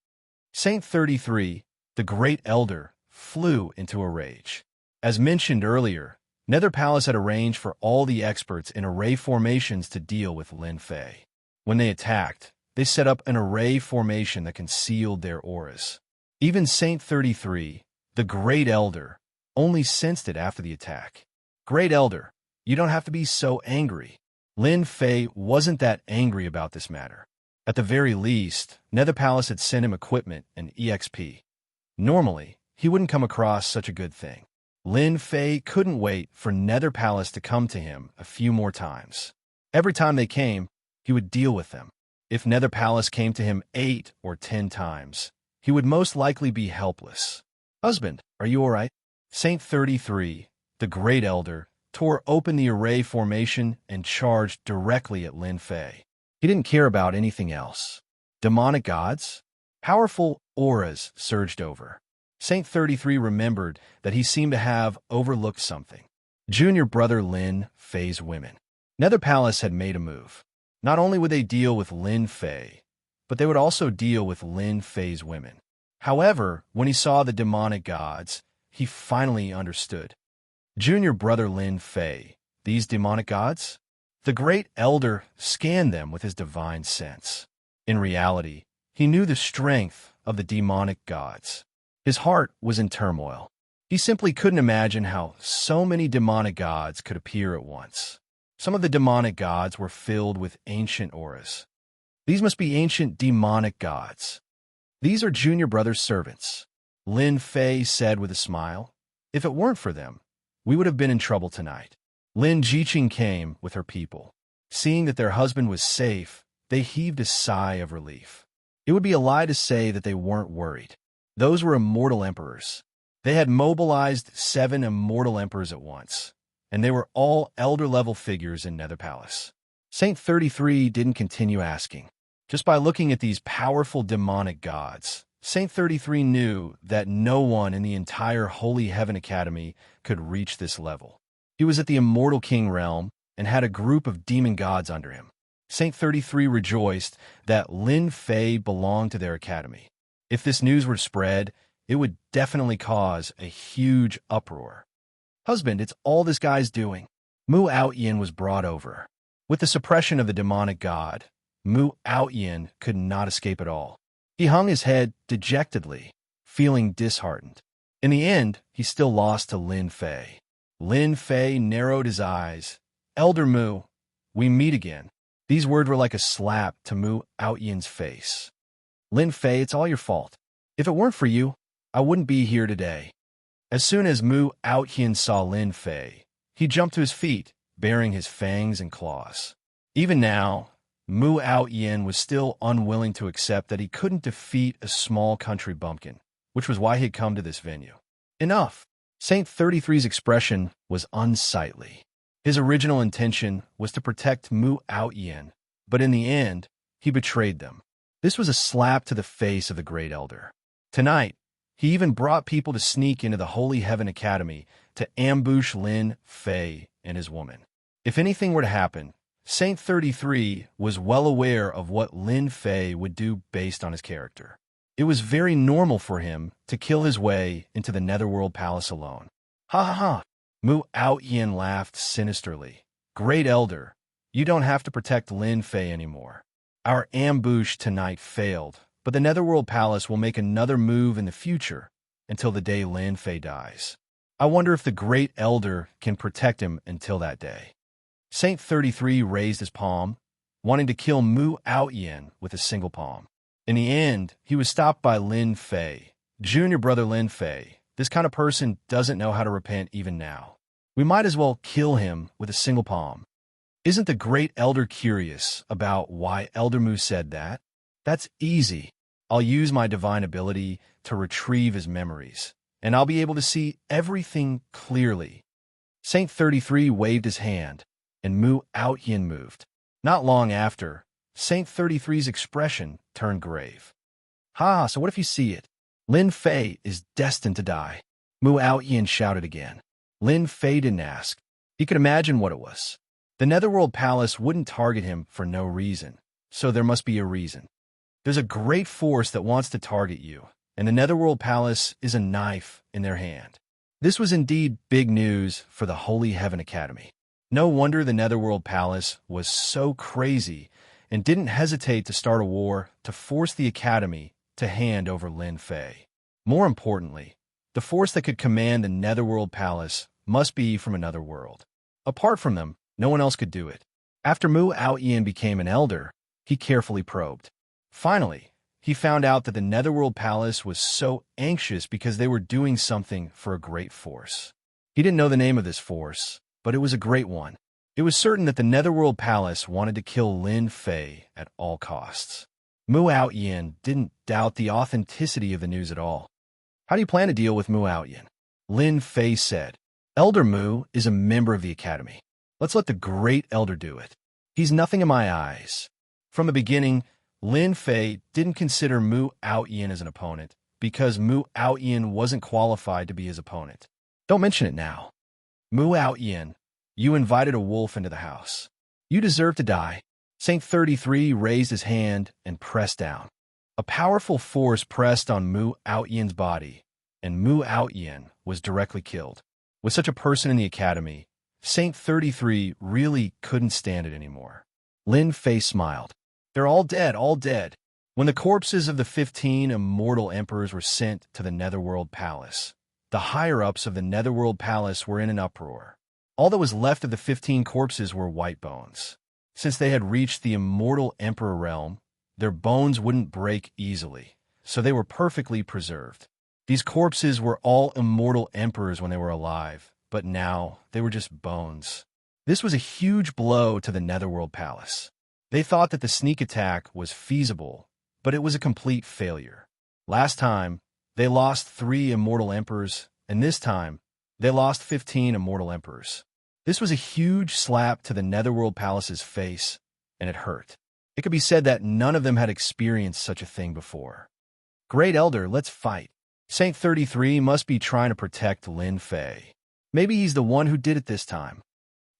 Saint 33, the Great Elder, flew into a rage. As mentioned earlier, Nether Palace had arranged for all the experts in array formations to deal with Lin Fei. When they attacked, they set up an array formation that concealed their auras. Even Saint 33, the Great Elder, only sensed it after the attack. Great Elder, you don't have to be so angry. Lin Fei wasn't that angry about this matter. At the very least, Nether Palace had sent him equipment and EXP. Normally, he wouldn't come across such a good thing. Lin Fei couldn't wait for Nether Palace to come to him a few more times. Every time they came, he would deal with them. If Nether Palace came to him 8 or 10 times, he would most likely be helpless. "Husband, are you all right?" Saint 33, the Great Elder, tore open the array formation and charged directly at Lin Fei. He didn't care about anything else. Demonic gods? Powerful auras surged over. Saint 33 remembered that he seemed to have overlooked something. Junior brother Lin Fei's women. Nether Palace had made a move. Not only would they deal with Lin Fei, but they would also deal with Lin Fei's women. However, when he saw the demonic gods, he finally understood. Junior brother Lin Fei, these demonic gods? The Great Elder scanned them with his divine sense. In reality, he knew the strength of the demonic gods. His heart was in turmoil. He simply couldn't imagine how so many demonic gods could appear at once. Some of the demonic gods were filled with ancient auras. These must be ancient demonic gods. "These are Junior brother's servants," Lin Fei said with a smile. "If it weren't for them, we would have been in trouble tonight." Lin Jiqing came with her people. Seeing that their husband was safe, they heaved a sigh of relief. It would be a lie to say that they weren't worried. Those were immortal emperors. They had mobilized 7 immortal emperors at once, and they were all elder-level figures in Nether Palace. Saint 33 didn't continue asking. Just by looking at these powerful demonic gods, Saint 33 knew that no one in the entire Holy Heaven Academy could reach this level. He was at the Immortal King realm and had a group of demon gods under him. Saint 33 rejoiced that Lin Fei belonged to their academy. If this news were spread, it would definitely cause a huge uproar. "Husband, it's all this guy's doing." Mu Outyin was brought over. With the suppression of the demonic god, Mu Outyin could not escape at all. He hung his head dejectedly, feeling disheartened. In the end, he still lost to Lin Fei. Lin Fei narrowed his eyes. "Elder Mu, we meet again." These words were like a slap to Mu Outyin's face. "Lin Fei, it's all your fault. If it weren't for you, I wouldn't be here today." As soon as Mu Outyin saw Lin Fei, he jumped to his feet, baring his fangs and claws. Even now, Mu Outyin was still unwilling to accept that he couldn't defeat a small country bumpkin, which was why he had come to this venue. Enough! Saint 33's expression was unsightly. His original intention was to protect Mu Outyin, but in the end, he betrayed them. This was a slap to the face of the Great Elder. Tonight, he even brought people to sneak into the Holy Heaven Academy to ambush Lin Fei and his woman. If anything were to happen, Saint 33 was well aware of what Lin Fei would do based on his character. It was very normal for him to kill his way into the Netherworld Palace alone. "Ha ha ha!" Mu Outyin laughed sinisterly. "Great Elder, you don't have to protect Lin Fei anymore. Our ambush tonight failed, but the Netherworld Palace will make another move in the future until the day Lin Fei dies. I wonder if the Great Elder can protect him until that day." Saint 33 raised his palm, wanting to kill Mu Outyin with a single palm. In the end, he was stopped by Lin Fei. "Junior brother Lin Fei, this kind of person doesn't know how to repent even now. We might as well kill him with a single palm." Isn't the Great Elder curious about why Elder Mu said that? That's easy. I'll use my divine ability to retrieve his memories, and I'll be able to see everything clearly. Saint 33 waved his hand, and Mu Outyin moved. Not long after, Saint 33's expression turned grave. "Ha, so what if you see it? Lin Fei is destined to die." Mu Outyin shouted again. Lin Fei didn't ask. He could imagine what it was. The Netherworld Palace wouldn't target him for no reason, so there must be a reason. There's a great force that wants to target you, and the Netherworld Palace is a knife in their hand. This was indeed big news for the Holy Heaven Academy. No wonder the Netherworld Palace was so crazy and didn't hesitate to start a war to force the Academy to hand over Lin Fei. More importantly, the force that could command the Netherworld Palace must be from another world. Apart from them, no one else could do it. After Mu Outyin became an elder, he carefully probed. Finally, he found out that the Netherworld Palace was so anxious because they were doing something for a great force. He didn't know the name of this force, but it was a great one. It was certain that the Netherworld Palace wanted to kill Lin Fei at all costs. Mu Outyin didn't doubt the authenticity of the news at all. How do you plan to deal with Mu Outyin? Lin Fei said. Elder Mu is a member of the Academy. Let's let the Great Elder do it. He's nothing in my eyes. From the beginning, Lin Fei didn't consider Mu Outyin as an opponent because Mu Outyin wasn't qualified to be his opponent. Don't mention it now. Mu Outyin, you invited a wolf into the house. You deserve to die. Saint 33 raised his hand and pressed down. A powerful force pressed on Mu Outyin's body, and Mu Outyin was directly killed. With such a person in the academy, Saint 33 really couldn't stand it anymore. Lin Fei smiled. They're all dead, all dead. When the corpses of the 15 immortal emperors were sent to the Netherworld Palace, the higher-ups of the Netherworld Palace were in an uproar. All that was left of the 15 corpses were white bones. Since they had reached the immortal emperor realm, their bones wouldn't break easily, so they were perfectly preserved. These corpses were all immortal emperors when they were alive, but now they were just bones. This was a huge blow to the Netherworld Palace. They thought that the sneak attack was feasible, but it was a complete failure. Last time, they lost 3 immortal emperors, and this time, they lost 15 immortal emperors. This was a huge slap to the Netherworld Palace's face, and it hurt. It could be said that none of them had experienced such a thing before. Great Elder, let's fight. Saint 33 must be trying to protect Lin Fei. Maybe he's the one who did it this time.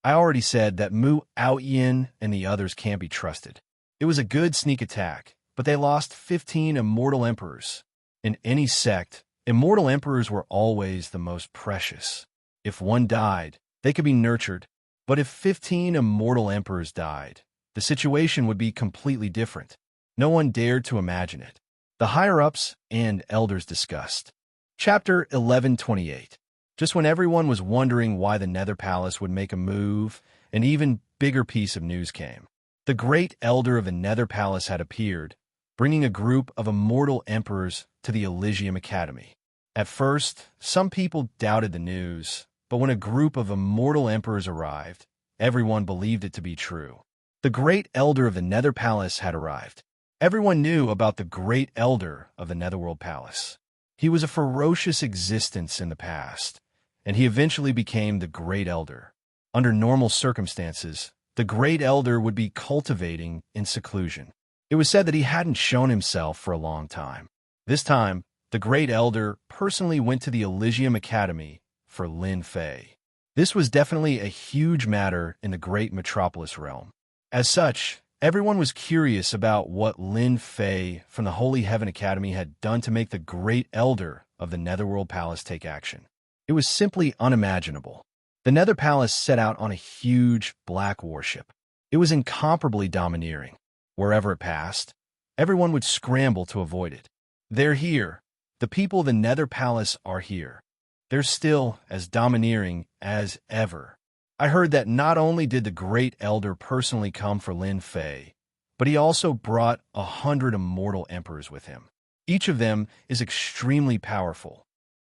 I already said that Mu Outyin and the others can't be trusted. It was a good sneak attack, but they lost 15 immortal emperors. In any sect, immortal emperors were always the most precious. If one died, they could be nurtured, but if 15 immortal emperors died, the situation would be completely different. No one dared to imagine it. The higher-ups and elders discussed. Chapter 1128. Just when everyone was wondering why the Nether Palace would make a move, an even bigger piece of news came. The Great Elder of the Nether Palace had appeared, bringing a group of immortal emperors to the Elysium Academy. At first, some people doubted the news, but when a group of immortal emperors arrived, everyone believed it to be true. The Great Elder of the Nether Palace had arrived. Everyone knew about the Great Elder of the Netherworld Palace. He was a ferocious existence in the past, and he eventually became the Great Elder. Under normal circumstances, the Great Elder would be cultivating in seclusion. It was said that he hadn't shown himself for a long time. This time, the Great Elder personally went to the Elysium Academy for Lin Fei. This was definitely a huge matter in the Great Metropolis realm. As such, everyone was curious about what Lin Fei from the Holy Heaven Academy had done to make the Great Elder of the Netherworld Palace take action. It was simply unimaginable. The Nether Palace set out on a huge black warship. It was incomparably domineering. Wherever it passed, everyone would scramble to avoid it. They're here. The people of the Nether Palace are here. They're still as domineering as ever. I heard that not only did the Great Elder personally come for Lin Fei, but he also brought 100 immortal emperors with him. Each of them is extremely powerful.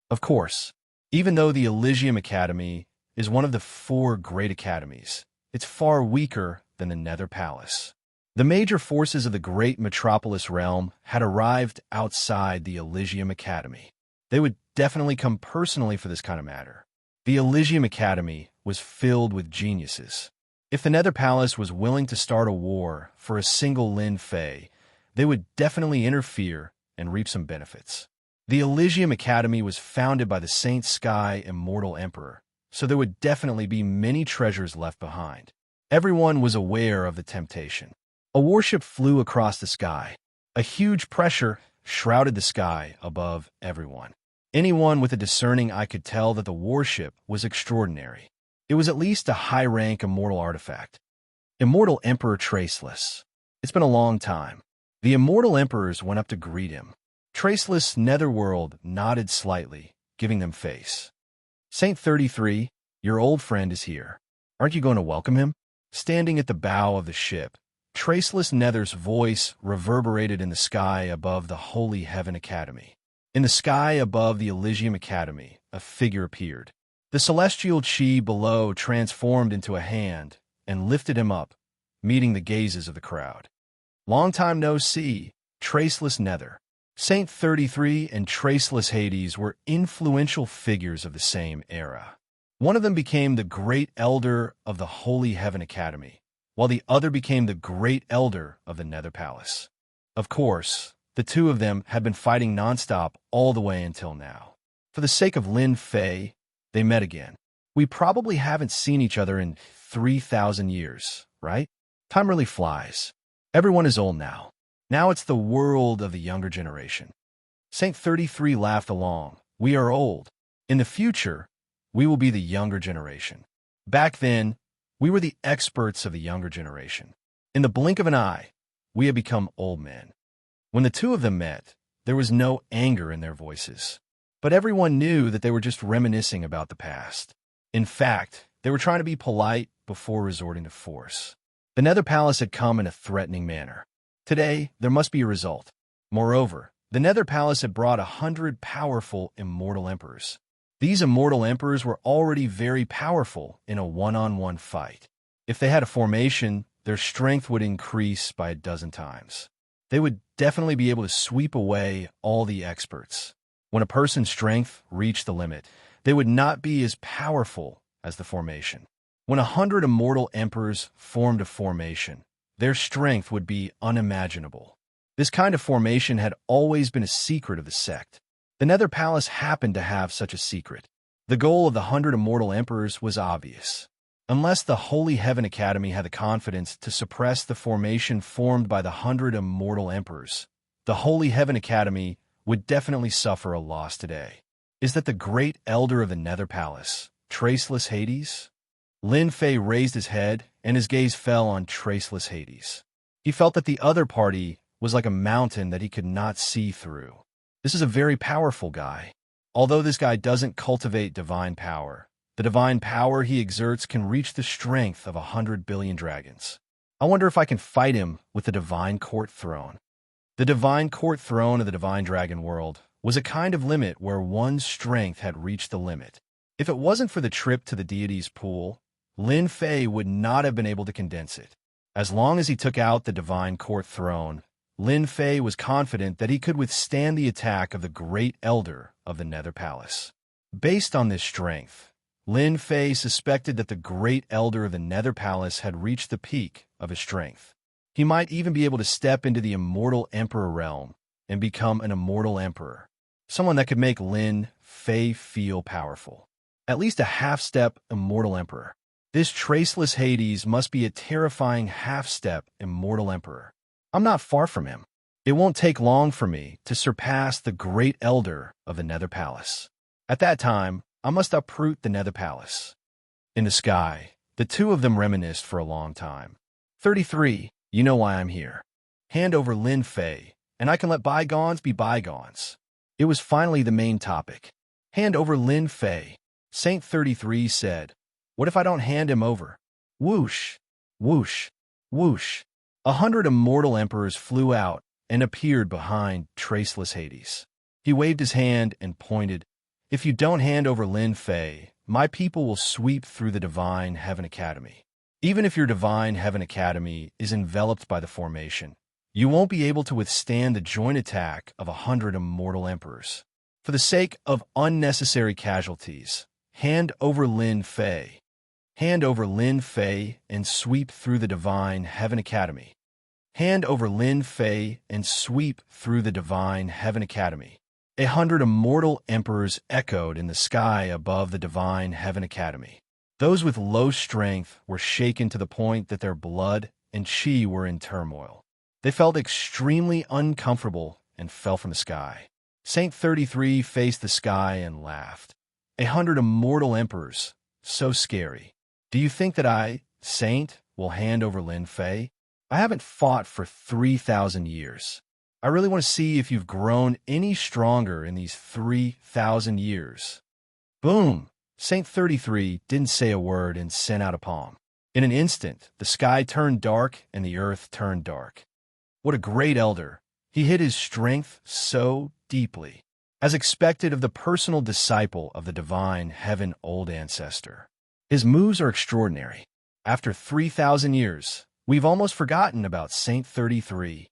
Of course, even though the Elysium Academy is one of the 4 great academies, it's far weaker than the Nether Palace. The major forces of the Great Metropolis realm had arrived outside the Elysium Academy. They would definitely come personally for this kind of matter. The Elysium Academy was filled with geniuses. If the Nether Palace was willing to start a war for a single Lin Fei, they would definitely interfere and reap some benefits. The Elysium Academy was founded by the Saint Sky Immortal Emperor, so there would definitely be many treasures left behind. Everyone was aware of the temptation. A warship flew across the sky. A huge pressure shrouded the sky above everyone. Anyone with a discerning eye could tell that the warship was extraordinary. It was at least a high-rank immortal artifact. Immortal Emperor Traceless. It's been a long time. The immortal emperors went up to greet him. Traceless Netherworld nodded slightly, giving them face. Saint 33, your old friend is here. Aren't you going to welcome him? Standing at the bow of the ship, Traceless Nether's voice reverberated in the sky above the Holy Heaven Academy. In the sky above the Elysium Academy, a figure appeared. The celestial chi below transformed into a hand and lifted him up, meeting the gazes of the crowd. Long time no see, Traceless Nether. Saint 33 and Traceless Hades were influential figures of the same era. One of them became the Great Elder of the Holy Heaven Academy, while the other became the Great Elder of the Nether Palace. Of course, the two of them had been fighting nonstop all the way until now. For the sake of Lin Fei, they met again. We probably haven't seen each other in 3,000 years, right? Time really flies. Everyone is old now. Now it's the world of the younger generation. Saint 33 laughed along. We are old. In the future, we will be the younger generation. Back then, we were the experts of the younger generation. In the blink of an eye, we had become old men. When the two of them met, there was no anger in their voices. But everyone knew that they were just reminiscing about the past. In fact, they were trying to be polite before resorting to force. The Nether Palace had come in a threatening manner. Today, there must be a result. Moreover, the Nether Palace had brought 100 powerful immortal emperors. These immortal emperors were already very powerful in a one-on-one fight. If they had a formation, their strength would increase by a dozen times. They would definitely be able to sweep away all the experts. When a person's strength reached the limit, they would not be as powerful as the formation. When 100 immortal emperors formed a formation, their strength would be unimaginable. This kind of formation had always been a secret of the sect. The Nether Palace happened to have such a secret. The goal of the 100 immortal emperors was obvious. Unless the Holy Heaven Academy had the confidence to suppress the formation formed by the 100 immortal emperors, the Holy Heaven Academy would definitely suffer a loss today. Is that the Great Elder of the Nether Palace, Traceless Hades? Lin Fei raised his head, and his gaze fell on Traceless Hades. He felt that the other party was like a mountain that he could not see through. This is a very powerful guy. Although this guy doesn't cultivate divine power, the divine power he exerts can reach the strength of 100 billion dragons. I wonder if I can fight him with the Divine Court Throne. The Divine Court Throne of the Divine Dragon world was a kind of limit where one's strength had reached the limit. If it wasn't for the trip to the deity's pool, Lin Fei would not have been able to condense it. As long as he took out the Divine Court Throne, Lin Fei was confident that he could withstand the attack of the Great Elder of the Nether Palace. Based on this strength, Lin Fei suspected that the Great Elder of the Nether Palace had reached the peak of his strength. He might even be able to step into the Immortal Emperor realm and become an Immortal Emperor, someone that could make Lin Fei feel powerful. At least a half-step Immortal Emperor. This Traceless Hades must be a terrifying half-step Immortal Emperor. I'm not far from him. It won't take long for me to surpass the Great Elder of the Nether Palace. At that time, I must uproot the Nether Palace. In the sky, the two of them reminisced for a long time. 33, you know why I'm here. Hand over Lin Fei, and I can let bygones be bygones. It was finally the main topic. Hand over Lin Fei. Saint 33 said, what if I don't hand him over? Whoosh, whoosh, whoosh. 100 immortal emperors flew out and appeared behind Traceless Hades. He waved his hand and pointed, if you don't hand over Lin Fei, my people will sweep through the Divine Heaven Academy. Even if your Divine Heaven Academy is enveloped by the formation, you won't be able to withstand the joint attack of 100 immortal emperors. For the sake of unnecessary casualties, hand over Lin Fei. Hand over Lin Fei and sweep through the Divine Heaven Academy. Hand over Lin Fei and sweep through the Divine Heaven Academy. 100 immortal emperors echoed in the sky above the Divine Heaven Academy. Those with low strength were shaken to the point that their blood and chi were in turmoil. They felt extremely uncomfortable and fell from the sky. Saint 33 faced the sky and laughed. 100 immortal emperors, so scary. Do you think that I, Saint, will hand over Lin Fei? I haven't fought for 3,000 years. I really want to see if you've grown any stronger in these 3,000 years. Boom! Saint 33 didn't say a word and sent out a palm. In an instant, the sky turned dark and the earth turned dark. What a great elder! He hid his strength so deeply. as expected of the personal disciple of the divine heaven old ancestor. His moves are extraordinary. After 3,000 years, we've almost forgotten about Saint 33.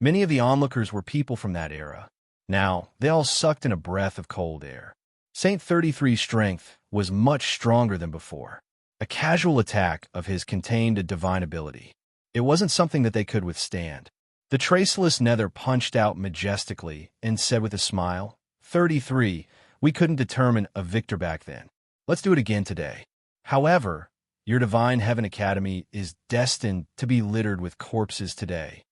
Many of the onlookers were people from that era. Now, they all sucked in a breath of cold air. Saint 33's strength was much stronger than before. A casual attack of his contained a divine ability. It wasn't something that they could withstand. The traceless nether punched out majestically and said with a smile, 33, we couldn't determine a victor back then. Let's do it again today. However, your divine heaven academy is destined to be littered with corpses today.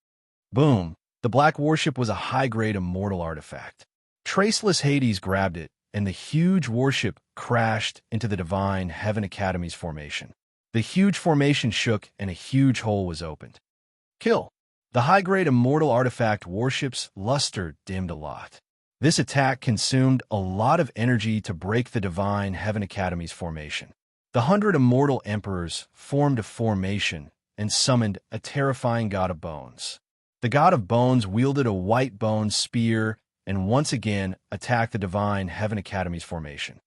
Boom. The black warship was a high-grade immortal artifact. Traceless Hades grabbed it, and the huge warship crashed into the divine heaven academy's formation. The huge formation shook, and a huge hole was opened. Kill. The high-grade immortal artifact warship's luster dimmed a lot. This attack consumed a lot of energy to break the divine heaven academy's formation. The 100 immortal emperors formed a formation and summoned a terrifying god of bones. The god of bones wielded a white bone spear and once again attacked the divine heaven academy's formation.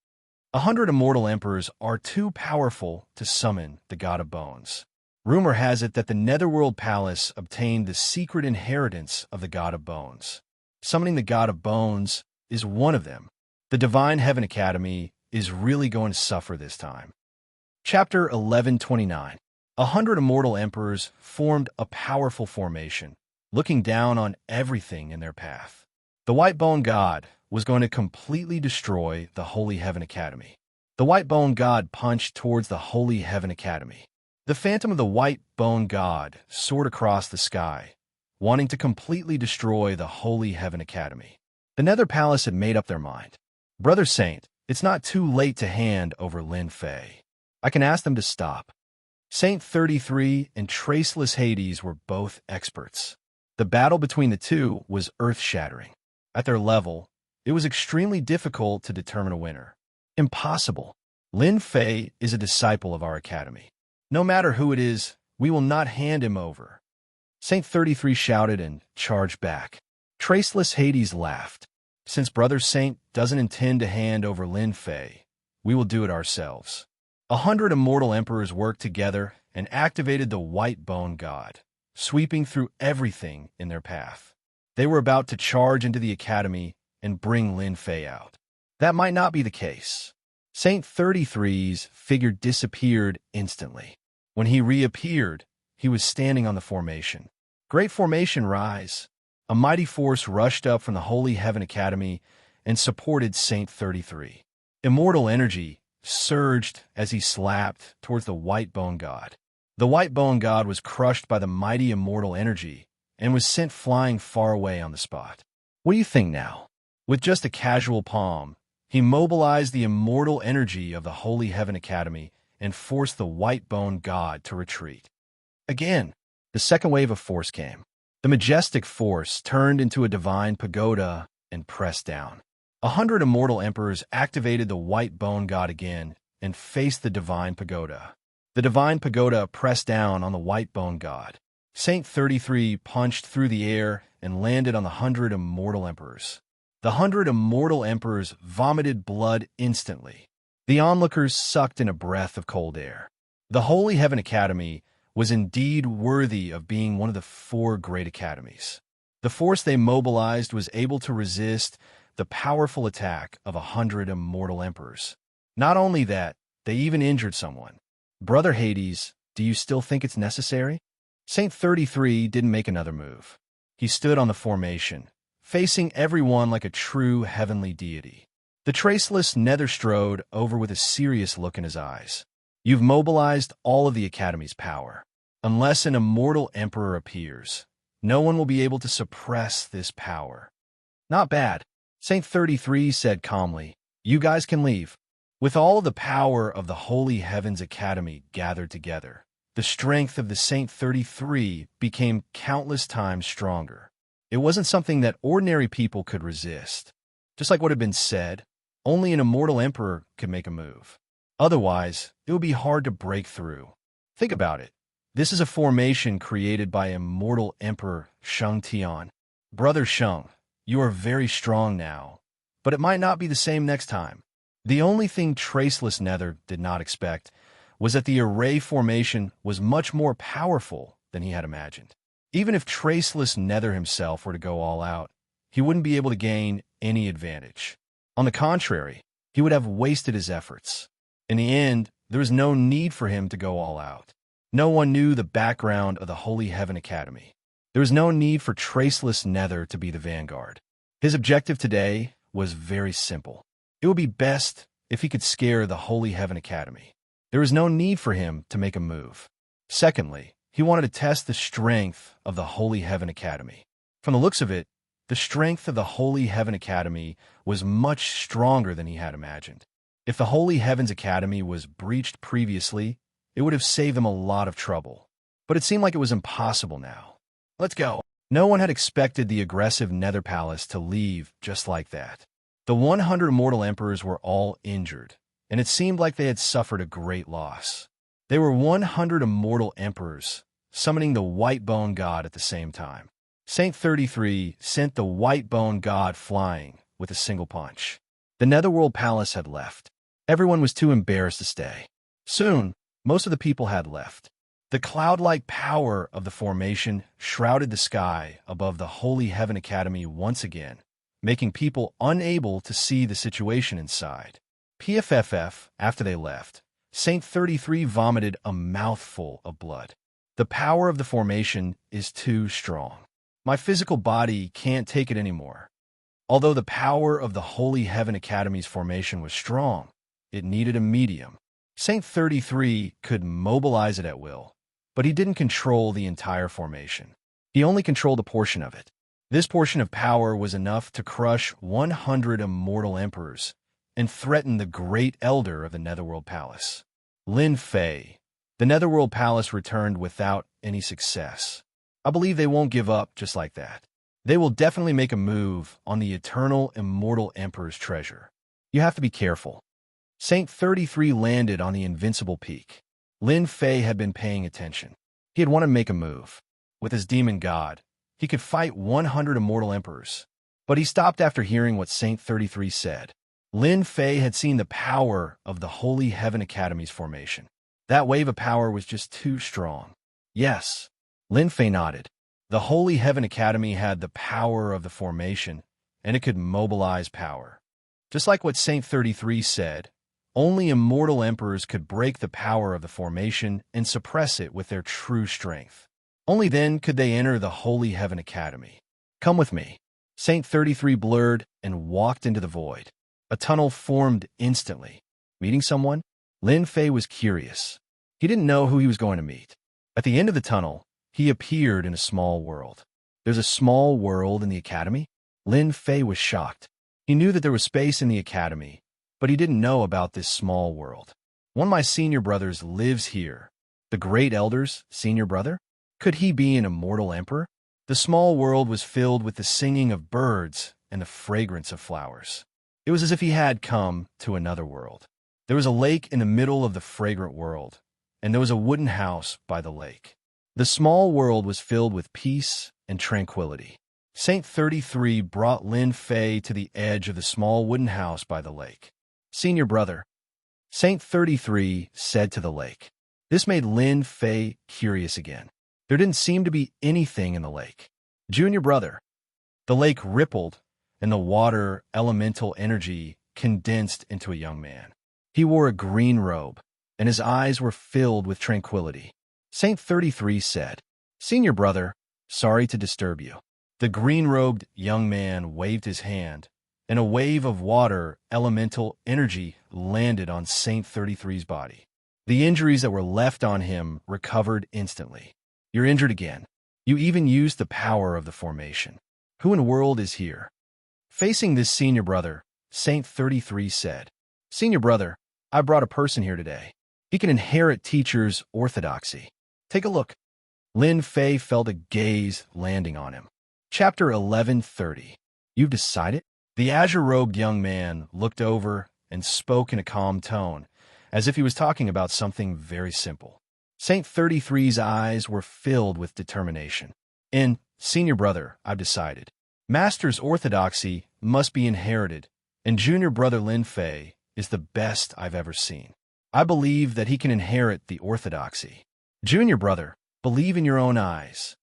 100 immortal emperors are too powerful to summon the god of bones. Rumor has it that the Netherworld Palace obtained the secret inheritance of the god of bones. Summoning the god of bones is one of them. The divine heaven academy is really going to suffer this time. Chapter 1129. 100 immortal emperors formed a powerful formation, looking down on everything in their path. The white bone god was going to completely destroy the Holy Heaven Academy. The white bone god punched towards the Holy Heaven Academy. The phantom of the white bone god soared across the sky, wanting to completely destroy the Holy Heaven Academy. The Nether Palace had made up their mind. Brother Saint, it's not too late to hand over Lin Fei. I can ask them to stop. Saint 33 and Traceless Hades were both experts. The battle between the two was earth-shattering. At their level, it was extremely difficult to determine a winner. Impossible. Lin Fei is a disciple of our academy. No matter who it is, we will not hand him over. Saint 33 shouted and charged back. Traceless Hades laughed. Since Brother Saint doesn't intend to hand over Lin Fei, we will do it ourselves. 100 immortal emperors worked together and activated the white bone god, sweeping through everything in their path. They were about to charge into the academy and bring Lin Fei out. That might not be the case. Saint 33's figure disappeared instantly. When he reappeared, he was standing on the formation. Great formation rise. A mighty force rushed up from the Holy Heaven Academy and supported Saint 33. Immortal energy surged as he slapped towards the white bone god. The white bone god was crushed by the mighty immortal energy and was sent flying far away on the spot. What do you think now? With just a casual palm, he mobilized the immortal energy of the Holy Heaven Academy and forced the white bone god to retreat. Again, the second wave of force came. The majestic force turned into a divine pagoda and pressed down. 100 immortal emperors activated the white bone god again and faced the divine pagoda. The divine pagoda pressed down on the white bone god. Saint 33 punched through the air and landed on the 100 immortal emperors. The 100 immortal emperors vomited blood instantly. The onlookers sucked in a breath of cold air. The Holy Heaven Academy was indeed worthy of being one of the 4 great academies. The force they mobilized was able to resist the powerful attack of 100 immortal emperors. Not only that, they even injured someone. Brother Hades, do you still think it's necessary? Saint 33 didn't make another move. He stood on the formation, facing everyone like a true heavenly deity. The traceless nether strode over with a serious look in his eyes. You've mobilized all of the Academy's power. Unless an immortal emperor appears, no one will be able to suppress this power. Not bad, Saint 33 said calmly. You guys can leave. With all of the power of the Holy Heavens Academy gathered together, the strength of the Saint 33 became countless times stronger. It wasn't something that ordinary people could resist. Just like what had been said, only an immortal emperor could make a move. Otherwise, it would be hard to break through. Think about it. This is a formation created by immortal Emperor Sheng Tian. Brother Sheng, you are very strong now, but it might not be the same next time. The only thing Traceless Nether did not expect was that the array formation was much more powerful than he had imagined. Even if Traceless Nether himself were to go all out, he wouldn't be able to gain any advantage. On the contrary, he would have wasted his efforts. In the end, there was no need for him to go all out. No one knew the background of the Holy Heaven Academy. There was no need for Traceless Nether to be the vanguard. His objective today was very simple. It would be best if he could scare the Holy Heaven Academy. There was no need for him to make a move. Secondly, he wanted to test the strength of the Holy Heaven Academy. From the looks of it, the strength of the Holy Heaven Academy was much stronger than he had imagined. If the Holy Heavens Academy was breached previously, it would have saved them a lot of trouble. But it seemed like it was impossible now. Let's go. No one had expected the aggressive Nether Palace to leave just like that. The 100 immortal emperors were all injured, and it seemed like they had suffered a great loss. They were 100 immortal emperors, summoning the White Bone God at the same time. Saint 33 sent the White Bone God flying with a single punch. The Netherworld Palace had left. Everyone was too embarrassed to stay. Soon, most of the people had left. The cloud-like power of the formation shrouded the sky above the Holy Heaven Academy once again, making people unable to see the situation inside. PFFF, after they left, Saint 33 vomited a mouthful of blood. The power of the formation is too strong. My physical body can't take it anymore. Although the power of the Holy Heaven Academy's formation was strong, it needed a medium. Saint 33 could mobilize it at will, but he didn't control the entire formation. He only controlled a portion of it. This portion of power was enough to crush 100 immortal emperors and threaten the great elder of the Netherworld Palace. Lin Fei. The Netherworld Palace returned without any success. I believe they won't give up just like that. They will definitely make a move on the eternal immortal emperor's treasure. You have to be careful. Saint 33 landed on the invincible peak. Lin Fei had been paying attention. He had wanted to make a move. With his demon god, he could fight 100 immortal emperors. But he stopped after hearing what Saint 33 said. Lin Fei had seen the power of the Holy Heaven Academy's formation. That wave of power was just too strong. Yes, Lin Fei nodded. The Holy Heaven Academy had the power of the formation, and it could mobilize power. Just like what Saint 33 said, only immortal emperors could break the power of the formation and suppress it with their true strength. Only then could they enter the Holy Heaven Academy. Come with me. Saint 33 blurred and walked into the void. A tunnel formed instantly. Meeting someone? Lin Fei was curious. He didn't know who he was going to meet. At the end of the tunnel, he appeared in a small world. There's a small world in the academy? Lin Fei was shocked. He knew that there was space in the academy, but he didn't know about this small world. One of my senior brothers lives here. The great elder's senior brother? Could he be an immortal emperor? The small world was filled with the singing of birds and the fragrance of flowers. It was as if he had come to another world. There was a lake in the middle of the fragrant world, and there was a wooden house by the lake. The small world was filled with peace and tranquility. Saint 33 brought Lin Fei to the edge of the small wooden house by the lake. Senior brother, Saint 33 said to the lake. This made Lin Fei curious again. There didn't seem to be anything in the lake. Junior brother. The lake rippled, and the water elemental energy condensed into a young man. He wore a green robe, and his eyes were filled with tranquility. Saint 33 said, Senior brother, sorry to disturb you. The green-robed young man waved his hand, and a wave of water elemental energy landed on Saint 33's body. The injuries that were left on him recovered instantly. You're injured again. You even used the power of the formation. Who in the world is here? Facing this senior brother, Saint 33 said, Senior brother, I brought a person here today. He can inherit teacher's orthodoxy. Take a look. Lin Fei felt a gaze landing on him. Chapter 11:30. You've decided? The azure-robed young man looked over and spoke in a calm tone, as if he was talking about something very simple. Saint 33's eyes were filled with determination. Senior brother, I've decided. Master's orthodoxy must be inherited, and junior brother Lin Fei is the best I've ever seen. I believe that he can inherit the orthodoxy. Junior brother, believe in your own eyes.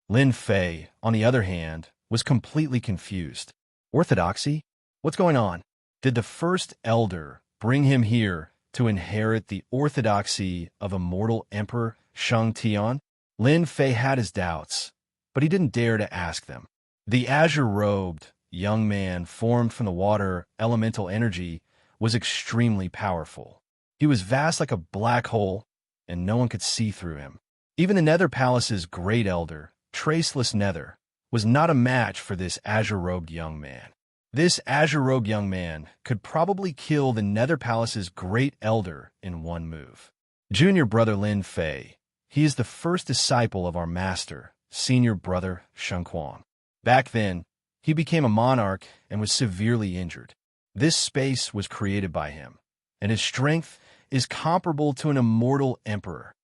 Lin Fei, on the other hand, was completely confused. Orthodoxy? What's going on? Did the first elder bring him here to inherit the orthodoxy of immortal Emperor Shang Tian? Lin Fei had his doubts, but he didn't dare to ask them. The azure-robed young man formed from the water elemental energy was extremely powerful. He was vast like a black hole, and no one could see through him. Even the Nether Palace's great elder, Traceless Nether, was not a match for this azure-robed young man. This azure-robed young man could probably kill the Nether Palace's great elder in one move. Junior brother Lin Fei, he is the first disciple of our master, senior brother Shang Quan. Back then, he became a monarch and was severely injured. This space was created by him, and his strength is comparable to an immortal emperor.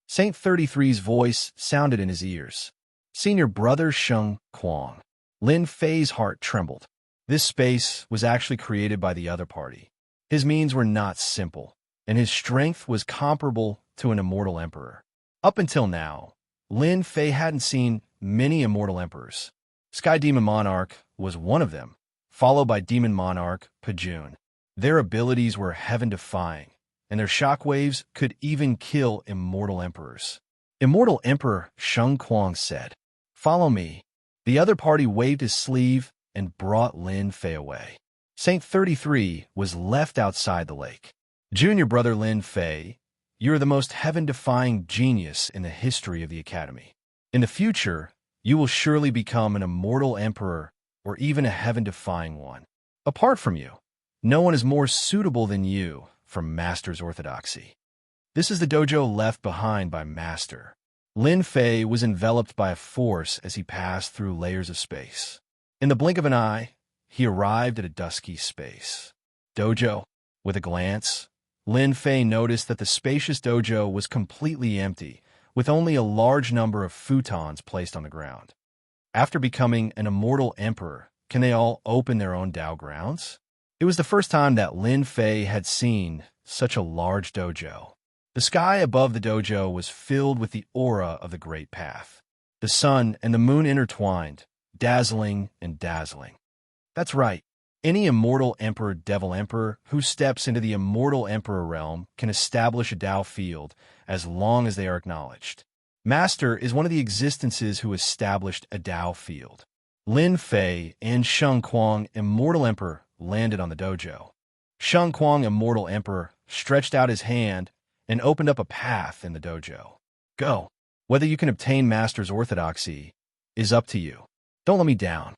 Saint 33's voice sounded in his ears. Senior brother Shang Quan. Lin Fei's heart trembled. This space was actually created by the other party. His means were not simple, and his strength was comparable to an immortal emperor. Up until now, Lin Fei hadn't seen many immortal emperors. Sky Demon Monarch was one of them, followed by Demon Monarch Pajun. Their abilities were heaven-defying, and their shockwaves could even kill immortal emperors. Immortal Emperor Shang Quan said, "Follow me." The other party waved his sleeve and brought Lin Fei away. Saint 33 was left outside the lake. Junior brother Lin Fei, you are the most heaven-defying genius in the history of the Academy. In the future, you will surely become an immortal emperor or even a heaven-defying one. Apart from you, no one is more suitable than you for Master's orthodoxy. This is the dojo left behind by Master. Lin Fei was enveloped by a force as he passed through layers of space. In the blink of an eye, he arrived at a dusky space. Dojo. With a glance, Lin Fei noticed that the spacious dojo was completely empty, with only a large number of futons placed on the ground. After becoming an immortal emperor, can they all open their own Dao grounds? It was the first time that Lin Fei had seen such a large dojo. The sky above the dojo was filled with the aura of the Great Path. The sun and the moon intertwined, dazzling and dazzling. That's right. Any immortal emperor, devil emperor, who steps into the immortal emperor realm can establish a Dao field as long as they are acknowledged. Master is one of the existences who established a Dao field. Lin Fei and Shang Quan, immortal emperor, landed on the dojo. Shang Quan, immortal emperor, stretched out his hand and opened up a path in the dojo. Go. Whether you can obtain Master's orthodoxy is up to you. Don't let me down.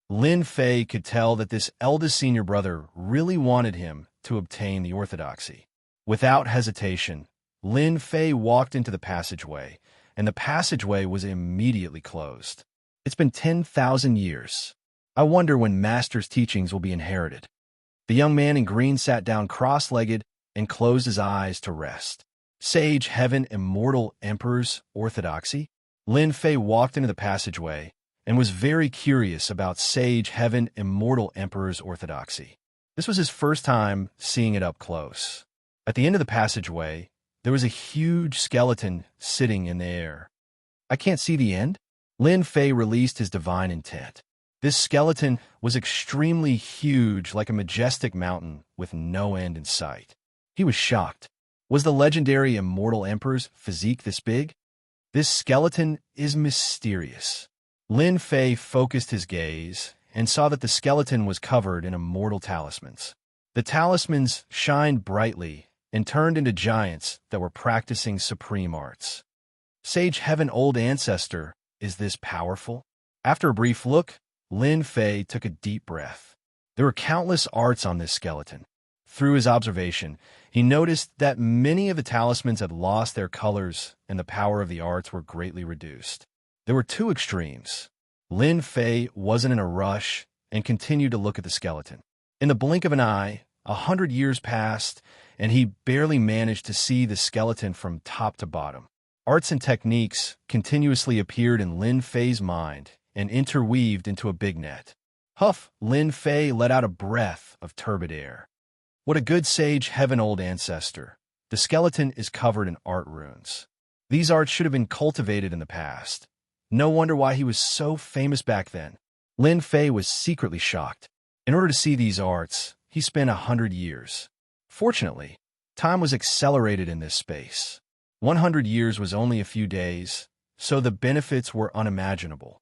Lin Fei could tell that this eldest senior brother really wanted him to obtain the orthodoxy. Without hesitation, Lin Fei walked into the passageway, and the passageway was immediately closed. It's been 10,000 years. I wonder when Master's teachings will be inherited. The young man in green sat down cross-legged and closed his eyes to rest. Sage Heaven Immortal Emperor's orthodoxy? Lin Fei walked into the passageway and was very curious about Sage Heaven Immortal Emperor's orthodoxy. This was his first time seeing it up close. At the end of the passageway, there was a huge skeleton sitting in the air. I can't see the end? Lin Fei released his divine intent. This skeleton was extremely huge, like a majestic mountain with no end in sight. He was shocked. Was the legendary Immortal Emperor's physique this big? This skeleton is mysterious. Lin Fei focused his gaze and saw that the skeleton was covered in immortal talismans. The talismans shined brightly and turned into giants that were practicing supreme arts. Sage Heaven Old Ancestor, is this powerful? After a brief look, Lin Fei took a deep breath. There were countless arts on this skeleton. Through his observation, he noticed that many of the talismans had lost their colors and the power of the arts were greatly reduced. There were two extremes. Lin Fei wasn't in a rush and continued to look at the skeleton. In the blink of an eye, 100 years passed, and he barely managed to see the skeleton from top to bottom. Arts and techniques continuously appeared in Lin Fei's mind and interweaved into a big net. Huff, Lin Fei let out a breath of turbid air. What a good sage, heaven old ancestor. The skeleton is covered in art runes. These arts should have been cultivated in the past. No wonder why he was so famous back then. Lin Fei was secretly shocked. In order to see these arts, he spent 100 years. Fortunately, time was accelerated in this space. 100 years was only a few days, so the benefits were unimaginable.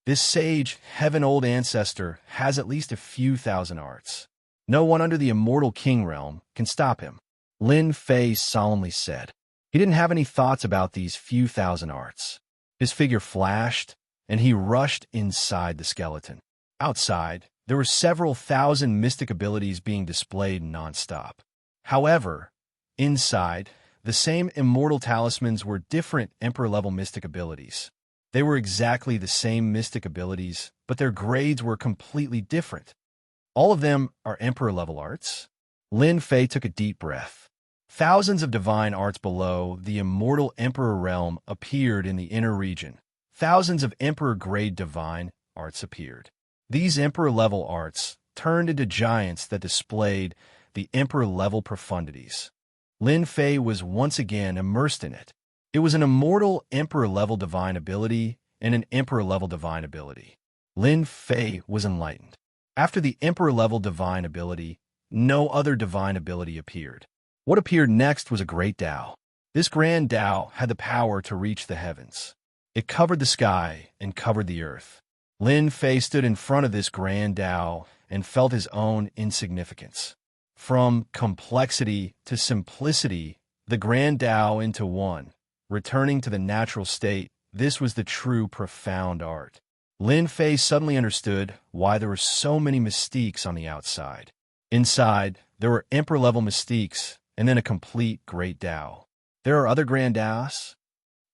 This sage, heaven-old ancestor has at least a few thousand arts. No one under the immortal king realm can stop him, Lin Fei solemnly said. He didn't have any thoughts about these few thousand arts. His figure flashed, and he rushed inside the skeleton. Outside, there were several thousand mystic abilities being displayed non-stop. However, inside, the same immortal talismans were different Emperor-level mystic abilities. They were exactly the same mystic abilities, but their grades were completely different. All of them are Emperor-level arts. Lin Fei took a deep breath. Thousands of divine arts below the immortal Emperor realm appeared in the inner region. Thousands of Emperor-grade divine arts appeared. These Emperor-level arts turned into giants that displayed the Emperor-level profundities. Lin Fei was once again immersed in it. It was an immortal Emperor-level divine ability and an Emperor-level divine ability. Lin Fei was enlightened. After the Emperor-level divine ability, no other divine ability appeared. What appeared next was a great Tao. This grand Tao had the power to reach the heavens. It covered the sky and covered the earth. Lin Fei stood in front of this grand Tao and felt his own insignificance. From complexity to simplicity, the grand Tao into one. Returning to the natural state, this was the true profound art. Lin Fei suddenly understood why there were so many mystiques on the outside. Inside, there were Emperor-level mystiques, and then a complete great Tao. There are other grand Taos?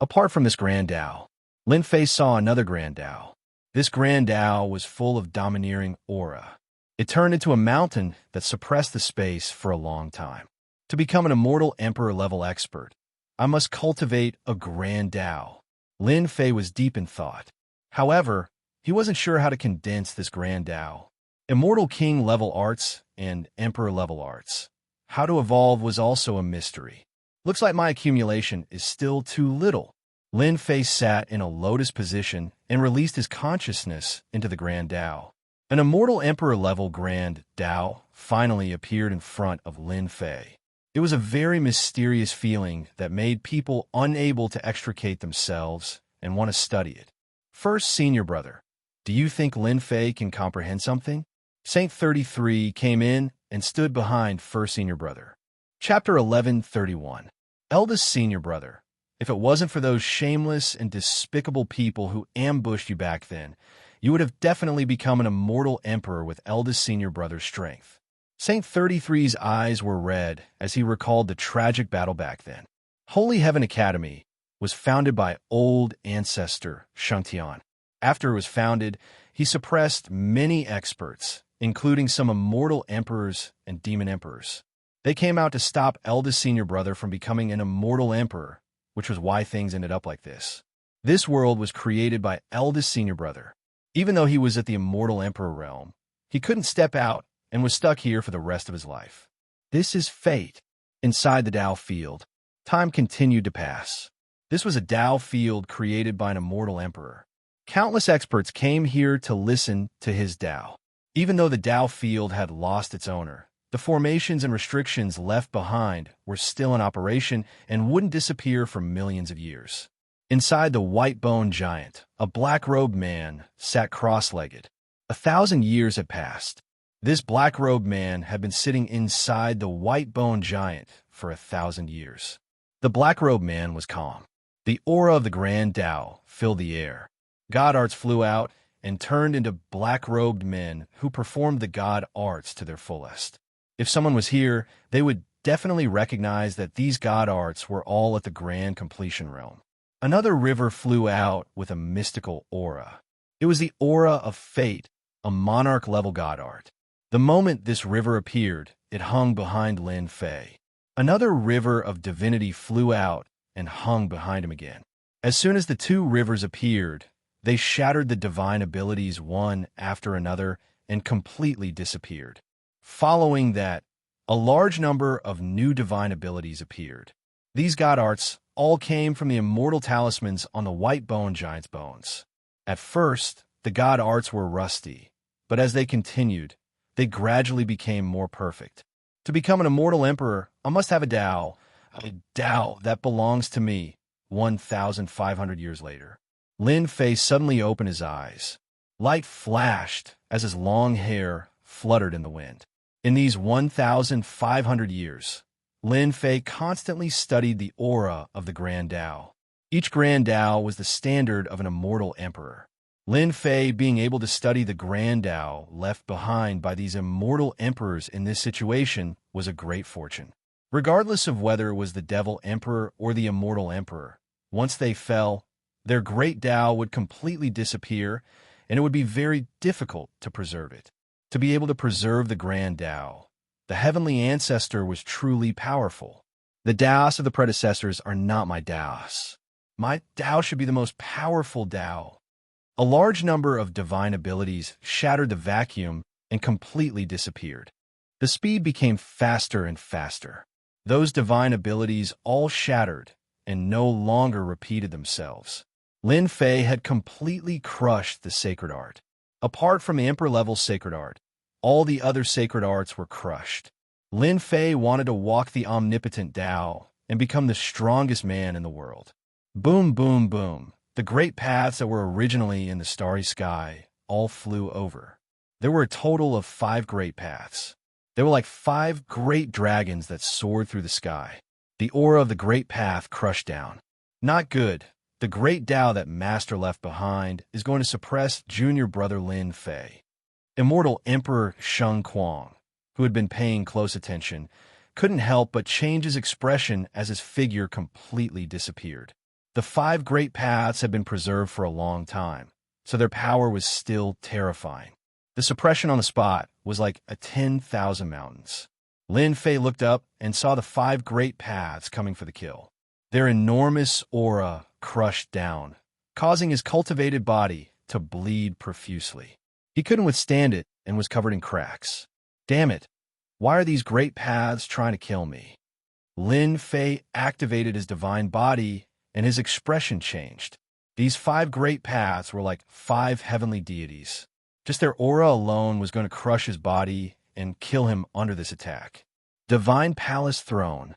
Apart from this grand Tao, Lin Fei saw another grand Tao. This grand Tao was full of domineering aura. It turned into a mountain that suppressed the space for a long time. To become an immortal Emperor-level expert, I must cultivate a grand Tao. Lin Fei was deep in thought. However, he wasn't sure how to condense this grand Tao. Immortal King-level arts and Emperor-level arts. How to evolve was also a mystery. Looks like my accumulation is still too little. Lin Fei sat in a lotus position and released his consciousness into the grand Tao. An immortal Emperor-level grand Tao finally appeared in front of Lin Fei. It was a very mysterious feeling that made people unable to extricate themselves and want to study it. First senior brother, do you think Lin Fei can comprehend something? Saint 33 came in and stood behind first senior brother. Chapter 11:31. Eldest senior brother, if it wasn't for those shameless and despicable people who ambushed you back then, you would have definitely become an immortal emperor with eldest senior brother's strength. Saint 33's eyes were red as he recalled the tragic battle back then. Holy Heaven Academy was founded by old ancestor Shengtian. After it was founded, he suppressed many experts, including some immortal emperors and demon emperors. They came out to stop eldest senior brother from becoming an immortal emperor, which was why things ended up like this. This world was created by eldest senior brother. Even though he was at the immortal emperor realm, he couldn't step out and was stuck here for the rest of his life. This is fate. Inside the Tao field, time continued to pass. This was a Tao field created by an immortal emperor. Countless experts came here to listen to his Tao. Even though the Tao field had lost its owner, the formations and restrictions left behind were still in operation and wouldn't disappear for millions of years. Inside the white-boned giant, a black-robed man sat cross-legged. 1,000 years had passed. This black-robed man had been sitting inside the white-boned giant for 1,000 years. The black-robed man was calm. The aura of the grand Tao filled the air. God arts flew out and turned into black-robed men who performed the God arts to their fullest. If someone was here, they would definitely recognize that these God arts were all at the grand completion realm. Another river flew out with a mystical aura. It was the aura of fate, a monarch-level God art. The moment this river appeared, it hung behind Lin Fei. Another river of divinity flew out and hung behind him again. As soon as the two rivers appeared, they shattered the divine abilities one after another and completely disappeared. Following that, a large number of new divine abilities appeared. These god arts all came from the immortal talismans on the white bone giant's bones. At first, the god arts were rusty, but as they continued, they gradually became more perfect. To become an immortal emperor, I must have a Tao that belongs to me. 1,500 years later, Lin Fei suddenly opened his eyes. Light flashed as his long hair fluttered in the wind. In these 1,500 years, Lin Fei constantly studied the aura of the Grand Tao. Each Grand Tao was the standard of an immortal emperor. Lin Fei being able to study the Grand Tao left behind by these immortal emperors in this situation was a great fortune. Regardless of whether it was the Devil Emperor or the Immortal Emperor, once they fell, their great Tao would completely disappear, and it would be very difficult to preserve it. To be able to preserve the Grand Tao, the heavenly ancestor was truly powerful. The Taos of the predecessors are not my Taos. My Tao should be the most powerful Tao. A large number of divine abilities shattered the vacuum and completely disappeared. The speed became faster and faster. Those divine abilities all shattered and no longer repeated themselves. Lin Fei had completely crushed the sacred art. Apart from the emperor-level sacred art, all the other sacred arts were crushed. Lin Fei wanted to walk the omnipotent Tao and become the strongest man in the world. Boom, boom, boom. The great paths that were originally in the starry sky all flew over. There were a total of 5 great paths. They were like 5 great dragons that soared through the sky. The aura of the great path crushed down. Not good. The great Tao that Master left behind is going to suppress junior brother Lin Fei. Immortal Emperor Sheng Kuang, who had been paying close attention, couldn't help but change his expression as his figure completely disappeared. The 5 great paths had been preserved for a long time, so their power was still terrifying. The suppression on the spot was like a 10,000 mountains. Lin Fei looked up and saw the 5 great paths coming for the kill. Their enormous aura crushed down, causing his cultivated body to bleed profusely. He couldn't withstand it and was covered in cracks. Damn it! Why are these great paths trying to kill me? Lin Fei activated his divine body and his expression changed. These 5 great paths were like 5 heavenly deities. Just their aura alone was going to crush his body and kill him under this attack. Divine Palace Throne.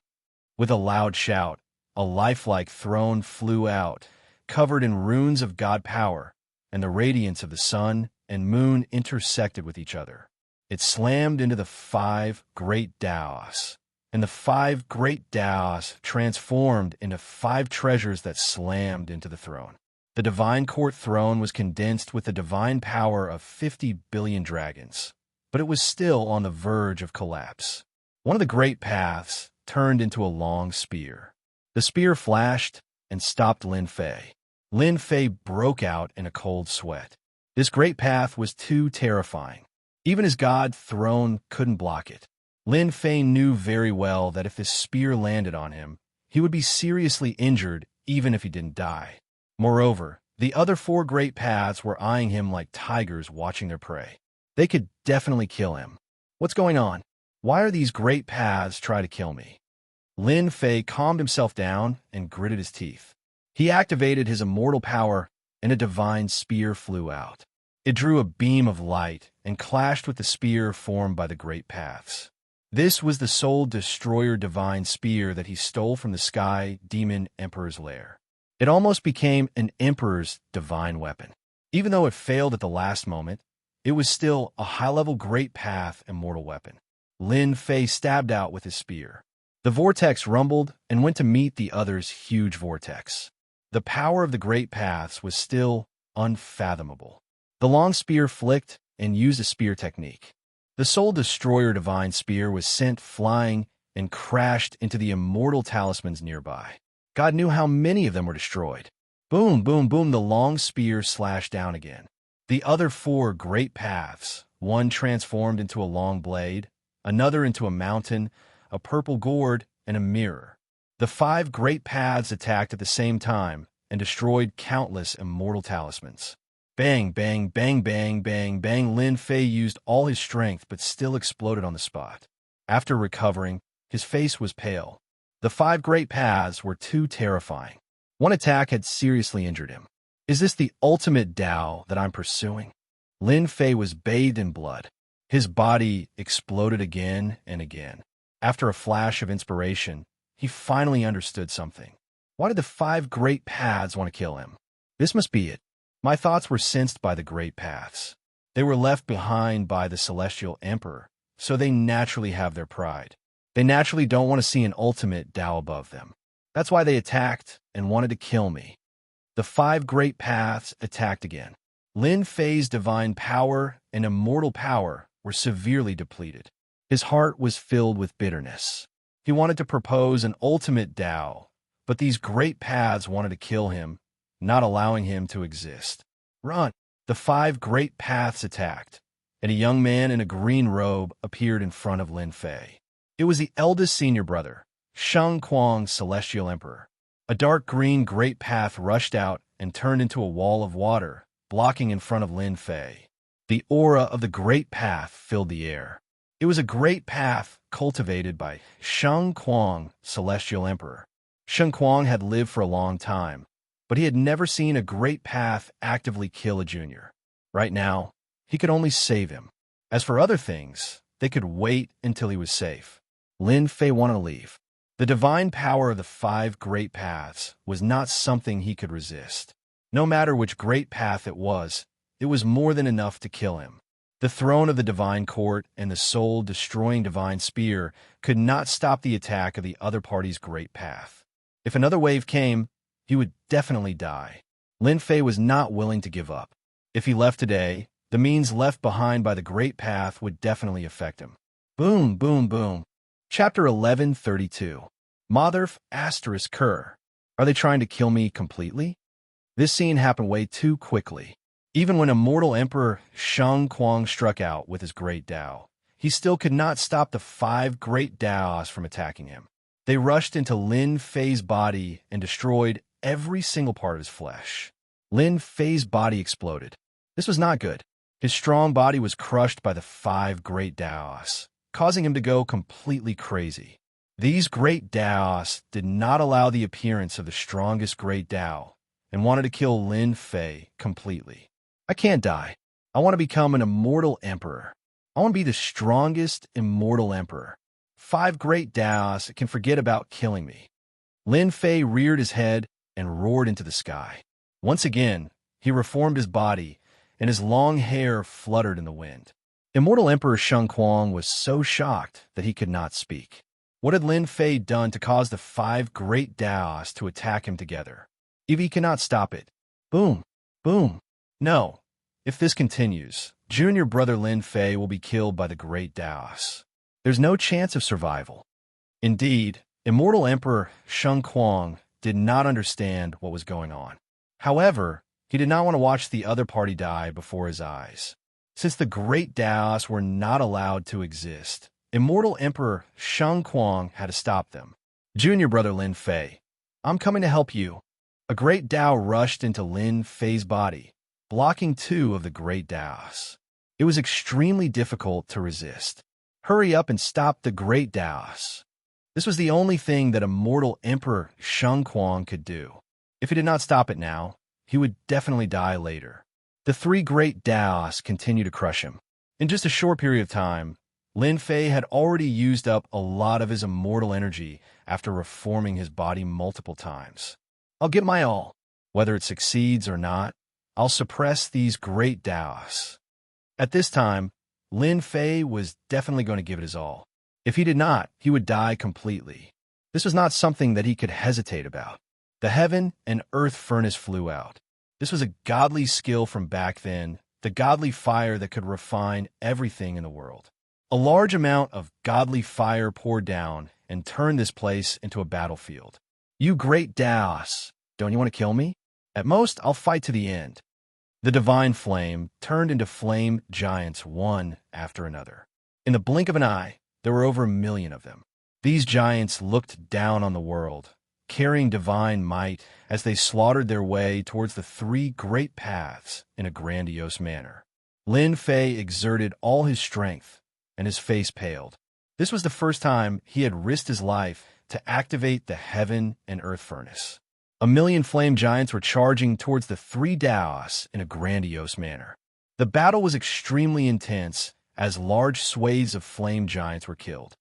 With a loud shout, a lifelike throne flew out, covered in runes of god power, and the radiance of the sun and moon intersected with each other. It slammed into the 5 great Taos, and the 5 great Taos transformed into 5 treasures that slammed into the throne. The divine court throne was condensed with the divine power of 50 billion dragons, but it was still on the verge of collapse. One of the great paths turned into a long spear. The spear flashed and stopped Lin Fei. Lin Fei broke out in a cold sweat. This great path was too terrifying. Even his god throne couldn't block it. Lin Fei knew very well that if this spear landed on him, he would be seriously injured even if he didn't die. Moreover, the other 4 great paths were eyeing him like tigers watching their prey. They could definitely kill him. What's going on? Why are these great paths trying to kill me? Lin Fei calmed himself down and gritted his teeth. He activated his immortal power, and a divine spear flew out. It drew a beam of light and clashed with the spear formed by the great paths. This was the Soul Destroyer divine spear that he stole from the Sky Demon Emperor's lair. It almost became an emperor's divine weapon. Even though it failed at the last moment, it was still a high-level great path immortal weapon. Lin Fei stabbed out with his spear. The vortex rumbled and went to meet the other's huge vortex. The power of the great paths was still unfathomable. The long spear flicked and used a spear technique. The Soul Destroyer divine spear was sent flying and crashed into the immortal talismans nearby. God knew how many of them were destroyed. Boom, boom, boom, the long spear slashed down again. The other 4 great paths, one transformed into a long blade, another into a mountain, a purple gourd, and a mirror. The 5 great paths attacked at the same time and destroyed countless immortal talismans. Bang, bang, bang, bang, bang, bang. Lin Fei used all his strength but still exploded on the spot. After recovering, his face was pale. The 5 great paths were too terrifying. One attack had seriously injured him. Is this the ultimate Tao that I'm pursuing? Lin Fei was bathed in blood. His body exploded again and again. After a flash of inspiration, he finally understood something. Why did the 5 great paths want to kill him? This must be it. My thoughts were sensed by the great paths. They were left behind by the celestial emperor, so they naturally have their pride. They naturally don't want to see an ultimate Tao above them. That's why they attacked and wanted to kill me. The 5 great paths attacked again. Lin Fei's divine power and immortal power were severely depleted. His heart was filled with bitterness. He wanted to propose an ultimate Tao, but these great paths wanted to kill him, not allowing him to exist. Run! The 5 great paths attacked, and a young man in a green robe appeared in front of Lin Fei. It was the eldest senior brother, Sheng Kuang's celestial emperor. A dark green great path rushed out and turned into a wall of water, blocking in front of Lin Fei. The aura of the great path filled the air. It was a great path cultivated by Sheng Kuang, celestial emperor. Sheng Kuang had lived for a long time, but he had never seen a great path actively kill a junior. Right now, he could only save him. As for other things, they could wait until he was safe. Lin Fei wanted to leave. The divine power of the 5 great paths was not something he could resist. No matter which great path it was more than enough to kill him. The throne of the divine court and the soul-destroying divine spear could not stop the attack of the other party's great path. If another wave came, he would definitely die. Lin Fei was not willing to give up. If he left today, the means left behind by the great path would definitely affect him. Boom, boom, boom. Chapter 1132. Motherf ****. Are they trying to kill me completely? This scene happened way too quickly. Even when immortal Emperor Sheng Kuang struck out with his great Tao, he still could not stop the 5 great Taos from attacking him. They rushed into Lin Fei's body and destroyed every single part of his flesh. Lin Fei's body exploded. This was not good. His strong body was crushed by the 5 great Taos, causing him to go completely crazy. These great Taos did not allow the appearance of the strongest great Tao and wanted to kill Lin Fei completely. I can't die. I want to become an immortal emperor. I want to be the strongest immortal emperor. 5 great Taos can forget about killing me. Lin Fei reared his head and roared into the sky. Once again, he reformed his body, and his long hair fluttered in the wind. Immortal Emperor Sheng Kuang was so shocked that he could not speak. What had Lin Fei done to cause the 5 great Taos to attack him together? If he cannot stop it. Boom, boom. No. If this continues, junior brother Lin Fei will be killed by the great Taos. There's no chance of survival. Indeed, Immortal Emperor Sheng Kuang did not understand what was going on. However, he did not want to watch the other party die before his eyes. Since the great Taos were not allowed to exist, Immortal Emperor Sheng Kuang had to stop them. Junior brother Lin Fei, I'm coming to help you. A great Tao rushed into Lin Fei's body, blocking 2 of the great Taos. It was extremely difficult to resist. Hurry up and stop the great Taos. This was the only thing that Immortal Emperor Sheng Kuang could do. If he did not stop it now, he would definitely die later. The 3 great Taos continued to crush him. In just a short period of time, Lin Fei had already used up a lot of his immortal energy after reforming his body multiple times. I'll give my all. Whether it succeeds or not, I'll suppress these great Taos. At this time, Lin Fei was definitely going to give it his all. If he did not, he would die completely. This was not something that he could hesitate about. The heaven and earth furnace flew out. This was a godly skill from back then, the godly fire that could refine everything in the world. A large amount of godly fire poured down and turned this place into a battlefield. You great Taos, don't you want to kill me? At most, I'll fight to the end. The divine flame turned into flame giants one after another. In the blink of an eye, there were over 1 million of them. These giants looked down on the world, carrying divine might as they slaughtered their way towards the three great paths in a grandiose manner. Lin Fei exerted all his strength, and his face paled. This was the first time he had risked his life to activate the heaven and earth furnace. A million flame giants were charging towards the three Daos in a grandiose manner. The battle was extremely intense as large swathes of flame giants were killed.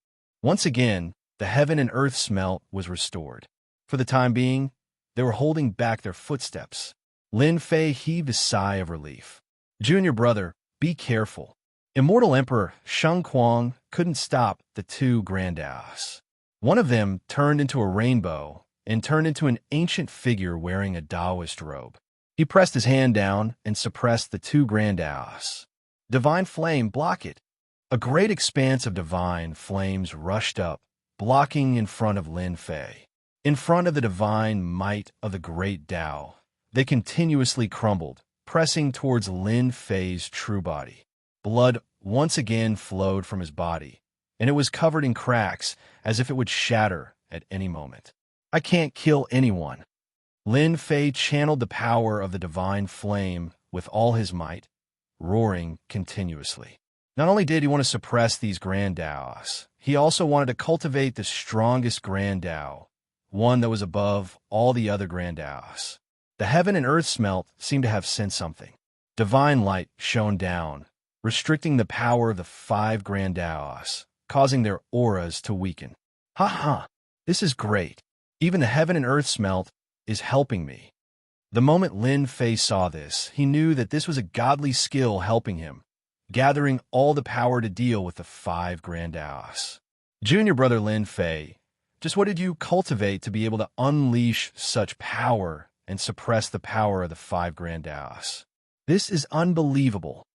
Once again, the heaven and earth smelt was restored. For the time being, they were holding back their footsteps. Lin Fei heaved a sigh of relief. Junior brother, be careful. Immortal Emperor Sheng Kuang couldn't stop the two Grandaos. One of them turned into a rainbow and turned into an ancient figure wearing a Taoist robe. He pressed his hand down and suppressed the two Grandaos. Divine flame, block it. A great expanse of divine flames rushed up, blocking in front of Lin Fei. In front of the divine might of the great Tao, they continuously crumbled, pressing towards Lin Fei's true body. Blood once again flowed from his body, and it was covered in cracks as if it would shatter at any moment. I can't kill anyone. Lin Fei channeled the power of the divine flame with all his might, roaring continuously. Not only did he want to suppress these Grand Daos, he also wanted to cultivate the strongest Grand Dao, one that was above all the other Grand Daos. The heaven and earth smelt seemed to have sensed something. Divine light shone down, restricting the power of the five Grand Daos, causing their auras to weaken. Ha ha! This is great. Even the heaven and earth smelt is helping me. The moment Lin Fei saw this, he knew that this was a godly skill helping him, gathering all the power to deal with the five Grand Daos. Junior brother Lin Fei, just what did you cultivate to be able to unleash such power and suppress the power of the five Grand Daos? This is unbelievable.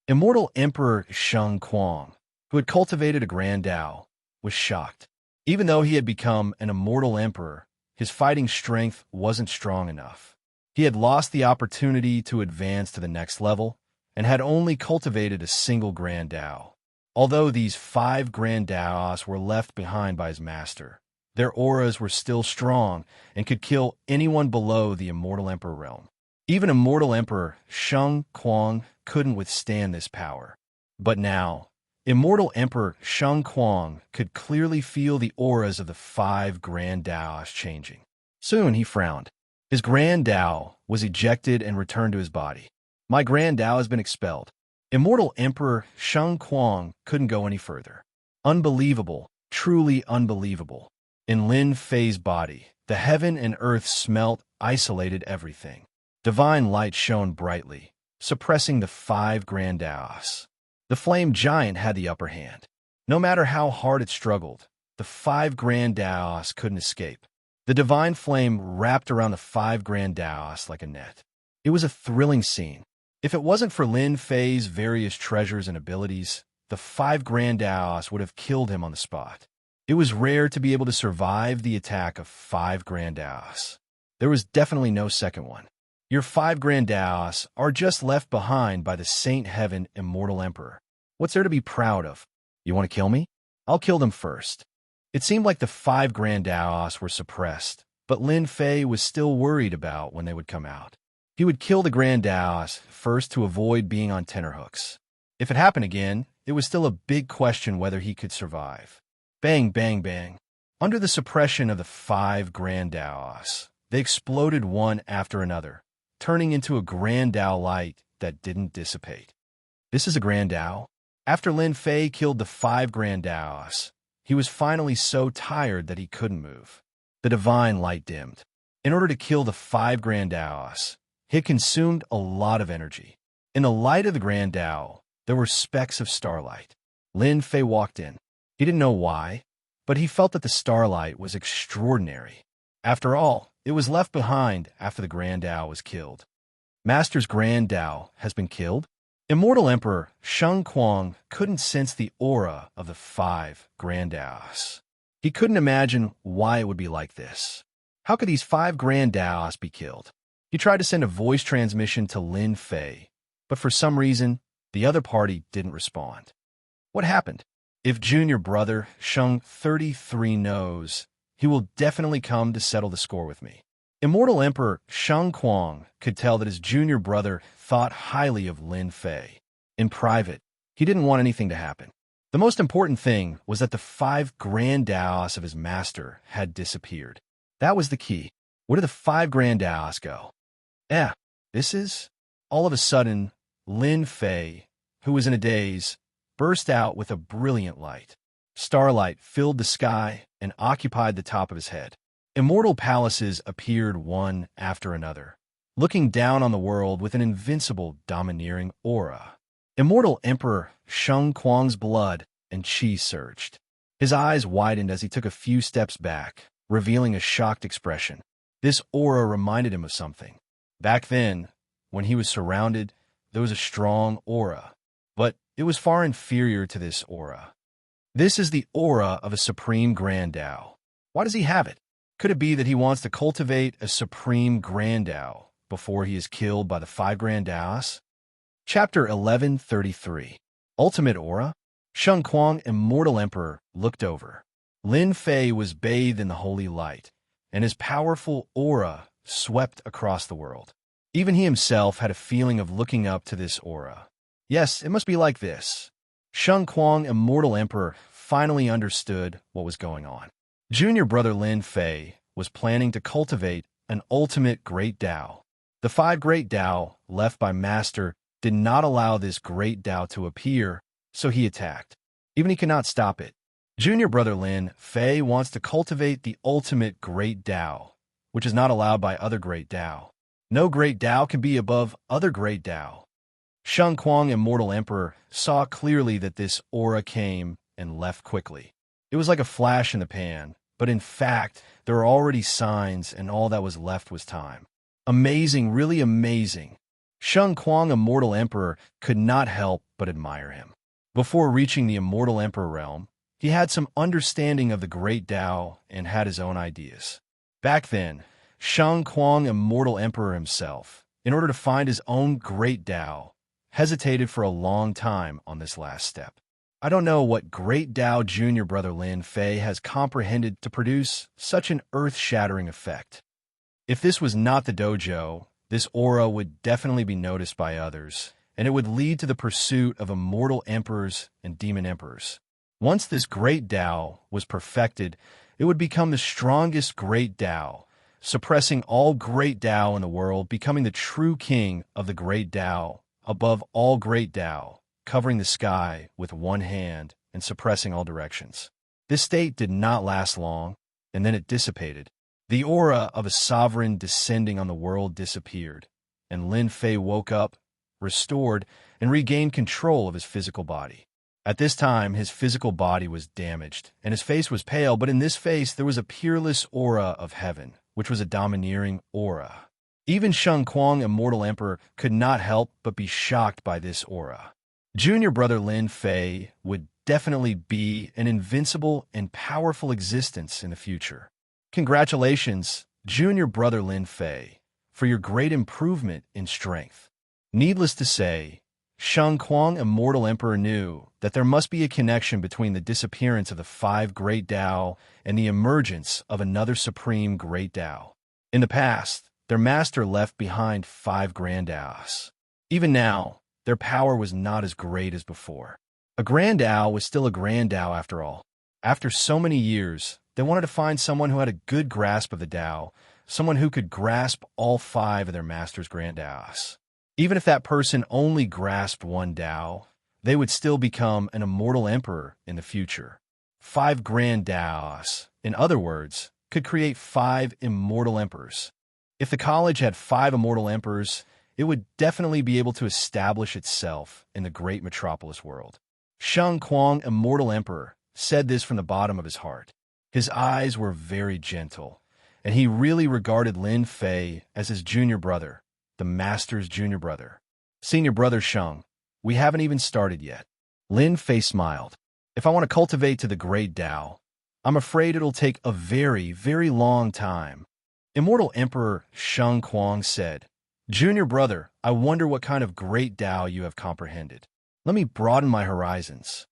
Immortal Emperor Sheng Kuang, who had cultivated a Grand Dao, was shocked. Even though he had become an immortal emperor, his fighting strength wasn't strong enough. He had lost the opportunity to advance to the next level and had only cultivated a single Grand Dao. Although these five Grand Daos were left behind by his master, their auras were still strong and could kill anyone below the Immortal Emperor realm. Even Immortal Emperor Sheng Kuang couldn't withstand this power. But now, Immortal Emperor Sheng Kuang could clearly feel the auras of the five Grand Daos changing. Soon he frowned. His Grand Dao was ejected and returned to his body. My Grand Dao has been expelled. Immortal Emperor Sheng Kuang couldn't go any further. Unbelievable, truly unbelievable. In Lin Fei's body, the heaven and earth smelt, isolated everything. Divine light shone brightly, suppressing the five Grand Daos. The flame giant had the upper hand. No matter how hard it struggled, the five Grand Daos couldn't escape. The divine flame wrapped around the five Grand Daos like a net. It was a thrilling scene. If it wasn't for Lin Fei's various treasures and abilities, the five Grand Daos would have killed him on the spot. It was rare to be able to survive the attack of five Grand Daos. There was definitely no second one. Your five Grand Daos are just left behind by the Saint Heaven Immortal Emperor. What's there to be proud of? You want to kill me? I'll kill them first. It seemed like the five Grand Daos were suppressed, but Lin Fei was still worried about when they would come out. He would kill the Grand Daos first to avoid being on tenterhooks. If it happened again, it was still a big question whether he could survive. Bang, bang, bang. Under the suppression of the five Grand Daos, they exploded one after another, turning into a Grand Dao light that didn't dissipate. This is a Grand Dao? After Lin Fei killed the five Grand Daos, he was finally so tired that he couldn't move. The divine light dimmed. In order to kill the five Grand Daos, he consumed a lot of energy. In the light of the Grand Dao, there were specks of starlight. Lin Fei walked in. He didn't know why, but he felt that the starlight was extraordinary. After all, it was left behind after the Grand Dao was killed. Master's Grand Dao has been killed? Immortal Emperor Sheng Kuang couldn't sense the aura of the five Grand Daos. He couldn't imagine why it would be like this. How could these five Grand Daos be killed? He tried to send a voice transmission to Lin Fei, but for some reason, the other party didn't respond. What happened? If junior brother Sheng 33 knows, he will definitely come to settle the score with me. Immortal Emperor Sheng Kuang could tell that his junior brother thought highly of Lin Fei. In private, he didn't want anything to happen. The most important thing was that the 5 grand daos of his master had disappeared. That was the key. Where did the 5 grand daos go? This is... All of a sudden, Lin Fei, who was in a daze, burst out with a brilliant light. Starlight filled the sky and occupied the top of his head. Immortal palaces appeared one after another, looking down on the world with an invincible, domineering aura. Immortal Emperor Sheng Kuang's blood and qi surged. His eyes widened as he took a few steps back, revealing a shocked expression. This aura reminded him of something. Back then, when he was surrounded, there was a strong aura, but it was far inferior to this aura. This is the aura of a supreme grand Dao. Why does he have it? Could it be that he wants to cultivate a supreme grand Dao before he is killed by the 5 grand Daos? Chapter 1133. Ultimate Aura. Sheng Kuang, Immortal Emperor, looked over. Lin Fei was bathed in the holy light, and his powerful aura swept across the world. Even he himself had a feeling of looking up to this aura. Yes, it must be like this. Sheng Kuang, Immortal Emperor, finally understood what was going on. Junior brother Lin Fei was planning to cultivate an ultimate great Dao. The 5 great Dao left by Master did not allow this great Dao to appear, so he attacked. Even he could not stop it. Junior brother Lin Fei wants to cultivate the ultimate great Dao, which is not allowed by other great Dao. No great Dao can be above other great Dao. Sheng Kuang, Immortal Emperor, saw clearly that this aura came and left quickly. It was like a flash in the pan, but in fact, there were already signs and all that was left was time. Amazing, really amazing. Sheng Kuang, Immortal Emperor, could not help but admire him. Before reaching the Immortal Emperor realm, he had some understanding of the great Dao and had his own ideas. Back then, Sheng Kuang, Immortal Emperor himself, in order to find his own great Dao, hesitated for a long time on this last step. I don't know what great Dao junior brother Lin Fei has comprehended to produce such an earth-shattering effect. If this was not the dojo, this aura would definitely be noticed by others, and it would lead to the pursuit of immortal emperors and demon emperors. Once this great Dao was perfected, it would become the strongest great Dao, suppressing all great Dao in the world, becoming the true king of the great Dao, above all great Dao, covering the sky with one hand and suppressing all directions. This state did not last long, and then it dissipated. The aura of a sovereign descending on the world disappeared, and Lin Fei woke up, restored, and regained control of his physical body. At this time, his physical body was damaged, and his face was pale, but in this face there was a peerless aura of heaven, which was a domineering aura. Even Sheng Kuang, Immortal Emperor, could not help but be shocked by this aura. Junior brother Lin Fei would definitely be an invincible and powerful existence in the future. Congratulations, junior brother Lin Fei, for your great improvement in strength. Needless to say, Sheng Kuang, Immortal Emperor, knew that there must be a connection between the disappearance of the 5 great Dao and the emergence of another supreme great Dao. In the past, their master left behind 5 grand Daos. Even now, their power was not as great as before. A grand Dao was still a grand Dao after all. After so many years, they wanted to find someone who had a good grasp of the Dao, someone who could grasp all 5 of their master's grand Daos. Even if that person only grasped one Dao, they would still become an immortal emperor in the future. 5 grand Daos, in other words, could create 5 immortal emperors. If the college had 5 immortal emperors, it would definitely be able to establish itself in the great metropolis world. Sheng Kuang, Immortal Emperor, said this from the bottom of his heart. His eyes were very gentle, and he really regarded Lin Fei as his junior brother, the master's junior brother. Senior brother Sheng, we haven't even started yet. Lin Fei smiled. If I want to cultivate to the great Dao, I'm afraid it'll take a very, very long time. Immortal Emperor Sheng Kuang said, Junior brother, I wonder what kind of great Dao you have comprehended. Let me broaden my horizons.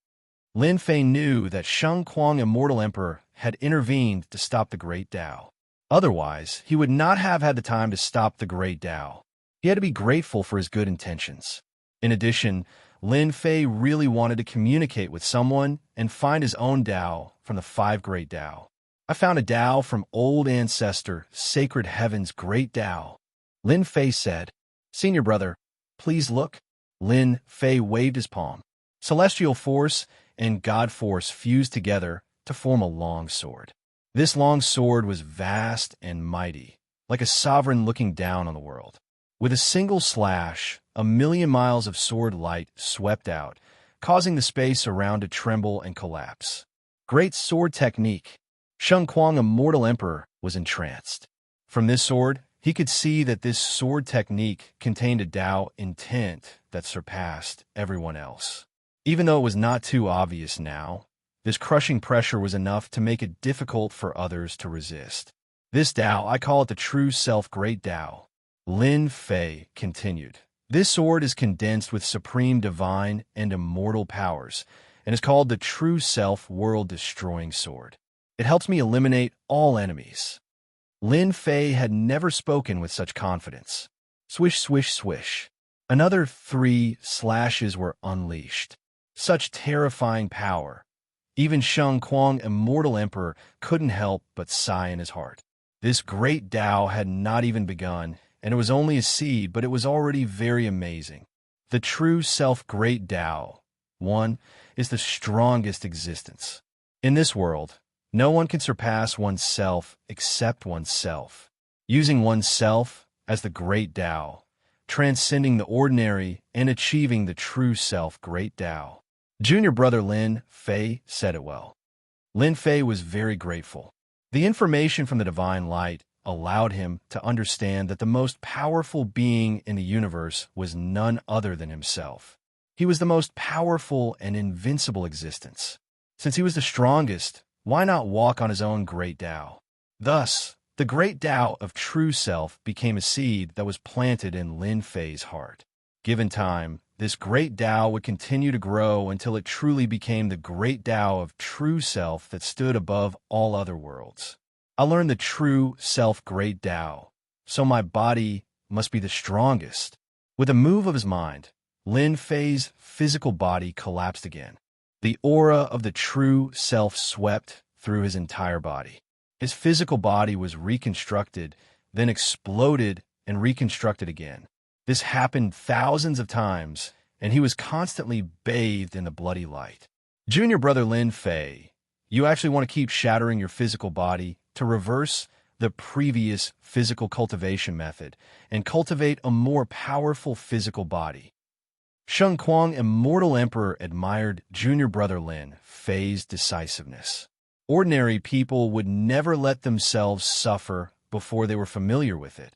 Lin Fei knew that Sheng Kuang, Immortal Emperor, had intervened to stop the Great Tao. Otherwise, he would not have had the time to stop the Great Tao. He had to be grateful for his good intentions. In addition, Lin Fei really wanted to communicate with someone and find his own Tao from the 5 Great Tao. I found a Tao from old ancestor, Sacred Heaven's Great Tao. Lin Fei said, "Senior brother, please look." Lin Fei waved his palm. Celestial force and God force fused together to form a long sword. This long sword was vast and mighty, like a sovereign looking down on the world. With a single slash, 1,000,000 miles of sword light swept out, causing the space around to tremble and collapse. Great sword technique. Sheng Kuang, Immortal Emperor, was entranced. From this sword, he could see that this sword technique contained a Tao intent that surpassed everyone else. Even though it was not too obvious now, this crushing pressure was enough to make it difficult for others to resist. This Tao, I call it the true self Great Tao. Lin Fei continued. This sword is condensed with supreme divine and immortal powers and is called the true self world-destroying sword. It helps me eliminate all enemies. Lin Fei had never spoken with such confidence. Swish, swish, swish. Another 3 slashes were unleashed. Such terrifying power. Even Sheng Kuang, Immortal Emperor, couldn't help but sigh in his heart. This great Tao had not even begun, and it was only a seed, but it was already very amazing. The true self Great Tao, one, is the strongest existence. In this world, no one can surpass oneself except oneself. Using oneself as the Great Tao, transcending the ordinary and achieving the true self Great Tao. Junior brother Lin Fei said it well. Lin Fei was very grateful. The information from the divine light allowed him to understand that the most powerful being in the universe was none other than himself. He was the most powerful and invincible existence. Since he was the strongest, why not walk on his own Great Tao? Thus, the Great Tao of true self became a seed that was planted in Lin Fei's heart. Given time, this Great Tao would continue to grow until it truly became the Great Tao of true self that stood above all other worlds. I learned the true self Great Tao, so my body must be the strongest. With a move of his mind, Lin Fei's physical body collapsed again. The aura of the true self swept through his entire body. His physical body was reconstructed, then exploded and reconstructed again. This happened thousands of times, and he was constantly bathed in the bloody light. Junior brother Lin Fei, you actually want to keep shattering your physical body to reverse the previous physical cultivation method and cultivate a more powerful physical body. Sheng Kuang, Immortal Emperor, admired junior brother Lin Fei's decisiveness. Ordinary people would never let themselves suffer before they were familiar with it,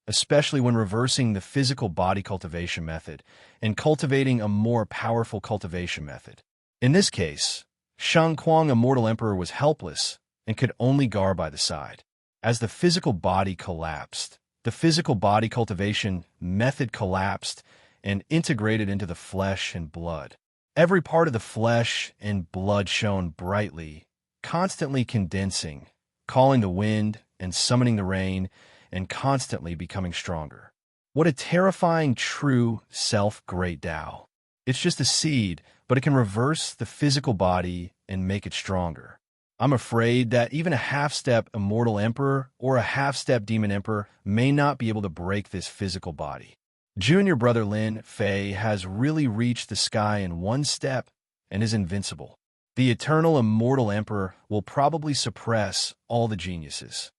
especially when reversing the physical body cultivation method and cultivating a more powerful cultivation method. In this case, Sheng Kuang, Immortal Emperor, was helpless and could only guard by the side. As the physical body collapsed, the physical body cultivation method collapsed and integrated into the flesh and blood. Every part of the flesh and blood shone brightly, constantly condensing, calling the wind and summoning the rain, and constantly becoming stronger. What a terrifying true self Great Tao. It's just a seed, but it can reverse the physical body and make it stronger. I'm afraid that even a half-step Immortal Emperor or a half-step Demon Emperor may not be able to break this physical body. Junior brother Lin Fei has really reached the sky in one step and is invincible. The eternal Immortal Emperor will probably suppress all the geniuses.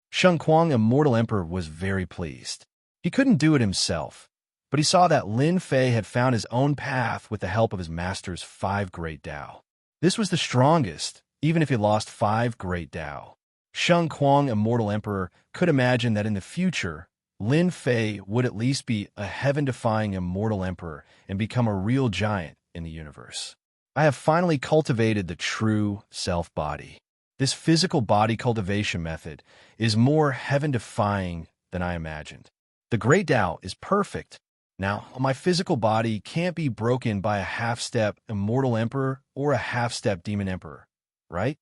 Sheng Kuang, Immortal Emperor, was very pleased. He couldn't do it himself, but he saw that Lin Fei had found his own path with the help of his master's 5 Great Tao. This was the strongest, even if he lost 5 Great Tao. Sheng Kuang, Immortal Emperor, could imagine that in the future, Lin Fei would at least be a heaven-defying Immortal Emperor and become a real giant in the universe. I have finally cultivated the true self-body. This physical body cultivation method is more heaven-defying than I imagined. The Great Tao is perfect. Now, my physical body can't be broken by a half-step immortal emperor or a half-step demon emperor, right?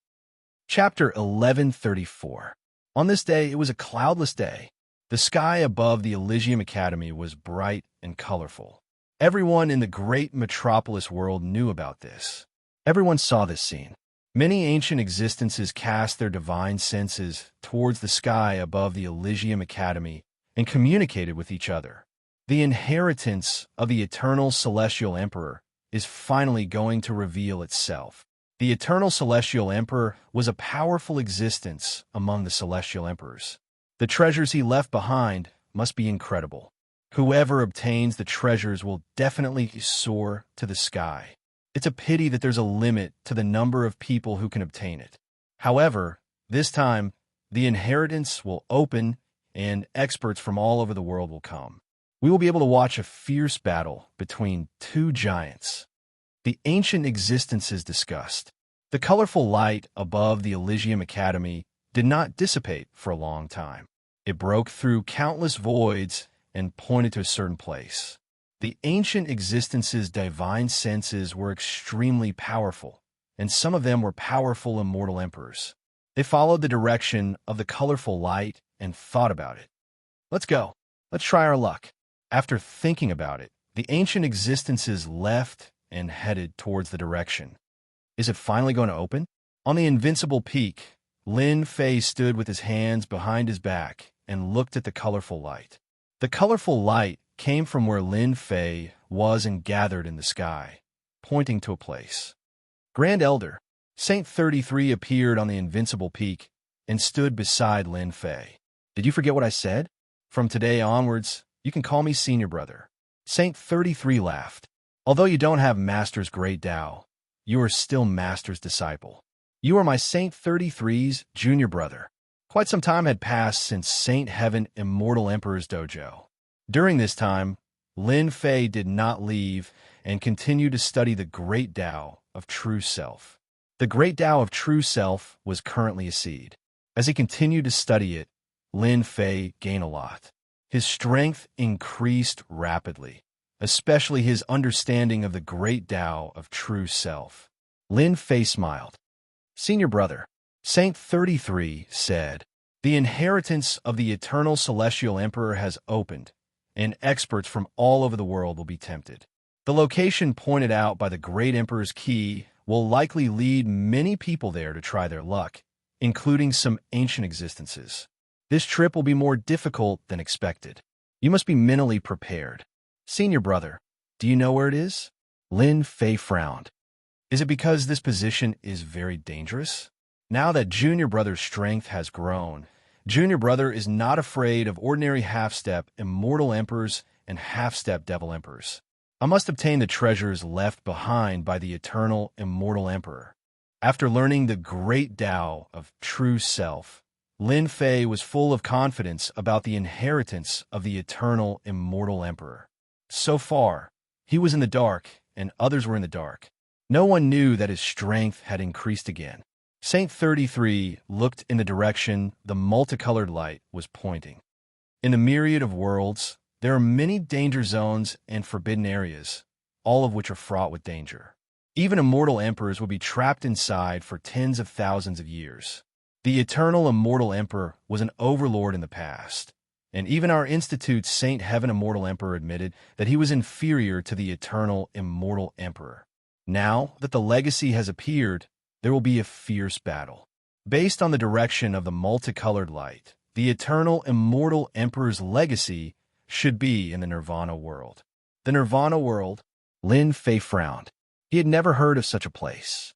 Chapter 1134. On this day, it was a cloudless day. The sky above the Elysium Academy was bright and colorful. Everyone in the great metropolis world knew about this. Everyone saw this scene. Many ancient existences cast their divine senses towards the sky above the Elysium Academy and communicated with each other. The inheritance of the eternal celestial emperor is finally going to reveal itself. The eternal celestial emperor was a powerful existence among the celestial emperors. The treasures he left behind must be incredible. Whoever obtains the treasures will definitely soar to the sky. It's a pity that there's a limit to the number of people who can obtain it. However, this time, the inheritance will open and experts from all over the world will come. We will be able to watch a fierce battle between two giants. The ancient existences discussed. The colorful light above the Elysium Academy did not dissipate for a long time. It broke through countless voids and pointed to a certain place. The ancient existences' divine senses were extremely powerful, and some of them were powerful immortal emperors. They followed the direction of the colorful light and thought about it. Let's go. Let's try our luck. After thinking about it, the ancient existences left and headed towards the direction. Is it finally going to open? On the invincible peak, Lin Fei stood with his hands behind his back and looked at the colorful light. The colorful light came from where Lin Fei was and gathered in the sky, pointing to a place. Grand Elder, Saint 33 appeared on the invincible peak and stood beside Lin Fei. Did you forget what I said? From today onwards, you can call me Senior Brother. Saint 33 laughed. Although you don't have Master's great Tao, you are still Master's disciple. You are my Saint 33's junior brother. Quite some time had passed since Saint Heaven Immortal Emperor's dojo. During this time, Lin Fei did not leave and continued to study the Great Tao of True Self. The Great Tao of True Self was currently a seed. As he continued to study it, Lin Fei gained a lot. His strength increased rapidly, especially his understanding of the Great Tao of True Self. Lin Fei smiled. Senior Brother, Saint 33 said, "The inheritance of the eternal celestial emperor has opened, and experts from all over the world will be tempted. The location pointed out by the great emperor's key will likely lead many people there to try their luck, including some ancient existences. This trip will be more difficult than expected. You must be mentally prepared. Senior Brother, do you know where it is?" Lin Fei frowned. Is it because this position is very dangerous? Now that Junior Brother's strength has grown, Junior Brother is not afraid of ordinary half-step immortal emperors and half-step devil emperors. I must obtain the treasures left behind by the eternal immortal emperor. After learning the Great Tao of True Self, Lin Fei was full of confidence about the inheritance of the eternal immortal emperor. So far, he was in the dark and others were in the dark. No one knew that his strength had increased again. Saint 33 looked in the direction the multicolored light was pointing. In the myriad of worlds, there are many danger zones and forbidden areas, all of which are fraught with danger. Even immortal emperors will be trapped inside for tens of thousands of years. The eternal immortal emperor was an overlord in the past, and even our Institute's Saint Heaven Immortal Emperor admitted that he was inferior to the eternal immortal emperor. Now that the legacy has appeared, there will be a fierce battle. Based on the direction of the multicolored light, the eternal immortal emperor's legacy should be in the Nirvana world. The Nirvana world? Lin Fei frowned. He had never heard of such a place.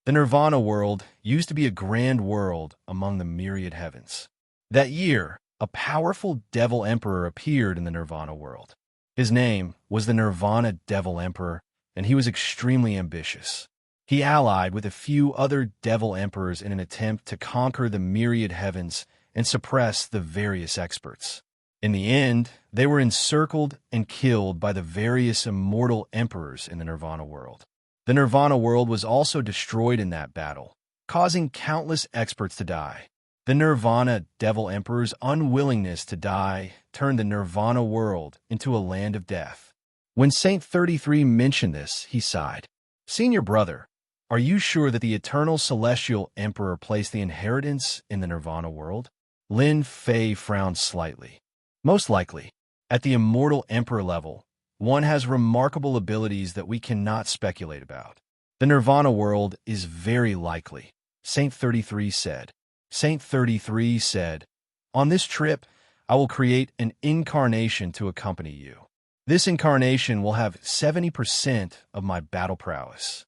The Nirvana world used to be a grand world among the myriad heavens. That year, a powerful devil emperor appeared in the Nirvana world. His name was the Nirvana Devil Emperor, and he was extremely ambitious. He allied with a few other devil emperors in an attempt to conquer the myriad heavens and suppress the various experts. In the end, they were encircled and killed by the various immortal emperors in the Nirvana world. The Nirvana world was also destroyed in that battle, causing countless experts to die. The Nirvana Devil Emperor's unwillingness to die turned the Nirvana world into a land of death. When Saint 33 mentioned this, he sighed. Senior brother, are you sure that the eternal celestial emperor placed the inheritance in the Nirvana world? Lin Fei frowned slightly. Most likely. At the immortal emperor level, one has remarkable abilities that we cannot speculate about. The Nirvana world is very likely, Saint 33 said. Saint 33 said, on this trip, I will create an incarnation to accompany you. This incarnation will have 70% of my battle prowess.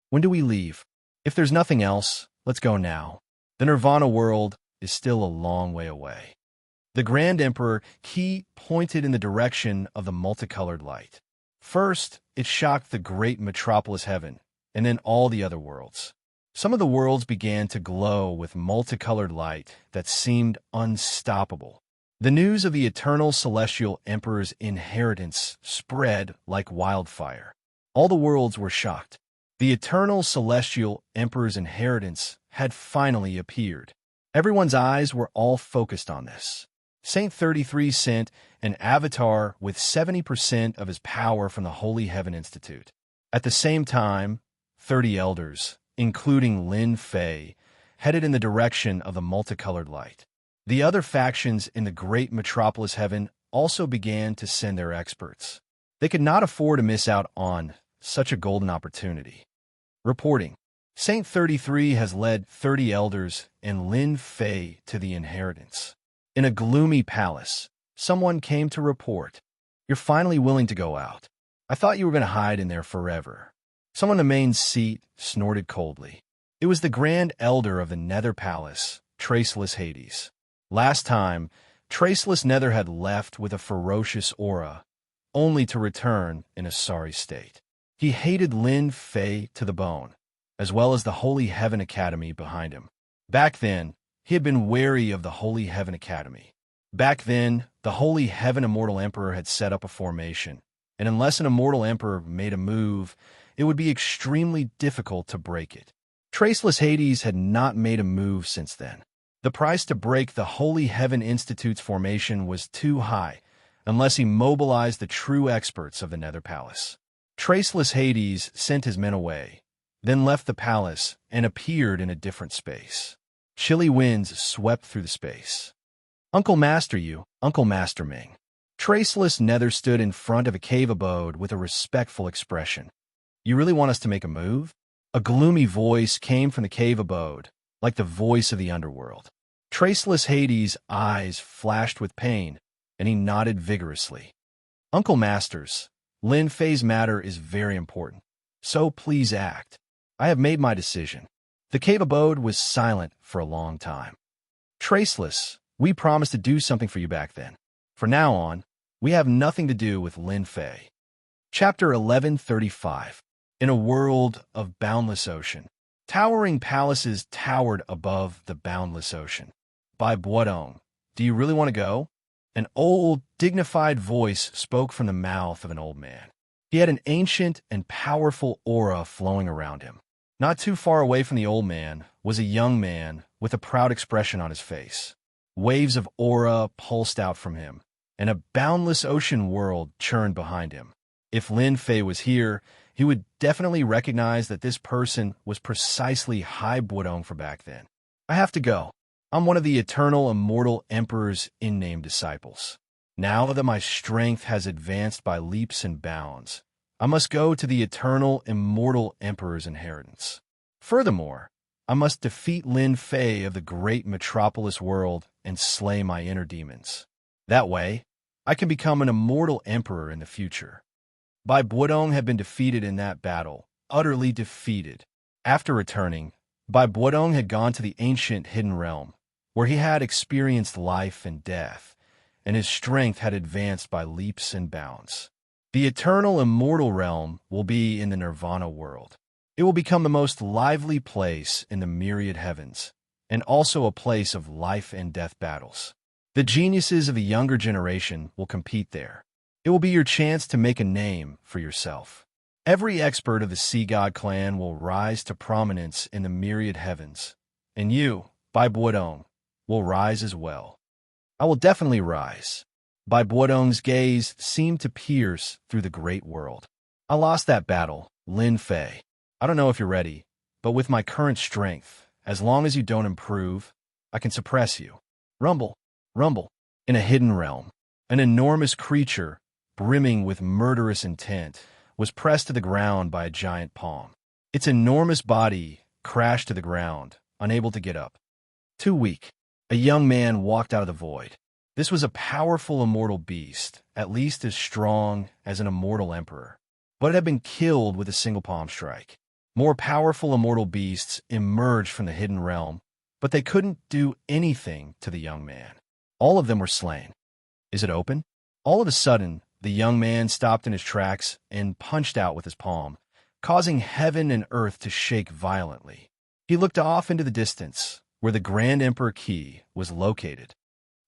When do we leave? If there's nothing else, let's go now. The Nirvana world is still a long way away. The Grand Emperor Qi pointed in the direction of the multicolored light. First, it shocked the great metropolis heaven, and then all the other worlds. Some of the worlds began to glow with multicolored light that seemed unstoppable. The news of the eternal celestial emperor's inheritance spread like wildfire. All the worlds were shocked. The eternal celestial emperor's inheritance had finally appeared. Everyone's eyes were all focused on this. Saint 33 sent an avatar with 70% of his power from the Holy Heaven Institute. At the same time, 30 elders, including Lin Fei, headed in the direction of the multicolored light. The other factions in the great metropolis heaven also began to send their experts. They could not afford to miss out on such a golden opportunity. Reporting. Saint 33 has led 30 elders and Lin Fei to the inheritance. In a gloomy palace, someone came to report, "You're finally willing to go out. I thought you were going to hide in there forever." Someone in the main seat snorted coldly. It was the Grand Elder of the Nether Palace, Traceless Hades. Last time, Traceless Nether had left with a ferocious aura, only to return in a sorry state. He hated Lin Fei to the bone, as well as the Holy Heaven Academy behind him. Back then, he had been wary of the Holy Heaven Academy. Back then, the Holy Heaven Immortal Emperor had set up a formation, and unless an Immortal Emperor made a move, it would be extremely difficult to break it. Traceless Hades had not made a move since then. The price to break the Holy Heaven Institute's formation was too high, unless he mobilized the true experts of the Nether Palace. Traceless Hades sent his men away, then left the palace and appeared in a different space. Chilly winds swept through the space. "Uncle Master you, Uncle Master Ming." Traceless Nether stood in front of a cave abode with a respectful expression. "You really want us to make a move?" A gloomy voice came from the cave abode, like the voice of the underworld. Traceless Hades' eyes flashed with pain, and he nodded vigorously. "Uncle Masters, Lin Fei's matter is very important, so please act. I have made my decision." The cave abode was silent for a long time. "Traceless, we promised to do something for you back then. From now on, we have nothing to do with Lin Fei." Chapter 1135. In a world of boundless ocean. Towering palaces towered above the boundless ocean. By Buodong, do you really want to go? An old, dignified voice spoke from the mouth of an old man. He had an ancient and powerful aura flowing around him. Not too far away from the old man was a young man with a proud expression on his face. Waves of aura pulsed out from him, and a boundless ocean world churned behind him. If Lin Fei was here, he would definitely recognize that this person was precisely Hai Buodong for back then. "I have to go. I'm one of the eternal immortal emperor's in-name disciples. Now that my strength has advanced by leaps and bounds, I must go to the eternal immortal emperor's inheritance. Furthermore, I must defeat Lin Fei of the great metropolis world and slay my inner demons. That way, I can become an immortal emperor in the future." Bai Buodong had been defeated in that battle, utterly defeated. After returning, Bai Buodong had gone to the ancient hidden realm, where he had experienced life and death, and his strength had advanced by leaps and bounds. The eternal immortal realm will be in the Nirvana world. It will become the most lively place in the myriad heavens, and also a place of life and death battles. The geniuses of the younger generation will compete there. It will be your chance to make a name for yourself. Every expert of the Sea God clan will rise to prominence in the myriad heavens, and you, Bai Buodong, will rise as well. I will definitely rise. Bai Buodong's gaze seemed to pierce through the great world. I lost that battle, Lin Fei. I don't know if you're ready, but with my current strength, as long as you don't improve, I can suppress you. Rumble, rumble. In a hidden realm, an enormous creature, brimming with murderous intent, was pressed to the ground by a giant palm. Its enormous body crashed to the ground, unable to get up. Too weak. A young man walked out of the void. This was a powerful immortal beast, at least as strong as an immortal emperor, but it had been killed with a single palm strike. More powerful immortal beasts emerged from the hidden realm, but they couldn't do anything to the young man. All of them were slain. Is it open? All of a sudden, the young man stopped in his tracks and punched out with his palm, causing heaven and earth to shake violently. He looked off into the distance, where the Grand Emperor Qi was located.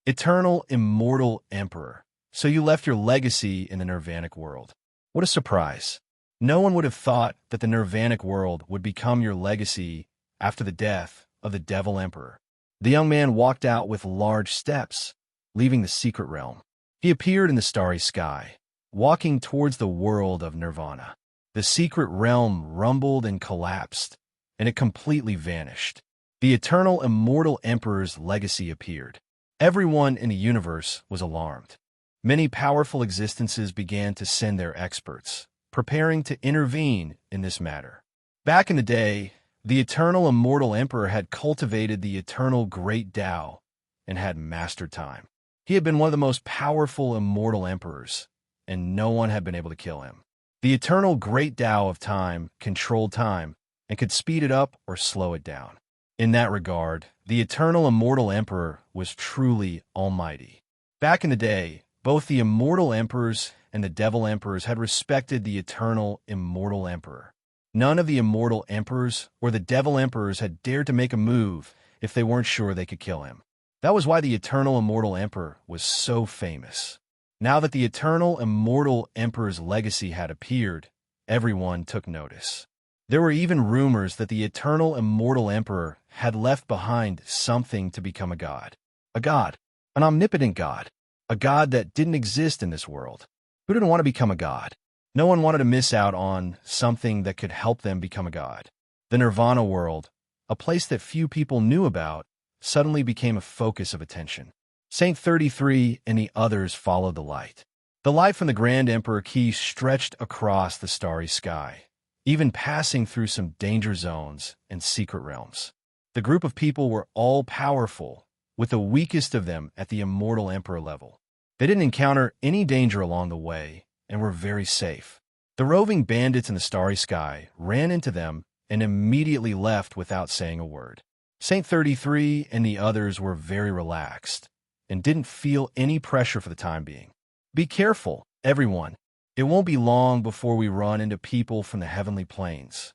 Eternal, immortal Emperor, so you left your legacy in the Nirvanic world. What a surprise. No one would have thought that the Nirvanic world would become your legacy after the death of the Devil Emperor. The young man walked out with large steps, leaving the secret realm. He appeared in the starry sky, walking towards the world of Nirvana. The secret realm rumbled and collapsed, and it completely vanished. The eternal, immortal Emperor's legacy appeared. Everyone in the universe was alarmed. Many powerful existences began to send their experts, preparing to intervene in this matter. Back in the day, the eternal, immortal Emperor had cultivated the eternal great Tao and had mastered time. He had been one of the most powerful immortal emperors, and no one had been able to kill him. The eternal great Tao of time controlled time and could speed it up or slow it down. In that regard, the eternal immortal emperor was truly almighty. Back in the day, both the immortal emperors and the devil emperors had respected the eternal immortal emperor. None of the immortal emperors or the devil emperors had dared to make a move if they weren't sure they could kill him. That was why the eternal immortal emperor was so famous. Now that the eternal immortal emperor's legacy had appeared, everyone took notice. There were even rumors that the eternal immortal emperor had left behind something to become a god, an omnipotent god, a god that didn't exist in this world. Who didn't want to become a god? No one wanted to miss out on something that could help them become a god. The Nirvana world, a place that few people knew about, suddenly became a focus of attention. Saint 33 and the others followed the light. The light from the Grand Emperor Qi stretched across the starry sky, even passing through some danger zones and secret realms. The group of people were all-powerful, with the weakest of them at the immortal emperor level. They didn't encounter any danger along the way and were very safe. The roving bandits in the starry sky ran into them and immediately left without saying a word. Saint 33 and the others were very relaxed and didn't feel any pressure for the time being. Be careful, everyone. It won't be long before we run into people from the heavenly planes.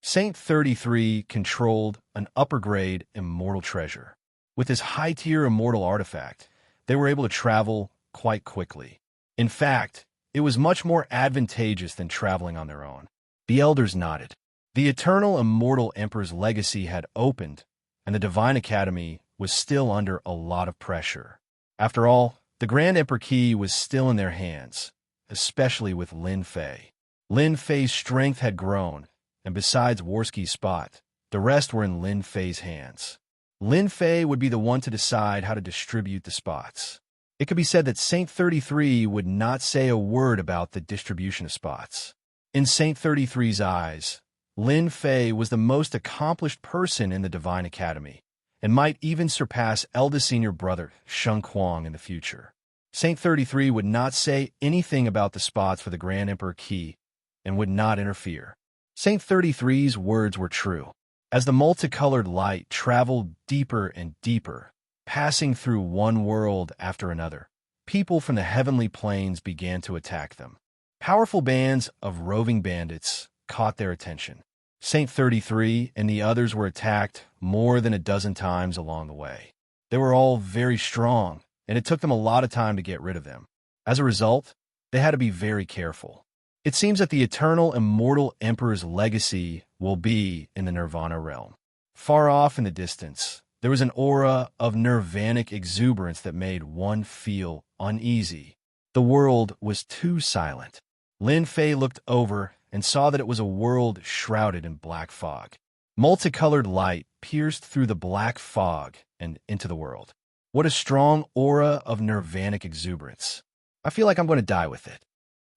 Saint 33 controlled an upper-grade immortal treasure. With his high-tier immortal artifact, they were able to travel quite quickly. In fact, it was much more advantageous than traveling on their own. The elders nodded. The eternal immortal emperor's legacy had opened, and the Divine Academy was still under a lot of pressure. After all, the Grand Emperor Qi was still in their hands, especially with Lin Fei. Lin Fei's strength had grown, and besides Warski's spot, the rest were in Lin Fei's hands. Lin Fei would be the one to decide how to distribute the spots. It could be said that Saint 33 would not say a word about the distribution of spots. In Saint 33's eyes, Lin Fei was the most accomplished person in the Divine Academy, and might even surpass eldest senior brother Sheng Kuang in the future. Saint 33 would not say anything about the spots for the Grand Emperor Qi, and would not interfere. Saint 33's words were true. As the multicolored light traveled deeper and deeper, passing through one world after another, people from the heavenly planes began to attack them. Powerful bands of roving bandits caught their attention. Saint 33 and the others were attacked more than a dozen times along the way. They were all very strong, and it took them a lot of time to get rid of them. As a result, they had to be very careful. It seems that the eternal immortal emperor's legacy will be in the Nirvana realm. Far off in the distance, there was an aura of nirvanic exuberance that made one feel uneasy. The world was too silent. Lin Fei looked over and saw that it was a world shrouded in black fog. Multicolored light pierced through the black fog and into the world. What a strong aura of nirvanic exuberance. I feel like I'm going to die with it.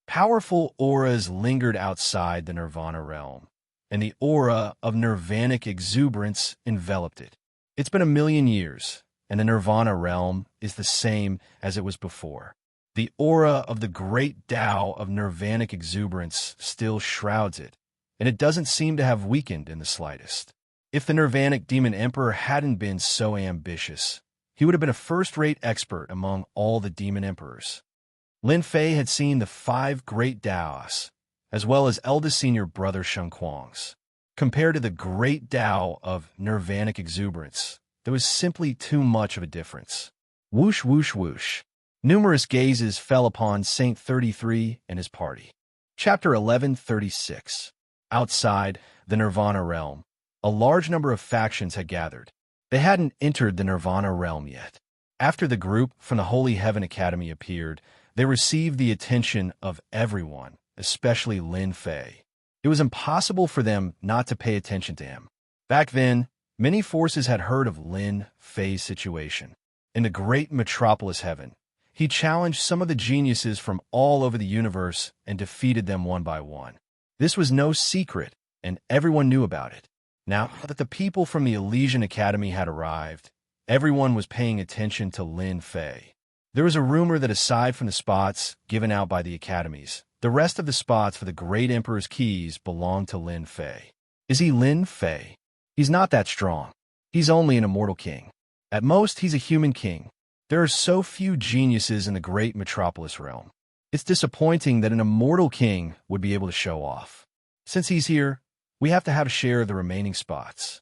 Powerful auras lingered outside the nirvana realm, and the aura of nirvanic exuberance enveloped it. It's been 1,000,000 years, and the nirvana realm is the same as it was before. The aura of the great Tao of nirvanic exuberance still shrouds it, and it doesn't seem to have weakened in the slightest. If the nirvanic demon emperor hadn't been so ambitious, he would have been a first-rate expert among all the demon emperors. Lin Fei had seen the 5 great Daos, as well as eldest senior brother Sheng Kuang's. Compared to the great Tao of nirvanic exuberance, there was simply too much of a difference. Whoosh, whoosh, whoosh. Numerous gazes fell upon Saint 33 and his party. Chapter 1136. Outside the Nirvana realm, a large number of factions had gathered. They hadn't entered the Nirvana realm yet. After the group from the Holy Heaven Academy appeared, they received the attention of everyone, especially Lin Fei. It was impossible for them not to pay attention to him. Back then, many forces had heard of Lin Fei's situation. In the great metropolis heaven, he challenged some of the geniuses from all over the universe and defeated them one by one. This was no secret, and everyone knew about it. Now that the people from the Elysian Academy had arrived, everyone was paying attention to Lin Fei. There was a rumor that aside from the spots given out by the academies, the rest of the spots for the great emperor's keys belonged to Lin Fei. Is he Lin Fei? He's not that strong. He's only an immortal king. At most, he's a human king. There are so few geniuses in the great metropolis realm. It's disappointing that an immortal king would be able to show off. Since he's here, we have to have a share of the remaining spots.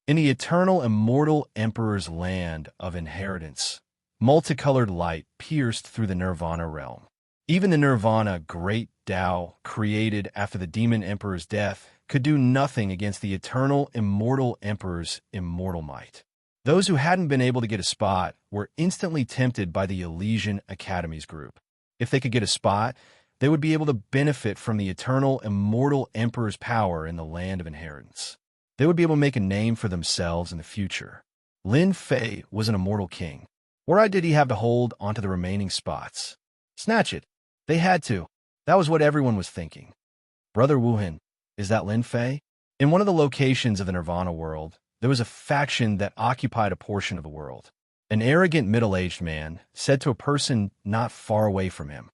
In the eternal immortal emperor's land of inheritance, multicolored light pierced through the nirvana realm. Even the nirvana great Tao created after the demon emperor's death could do nothing against the eternal immortal emperor's immortal might. Those who hadn't been able to get a spot were instantly tempted by the Elysian Academy's group. If they could get a spot, they would be able to benefit from the eternal immortal emperor's power in the land of inheritance. They would be able to make a name for themselves in the future. Lin Fei was an immortal king. What right did he have to hold onto the remaining spots? Snatch it. They had to. That was what everyone was thinking. Brother Wuhan, is that Lin Fei? In one of the locations of the Nirvana world, there was a faction that occupied a portion of the world. An arrogant middle-aged man said to a person not far away from him,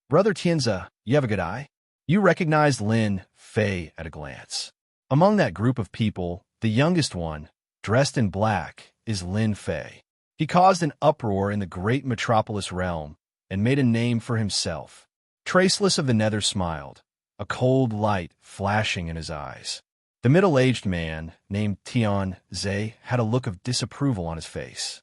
Brother Tianzi, you have a good eye? You recognized Lin Fei at a glance. Among that group of people, the youngest one, dressed in black, is Lin Fei. He caused an uproar in the great metropolis realm and made a name for himself. Traceless of the Nether smiled, a cold light flashing in his eyes. The middle-aged man, named Tianzi, had a look of disapproval on his face.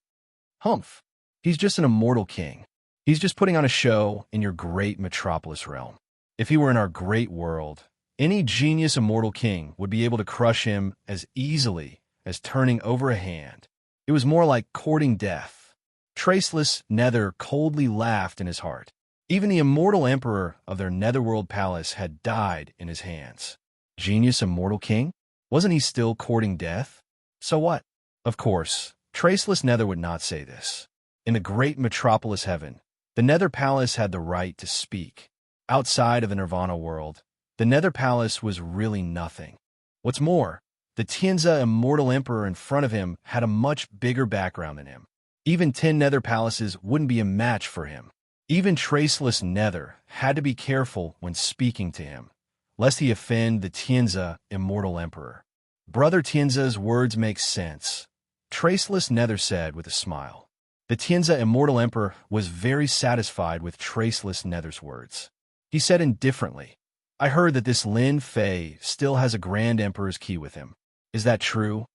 Humph, he's just an immortal king. He's just putting on a show in your great metropolis realm. If he were in our great world, any genius immortal king would be able to crush him as easily as turning over a hand. It was more like courting death. Traceless Nether coldly laughed in his heart. Even the immortal emperor of their netherworld palace had died in his hands. Genius immortal king? Wasn't he still courting death? So what? Of course, Traceless Nether would not say this. In the great metropolis heaven, the Nether Palace had the right to speak. Outside of the Nirvana world, the Nether Palace was really nothing. What's more, the Tianzi immortal emperor in front of him had a much bigger background than him. Even 10 Nether Palaces wouldn't be a match for him. Even Traceless Nether had to be careful when speaking to him, lest he offend the Tianzi immortal emperor. Brother Tianzi's words make sense, Traceless Nether said with a smile. The Tianzi immortal emperor was very satisfied with Traceless Nether's words. He said indifferently, I heard that this Lin Fei still has a Grand Emperor's key with him. Is that true?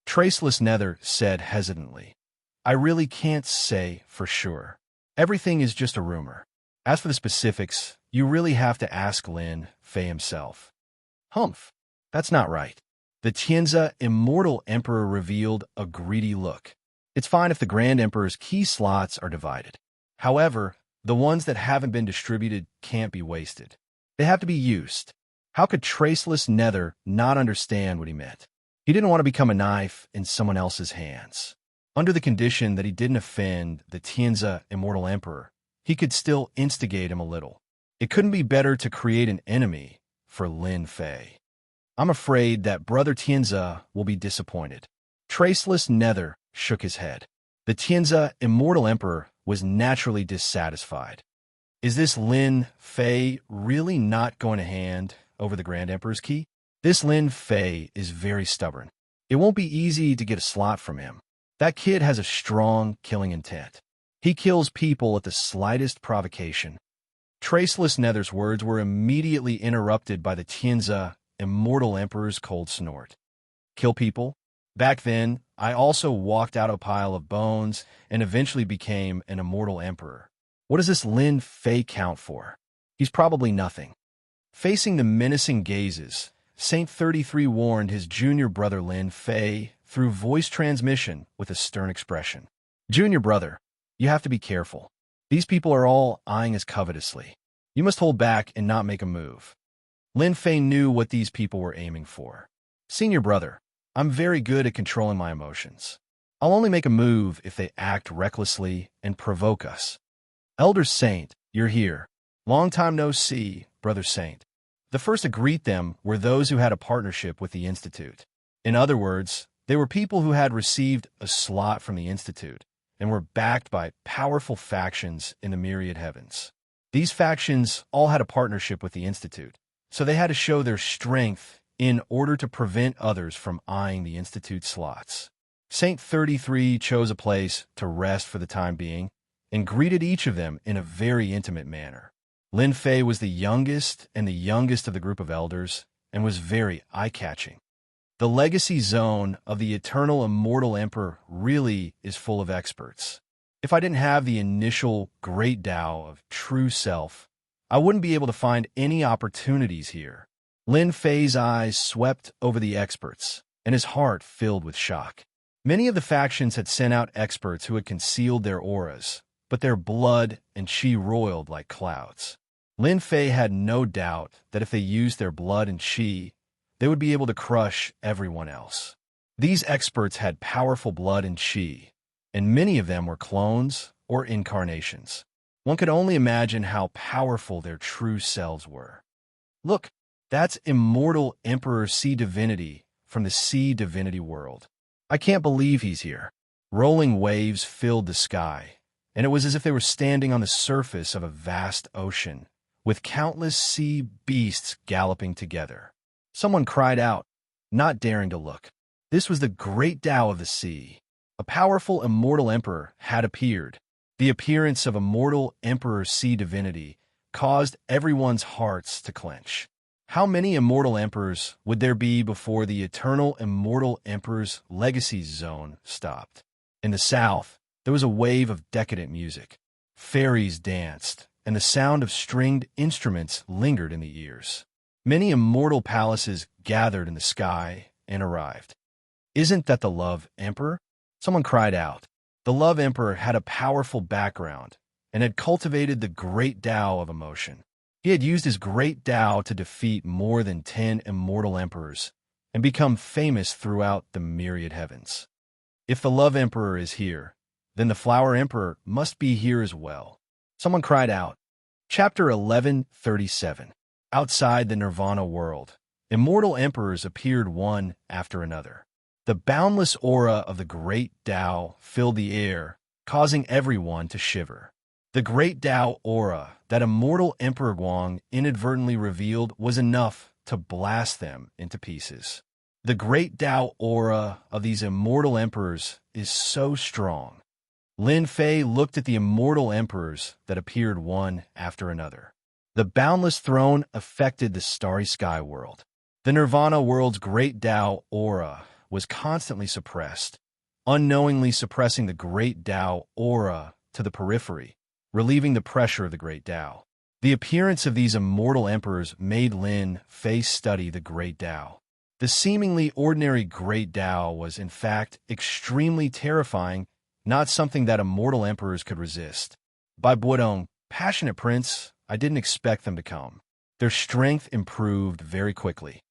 Traceless Nether said hesitantly, I really can't say for sure. Everything is just a rumor. As for the specifics, you really have to ask Lin Fei himself. Humph, that's not right. The Tianzi Immortal Emperor revealed a greedy look. It's fine if the Grand Emperor's key slots are divided. However, the ones that haven't been distributed can't be wasted. They have to be used. How could Traceless Nether not understand what he meant? He didn't want to become a knife in someone else's hands. Under the condition that he didn't offend the Tianzi Immortal Emperor, he could still instigate him a little. It couldn't be better to create an enemy for Lin Fei. I'm afraid that Brother Tianzi will be disappointed. Traceless Nether shook his head. The Tianzi Immortal Emperor was naturally dissatisfied. Is this Lin Fei really not going to hand over the Grand Emperor's key? This Lin Fei is very stubborn. It won't be easy to get a slot from him. That kid has a strong killing intent. He kills people at the slightest provocation. Traceless Nether's words were immediately interrupted by the Tianzi Immortal Emperor's cold snort. Kill people? Back then, I also walked out a pile of bones and eventually became an immortal emperor. What does this Lin Fei count for? He's probably nothing. Facing the menacing gazes, Saint 33 warned his junior brother Lin Fei through voice transmission with a stern expression. Junior brother, you have to be careful. These people are all eyeing us covetously. You must hold back and not make a move. Lin Fei knew what these people were aiming for. Senior brother, I'm very good at controlling my emotions. I'll only make a move if they act recklessly and provoke us. Elder Saint, you're here. Long time no see, Brother Saint. The first to greet them were those who had a partnership with the Institute. In other words, they were people who had received a slot from the Institute and were backed by powerful factions in the myriad heavens. These factions all had a partnership with the Institute, so they had to show their strength in order to prevent others from eyeing the Institute slots. Saint 33 chose a place to rest for the time being and greeted each of them in a very intimate manner. Lin Fei was the youngest of the group of elders and was very eye-catching. The legacy zone of the Eternal Immortal Emperor really is full of experts. If I didn't have the initial Great Tao of True Self, I wouldn't be able to find any opportunities here. Lin Fei's eyes swept over the experts, and his heart filled with shock. Many of the factions had sent out experts who had concealed their auras, but their blood and chi roiled like clouds. Lin Fei had no doubt that if they used their blood and chi, they would be able to crush everyone else. These experts had powerful blood and chi, and many of them were clones or incarnations. One could only imagine how powerful their true selves were. Look, that's Immortal Emperor Sea Divinity from the Sea Divinity world. I can't believe he's here. Rolling waves filled the sky, and it was as if they were standing on the surface of a vast ocean, with countless sea beasts galloping together. Someone cried out, not daring to look. This was the Great Tao of the Sea. A powerful Immortal Emperor had appeared. The appearance of Immortal Emperor Sea Divinity caused everyone's hearts to clench. How many Immortal Emperors would there be before the Eternal Immortal Emperor's legacy zone stopped? In the south, there was a wave of decadent music. Fairies danced, and the sound of stringed instruments lingered in the ears. Many immortal palaces gathered in the sky and arrived. Isn't that the Love Emperor? Someone cried out. The Love Emperor had a powerful background and had cultivated the Great Tao of emotion. He had used his Great Tao to defeat more than 10 immortal emperors and become famous throughout the myriad heavens. If the Love Emperor is here, then the Flower Emperor must be here as well. Someone cried out. Chapter 1137. Outside the Nirvana world, immortal emperors appeared one after another. The boundless aura of the Great Tao filled the air, causing everyone to shiver. The Great Tao aura that Immortal Emperor Guang inadvertently revealed was enough to blast them into pieces. The Great Tao aura of these immortal emperors is so strong. Lin Fei looked at the immortal emperors that appeared one after another. The boundless throne affected the starry sky world. The Nirvana world's Great Tao aura was constantly suppressed, unknowingly suppressing the Great Tao aura to the periphery, relieving the pressure of the Great Tao. The appearance of these immortal emperors made Lin Fei study the Great Tao. The seemingly ordinary Great Tao was, in fact, extremely terrifying, not something that immortal emperors could resist. By Buodong, passionate prince, I didn't expect them to come. Their strength improved very quickly.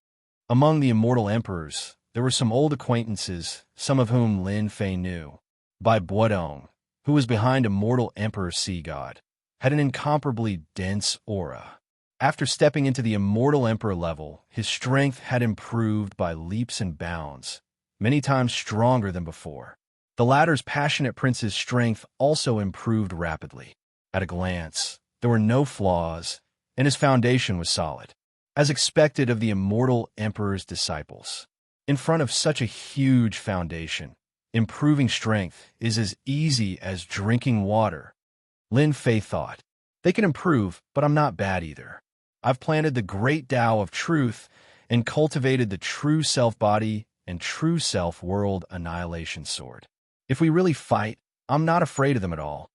Among the immortal emperors, there were some old acquaintances, some of whom Lin Fei knew. Bai Buodong, who was behind Immortal Emperor Sea God, had an incomparably dense aura. After stepping into the Immortal Emperor level, his strength had improved by leaps and bounds, many times stronger than before. The latter's passionate prince's strength also improved rapidly. At a glance, there were no flaws, and his foundation was solid, as expected of the Immortal Emperor's disciples. In front of such a huge foundation, improving strength is as easy as drinking water. Lin Fei thought, they can improve, but I'm not bad either. I've planted the great Tao of truth and cultivated the true self-body and true self-world annihilation sword. If we really fight, I'm not afraid of them at all.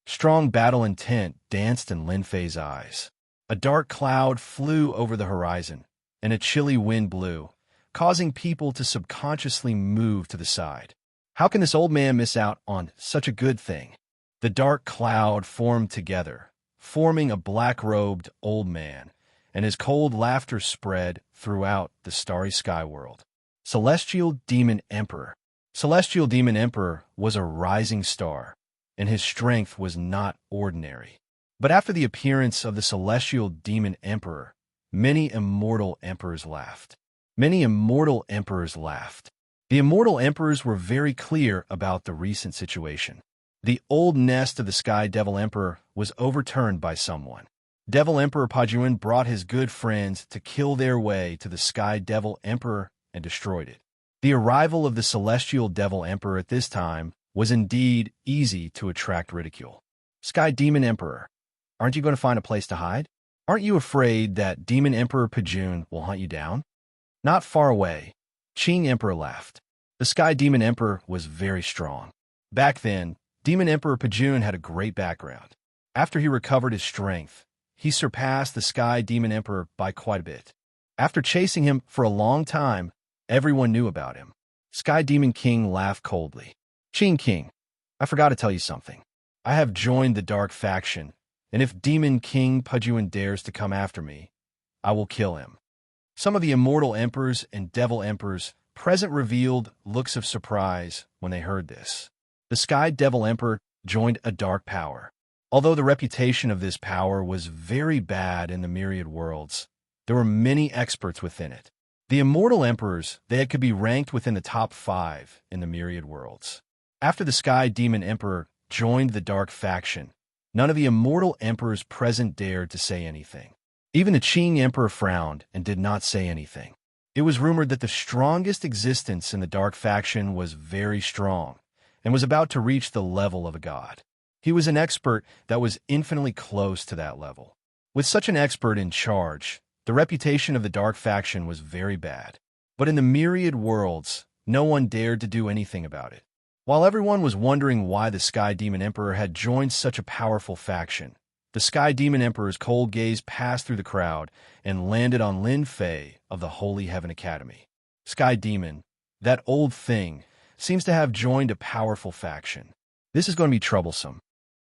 Strong battle intent danced in Lin Fei's eyes. A dark cloud flew over the horizon, and a chilly wind blew, causing people to subconsciously move to the side. How can this old man miss out on such a good thing? The dark cloud formed together, forming a black-robed old man, and his cold laughter spread throughout the starry sky world. Celestial Demon Emperor. Celestial Demon Emperor was a rising star, and his strength was not ordinary. But after the appearance of the Celestial Demon Emperor, many immortal emperors laughed. Many immortal emperors laughed. The immortal emperors were very clear about the recent situation. The old nest of the Sky Devil Emperor was overturned by someone. Devil Emperor Pajuan brought his good friends to kill their way to the Sky Devil Emperor and destroyed it. The arrival of the Celestial Devil Emperor at this time was indeed easy to attract ridicule. Sky Demon Emperor, aren't you going to find a place to hide? Aren't you afraid that Demon Emperor Pajuan will hunt you down? Not far away, Qing Emperor laughed. The Sky Demon Emperor was very strong. Back then, Demon Emperor Pajuan had a great background. After he recovered his strength, he surpassed the Sky Demon Emperor by quite a bit. After chasing him for a long time, everyone knew about him. Sky Demon King laughed coldly. Qing King, I forgot to tell you something. I have joined the Dark Faction, and if Demon King Pajuan dares to come after me, I will kill him. Some of the immortal emperors and devil emperors present revealed looks of surprise when they heard this. The Sky Devil Emperor joined a dark power. Although the reputation of this power was very bad in the myriad worlds, there were many experts within it. The immortal emperors, they could be ranked within the top 5 in the myriad worlds. After the Sky Demon Emperor joined the Dark Faction, none of the immortal emperors present dared to say anything. Even the Qing Emperor frowned and did not say anything. It was rumored that the strongest existence in the Dark Faction was very strong and was about to reach the level of a god. He was an expert that was infinitely close to that level. With such an expert in charge, the reputation of the Dark Faction was very bad. But in the myriad worlds, no one dared to do anything about it. While everyone was wondering why the Sky Demon Emperor had joined such a powerful faction, the Sky Demon Emperor's cold gaze passed through the crowd and landed on Lin Fei of the Holy Heaven Academy. Sky Demon, that old thing, seems to have joined a powerful faction. This is going to be troublesome.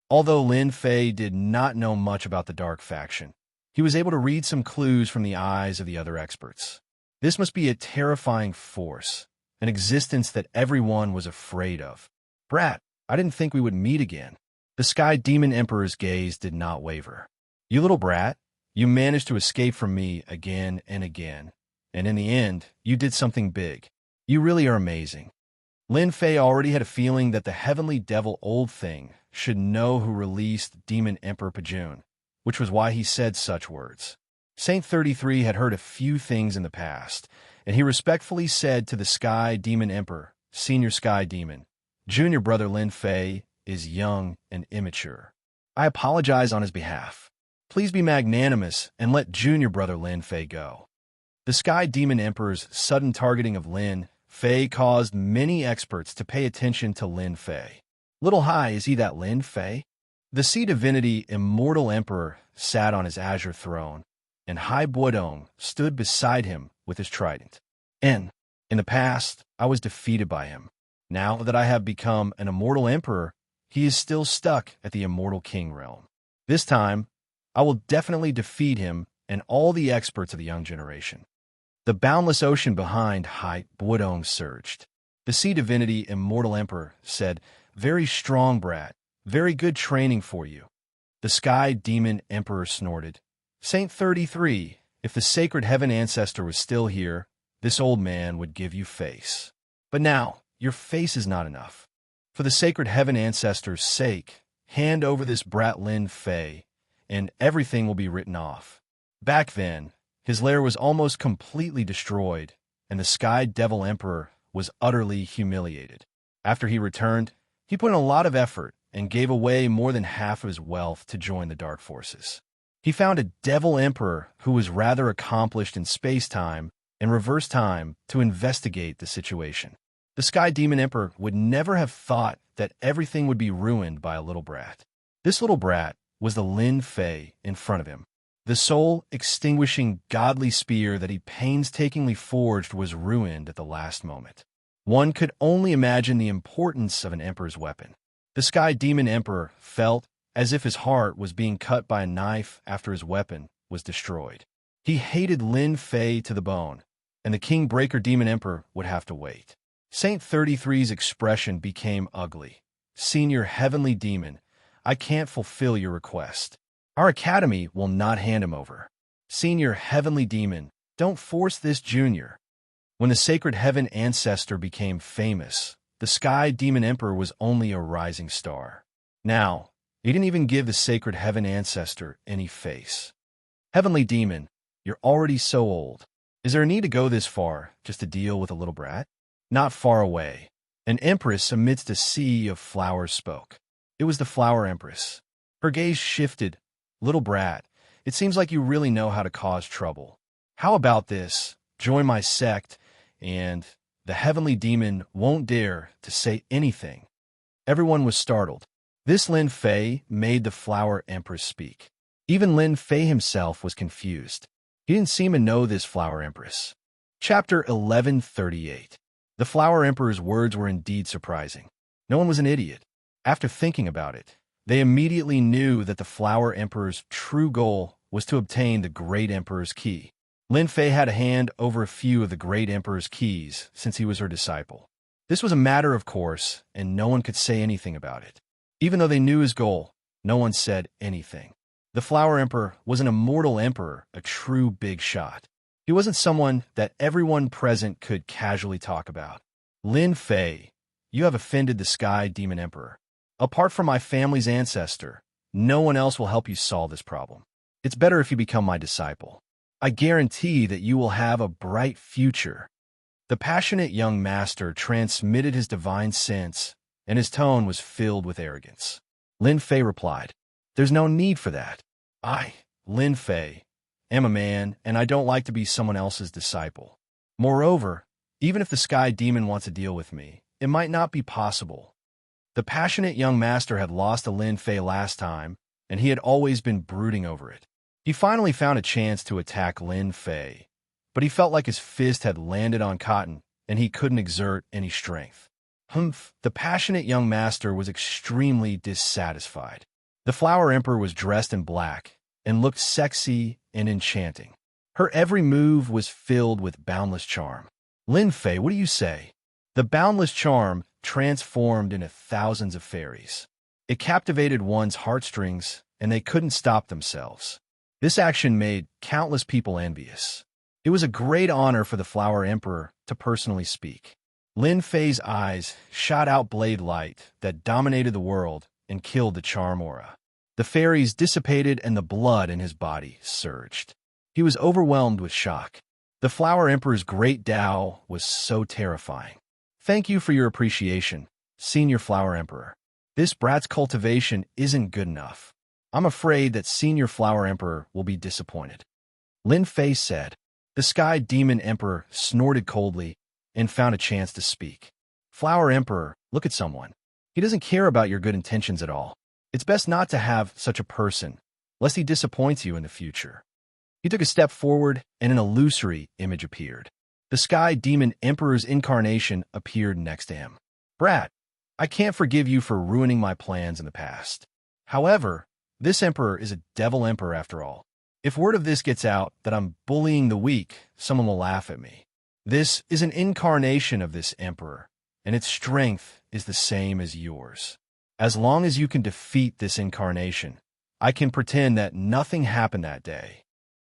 Although Lin Fei did not know much about the Dark Faction, he was able to read some clues from the eyes of the other experts. This must be a terrifying force, an existence that everyone was afraid of. Brat, I didn't think we would meet again. The Sky Demon Emperor's gaze did not waver. You little brat, you managed to escape from me again and again, and in the end, you did something big. You really are amazing. Lin Fei already had a feeling that the heavenly devil old thing should know who released Demon Emperor Pajuan, which was why he said such words. Saint 33 had heard a few things in the past, and he respectfully said to the Sky Demon Emperor, Senior Sky Demon, Junior Brother Lin Fei is young and immature. I apologize on his behalf. Please be magnanimous and let Junior Brother Lin Fei go. The Sky Demon Emperor's sudden targeting of Lin Fei caused many experts to pay attention to Lin Fei. Little high is he that Lin Fei? The Sea Divinity Immortal Emperor sat on his azure throne, and Hai Buodong stood beside him with his trident. In the past, I was defeated by him. Now that I have become an immortal emperor, he is still stuck at the immortal king realm. This time, I will definitely defeat him and all the experts of the young generation. The boundless ocean behind Hai Buodong surged. The sea divinity immortal emperor said, "Very strong, brat. Very good training for you." The sky demon emperor snorted, "Saint 33, if the sacred heaven ancestor was still here, this old man would give you face. But now, your face is not enough. For the sacred heaven ancestor's sake, hand over this brat Lin Fei, and everything will be written off." Back then, his lair was almost completely destroyed, and the Sky Devil Emperor was utterly humiliated. After he returned, he put in a lot of effort and gave away more than half of his wealth to join the Dark Forces. He found a Devil Emperor who was rather accomplished in space-time and reverse time to investigate the situation. The Sky Demon Emperor would never have thought that everything would be ruined by a little brat. This little brat was the Lin Fei in front of him. The soul-extinguishing godly spear that he painstakingly forged was ruined at the last moment. One could only imagine the importance of an emperor's weapon. The Sky Demon Emperor felt as if his heart was being cut by a knife after his weapon was destroyed. He hated Lin Fei to the bone, and the King Breaker Demon Emperor would have to wait. Saint 33's expression became ugly. "Senior Heavenly Demon, I can't fulfill your request. Our academy will not hand him over. Senior Heavenly Demon, don't force this junior." When the Sacred Heaven Ancestor became famous, the Sky Demon Emperor was only a rising star. Now, he didn't even give the Sacred Heaven Ancestor any face. "Heavenly Demon, you're already so old. Is there a need to go this far just to deal with a little brat?" Not far away, an empress amidst a sea of flowers spoke. It was the Flower Empress. Her gaze shifted. "Little brat, it seems like you really know how to cause trouble. How about this? Join my sect, and the Heavenly Demon won't dare to say anything." Everyone was startled. This Lin Fei made the Flower Empress speak. Even Lin Fei himself was confused. He didn't seem to know this Flower Empress. Chapter 1138. The Flower Emperor's words were indeed surprising. No one was an idiot. After thinking about it, they immediately knew that the Flower Emperor's true goal was to obtain the Great Emperor's key. Lin Fei had a hand over a few of the Great Emperor's keys since he was her disciple. This was a matter of course, and no one could say anything about it. Even though they knew his goal, no one said anything. The Flower Emperor was an immortal emperor, a true big shot. He wasn't someone that everyone present could casually talk about. "Lin Fei, you have offended the Sky Demon Emperor. Apart from my family's ancestor, no one else will help you solve this problem. It's better if you become my disciple. I guarantee that you will have a bright future." The passionate young master transmitted his divine sense, and his tone was filled with arrogance. Lin Fei replied, "There's no need for that. I, Lin Fei, am a man, and I don't like to be someone else's disciple. Moreover, even if the Sky Demon wants to deal with me, it might not be possible." The passionate young master had lost to Lin Fei last time, and he had always been brooding over it. He finally found a chance to attack Lin Fei, but he felt like his fist had landed on cotton, and he couldn't exert any strength. The passionate young master was extremely dissatisfied. The Flower Emperor was dressed in black and looked sexy and enchanting. Her every move was filled with boundless charm. "Lin Fei, what do you say?" The boundless charm transformed into thousands of fairies. It captivated one's heartstrings, and they couldn't stop themselves. This action made countless people envious. It was a great honor for the Flower Emperor to personally speak. Lin Fei's eyes shot out blade light that dominated the world and killed the charm aura. The fairies dissipated and the blood in his body surged. He was overwhelmed with shock. The Flower Emperor's great Tao was so terrifying. "Thank you for your appreciation, Senior Flower Emperor. This brat's cultivation isn't good enough. I'm afraid that Senior Flower Emperor will be disappointed." Lin Fei said. The Sky Demon Emperor snorted coldly and found a chance to speak. "Flower Emperor, look at someone. He doesn't care about your good intentions at all. It's best not to have such a person, lest he disappoints you in the future." He took a step forward, and an illusory image appeared. The Sky Demon Emperor's incarnation appeared next to him. Brat, I can't forgive you for ruining my plans in the past. However, this emperor is a devil emperor after all. If word of this gets out that I'm bullying the weak, someone will laugh at me. This is an incarnation of this emperor, and its strength is the same as yours. As long as you can defeat this incarnation, I can pretend that nothing happened that day.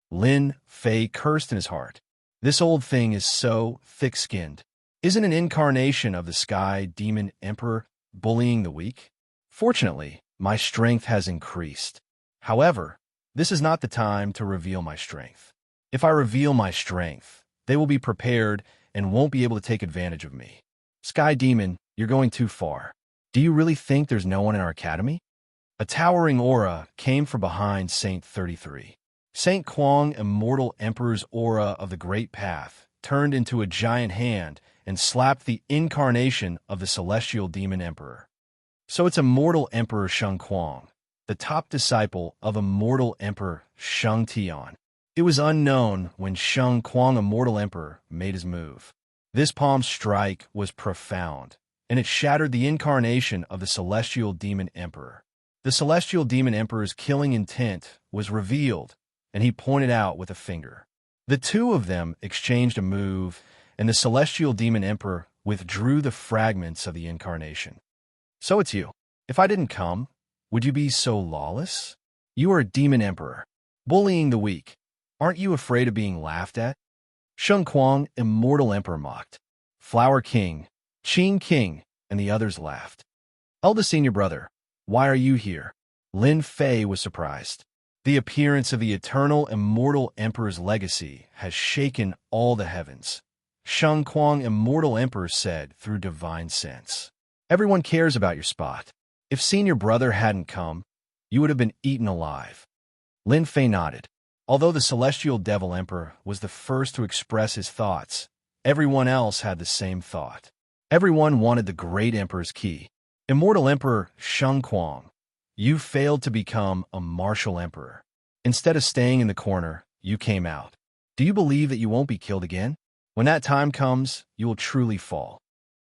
Lin Fei cursed in his heart. This old thing is so thick-skinned. Isn't an incarnation of the Sky Demon Emperor bullying the weak? Fortunately, my strength has increased. However, this is not the time to reveal my strength. If I reveal my strength, they will be prepared and won't be able to take advantage of me. Sky Demon, you're going too far. Do you really think there's no one in our academy? A towering aura came from behind Saint 33. Saint Kwang, Immortal Emperor's aura of the Great Path, turned into a giant hand and slapped the incarnation of the Celestial Demon Emperor. So it's Immortal Emperor Sheng Kwang, the top disciple of Immortal Emperor Sheng Tian. It was unknown when Sheng Kwang, Immortal Emperor, made his move. This palm strike was profound, and it shattered the incarnation of the Celestial Demon Emperor. The Celestial Demon Emperor's killing intent was revealed, and he pointed out with a finger. The two of them exchanged a move, and the Celestial Demon Emperor withdrew the fragments of the incarnation. So it's you. If I didn't come, would you be so lawless? You are a Demon Emperor, bullying the weak. Aren't you afraid of being laughed at? Sheng Kwang, Immortal Emperor, mocked. Flower King, Qing King, and the others laughed. Eldest senior brother, why are you here? Lin Fei was surprised. The appearance of the eternal Immortal Emperor's legacy has shaken all the heavens. Sheng Kwang, Immortal Emperor, said through divine sense. Everyone cares about your spot. If senior brother hadn't come, you would have been eaten alive. Lin Fei nodded. Although the Celestial Devil Emperor was the first to express his thoughts, everyone else had the same thought. Everyone wanted the Great Emperor's key. Immortal Emperor Sheng Kwang, you failed to become a martial emperor. Instead of staying in the corner, you came out. Do you believe that you won't be killed again? When that time comes, you will truly fall.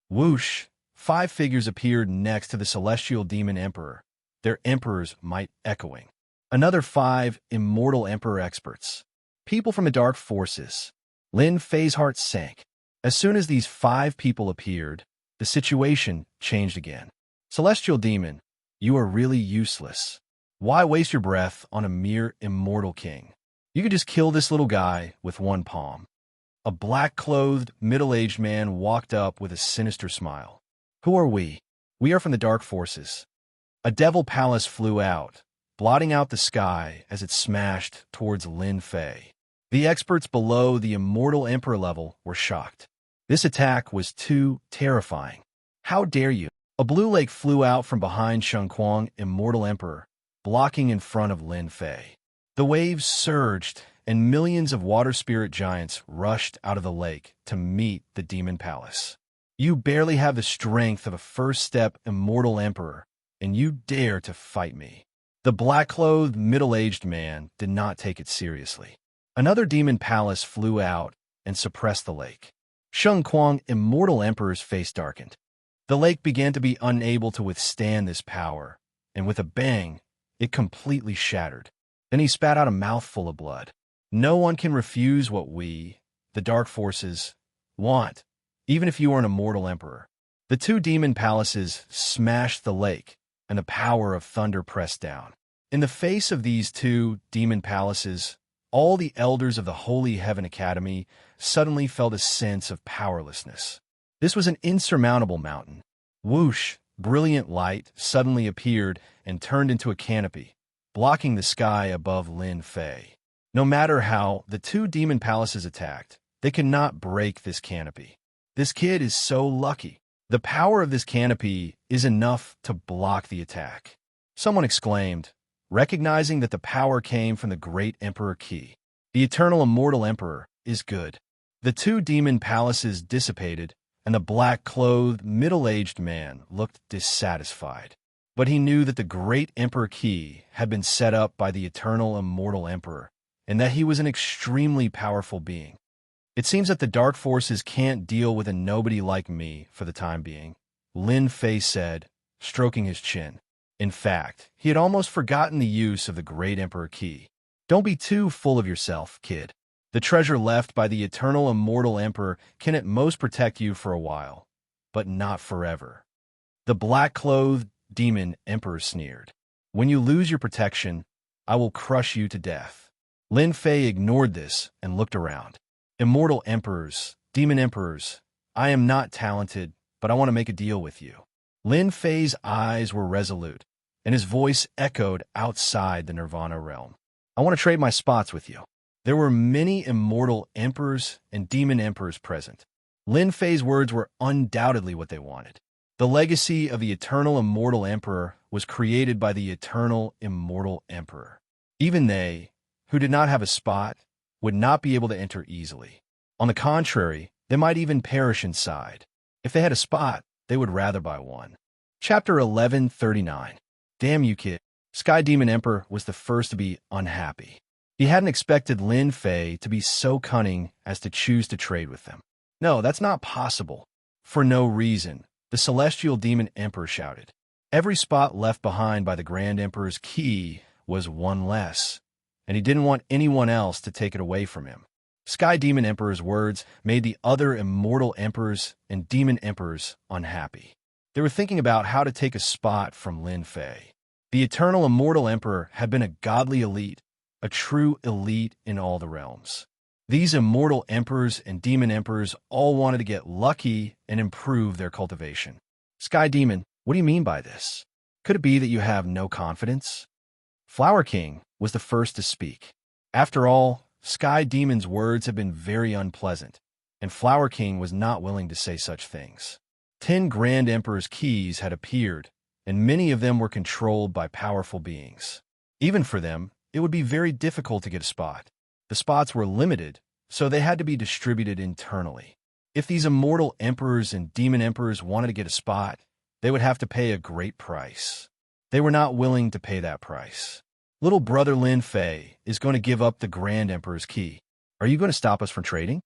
Whoosh! 5 figures appeared next to the Celestial Demon Emperor, their emperor's might echoing. Another 5 Immortal Emperor experts. People from the dark forces. Lin Fei's heart sank. As soon as these 5 people appeared, the situation changed again. Celestial Demon, you are really useless. Why waste your breath on a mere immortal king? You could just kill this little guy with one palm. A black-clothed, middle-aged man walked up with a sinister smile. Who are we? We are from the dark forces. A devil palace flew out, blotting out the sky as it smashed towards Lin Fei. The experts below the Immortal Emperor level were shocked. This attack was too terrifying. How dare you? A blue lake flew out from behind Sheng Kwang, Immortal Emperor, blocking in front of Lin Fei. The waves surged, and millions of water spirit giants rushed out of the lake to meet the demon palace. You barely have the strength of a first-step Immortal Emperor, and you dare to fight me. The black-clothed, middle-aged man did not take it seriously. Another demon palace flew out and suppressed the lake. Sheng Kwang, Immortal Emperor's face darkened. The lake began to be unable to withstand this power, and with a bang, it completely shattered. Then he spat out a mouthful of blood. No one can refuse what we, the dark forces, want, even if you are an Immortal Emperor. The 2 demon palaces smashed the lake, and the power of thunder pressed down. In the face of these 2 demon palaces, all the elders of the Holy Heaven Academy suddenly felt a sense of powerlessness. This was an insurmountable mountain. Whoosh! Brilliant light suddenly appeared and turned into a canopy, blocking the sky above Lin Fei. No matter how the 2 demon palaces attacked, they could not break this canopy. This kid is so lucky. The power of this canopy is enough to block the attack. Someone exclaimed, recognizing that the power came from the Great Emperor Key. The Eternal Immortal Emperor is good. The 2 demon palaces dissipated, and the black-clothed, middle-aged man looked dissatisfied. But he knew that the Great Emperor Key had been set up by the Eternal Immortal Emperor, and that he was an extremely powerful being. It seems that the dark forces can't deal with a nobody like me for the time being, Lin Fei said, stroking his chin. In fact, he had almost forgotten the use of the Great Emperor Key. Don't be too full of yourself, kid. The treasure left by the eternal immortal emperor can at most protect you for a while, but not forever. The black-clothed demon emperor sneered. When you lose your protection, I will crush you to death. Lin Fei ignored this and looked around. Immortal emperors, demon emperors, I am not talented, but I want to make a deal with you. Lin Fei's eyes were resolute, and his voice echoed outside the Nirvana realm. I want to trade my spots with you. There were many immortal emperors and demon emperors present. Lin Fei's words were undoubtedly what they wanted. The legacy of the eternal immortal emperor was created by the eternal immortal emperor. Even they, who did not have a spot, would not be able to enter easily. On the contrary, they might even perish inside. If they had a spot, they would rather buy one. Chapter 1139. Damn you, kid. Sky Demon Emperor was the first to be unhappy. He hadn't expected Lin Fei to be so cunning as to choose to trade with them. No, that's not possible. For no reason, the Celestial Demon Emperor shouted. Every spot left behind by the Grand Emperor's key was one less, and he didn't want anyone else to take it away from him. Sky Demon Emperor's words made the other immortal emperors and demon emperors unhappy. They were thinking about how to take a spot from Lin Fei. The eternal immortal emperor had been a godly elite, a true elite in all the realms. These immortal emperors and demon emperors all wanted to get lucky and improve their cultivation. Sky Demon, what do you mean by this? Could it be that you have no confidence? Flower King was the first to speak. After all, Sky Demon's words had been very unpleasant, and Flower King was not willing to say such things. 10 Grand Emperor's keys had appeared, and many of them were controlled by powerful beings. Even for them, it would be very difficult to get a spot. The spots were limited, so they had to be distributed internally. If these immortal emperors and demon emperors wanted to get a spot, they would have to pay a great price. They were not willing to pay that price. Little brother Lin Fei is going to give up the Grand Emperor's key. Are you going to stop us from trading?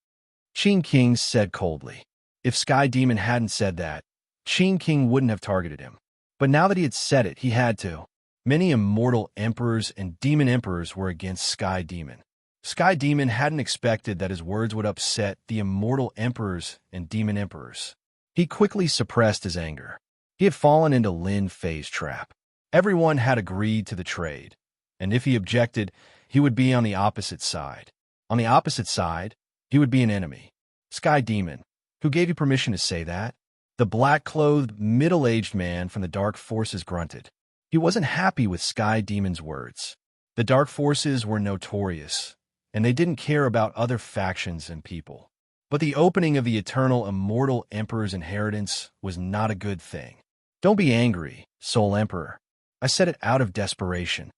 Qin King said coldly. If Sky Demon hadn't said that, Qin King wouldn't have targeted him. But now that he had said it, he had to. Many immortal emperors and demon emperors were against Sky Demon. Sky Demon hadn't expected that his words would upset the immortal emperors and demon emperors. He quickly suppressed his anger. He had fallen into Lin Fei's trap. Everyone had agreed to the trade, and if he objected, he would be on the opposite side. On the opposite side, he would be an enemy. Sky Demon, who gave you permission to say that? The black-clothed, middle-aged man from the Dark Forces grunted. He wasn't happy with Sky Demon's words. The Dark Forces were notorious, and they didn't care about other factions and people. But the opening of the eternal immortal emperor's inheritance was not a good thing. Don't be angry, Soul Emperor. I said it out of desperation.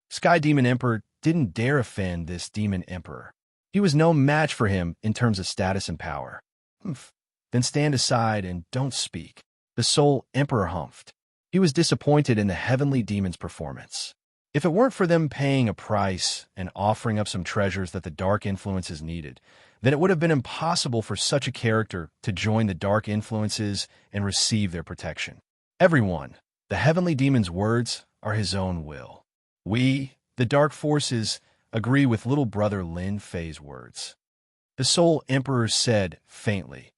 Sky Demon Emperor didn't dare offend this demon emperor. He was no match for him in terms of status and power. Humph. Then stand aside and don't speak. The Soul Emperor humphed. He was disappointed in the heavenly demon's performance. If it weren't for them paying a price and offering up some treasures that the dark influences needed, then it would have been impossible for such a character to join the dark influences and receive their protection. Everyone, the heavenly demon's words are his own will. We, the dark forces, agree with little brother Lin Fei's words. The Soul Emperor said faintly,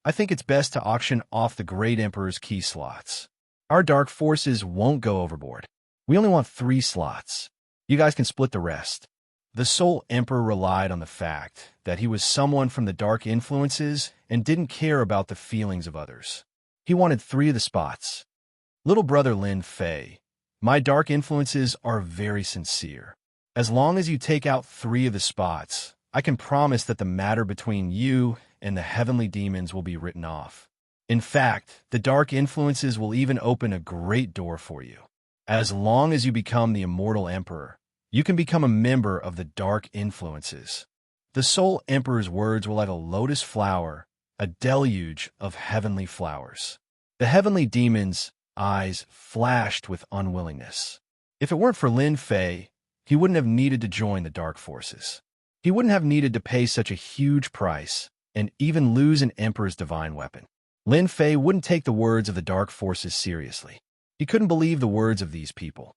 I think it's best to auction off the Great Emperor's key slots. Our dark forces won't go overboard. We only want 3 slots. You guys can split the rest. The Soul Emperor relied on the fact that he was someone from the dark influences and didn't care about the feelings of others. He wanted 3 of the spots. Little brother Lin Fei, my dark influences are very sincere. As long as you take out 3 of the spots, I can promise that the matter between you and the heavenly demons will be written off. In fact, the dark influences will even open a great door for you. As long as you become the immortal emperor, you can become a member of the dark influences. The Soul Emperor's words were like a lotus flower, a deluge of heavenly flowers. The heavenly demons' eyes flashed with unwillingness. If it weren't for Lin Fei, he wouldn't have needed to join the dark forces. He wouldn't have needed to pay such a huge price and even lose an emperor's divine weapon. Lin Fei wouldn't take the words of the dark forces seriously. He couldn't believe the words of these people.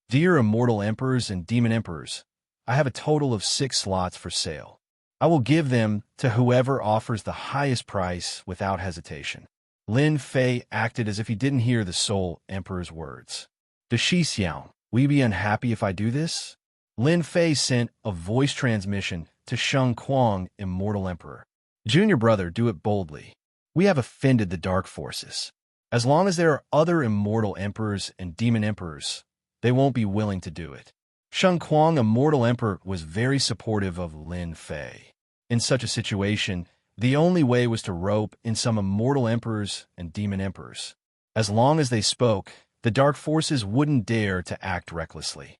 Dear immortal emperors and demon emperors, I have a total of 6 slots for sale. I will give them to whoever offers the highest price without hesitation. Lin Fei acted as if he didn't hear the Soul Emperor's words. Does Shi Xiao, will you be unhappy if I do this? Lin Fei sent a voice transmission to Sheng Kuang, Immortal Emperor. Junior brother, do it boldly. We have offended the dark forces. As long as there are other immortal emperors and demon emperors, they won't be willing to do it. Sheng Kuang, Immortal Emperor, was very supportive of Lin Fei. In such a situation, the only way was to rope in some immortal emperors and demon emperors. As long as they spoke, the dark forces wouldn't dare to act recklessly.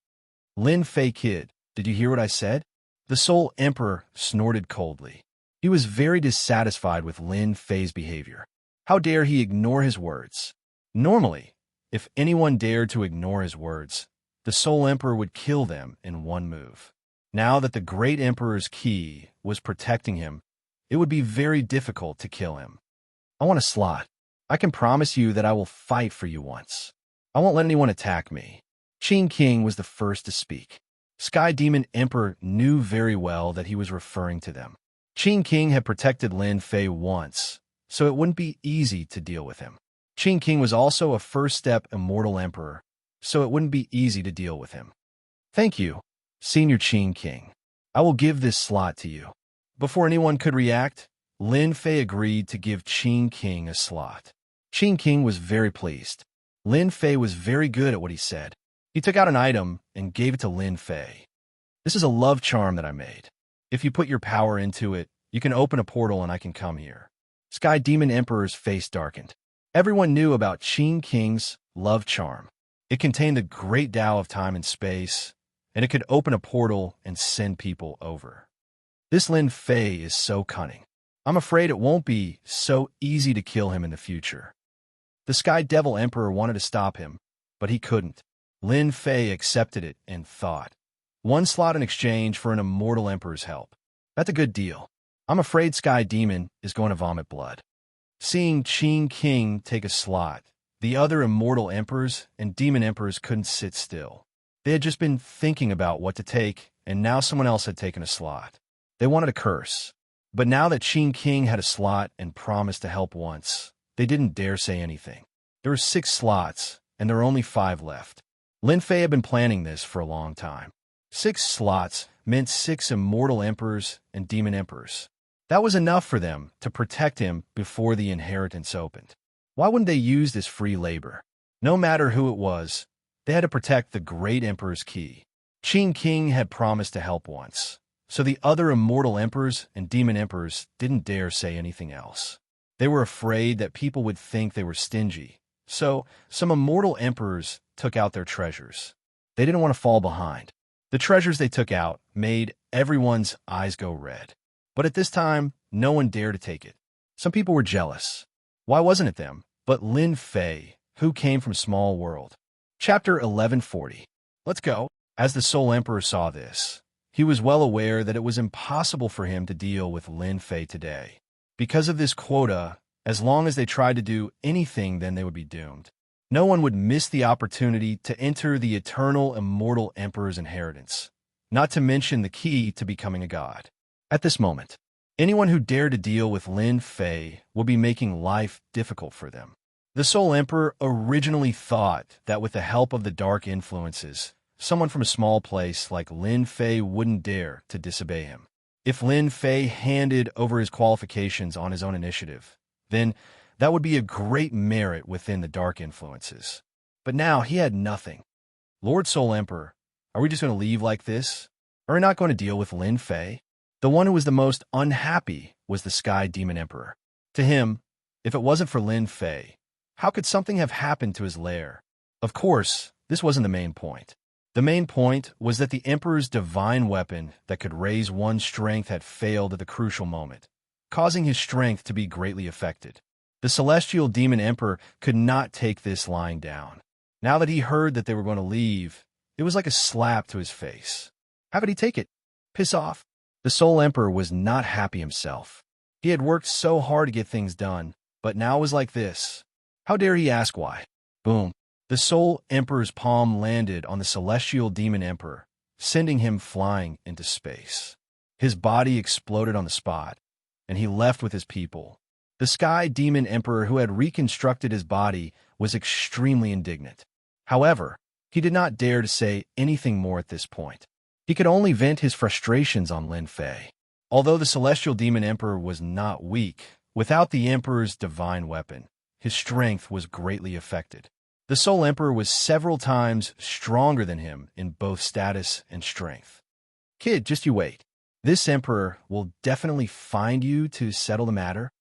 Lin Fei kid, did you hear what I said? The Soul Emperor snorted coldly. He was very dissatisfied with Lin Fei's behavior. How dare he ignore his words? Normally, if anyone dared to ignore his words, the Soul Emperor would kill them in one move. Now that the Great Emperor's key was protecting him, it would be very difficult to kill him. I want a slot. I can promise you that I will fight for you once. I won't let anyone attack me. Qin King was the first to speak. Sky Demon Emperor knew very well that he was referring to them. Qin King had protected Lin Fei once, so it wouldn't be easy to deal with him. Qin King was also a first-step Immortal Emperor, so it wouldn't be easy to deal with him. Thank you, Senior Qin King. I will give this slot to you. Before anyone could react, Lin Fei agreed to give Qin King a slot. Qin King was very pleased. Lin Fei was very good at what he said. He took out an item and gave it to Lin Fei. This is a love charm that I made. If you put your power into it, you can open a portal and I can come here. Sky Demon Emperor's face darkened. Everyone knew about Qin King's love charm. It contained the great Tao of time and space, and it could open a portal and send people over. This Lin Fei is so cunning. I'm afraid it won't be so easy to kill him in the future. The Sky Devil Emperor wanted to stop him, but he couldn't. Lin Fei accepted it and thought, 1 slot in exchange for an Immortal Emperor's help. That's a good deal. I'm afraid Sky Demon is going to vomit blood. Seeing Qin King take a slot, the other Immortal Emperors and Demon Emperors couldn't sit still. They had just been thinking about what to take, and now someone else had taken a slot. They wanted to curse. But now that Qin King had a slot and promised to help once, they didn't dare say anything. There were 6 slots, and there are only 5 left. Lin Fei had been planning this for a long time. 6 slots meant 6 Immortal Emperors and Demon Emperors. That was enough for them to protect him before the inheritance opened. Why wouldn't they use this free labor? No matter who it was, they had to protect the Great Emperor's key. Qin King had promised to help once, so the other Immortal Emperors and Demon Emperors didn't dare say anything else. They were afraid that people would think they were stingy, so some Immortal Emperors took out their treasures. They didn't want to fall behind. The treasures they took out made everyone's eyes go red. But at this time, no one dared to take it. Some people were jealous. Why wasn't it them, but Lin Fei, who came from Small World? Chapter 1140. Let's go. As the Soul Emperor saw this, he was well aware that it was impossible for him to deal with Lin Fei today. Because of this quota, as long as they tried to do anything, then they would be doomed. No one would miss the opportunity to enter the eternal Immortal Emperor's inheritance, not to mention the key to becoming a god. At this moment, anyone who dared to deal with Lin Fei will be making life difficult for them. The Soul Emperor originally thought that with the help of the dark influences, someone from a small place like Lin Fei wouldn't dare to disobey him. If Lin Fei handed over his qualifications on his own initiative, then that would be a great merit within the dark influences. But now he had nothing. Lord Soul Emperor, are we just going to leave like this? Are we not going to deal with Lin Fei? The one who was the most unhappy was the Sky Demon Emperor. To him, if it wasn't for Lin Fei, how could something have happened to his lair? Of course, this wasn't the main point. The main point was that the Emperor's divine weapon that could raise one's strength had failed at the crucial moment, causing his strength to be greatly affected. The Celestial Demon Emperor could not take this lying down. Now that he heard that they were going to leave, it was like a slap to his face. How could he take it? Piss off. The Soul Emperor was not happy himself. He had worked so hard to get things done, but now it was like this. How dare he ask why? Boom. The Soul Emperor's palm landed on the Celestial Demon Emperor, sending him flying into space. His body exploded on the spot, and he left with his people. The Sky Demon Emperor, who had reconstructed his body, was extremely indignant. However, he did not dare to say anything more at this point. He could only vent his frustrations on Lin Fei. Although the Celestial Demon Emperor was not weak, without the Emperor's divine weapon, his strength was greatly affected. The Soul Emperor was several times stronger than him in both status and strength. Kid, just you wait. This Emperor will definitely find you to settle the matter.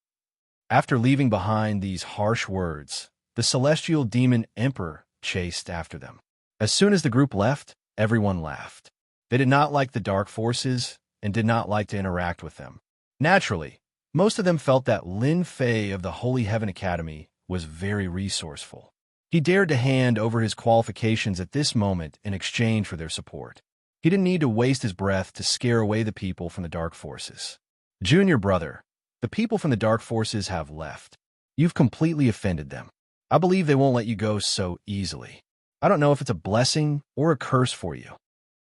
After leaving behind these harsh words, the Celestial Demon Emperor chased after them. As soon as the group left, everyone laughed. They did not like the dark forces and did not like to interact with them. Naturally, most of them felt that Lin Fei of the Holy Heaven Academy was very resourceful. He dared to hand over his qualifications at this moment in exchange for their support. He didn't need to waste his breath to scare away the people from the dark forces. Junior brother, the people from the dark forces have left. You've completely offended them. I believe they won't let you go so easily. I don't know if it's a blessing or a curse for you.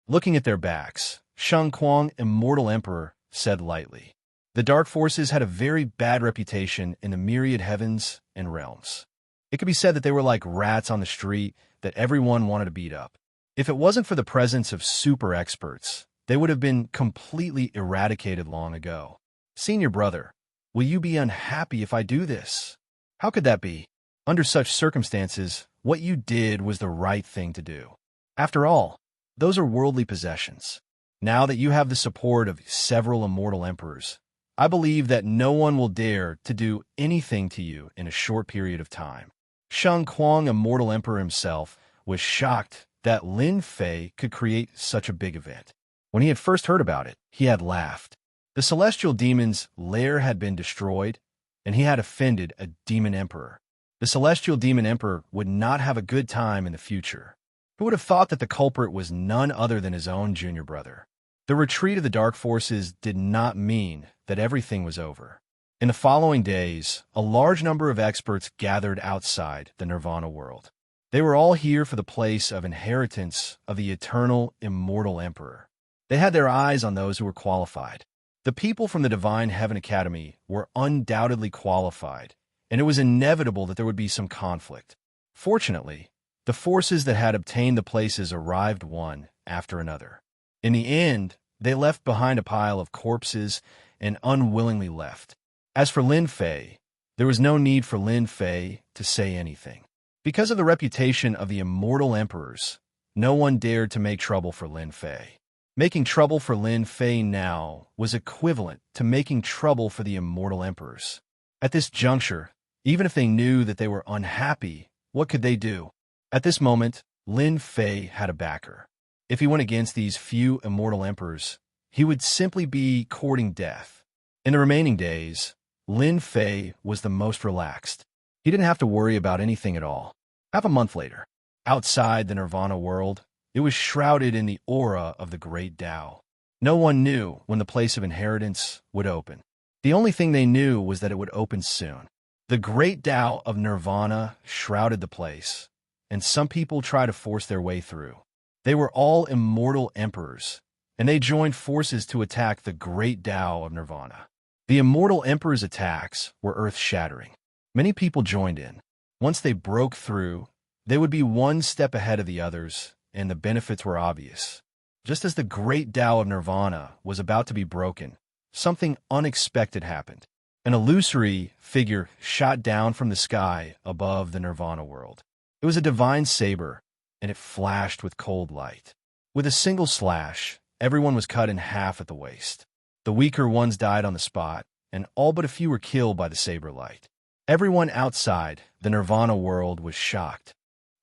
Looking at their backs, Sheng Kuang, Immortal Emperor, said lightly. The dark forces had a very bad reputation in the myriad heavens and realms. It could be said that they were like rats on the street that everyone wanted to beat up. If it wasn't for the presence of super experts, they would have been completely eradicated long ago. Senior brother, will you be unhappy if I do this? How could that be? Under such circumstances, what you did was the right thing to do. After all, those are worldly possessions. Now that you have the support of several immortal emperors, I believe that no one will dare to do anything to you in a short period of time. Sheng Kuang, Immortal Emperor himself, was shocked that Lin Fei could create such a big event. When he had first heard about it, he had laughed. The celestial demon's lair had been destroyed, and he had offended a demon emperor. The celestial demon emperor would not have a good time in the future. Who would have thought that the culprit was none other than his own junior brother? The retreat of the dark forces did not mean that everything was over. In the following days, a large number of experts gathered outside the Nirvana world. They were all here for the place of inheritance of the eternal, immortal emperor. They had their eyes on those who were qualified. The people from the Divine Heaven Academy were undoubtedly qualified, and it was inevitable that there would be some conflict. Fortunately, the forces that had obtained the places arrived one after another. In the end, they left behind a pile of corpses and unwillingly left. As for Lin Fei, there was no need for Lin Fei to say anything. Because of the reputation of the immortal emperors, no one dared to make trouble for Lin Fei. Making trouble for Lin Fei now was equivalent to making trouble for the immortal emperors. At this juncture, even if they knew that they were unhappy, what could they do? At this moment, Lin Fei had a backer. If he went against these few immortal emperors, he would simply be courting death. In the remaining days, Lin Fei was the most relaxed. He didn't have to worry about anything at all. Half a month later, outside the Nirvana world, it was shrouded in the aura of the great Tao. No one knew when the place of inheritance would open. The only thing they knew was that it would open soon. The great Tao of Nirvana shrouded the place, and some people tried to force their way through. They were all immortal emperors, and they joined forces to attack the great Tao of Nirvana. The immortal emperors' attacks were earth-shattering. Many people joined in. Once they broke through, they would be one step ahead of the others, and the benefits were obvious. Just as the great Tao of Nirvana was about to be broken, something unexpected happened. An illusory figure shot down from the sky above the Nirvana world. It was a divine saber, and it flashed with cold light. With a single slash, everyone was cut in half at the waist. The weaker ones died on the spot, and all but a few were killed by the saber light. Everyone outside the Nirvana world was shocked.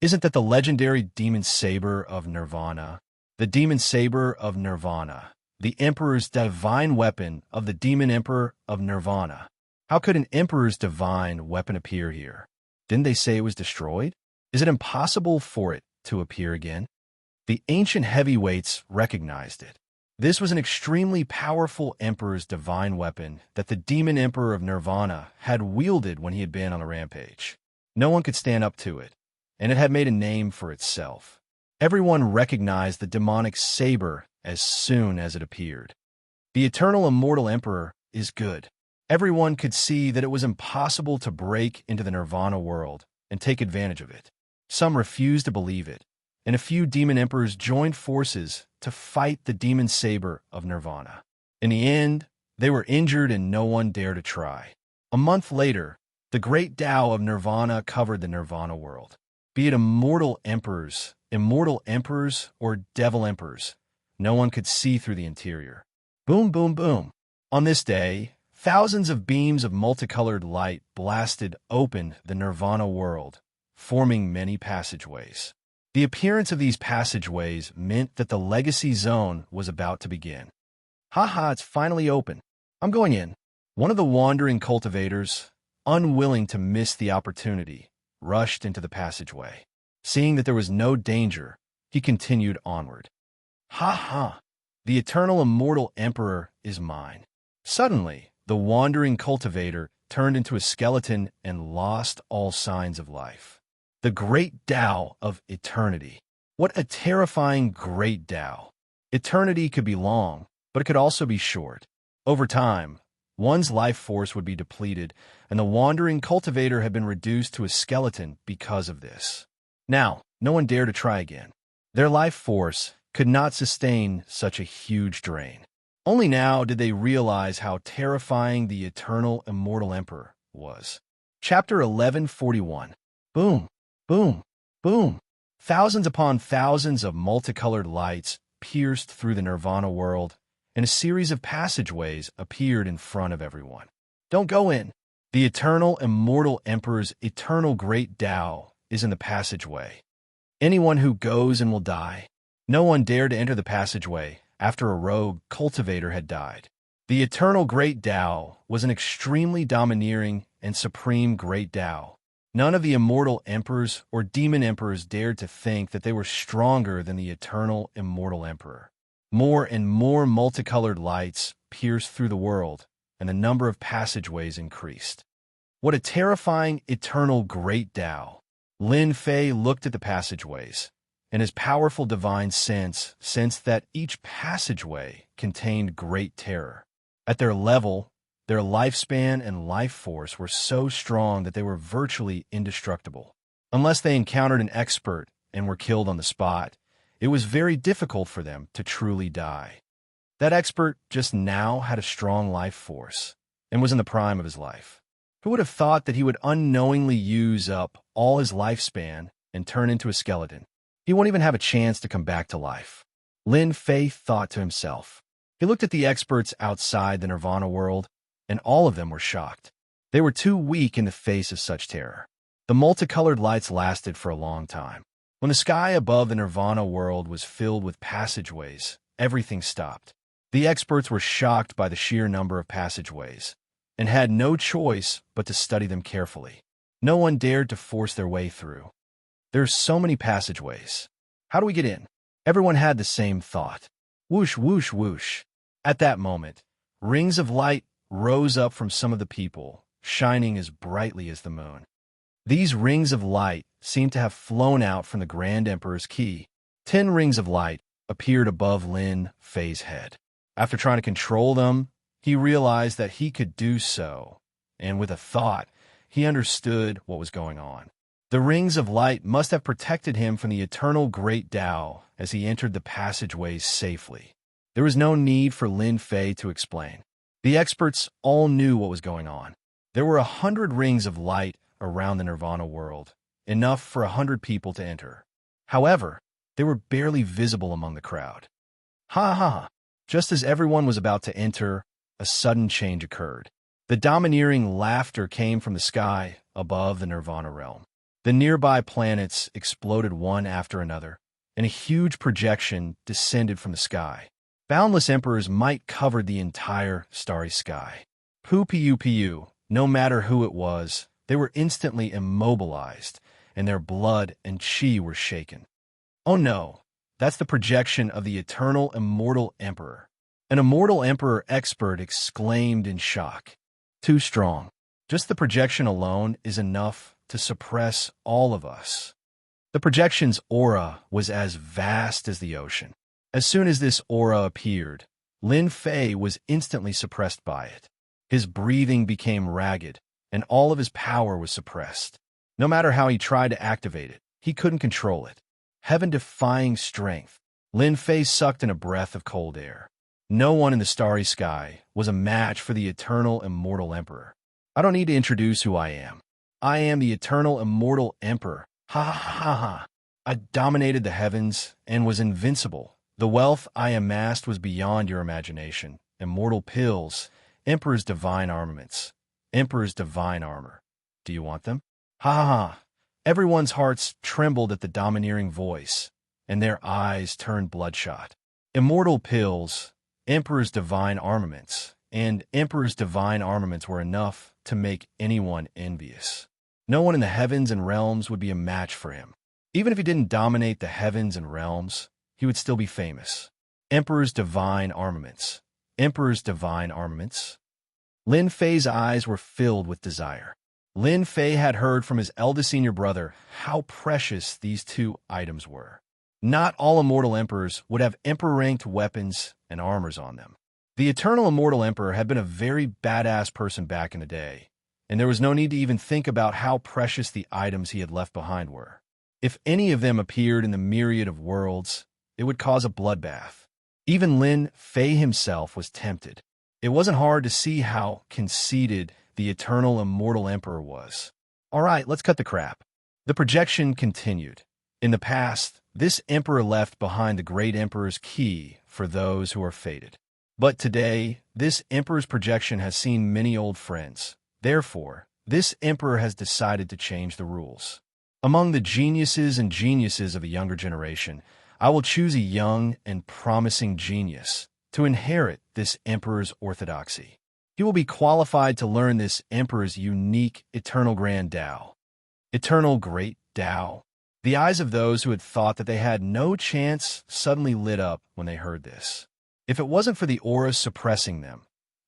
Isn't that the legendary demon saber of Nirvana? The demon saber of Nirvana, the Emperor's divine weapon of the demon emperor of Nirvana. How could an emperor's divine weapon appear here? Didn't they say it was destroyed? Is it impossible for it to appear again? The ancient heavyweights recognized it. This was an extremely powerful Emperor's divine weapon that the Demon Emperor of Nirvana had wielded when he had been on a rampage. No one could stand up to it, and it had made a name for itself. Everyone recognized the demonic saber as soon as it appeared. The Eternal Immortal Emperor is good. Everyone could see that it was impossible to break into the Nirvana world and take advantage of it. Some refused to believe it, and a few demon emperors joined forces to fight the demon saber of Nirvana. In the end, they were injured and no one dared to try. A month later, the great Tao of Nirvana covered the Nirvana world. Be it immortal emperors, or devil emperors, no one could see through the interior. Boom, boom, boom. On this day, thousands of beams of multicolored light blasted open the Nirvana world, forming many passageways. The appearance of these passageways meant that the legacy zone was about to begin. Haha, it's finally open. I'm going in. One of the wandering cultivators, unwilling to miss the opportunity, rushed into the passageway. Seeing that there was no danger, he continued onward. Ha ha! The Eternal Immortal Emperor is mine. Suddenly, the wandering cultivator turned into a skeleton and lost all signs of life. The Great Tao of Eternity. What a terrifying Great Tao. Eternity could be long, but it could also be short. Over time, one's life force would be depleted, and the wandering cultivator had been reduced to a skeleton because of this. Now, no one dared to try again. Their life force could not sustain such a huge drain. Only now did they realize how terrifying the Eternal Immortal Emperor was. Chapter 1141. Boom, boom, boom. Thousands upon thousands of multicolored lights pierced through the Nirvana world, and a series of passageways appeared in front of everyone. Don't go in. The Eternal Immortal Emperor's eternal great Tao is in the passageway. Anyone who goes and will die. No one dared to enter the passageway after a rogue cultivator had died. The eternal great Tao was an extremely domineering and supreme great Tao. None of the immortal emperors or demon emperors dared to think that they were stronger than the Eternal Immortal Emperor. More and more multicolored lights pierced through the world, and the number of passageways increased. What a terrifying eternal great Tao! Lin Fei looked at the passageways, and his powerful divine sense sensed that each passageway contained great terror. At their level, their lifespan and life force were so strong that they were virtually indestructible. Unless they encountered an expert and were killed on the spot, it was very difficult for them to truly die. That expert just now had a strong life force and was in the prime of his life. Who would have thought that he would unknowingly use up all his lifespan and turn into a skeleton? He won't even have a chance to come back to life. Lin Fei thought to himself. He looked at the experts outside the Nirvana world, and all of them were shocked. They were too weak in the face of such terror. The multicolored lights lasted for a long time. When the sky above the Nirvana world was filled with passageways, everything stopped. The experts were shocked by the sheer number of passageways, and had no choice but to study them carefully. No one dared to force their way through. There are so many passageways. How do we get in? Everyone had the same thought. Whoosh, whoosh, whoosh. At that moment, rings of light rose up from some of the people, shining as brightly as the moon. These rings of light seemed to have flown out from the Grand Emperor's key. 10 rings of light appeared above Lin Fei's head. After trying to control them, he realized that he could do so, and with a thought, he understood what was going on. The rings of light must have protected him from the eternal great Tao as he entered the passageways safely. There was no need for Lin Fei to explain. The experts all knew what was going on. There were 100 rings of light around the Nirvana world, enough for 100 people to enter. However, they were barely visible among the crowd. Ha ha! Just as everyone was about to enter, a sudden change occurred. The domineering laughter came from the sky above the Nirvana realm. The nearby planets exploded one after another, and a huge projection descended from the sky. Boundless emperors might cover the entire starry sky. Pu, no matter who it was, they were instantly immobilized, and their blood and chi were shaken. Oh no, That's the projection of the eternal immortal emperor. An immortal emperor expert exclaimed in shock. Too strong. Just the projection alone is enough to suppress all of us. The projection's aura was as vast as the ocean. As soon as this aura appeared, Lin Fei was instantly suppressed by it. His breathing became ragged, and all of his power was suppressed. No matter how he tried to activate it, he couldn't control it. Heaven-defying strength. Lin Fei sucked in a breath of cold air. No one in the starry sky was a match for the eternal immortal emperor. I don't need to introduce who I am. I am the eternal immortal emperor. Ha ha ha ha. I dominated the heavens and was invincible. The wealth I amassed was beyond your imagination. Immortal pills, Emperor's divine armaments, Emperor's divine armor. Do you want them? Ha ha ha. Everyone's hearts trembled at the domineering voice, and their eyes turned bloodshot. Immortal pills, Emperor's divine armaments, and Emperor's divine armaments were enough to make anyone envious. No one in the heavens and realms would be a match for him. Even if he didn't dominate the heavens and realms, he would still be famous. Emperor's divine armaments. Emperor's divine armaments. Lin Fei's eyes were filled with desire. Lin Fei had heard from his eldest senior brother how precious these two items were. Not all immortal emperors would have emperor-ranked weapons and armors on them. The eternal immortal emperor had been a very badass person back in the day, and there was no need to even think about how precious the items he had left behind were. If any of them appeared in the myriad of worlds, it would cause a bloodbath. Even Lin Fei himself was tempted. It wasn't hard to see how conceited the eternal immortal emperor was. All right, let's cut the crap. The projection continued. In the past, this emperor left behind the great emperor's key for those who are fated. But today, this emperor's projection has seen many old friends. Therefore, this emperor has decided to change the rules. Among the geniuses and geniuses of a younger generation, I will choose a young and promising genius to inherit this emperor's orthodoxy. He will be qualified to learn this emperor's unique eternal grand Tao. Eternal great Tao. The eyes of those who had thought that they had no chance suddenly lit up when they heard this. If it wasn't for the aura suppressing them,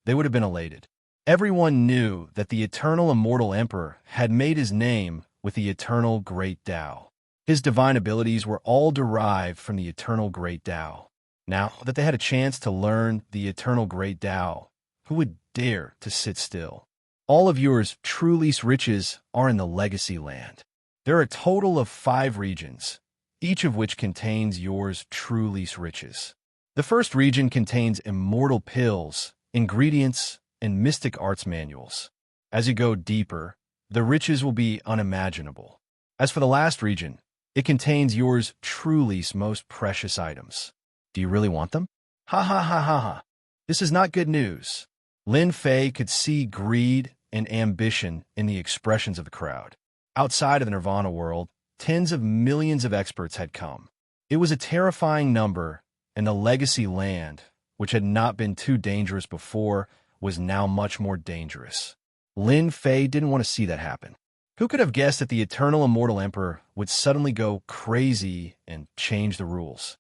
they would have been elated. Everyone knew that the eternal immortal emperor had made his name with the eternal great Tao. His divine abilities were all derived from the eternal great Tao. Now that they had a chance to learn the eternal great Tao, who would dare to sit still? All of yours truly riches are in the legacy land. There are a total of 5 regions, each of which contains yours truly riches. The first region contains immortal pills, ingredients, and mystic arts manuals. As you go deeper, the riches will be unimaginable. As for the last region, it contains yours truly most precious items. Do you really want them? Ha ha ha ha ha. This is not good news. Lin Fei could see greed and ambition in the expressions of the crowd. Outside of the Nirvana world, tens of millions of experts had come. It was a terrifying number, and the legacy land, which had not been too dangerous before, was now much more dangerous. Lin Fei didn't want to see that happen. Who could have guessed that the eternal immortal emperor would suddenly go crazy and change the rules?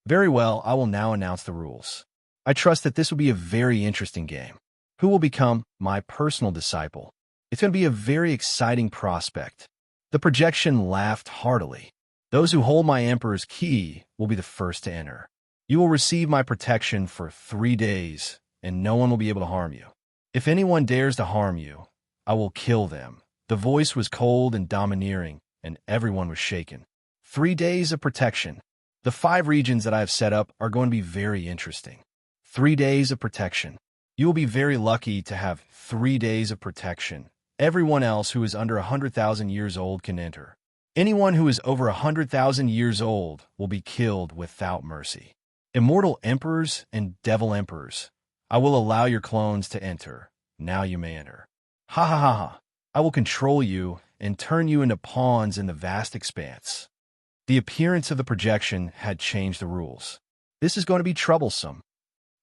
Very well, I will now announce the rules. I trust that this will be a very interesting game. Who will become my personal disciple? It's going to be a very exciting prospect. The projection laughed heartily. Those who hold my emperor's key will be the first to enter. You will receive my protection for 3 days, and no one will be able to harm you. If anyone dares to harm you, I will kill them. The voice was cold and domineering, and everyone was shaken. 3 days of protection. The 5 regions that I have set up are going to be very interesting. 3 days of protection. You will be very lucky to have 3 days of protection. Everyone else who is under 100,000 years old can enter. Anyone who is over 100,000 years old will be killed without mercy. Immortal emperors and devil emperors, I will allow your clones to enter. Now you may enter. Ha ha ha ha. I will control you and turn you into pawns in the vast expanse. The appearance of the projection had changed the rules. This is going to be troublesome.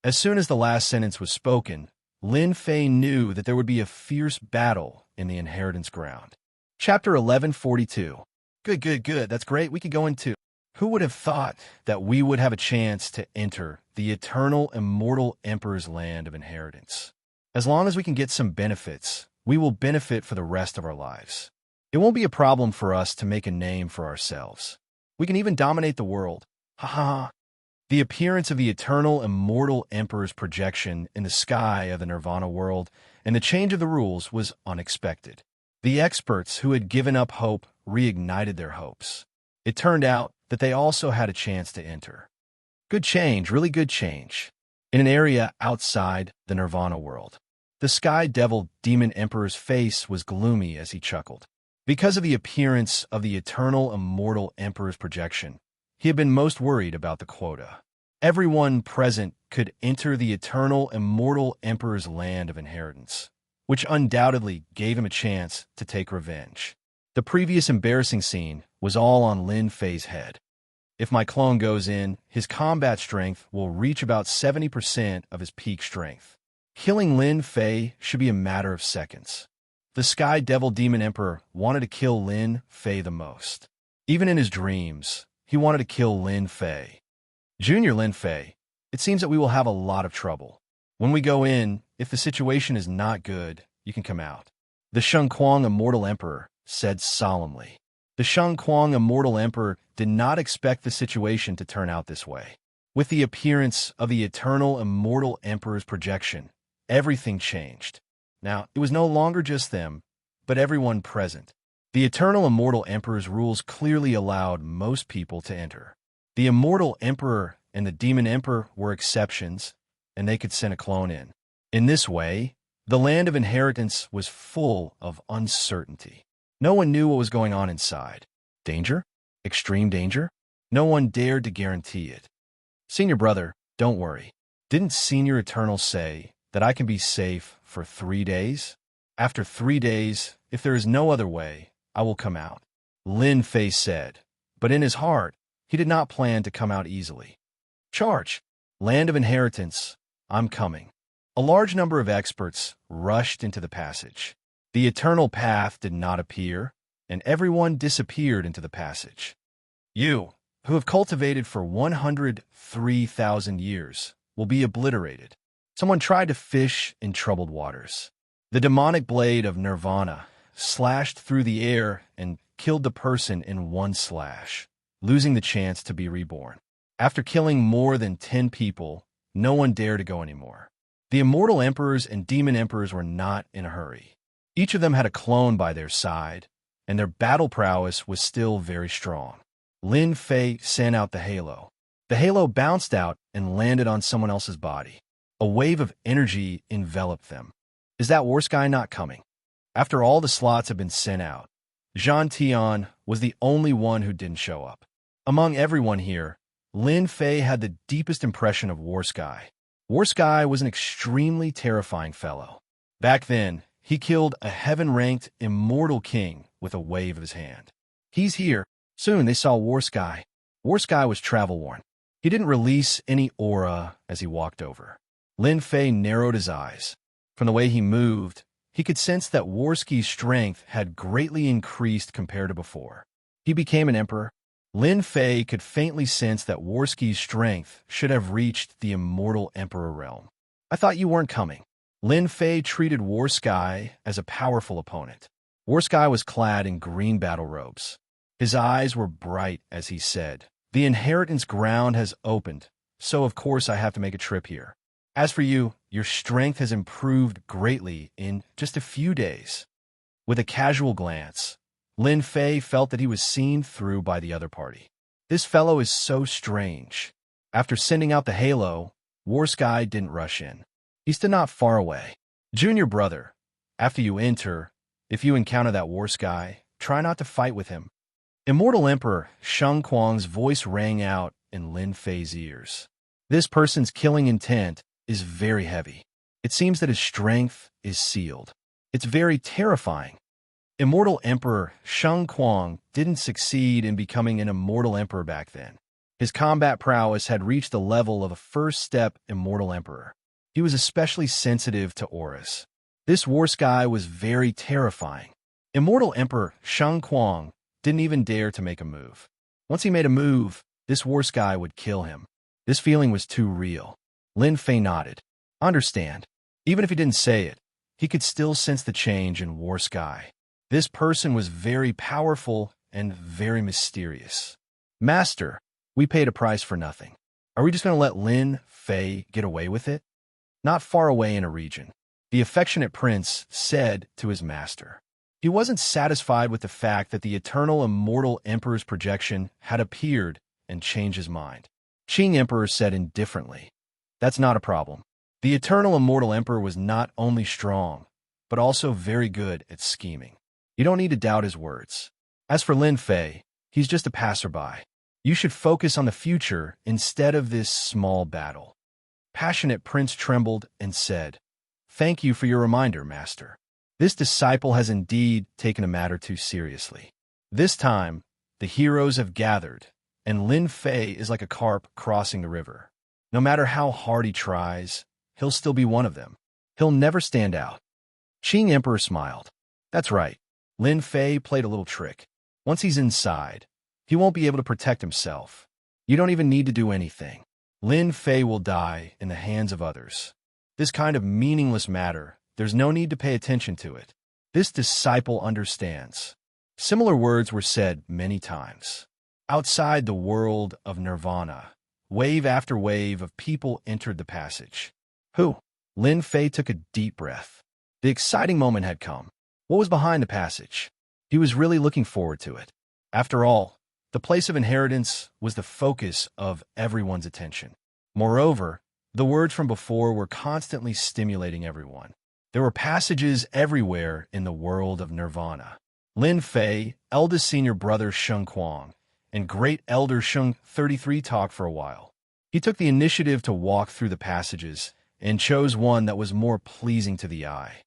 As soon as the last sentence was spoken, Lin Fei knew that there would be a fierce battle in the inheritance ground. Chapter 1142. Good. That's great. We could go into Who would have thought that we would have a chance to enter the eternal, immortal Emperor's land of inheritance? As long as we can get some benefits, we will benefit for the rest of our lives. It won't be a problem for us to make a name for ourselves. We can even dominate the world. Ha ha. The appearance of the eternal, immortal Emperor's projection in the sky of the Nirvana world and the change of the rules was unexpected. The experts who had given up hope reignited their hopes. It turned out that they also had a chance to enter. Good change, really good change. In an area outside the Nirvana world. The Sky Devil Demon Emperor's face was gloomy as he chuckled. Because of the appearance of the eternal, immortal Emperor's projection, he had been most worried about the quota. Everyone present could enter the eternal, immortal Emperor's land of inheritance, which undoubtedly gave him a chance to take revenge. The previous embarrassing scene was all on Lin Fei's head. If my clone goes in, his combat strength will reach about 70% of his peak strength. Killing Lin Fei should be a matter of seconds. The Sky Devil Demon Emperor wanted to kill Lin Fei the most. Even in his dreams, he wanted to kill Lin Fei. Junior Lin Fei, it seems that we will have a lot of trouble. When we go in, if the situation is not good, you can come out. The Sheng Kuang Immortal Emperor said solemnly. The Sheng Kuang Immortal Emperor did not expect the situation to turn out this way. With the appearance of the eternal, immortal Emperor's projection, everything changed. Now, it was no longer just them, but everyone present. The eternal, immortal Emperor's rules clearly allowed most people to enter. The Immortal Emperor and the Demon Emperor were exceptions, and they could send a clone in. In this way, the land of inheritance was full of uncertainty. No one knew what was going on inside. Danger? Extreme danger? No one dared to guarantee it. Senior brother, don't worry. Didn't Senior Eternal say that I can be safe for 3 days? After 3 days, if there is no other way, I will come out. Lin Fei said, but in his heart, he did not plan to come out easily. Charge! Land of inheritance, I'm coming. A large number of experts rushed into the passage. The eternal path did not appear, and everyone disappeared into the passage. You, who have cultivated for 103,000 years, will be obliterated. Someone tried to fish in troubled waters. The demonic blade of Nirvana slashed through the air and killed the person in one slash, losing the chance to be reborn. After killing more than 10 people, no one dared to go anymore. The immortal emperors and demon emperors were not in a hurry. Each of them had a clone by their side, and their battle prowess was still very strong. Lin Fei sent out the halo. The halo bounced out and landed on someone else's body. A wave of energy enveloped them. Is that War Sky not coming? After all the slots had been sent out, Zhan Tian was the only one who didn't show up. Among everyone here, Lin Fei had the deepest impression of War Sky. War Sky was an extremely terrifying fellow. Back then, he killed a heaven-ranked immortal king with a wave of his hand. He's here. Soon they saw War Sky. War Sky was travel-worn. He didn't release any aura as he walked over. Lin Fei narrowed his eyes. From the way he moved, he could sense that Warski's strength had greatly increased compared to before. He became an emperor. Lin Fei could faintly sense that Warski's strength should have reached the immortal emperor realm. I thought you weren't coming. Lin Fei treated War Sky as a powerful opponent. War Sky was clad in green battle robes. His eyes were bright as he said, "The inheritance ground has opened, so of course I have to make a trip here. As for you, your strength has improved greatly in just a few days." With a casual glance, Lin Fei felt that he was seen through by the other party. This fellow is so strange. After sending out the halo, War Sky didn't rush in. He stood not far away. Junior brother, after you enter, if you encounter that War Sky, try not to fight with him. Immortal Emperor Sheng Kuang's voice rang out in Lin Fei's ears. This person's killing intent is very heavy. It seems that his strength is sealed. It's very terrifying. Immortal Emperor Sheng Kuang didn't succeed in becoming an immortal emperor back then. His combat prowess had reached the level of a first-step immortal emperor. He was especially sensitive to auras. This War Sky was very terrifying. Immortal Emperor Sheng Kuang didn't even dare to make a move. Once he made a move, This war sky would kill him. This feeling was too real. Lin Fei nodded. Understand. Even if he didn't say it, he could still sense the change in war sky. This person was very powerful and very mysterious. Master, we paid a price for nothing. Are we just going to let Lin Fei get away with it? Not far away in a region, the affectionate prince said to his master. He wasn't satisfied with the fact that the eternal immortal emperor's projection had appeared and changed his mind. Qing Emperor said indifferently, "That's not a problem." The eternal immortal emperor was not only strong, but also very good at scheming. You don't need to doubt his words. As for Lin Fei, he's just a passerby. You should focus on the future instead of this small battle. Passionate prince trembled and said, "Thank you for your reminder, master. This disciple has indeed taken a matter too seriously. This time, the heroes have gathered, and Lin Fei is like a carp crossing the river. No matter how hard he tries, he'll still be one of them. He'll never stand out." Qing Emperor smiled. That's right. Lin Fei played a little trick. Once he's inside, he won't be able to protect himself. You don't even need to do anything. Lin Fei will die in the hands of others. This kind of meaningless matter, there's no need to pay attention to it. This disciple understands. Similar words were said many times. Outside the world of nirvana, wave after wave of people entered the passage. Who? Lin Fei took a deep breath. The exciting moment had come. What was behind the passage? He was really looking forward to it. After all, the place of inheritance was the focus of everyone's attention. Moreover, the words from before were constantly stimulating everyone. There were passages everywhere in the world of nirvana. Lin Fei, eldest senior brother Sheng Kuang, and great elder Sheng 33 talked for a while. He took the initiative to walk through the passages and chose one that was more pleasing to the eye.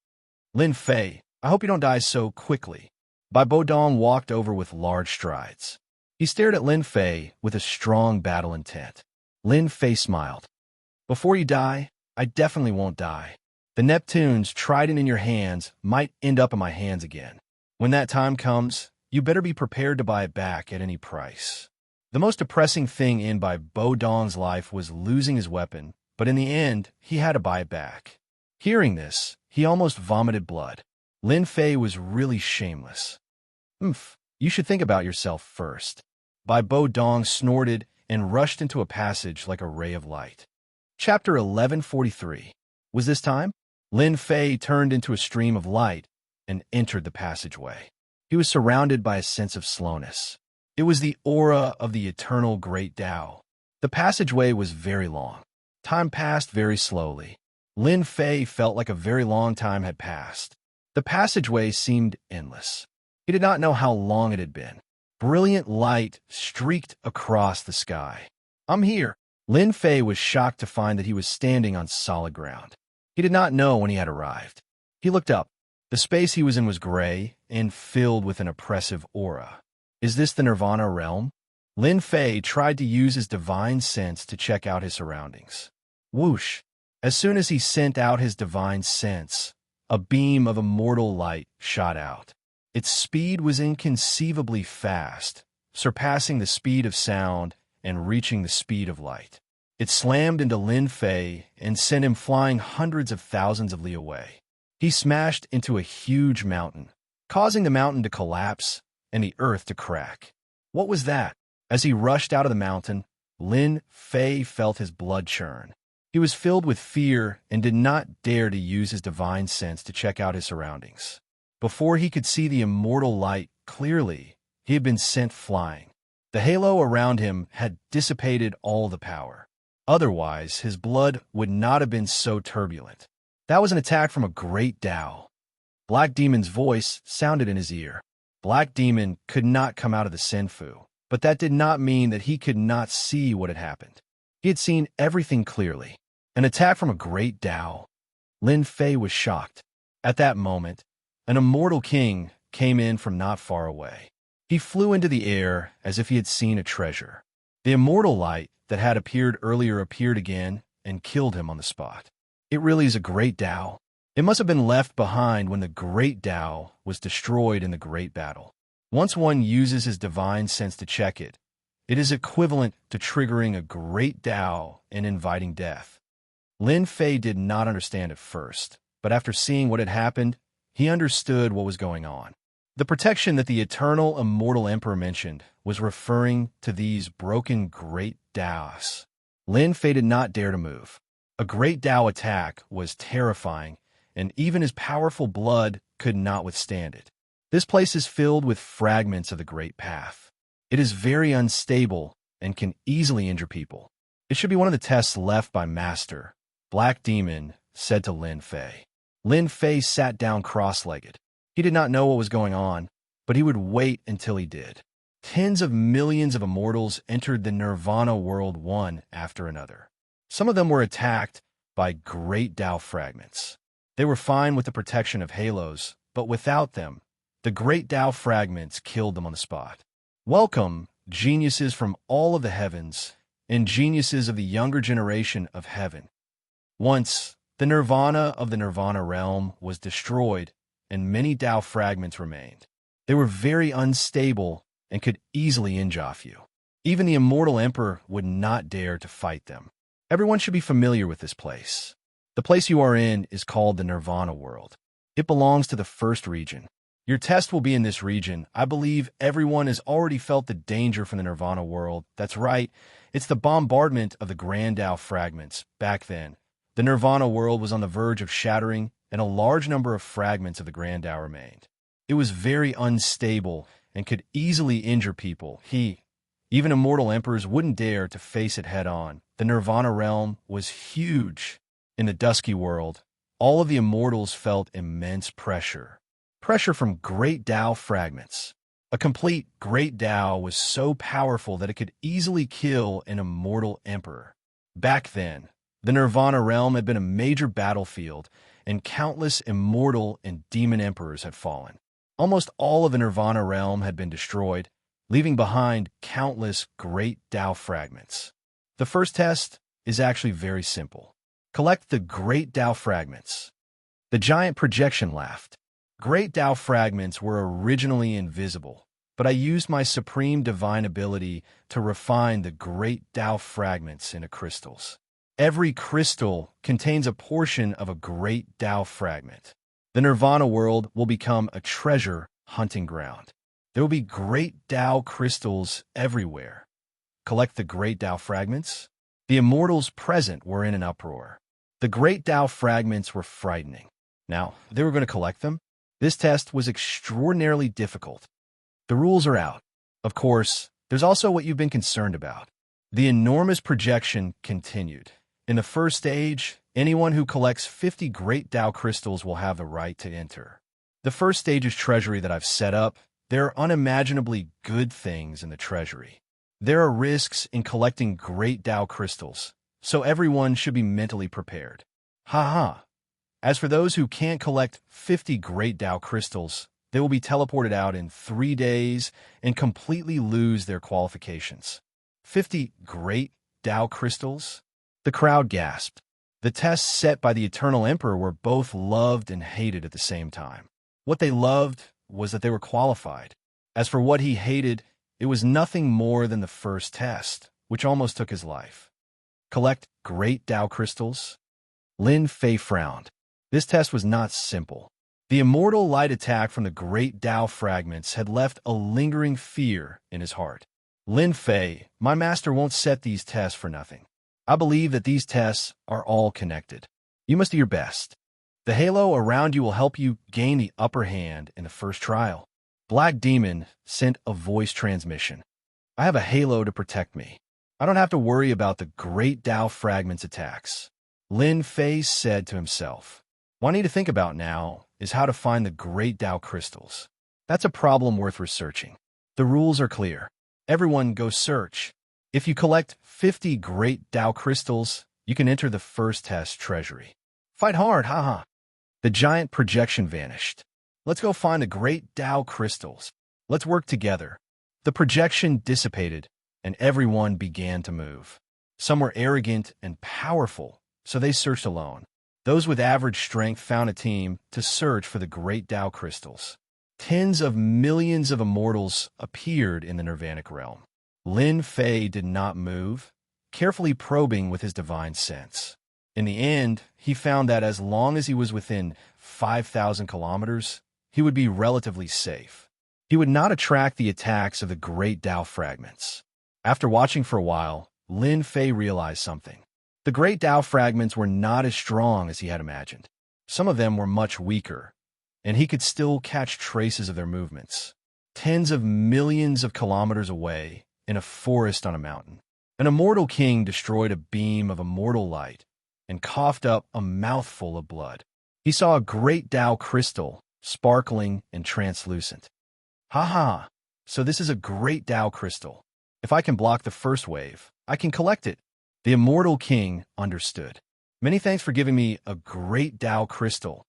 Lin Fei, I hope you don't die so quickly. Bai Bodong walked over with large strides. He stared at Lin Fei with a strong battle intent. Lin Fei smiled. Before you die, I definitely won't die. The Neptune's trident in your hands might end up in my hands again. When that time comes, you better be prepared to buy it back at any price. The most depressing thing in Bai Bodong's life was losing his weapon, but in the end, he had to buy it back. Hearing this, he almost vomited blood. Lin Fei was really shameless. You should think about yourself first. Bai Bodong snorted and rushed into a passage like a ray of light. Chapter 1143. Was this time? Lin Fei turned into a stream of light and entered the passageway. He was surrounded by a sense of slowness. It was the aura of the eternal great Tao. The passageway was very long. Time passed very slowly. Lin Fei felt like a very long time had passed. The passageway seemed endless. He did not know how long it had been. Brilliant light streaked across the sky. I'm here. Lin Fei was shocked to find that he was standing on solid ground. He did not know when he had arrived. He looked up. The space he was in was gray and filled with an oppressive aura. Is this the Nirvana realm? Lin Fei tried to use his divine sense to check out his surroundings. Whoosh! As soon as he sent out his divine sense, a beam of immortal light shot out. Its speed was inconceivably fast, surpassing the speed of sound and reaching the speed of light. It slammed into Lin Fei and sent him flying hundreds of thousands of li away. He smashed into a huge mountain, causing the mountain to collapse and the earth to crack. What was that? As he rushed out of the mountain, Lin Fei felt his blood churn. He was filled with fear and did not dare to use his divine sense to check out his surroundings. Before he could see the immortal light clearly, he had been sent flying. The halo around him had dissipated all the power. Otherwise, his blood would not have been so turbulent. That was an attack from a great Tao. Black Demon's voice sounded in his ear. Black Demon could not come out of the Senfu, but that did not mean that he could not see what had happened. He had seen everything clearly. An attack from a great Tao. Lin Fei was shocked. At that moment, an immortal king came in from not far away. He flew into the air as if he had seen a treasure. The immortal light that had appeared earlier appeared again and killed him on the spot. It really is a great Tao. It must have been left behind when the great Tao was destroyed in the great battle. Once one uses his divine sense to check it, It is equivalent to triggering a great Tao and inviting death. Lin Fei did not understand at first, but after seeing what had happened, he understood what was going on. The protection that the eternal immortal emperor mentioned was referring to these broken great Taos. Lin Fei did not dare to move. A great Tao attack was terrifying, and even his powerful blood could not withstand it. This place is filled with fragments of the Great Path. It is very unstable and can easily injure people. It should be one of the tests left by Master, Black Demon said to Lin Fei. Lin Fei sat down cross-legged. He did not know what was going on, but he would wait until he did. Tens of millions of immortals entered the Nirvana world one after another. Some of them were attacked by great Tao fragments. They were fine with the protection of halos, but without them, the great Tao fragments killed them on the spot. Welcome, geniuses from all of the heavens, and geniuses of the younger generation of heaven. Once, the Nirvana of the Nirvana realm was destroyed, and many Tao fragments remained. They were very unstable and could easily injure you. Even the immortal emperor would not dare to fight them. Everyone should be familiar with this place. The place you are in is called the Nirvana world. It belongs to the first region. Your test will be in this region. I believe everyone has already felt the danger from the Nirvana world. That's right. It's the bombardment of the Grand Tao fragments. Back then, the Nirvana world was on the verge of shattering, and a large number of fragments of the Grand Tao remained. It was very unstable and could easily injure people. Even immortal emperors wouldn't dare to face it head-on. The Nirvana realm was huge. In the dusky world, all of the immortals felt immense pressure. Pressure from great Tao fragments. A complete great Tao was so powerful that it could easily kill an immortal emperor. Back then, the Nirvana realm had been a major battlefield, and countless immortal and demon emperors had fallen. Almost all of the Nirvana realm had been destroyed, leaving behind countless great Tao fragments. The first test is actually very simple. Collect the great Tao fragments. The giant projection laughed. Great Tao fragments were originally invisible, but I used my supreme divine ability to refine the great Tao fragments into crystals. Every crystal contains a portion of a great Tao fragment. The Nirvana world will become a treasure hunting ground. There will be great Tao crystals everywhere. Collect the great Tao fragments? The immortals present were in an uproar. The great Tao fragments were frightening. Now, they were going to collect them? This test was extraordinarily difficult. The rules are out. Of course, there's also what you've been concerned about. The enormous projection continued. In the first stage, anyone who collects 50 great Tao crystals will have the right to enter. The first stage's treasury that I've set up, there are unimaginably good things in the treasury. There are risks in collecting great Tao crystals, so everyone should be mentally prepared. Ha. As for those who can't collect 50 great Tao crystals, they will be teleported out in 3 days and completely lose their qualifications. 50 great Tao crystals? The crowd gasped. The tests set by the Eternal Emperor were both loved and hated at the same time. What they loved was that they were qualified. As for what he hated, it was nothing more than the first test, which almost took his life. Collect great Tao crystals? Lin Fei frowned. This test was not simple. The immortal light attack from the great Tao fragments had left a lingering fear in his heart. Lin Fei, my master won't set these tests for nothing. I believe that these tests are all connected. You must do your best. The halo around you will help you gain the upper hand in the first trial. Black Demon sent a voice transmission. I have a halo to protect me. I don't have to worry about the great Tao fragments attacks. Lin Fei said to himself. What I need to think about now is how to find the great Tao crystals. That's a problem worth researching. The rules are clear. Everyone go search. If you collect 50 great Tao crystals, you can enter the first test treasury. Fight hard, haha. The giant projection vanished. Let's go find the great Tao crystals. Let's work together. The projection dissipated, and everyone began to move. Some were arrogant and powerful, so they searched alone. Those with average strength found a team to search for the great Tao crystals. Tens of millions of immortals appeared in the Nirvanic realm. Lin Fei did not move, carefully probing with his divine sense. In the end, he found that as long as he was within 5,000 kilometers, he would be relatively safe. He would not attract the attacks of the great Tao fragments. After watching for a while, Lin Fei realized something. The great Tao fragments were not as strong as he had imagined. Some of them were much weaker, and he could still catch traces of their movements. Tens of millions of kilometers away, in a forest on a mountain, an immortal king destroyed a beam of immortal light and coughed up a mouthful of blood. He saw a great Tao crystal, sparkling and translucent. Ha ha! So this is a great Tao crystal. If I can block the first wave, I can collect it. The immortal king understood. Many thanks for giving me a great Tao crystal.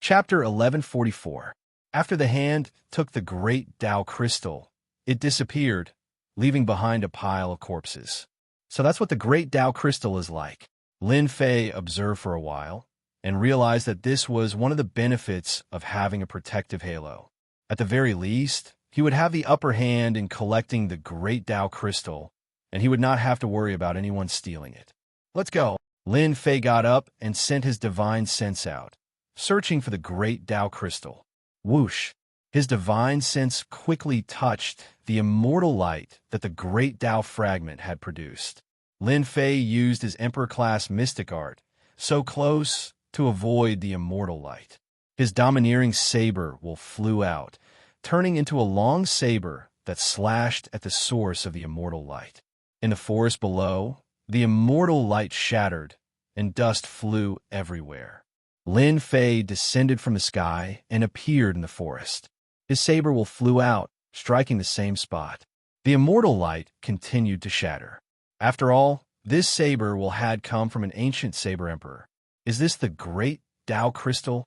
Chapter 1144. After the hand took the great Tao crystal, it disappeared, leaving behind a pile of corpses. So that's what the great Tao crystal is like. Lin Fei observed for a while and realized that this was one of the benefits of having a protective halo. At the very least, he would have the upper hand in collecting the great Tao crystal, and he would not have to worry about anyone stealing it. Let's go. Lin Fei got up and sent his divine sense out, searching for the great Tao crystal. Whoosh! His divine sense quickly touched the immortal light that the great Tao fragment had produced. Lin Fei used his Emperor-class mystic art, so close to avoid the immortal light. His domineering saber wolf flew out, turning into a long saber that slashed at the source of the immortal light. In the forest below, the immortal light shattered, and dust flew everywhere. Lin Fei descended from the sky and appeared in the forest. His saber wolf flew out, striking the same spot. The immortal light continued to shatter. After all, this saber wolf had come from an ancient saber emperor. Is this the great Tao crystal?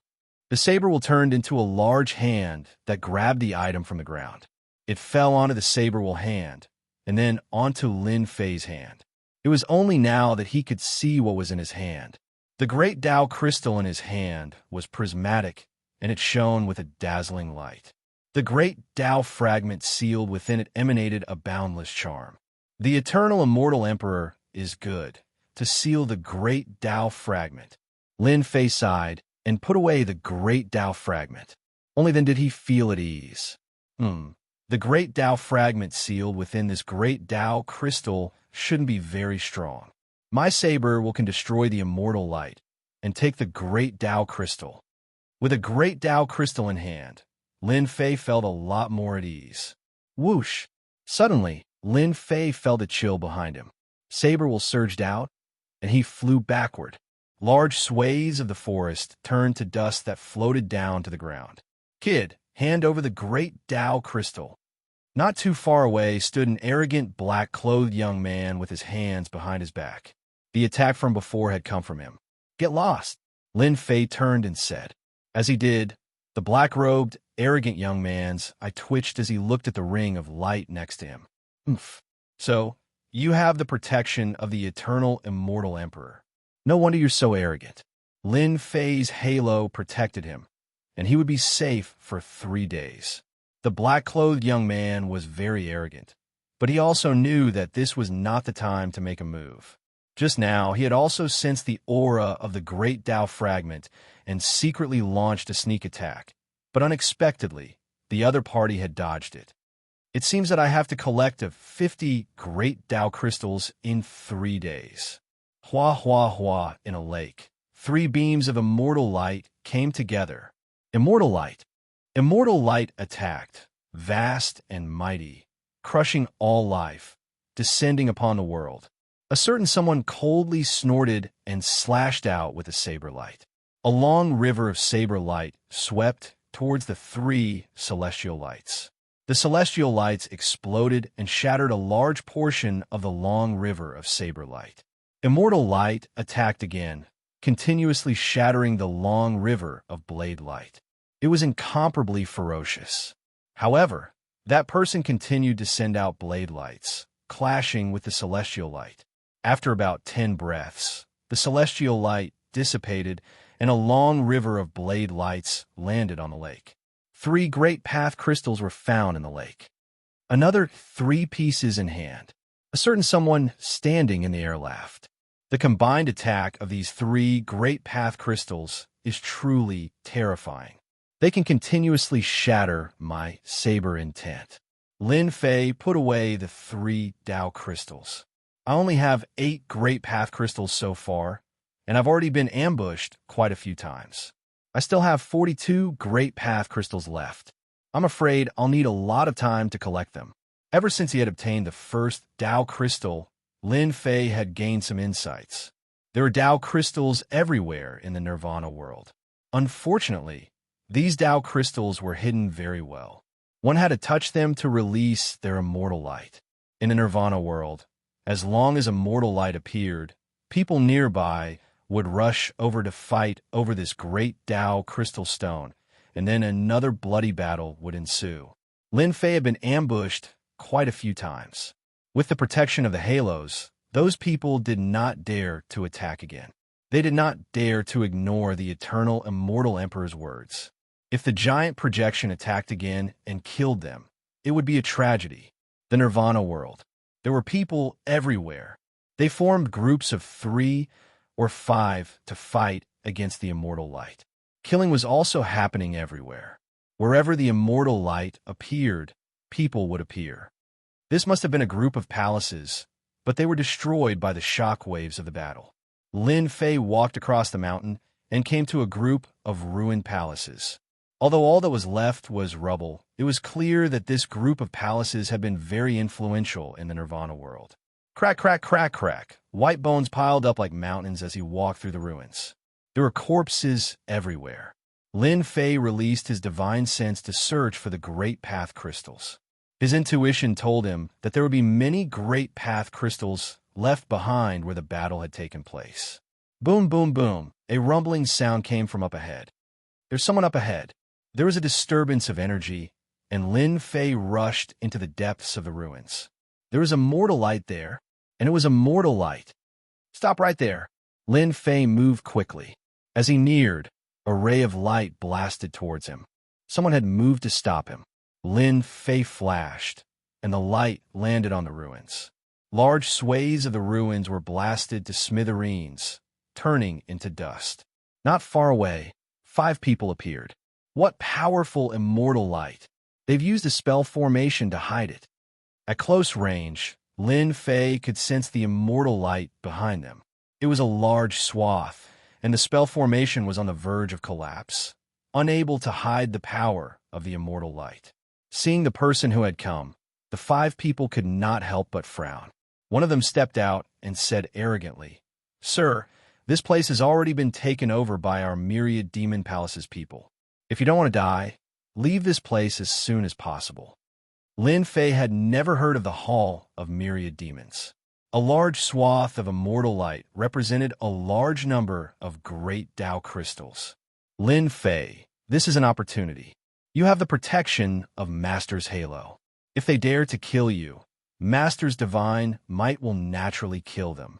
The saber wolf turned into a large hand that grabbed the item from the ground. It fell onto the saber wolf hand, and then onto Lin Fei's hand. It was only now that he could see what was in his hand. The great Tao crystal in his hand was prismatic, and it shone with a dazzling light. The great Tao fragment sealed within it emanated a boundless charm. The eternal immortal emperor is good to seal the great Tao fragment. Lin Fei sighed and put away the great Tao fragment. Only then did he feel at ease. The great Tao fragment sealed within this great Tao crystal shouldn't be very strong. My saber can destroy the immortal light and take the great Tao crystal. With a great Tao crystal in hand, Lin Fei felt a lot more at ease. Whoosh! Suddenly, Lin Fei felt a chill behind him. Saber surged out, and he flew backward. Large swathes of the forest turned to dust that floated down to the ground. Kid, hand over the great Tao crystal. Not too far away stood an arrogant, black-clothed young man with his hands behind his back. The attack from before had come from him. Get lost, Lin Fei turned and said. As he did, the black-robed, arrogant young man's eye twitched as he looked at the ring of light next to him. So, you have the protection of the eternal immortal emperor. No wonder you're so arrogant. Lin Fei's halo protected him, and he would be safe for 3 days. The black-clothed young man was very arrogant, but he also knew that this was not the time to make a move. Just now, he had also sensed the aura of the great Tao fragment and secretly launched a sneak attack. But unexpectedly, the other party had dodged it. It seems that I have to collect 50 great Tao crystals in 3 days. Hua, hua, hua, in a lake. 3 beams of immortal light came together. Immortal light. Immortal light attacked, vast and mighty, crushing all life, descending upon the world. A certain someone coldly snorted and slashed out with a saber light. A long river of saber light swept towards the 3 celestial lights. The celestial lights exploded and shattered a large portion of the long river of saber light. Immortal light attacked again, continuously shattering the long river of blade light. It was incomparably ferocious. However, that person continued to send out blade lights, clashing with the celestial light. After about 10 breaths, the celestial light dissipated and a long river of blade lights landed on the lake. 3 great path crystals were found in the lake. Another 3 pieces in hand. A certain someone standing in the air laughed. The combined attack of these 3 great path crystals is truly terrifying. They can continuously shatter my saber intent. Lin Fei put away the 3 Dao crystals. I only have 8 great path crystals so far, and I've already been ambushed quite a few times. I still have 42 great path crystals left. I'm afraid I'll need a lot of time to collect them. Ever since he had obtained the first Dao crystal, Lin Fei had gained some insights. There are Dao crystals everywhere in the Nirvana world. Unfortunately, these Dao crystals were hidden very well. One had to touch them to release their immortal light. In the Nirvana world, as long as immortal light appeared, people nearby would rush over to fight over this great Dao crystal stone, and then another bloody battle would ensue. Lin Fei had been ambushed quite a few times. With the protection of the halos, those people did not dare to attack again. They did not dare to ignore the eternal immortal emperor's words. If the giant projection attacked again and killed them, it would be a tragedy. The Nirvana world. There were people everywhere. They formed groups of 3 or 5 to fight against the immortal light. Killing was also happening everywhere. Wherever the immortal light appeared, people would appear. This must have been a group of palaces, but they were destroyed by the shock waves of the battle. Lin Fei walked across the mountain and came to a group of ruined palaces. Although all that was left was rubble, it was clear that this group of palaces had been very influential in the Nirvana world. Crack, crack, crack, crack. White bones piled up like mountains as he walked through the ruins. There were corpses everywhere. Lin Fei released his divine sense to search for the great path crystals. His intuition told him that there would be many great path crystals left behind where the battle had taken place. Boom, boom, boom. A rumbling sound came from up ahead. There's someone up ahead. There was a disturbance of energy, and Lin Fei rushed into the depths of the ruins. There was a mortal light there, and it was a mortal light. Stop right there. Lin Fei moved quickly. As he neared, a ray of light blasted towards him. Someone had moved to stop him. Lin Fei flashed, and the light landed on the ruins. Large swathes of the ruins were blasted to smithereens, turning into dust. Not far away, 5 people appeared. What powerful immortal light! They've used a spell formation to hide it. At close range, Lin Fei could sense the immortal light behind them. It was a large swath, and the spell formation was on the verge of collapse, unable to hide the power of the immortal light. Seeing the person who had come, the 5 people could not help but frown. One of them stepped out and said arrogantly, "Sir, this place has already been taken over by our myriad demon palace's people. If you don't want to die, leave this place as soon as possible." Lin Fei had never heard of the Hall of Myriad Demons. A large swath of immortal light represented a large number of great Dao crystals. Lin Fei, this is an opportunity. You have the protection of Master's Halo. If they dare to kill you, Master's divine might will naturally kill them.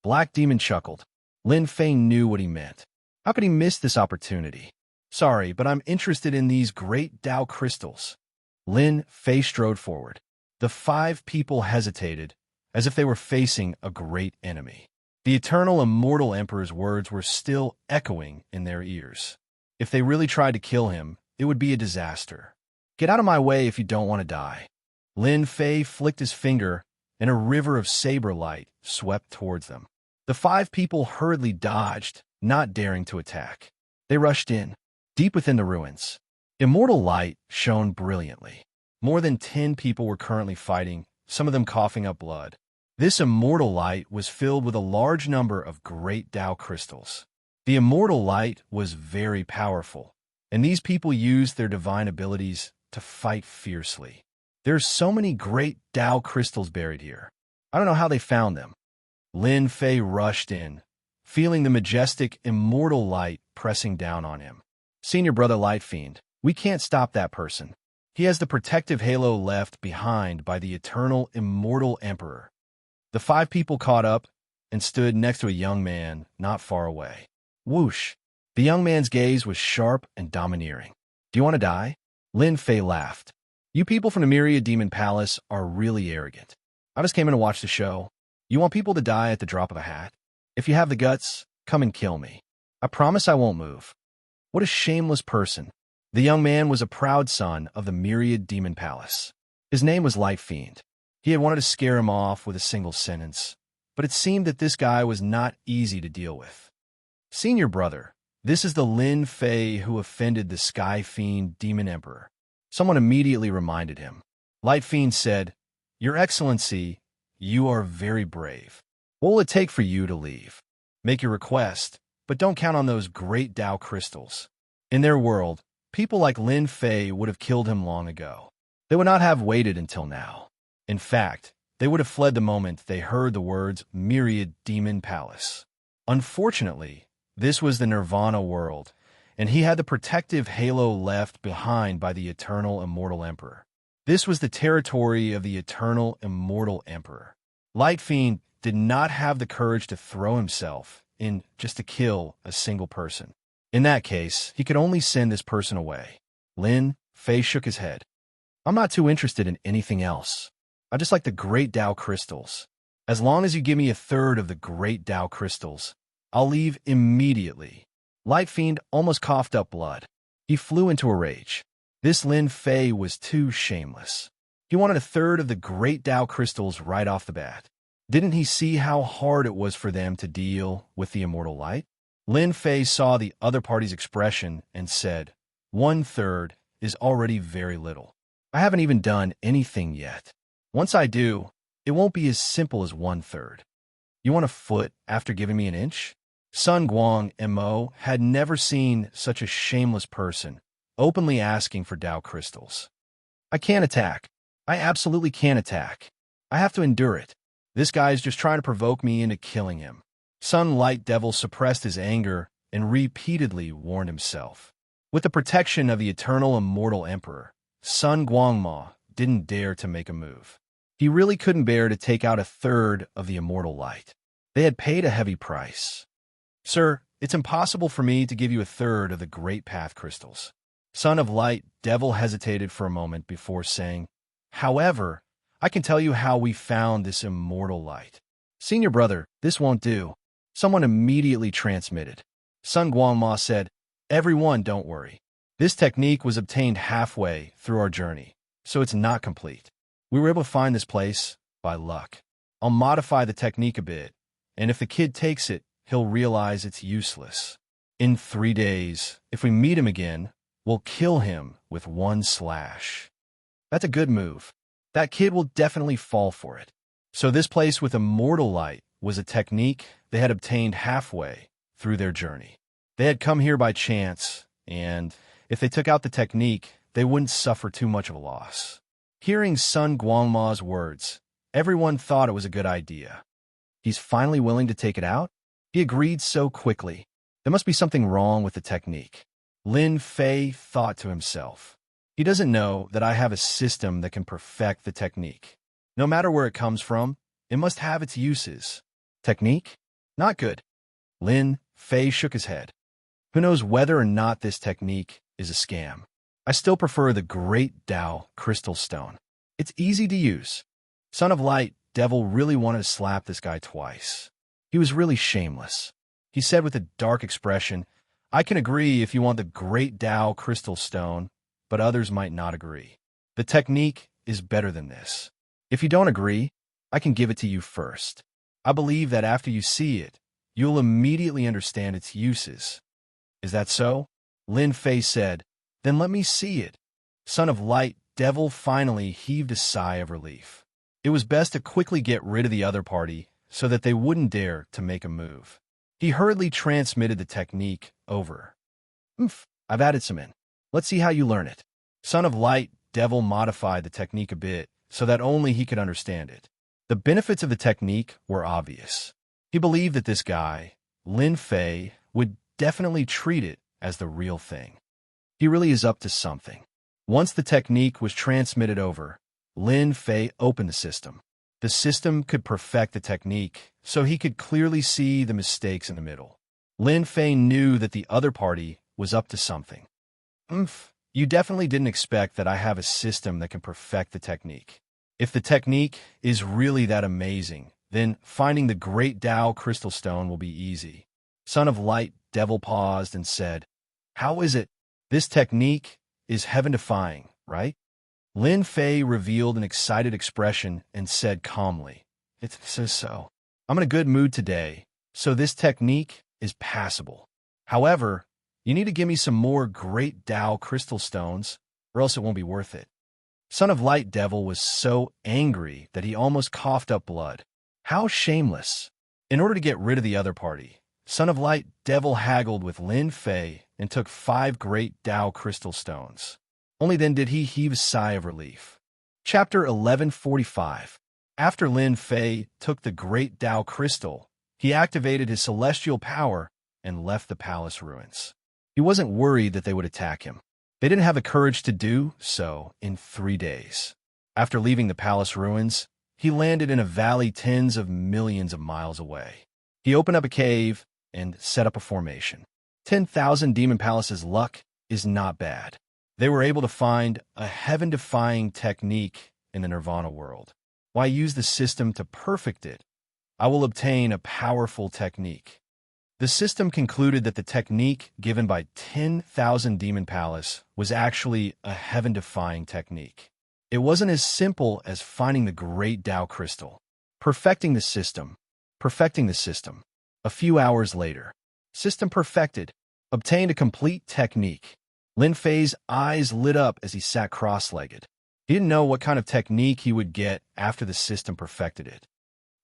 Black Demon chuckled. Lin Fei knew what he meant. How could he miss this opportunity? Sorry, but I'm interested in these great Dao crystals. Lin Fei strode forward. The 5 people hesitated, as if they were facing a great enemy. The eternal immortal emperor's words were still echoing in their ears. If they really tried to kill him, it would be a disaster. Get out of my way if you don't want to die. Lin Fei flicked his finger, and a river of saber light swept towards them. The 5 people hurriedly dodged, not daring to attack. They rushed in, deep within the ruins. Immortal light shone brilliantly. More than 10 people were currently fighting, some of them coughing up blood. This immortal light was filled with a large number of great Dao crystals. The immortal light was very powerful, and these people used their divine abilities to fight fiercely. There's so many great Dao crystals buried here. I don't know how they found them. Lin Fei rushed in, feeling the majestic immortal light pressing down on him. Senior Brother Light Fiend, we can't stop that person. He has the protective halo left behind by the eternal immortal emperor. The 5 people caught up and stood next to a young man not far away. Whoosh! The young man's gaze was sharp and domineering. Do you want to die? Lin Fei laughed. You people from the Myriad Demon Palace are really arrogant. I just came in to watch the show. You want people to die at the drop of a hat? If you have the guts, come and kill me. I promise I won't move. What a shameless person. The young man was a proud son of the Myriad Demon Palace. His name was Light Fiend. He had wanted to scare him off with a single sentence, but it seemed that this guy was not easy to deal with. Senior brother, this is the Lin Fei who offended the Sky Fiend Demon Emperor. Someone immediately reminded him. Light Fiend said, Your Excellency, you are very brave. What will it take for you to leave? Make your request, but don't count on those great Tao crystals. In their world, people like Lin Fei would have killed him long ago. They would not have waited until now. In fact, they would have fled the moment they heard the words Myriad Demon Palace. Unfortunately, this was the Nirvana world, and he had the protective halo left behind by the Eternal Immortal Emperor. This was the territory of the Eternal Immortal Emperor. Light Fiend did not have the courage to throw himself in just to kill a single person. In that case, he could only send this person away. Lin Fei shook his head. I'm not too interested in anything else. I just like the great Tao crystals. As long as you give me a third of the great Tao crystals, I'll leave immediately. Light Fiend almost coughed up blood. He flew into a rage. This Lin Fei was too shameless. He wanted a third of the great Tao crystals right off the bat. Didn't he see how hard it was for them to deal with the immortal light? Lin Fei saw the other party's expression and said, 1/3 is already very little. I haven't even done anything yet. Once I do, it won't be as simple as 1/3. You want a foot after giving me an inch? Sun Guang and Mo had never seen such a shameless person, openly asking for Tao crystals. I can't attack. I absolutely can't attack. I have to endure it. This guy's just trying to provoke me into killing him. Sun Light Devil suppressed his anger and repeatedly warned himself. With the protection of the Eternal Immortal Emperor, Sun Guangma didn't dare to make a move. He really couldn't bear to take out a third of the immortal light. They had paid a heavy price. Sir, it's impossible for me to give you a third of the Great Path crystals. Son of Light Devil hesitated for a moment before saying, However, I can tell you how we found this immortal light. Senior brother, this won't do. Someone immediately transmitted. Sun Guangma said, Everyone, don't worry. This technique was obtained halfway through our journey, so it's not complete. We were able to find this place by luck. I'll modify the technique a bit, and if the kid takes it, he'll realize it's useless. In 3 days, if we meet him again, we'll kill him with 1 slash. That's a good move. That kid will definitely fall for it. So this place with immortal light was a technique they had obtained halfway through their journey. They had come here by chance, and if they took out the technique, they wouldn't suffer too much of a loss. Hearing Sun Guangma's words, everyone thought it was a good idea. He's finally willing to take it out? He agreed so quickly. There must be something wrong with the technique. Lin Fei thought to himself. He doesn't know that I have a system that can perfect the technique. No matter where it comes from, it must have its uses. Technique? Not good. Lin Fei shook his head. Who knows whether or not this technique is a scam? I still prefer the Great Tao Crystal Stone. It's easy to use. Son of Light Devil really wanted to slap this guy twice. He was really shameless. He said with a dark expression, I can agree if you want the Great Tao Crystal Stone, but others might not agree. The technique is better than this. If you don't agree, I can give it to you first. I believe that after you see it, you'll immediately understand its uses. Is that so? Lin Fei said, Then let me see it. Son of Light Devil finally heaved a sigh of relief. It was best to quickly get rid of the other party so that they wouldn't dare to make a move. He hurriedly transmitted the technique over. I've added some in. Let's see how you learn it. Son of Light Devil modified the technique a bit so that only he could understand it. The benefits of the technique were obvious. He believed that this guy, Lin Fei, would definitely treat it as the real thing. He really is up to something. Once the technique was transmitted over, Lin Fei opened the system. The system could perfect the technique, so he could clearly see the mistakes in the middle. Lin Fei knew that the other party was up to something. You definitely didn't expect that I have a system that can perfect the technique. If the technique is really that amazing, then finding the great Tao crystal stone will be easy. Son of Light Devil paused and said, "How is it? This technique is heaven-defying, right?" Lin Fei revealed an excited expression and said calmly, "It's so. I'm in a good mood today, so this technique is passable. However, you need to give me some more great Tao crystal stones, or else it won't be worth it." Son of Light Devil was so angry that he almost coughed up blood. How shameless! In order to get rid of the other party, Son of Light Devil haggled with Lin Fei and took 5 great Tao crystal stones. Only then did he heave a sigh of relief. Chapter 1145. After Lin Fei took the great Tao crystal, he activated his celestial power and left the palace ruins. He wasn't worried that they would attack him. They didn't have the courage to do so in 3 days. After leaving the palace ruins, he landed in a valley tens of millions of miles away. He opened up a cave and set up a formation. 10,000 Demon Palace's luck is not bad. They were able to find a heaven-defying technique in the Nirvana world. Why use the system to perfect it? I will obtain a powerful technique. The system concluded that the technique given by 10,000 Demon Palace was actually a heaven-defying technique. It wasn't as simple as finding the great Tao crystal. Perfecting the system. A few hours later, system perfected, obtained a complete technique. Lin Fei's eyes lit up as he sat cross-legged. He didn't know what kind of technique he would get after the system perfected it.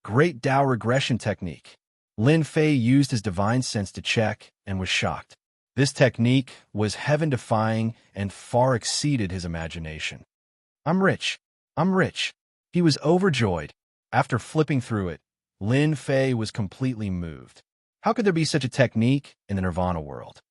Great Tao regression technique. Lin Fei used his divine sense to check and was shocked. This technique was heaven-defying and far exceeded his imagination. I'm rich. He was overjoyed. After flipping through it, Lin Fei was completely moved. How could there be such a technique in the Nirvana world?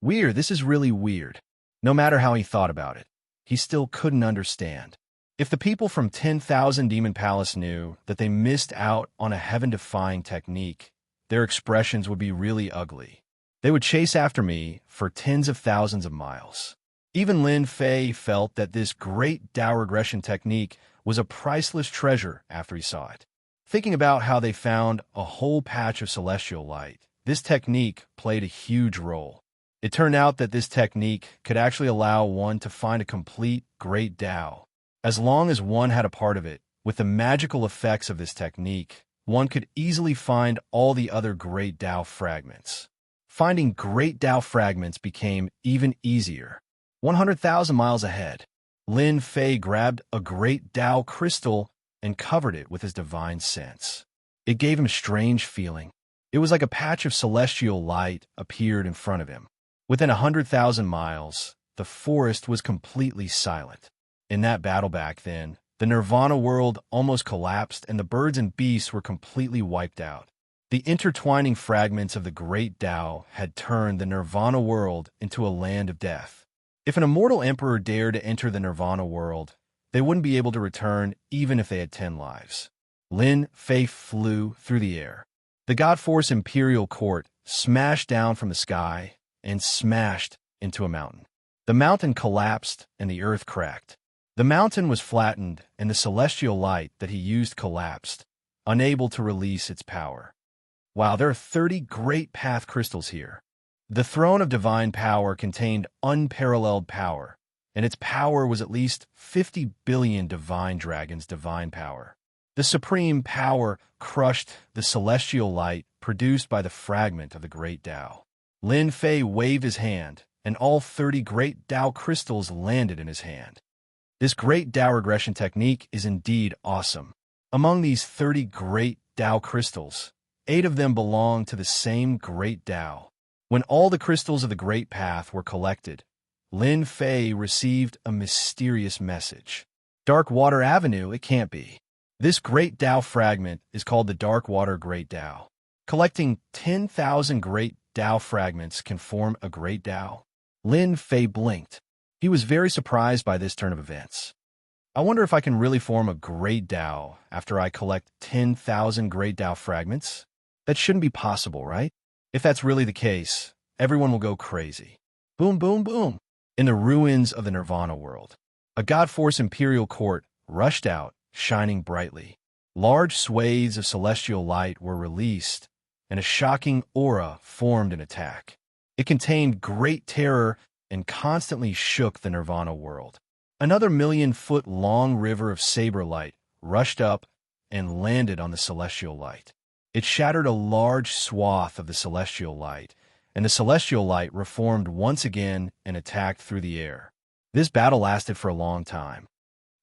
Weird, this is really weird. No matter how he thought about it, he still couldn't understand. If the people from 10,000 Demon Palace knew that they missed out on a heaven-defying technique, their expressions would be really ugly. They would chase after me for tens of thousands of miles. Even Lin Fei felt that this great Tao regression technique was a priceless treasure after he saw it. Thinking about how they found a whole patch of celestial light, this technique played a huge role. It turned out that this technique could actually allow one to find a complete great Tao. As long as one had a part of it, with the magical effects of this technique, one could easily find all the other great Tao fragments. Finding great Tao fragments became even easier. 100,000 miles ahead, Lin Fei grabbed a great Tao crystal and covered it with his divine sense. It gave him a strange feeling. It was like a patch of celestial light appeared in front of him. Within 100,000 miles, the forest was completely silent. In that battle back then, the Nirvana world almost collapsed and the birds and beasts were completely wiped out. The intertwining fragments of the great Tao had turned the Nirvana world into a land of death. If an immortal emperor dared to enter the Nirvana world, they wouldn't be able to return even if they had 10 lives. Lin Fei flew through the air. The God-Force Imperial Court smashed down from the sky and smashed into a mountain. The mountain collapsed and the earth cracked. The mountain was flattened and the celestial light that he used collapsed, unable to release its power. Wow, there are 30 great path crystals here. The throne of divine power contained unparalleled power, and its power was at least 50 billion divine dragons' divine power. The supreme power crushed the celestial light produced by the fragment of the great Tao. Lin Fei waved his hand, and all 30 great Tao crystals landed in his hand. This great Tao regression technique is indeed awesome. Among these 30 great Tao crystals, 8 of them belong to the same great Tao. When all the crystals of the Great Path were collected, Lin Fei received a mysterious message. Dark Water Avenue, it can't be. This great Tao fragment is called the Dark Water Great Tao. Collecting 10,000 great Tao fragments can form a great Tao. Lin Fei blinked. He was very surprised by this turn of events. I wonder if I can really form a great Tao after I collect 10,000 great Tao fragments? That shouldn't be possible, right? If that's really the case, everyone will go crazy. Boom, boom, boom. In the ruins of the Nirvana world, a God-Force Imperial court rushed out, shining brightly. Large swathes of celestial light were released, and a shocking aura formed an attack. It contained great terror and constantly shook the Nirvana world. Another million-foot-long river of saber light rushed up and landed on the celestial light. It shattered a large swath of the celestial light, and the celestial light reformed once again and attacked through the air. This battle lasted for a long time.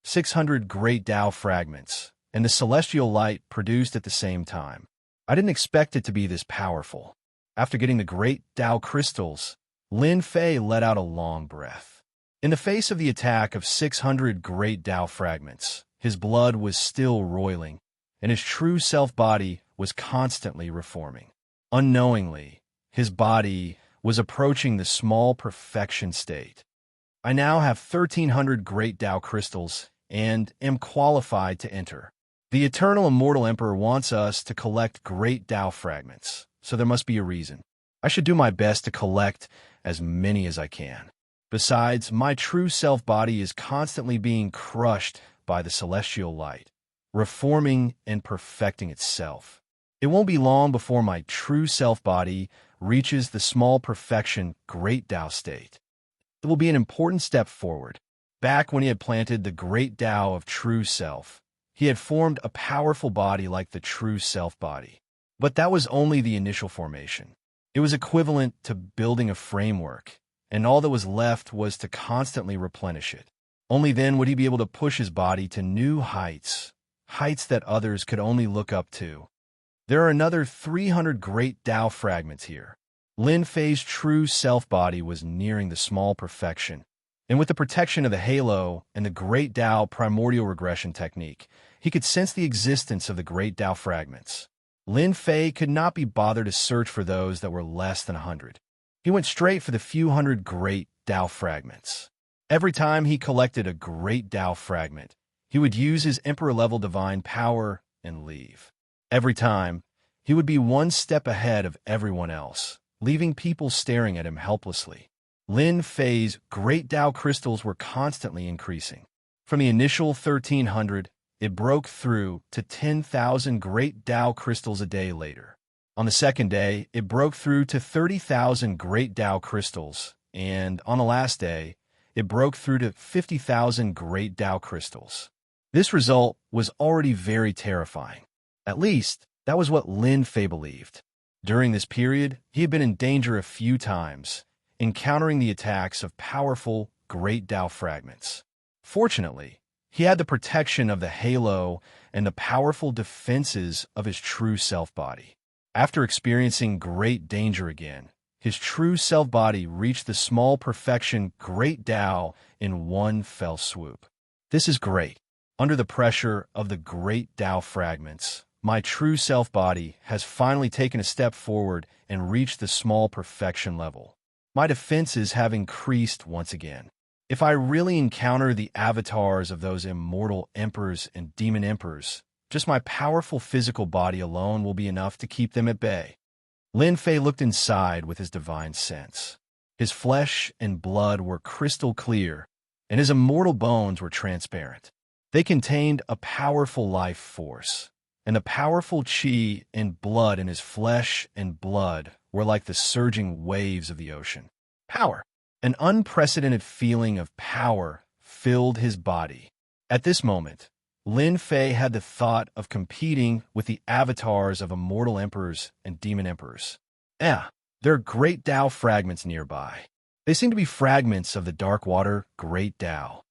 600 great Tao fragments, and the celestial light produced at the same time. I didn't expect it to be this powerful. After getting the great Tao crystals, Lin Fei let out a long breath. In the face of the attack of 600 great Tao fragments, his blood was still roiling, and his true self-body was constantly reforming. Unknowingly, his body was approaching the small perfection state. I now have 1,300 great Tao crystals and am qualified to enter. The Eternal Immortal Emperor wants us to collect great Tao fragments, so there must be a reason. I should do my best to collect as many as I can. Besides, my true self-body is constantly being crushed by the celestial light, reforming and perfecting itself. It won't be long before my true self-body reaches the small perfection great Tao state. It will be an important step forward. Back when he had planted the great Tao of true self, he had formed a powerful body like the true self-body. But that was only the initial formation. It was equivalent to building a framework, and all that was left was to constantly replenish it. Only then would he be able to push his body to new heights, heights that others could only look up to. There are another 300 great Tao fragments here. Lin Fei's true self-body was nearing the small perfection, and with the protection of the halo and the great Tao primordial regression technique, he could sense the existence of the great Tao fragments. Lin Fei could not be bothered to search for those that were less than 100. He went straight for the few hundred great Tao fragments. Every time he collected a great Tao fragment, he would use his Emperor-level divine power and leave. Every time, he would be one step ahead of everyone else, leaving people staring at him helplessly. Lin Fei's great Tao crystals were constantly increasing. From the initial 1,300, it broke through to 10,000 great Tao crystals a day later. On the second day, it broke through to 30,000 great Tao crystals, and on the last day, it broke through to 50,000 great Tao crystals. This result was already very terrifying. At least, that was what Lin Fei believed. During this period, he had been in danger a few times, encountering the attacks of powerful great Tao fragments. Fortunately, he had the protection of the halo and the powerful defenses of his true self-body. After experiencing great danger again, his true self-body reached the small perfection great Tao in one fell swoop. This is great. Under the pressure of the great Tao fragments, my true self-body has finally taken a step forward and reached the small perfection level. My defenses have increased once again. If I really encounter the avatars of those immortal emperors and demon emperors, just my powerful physical body alone will be enough to keep them at bay. Lin Fei looked inside with his divine sense. His flesh and blood were crystal clear, and his immortal bones were transparent. They contained a powerful life force, and the powerful qi and blood in his flesh and blood were like the surging waves of the ocean. Power. An unprecedented feeling of power filled his body. At this moment, Lin Fei had the thought of competing with the avatars of immortal emperors and demon emperors. There are great Tao fragments nearby. They seem to be fragments of the dark water great Tao.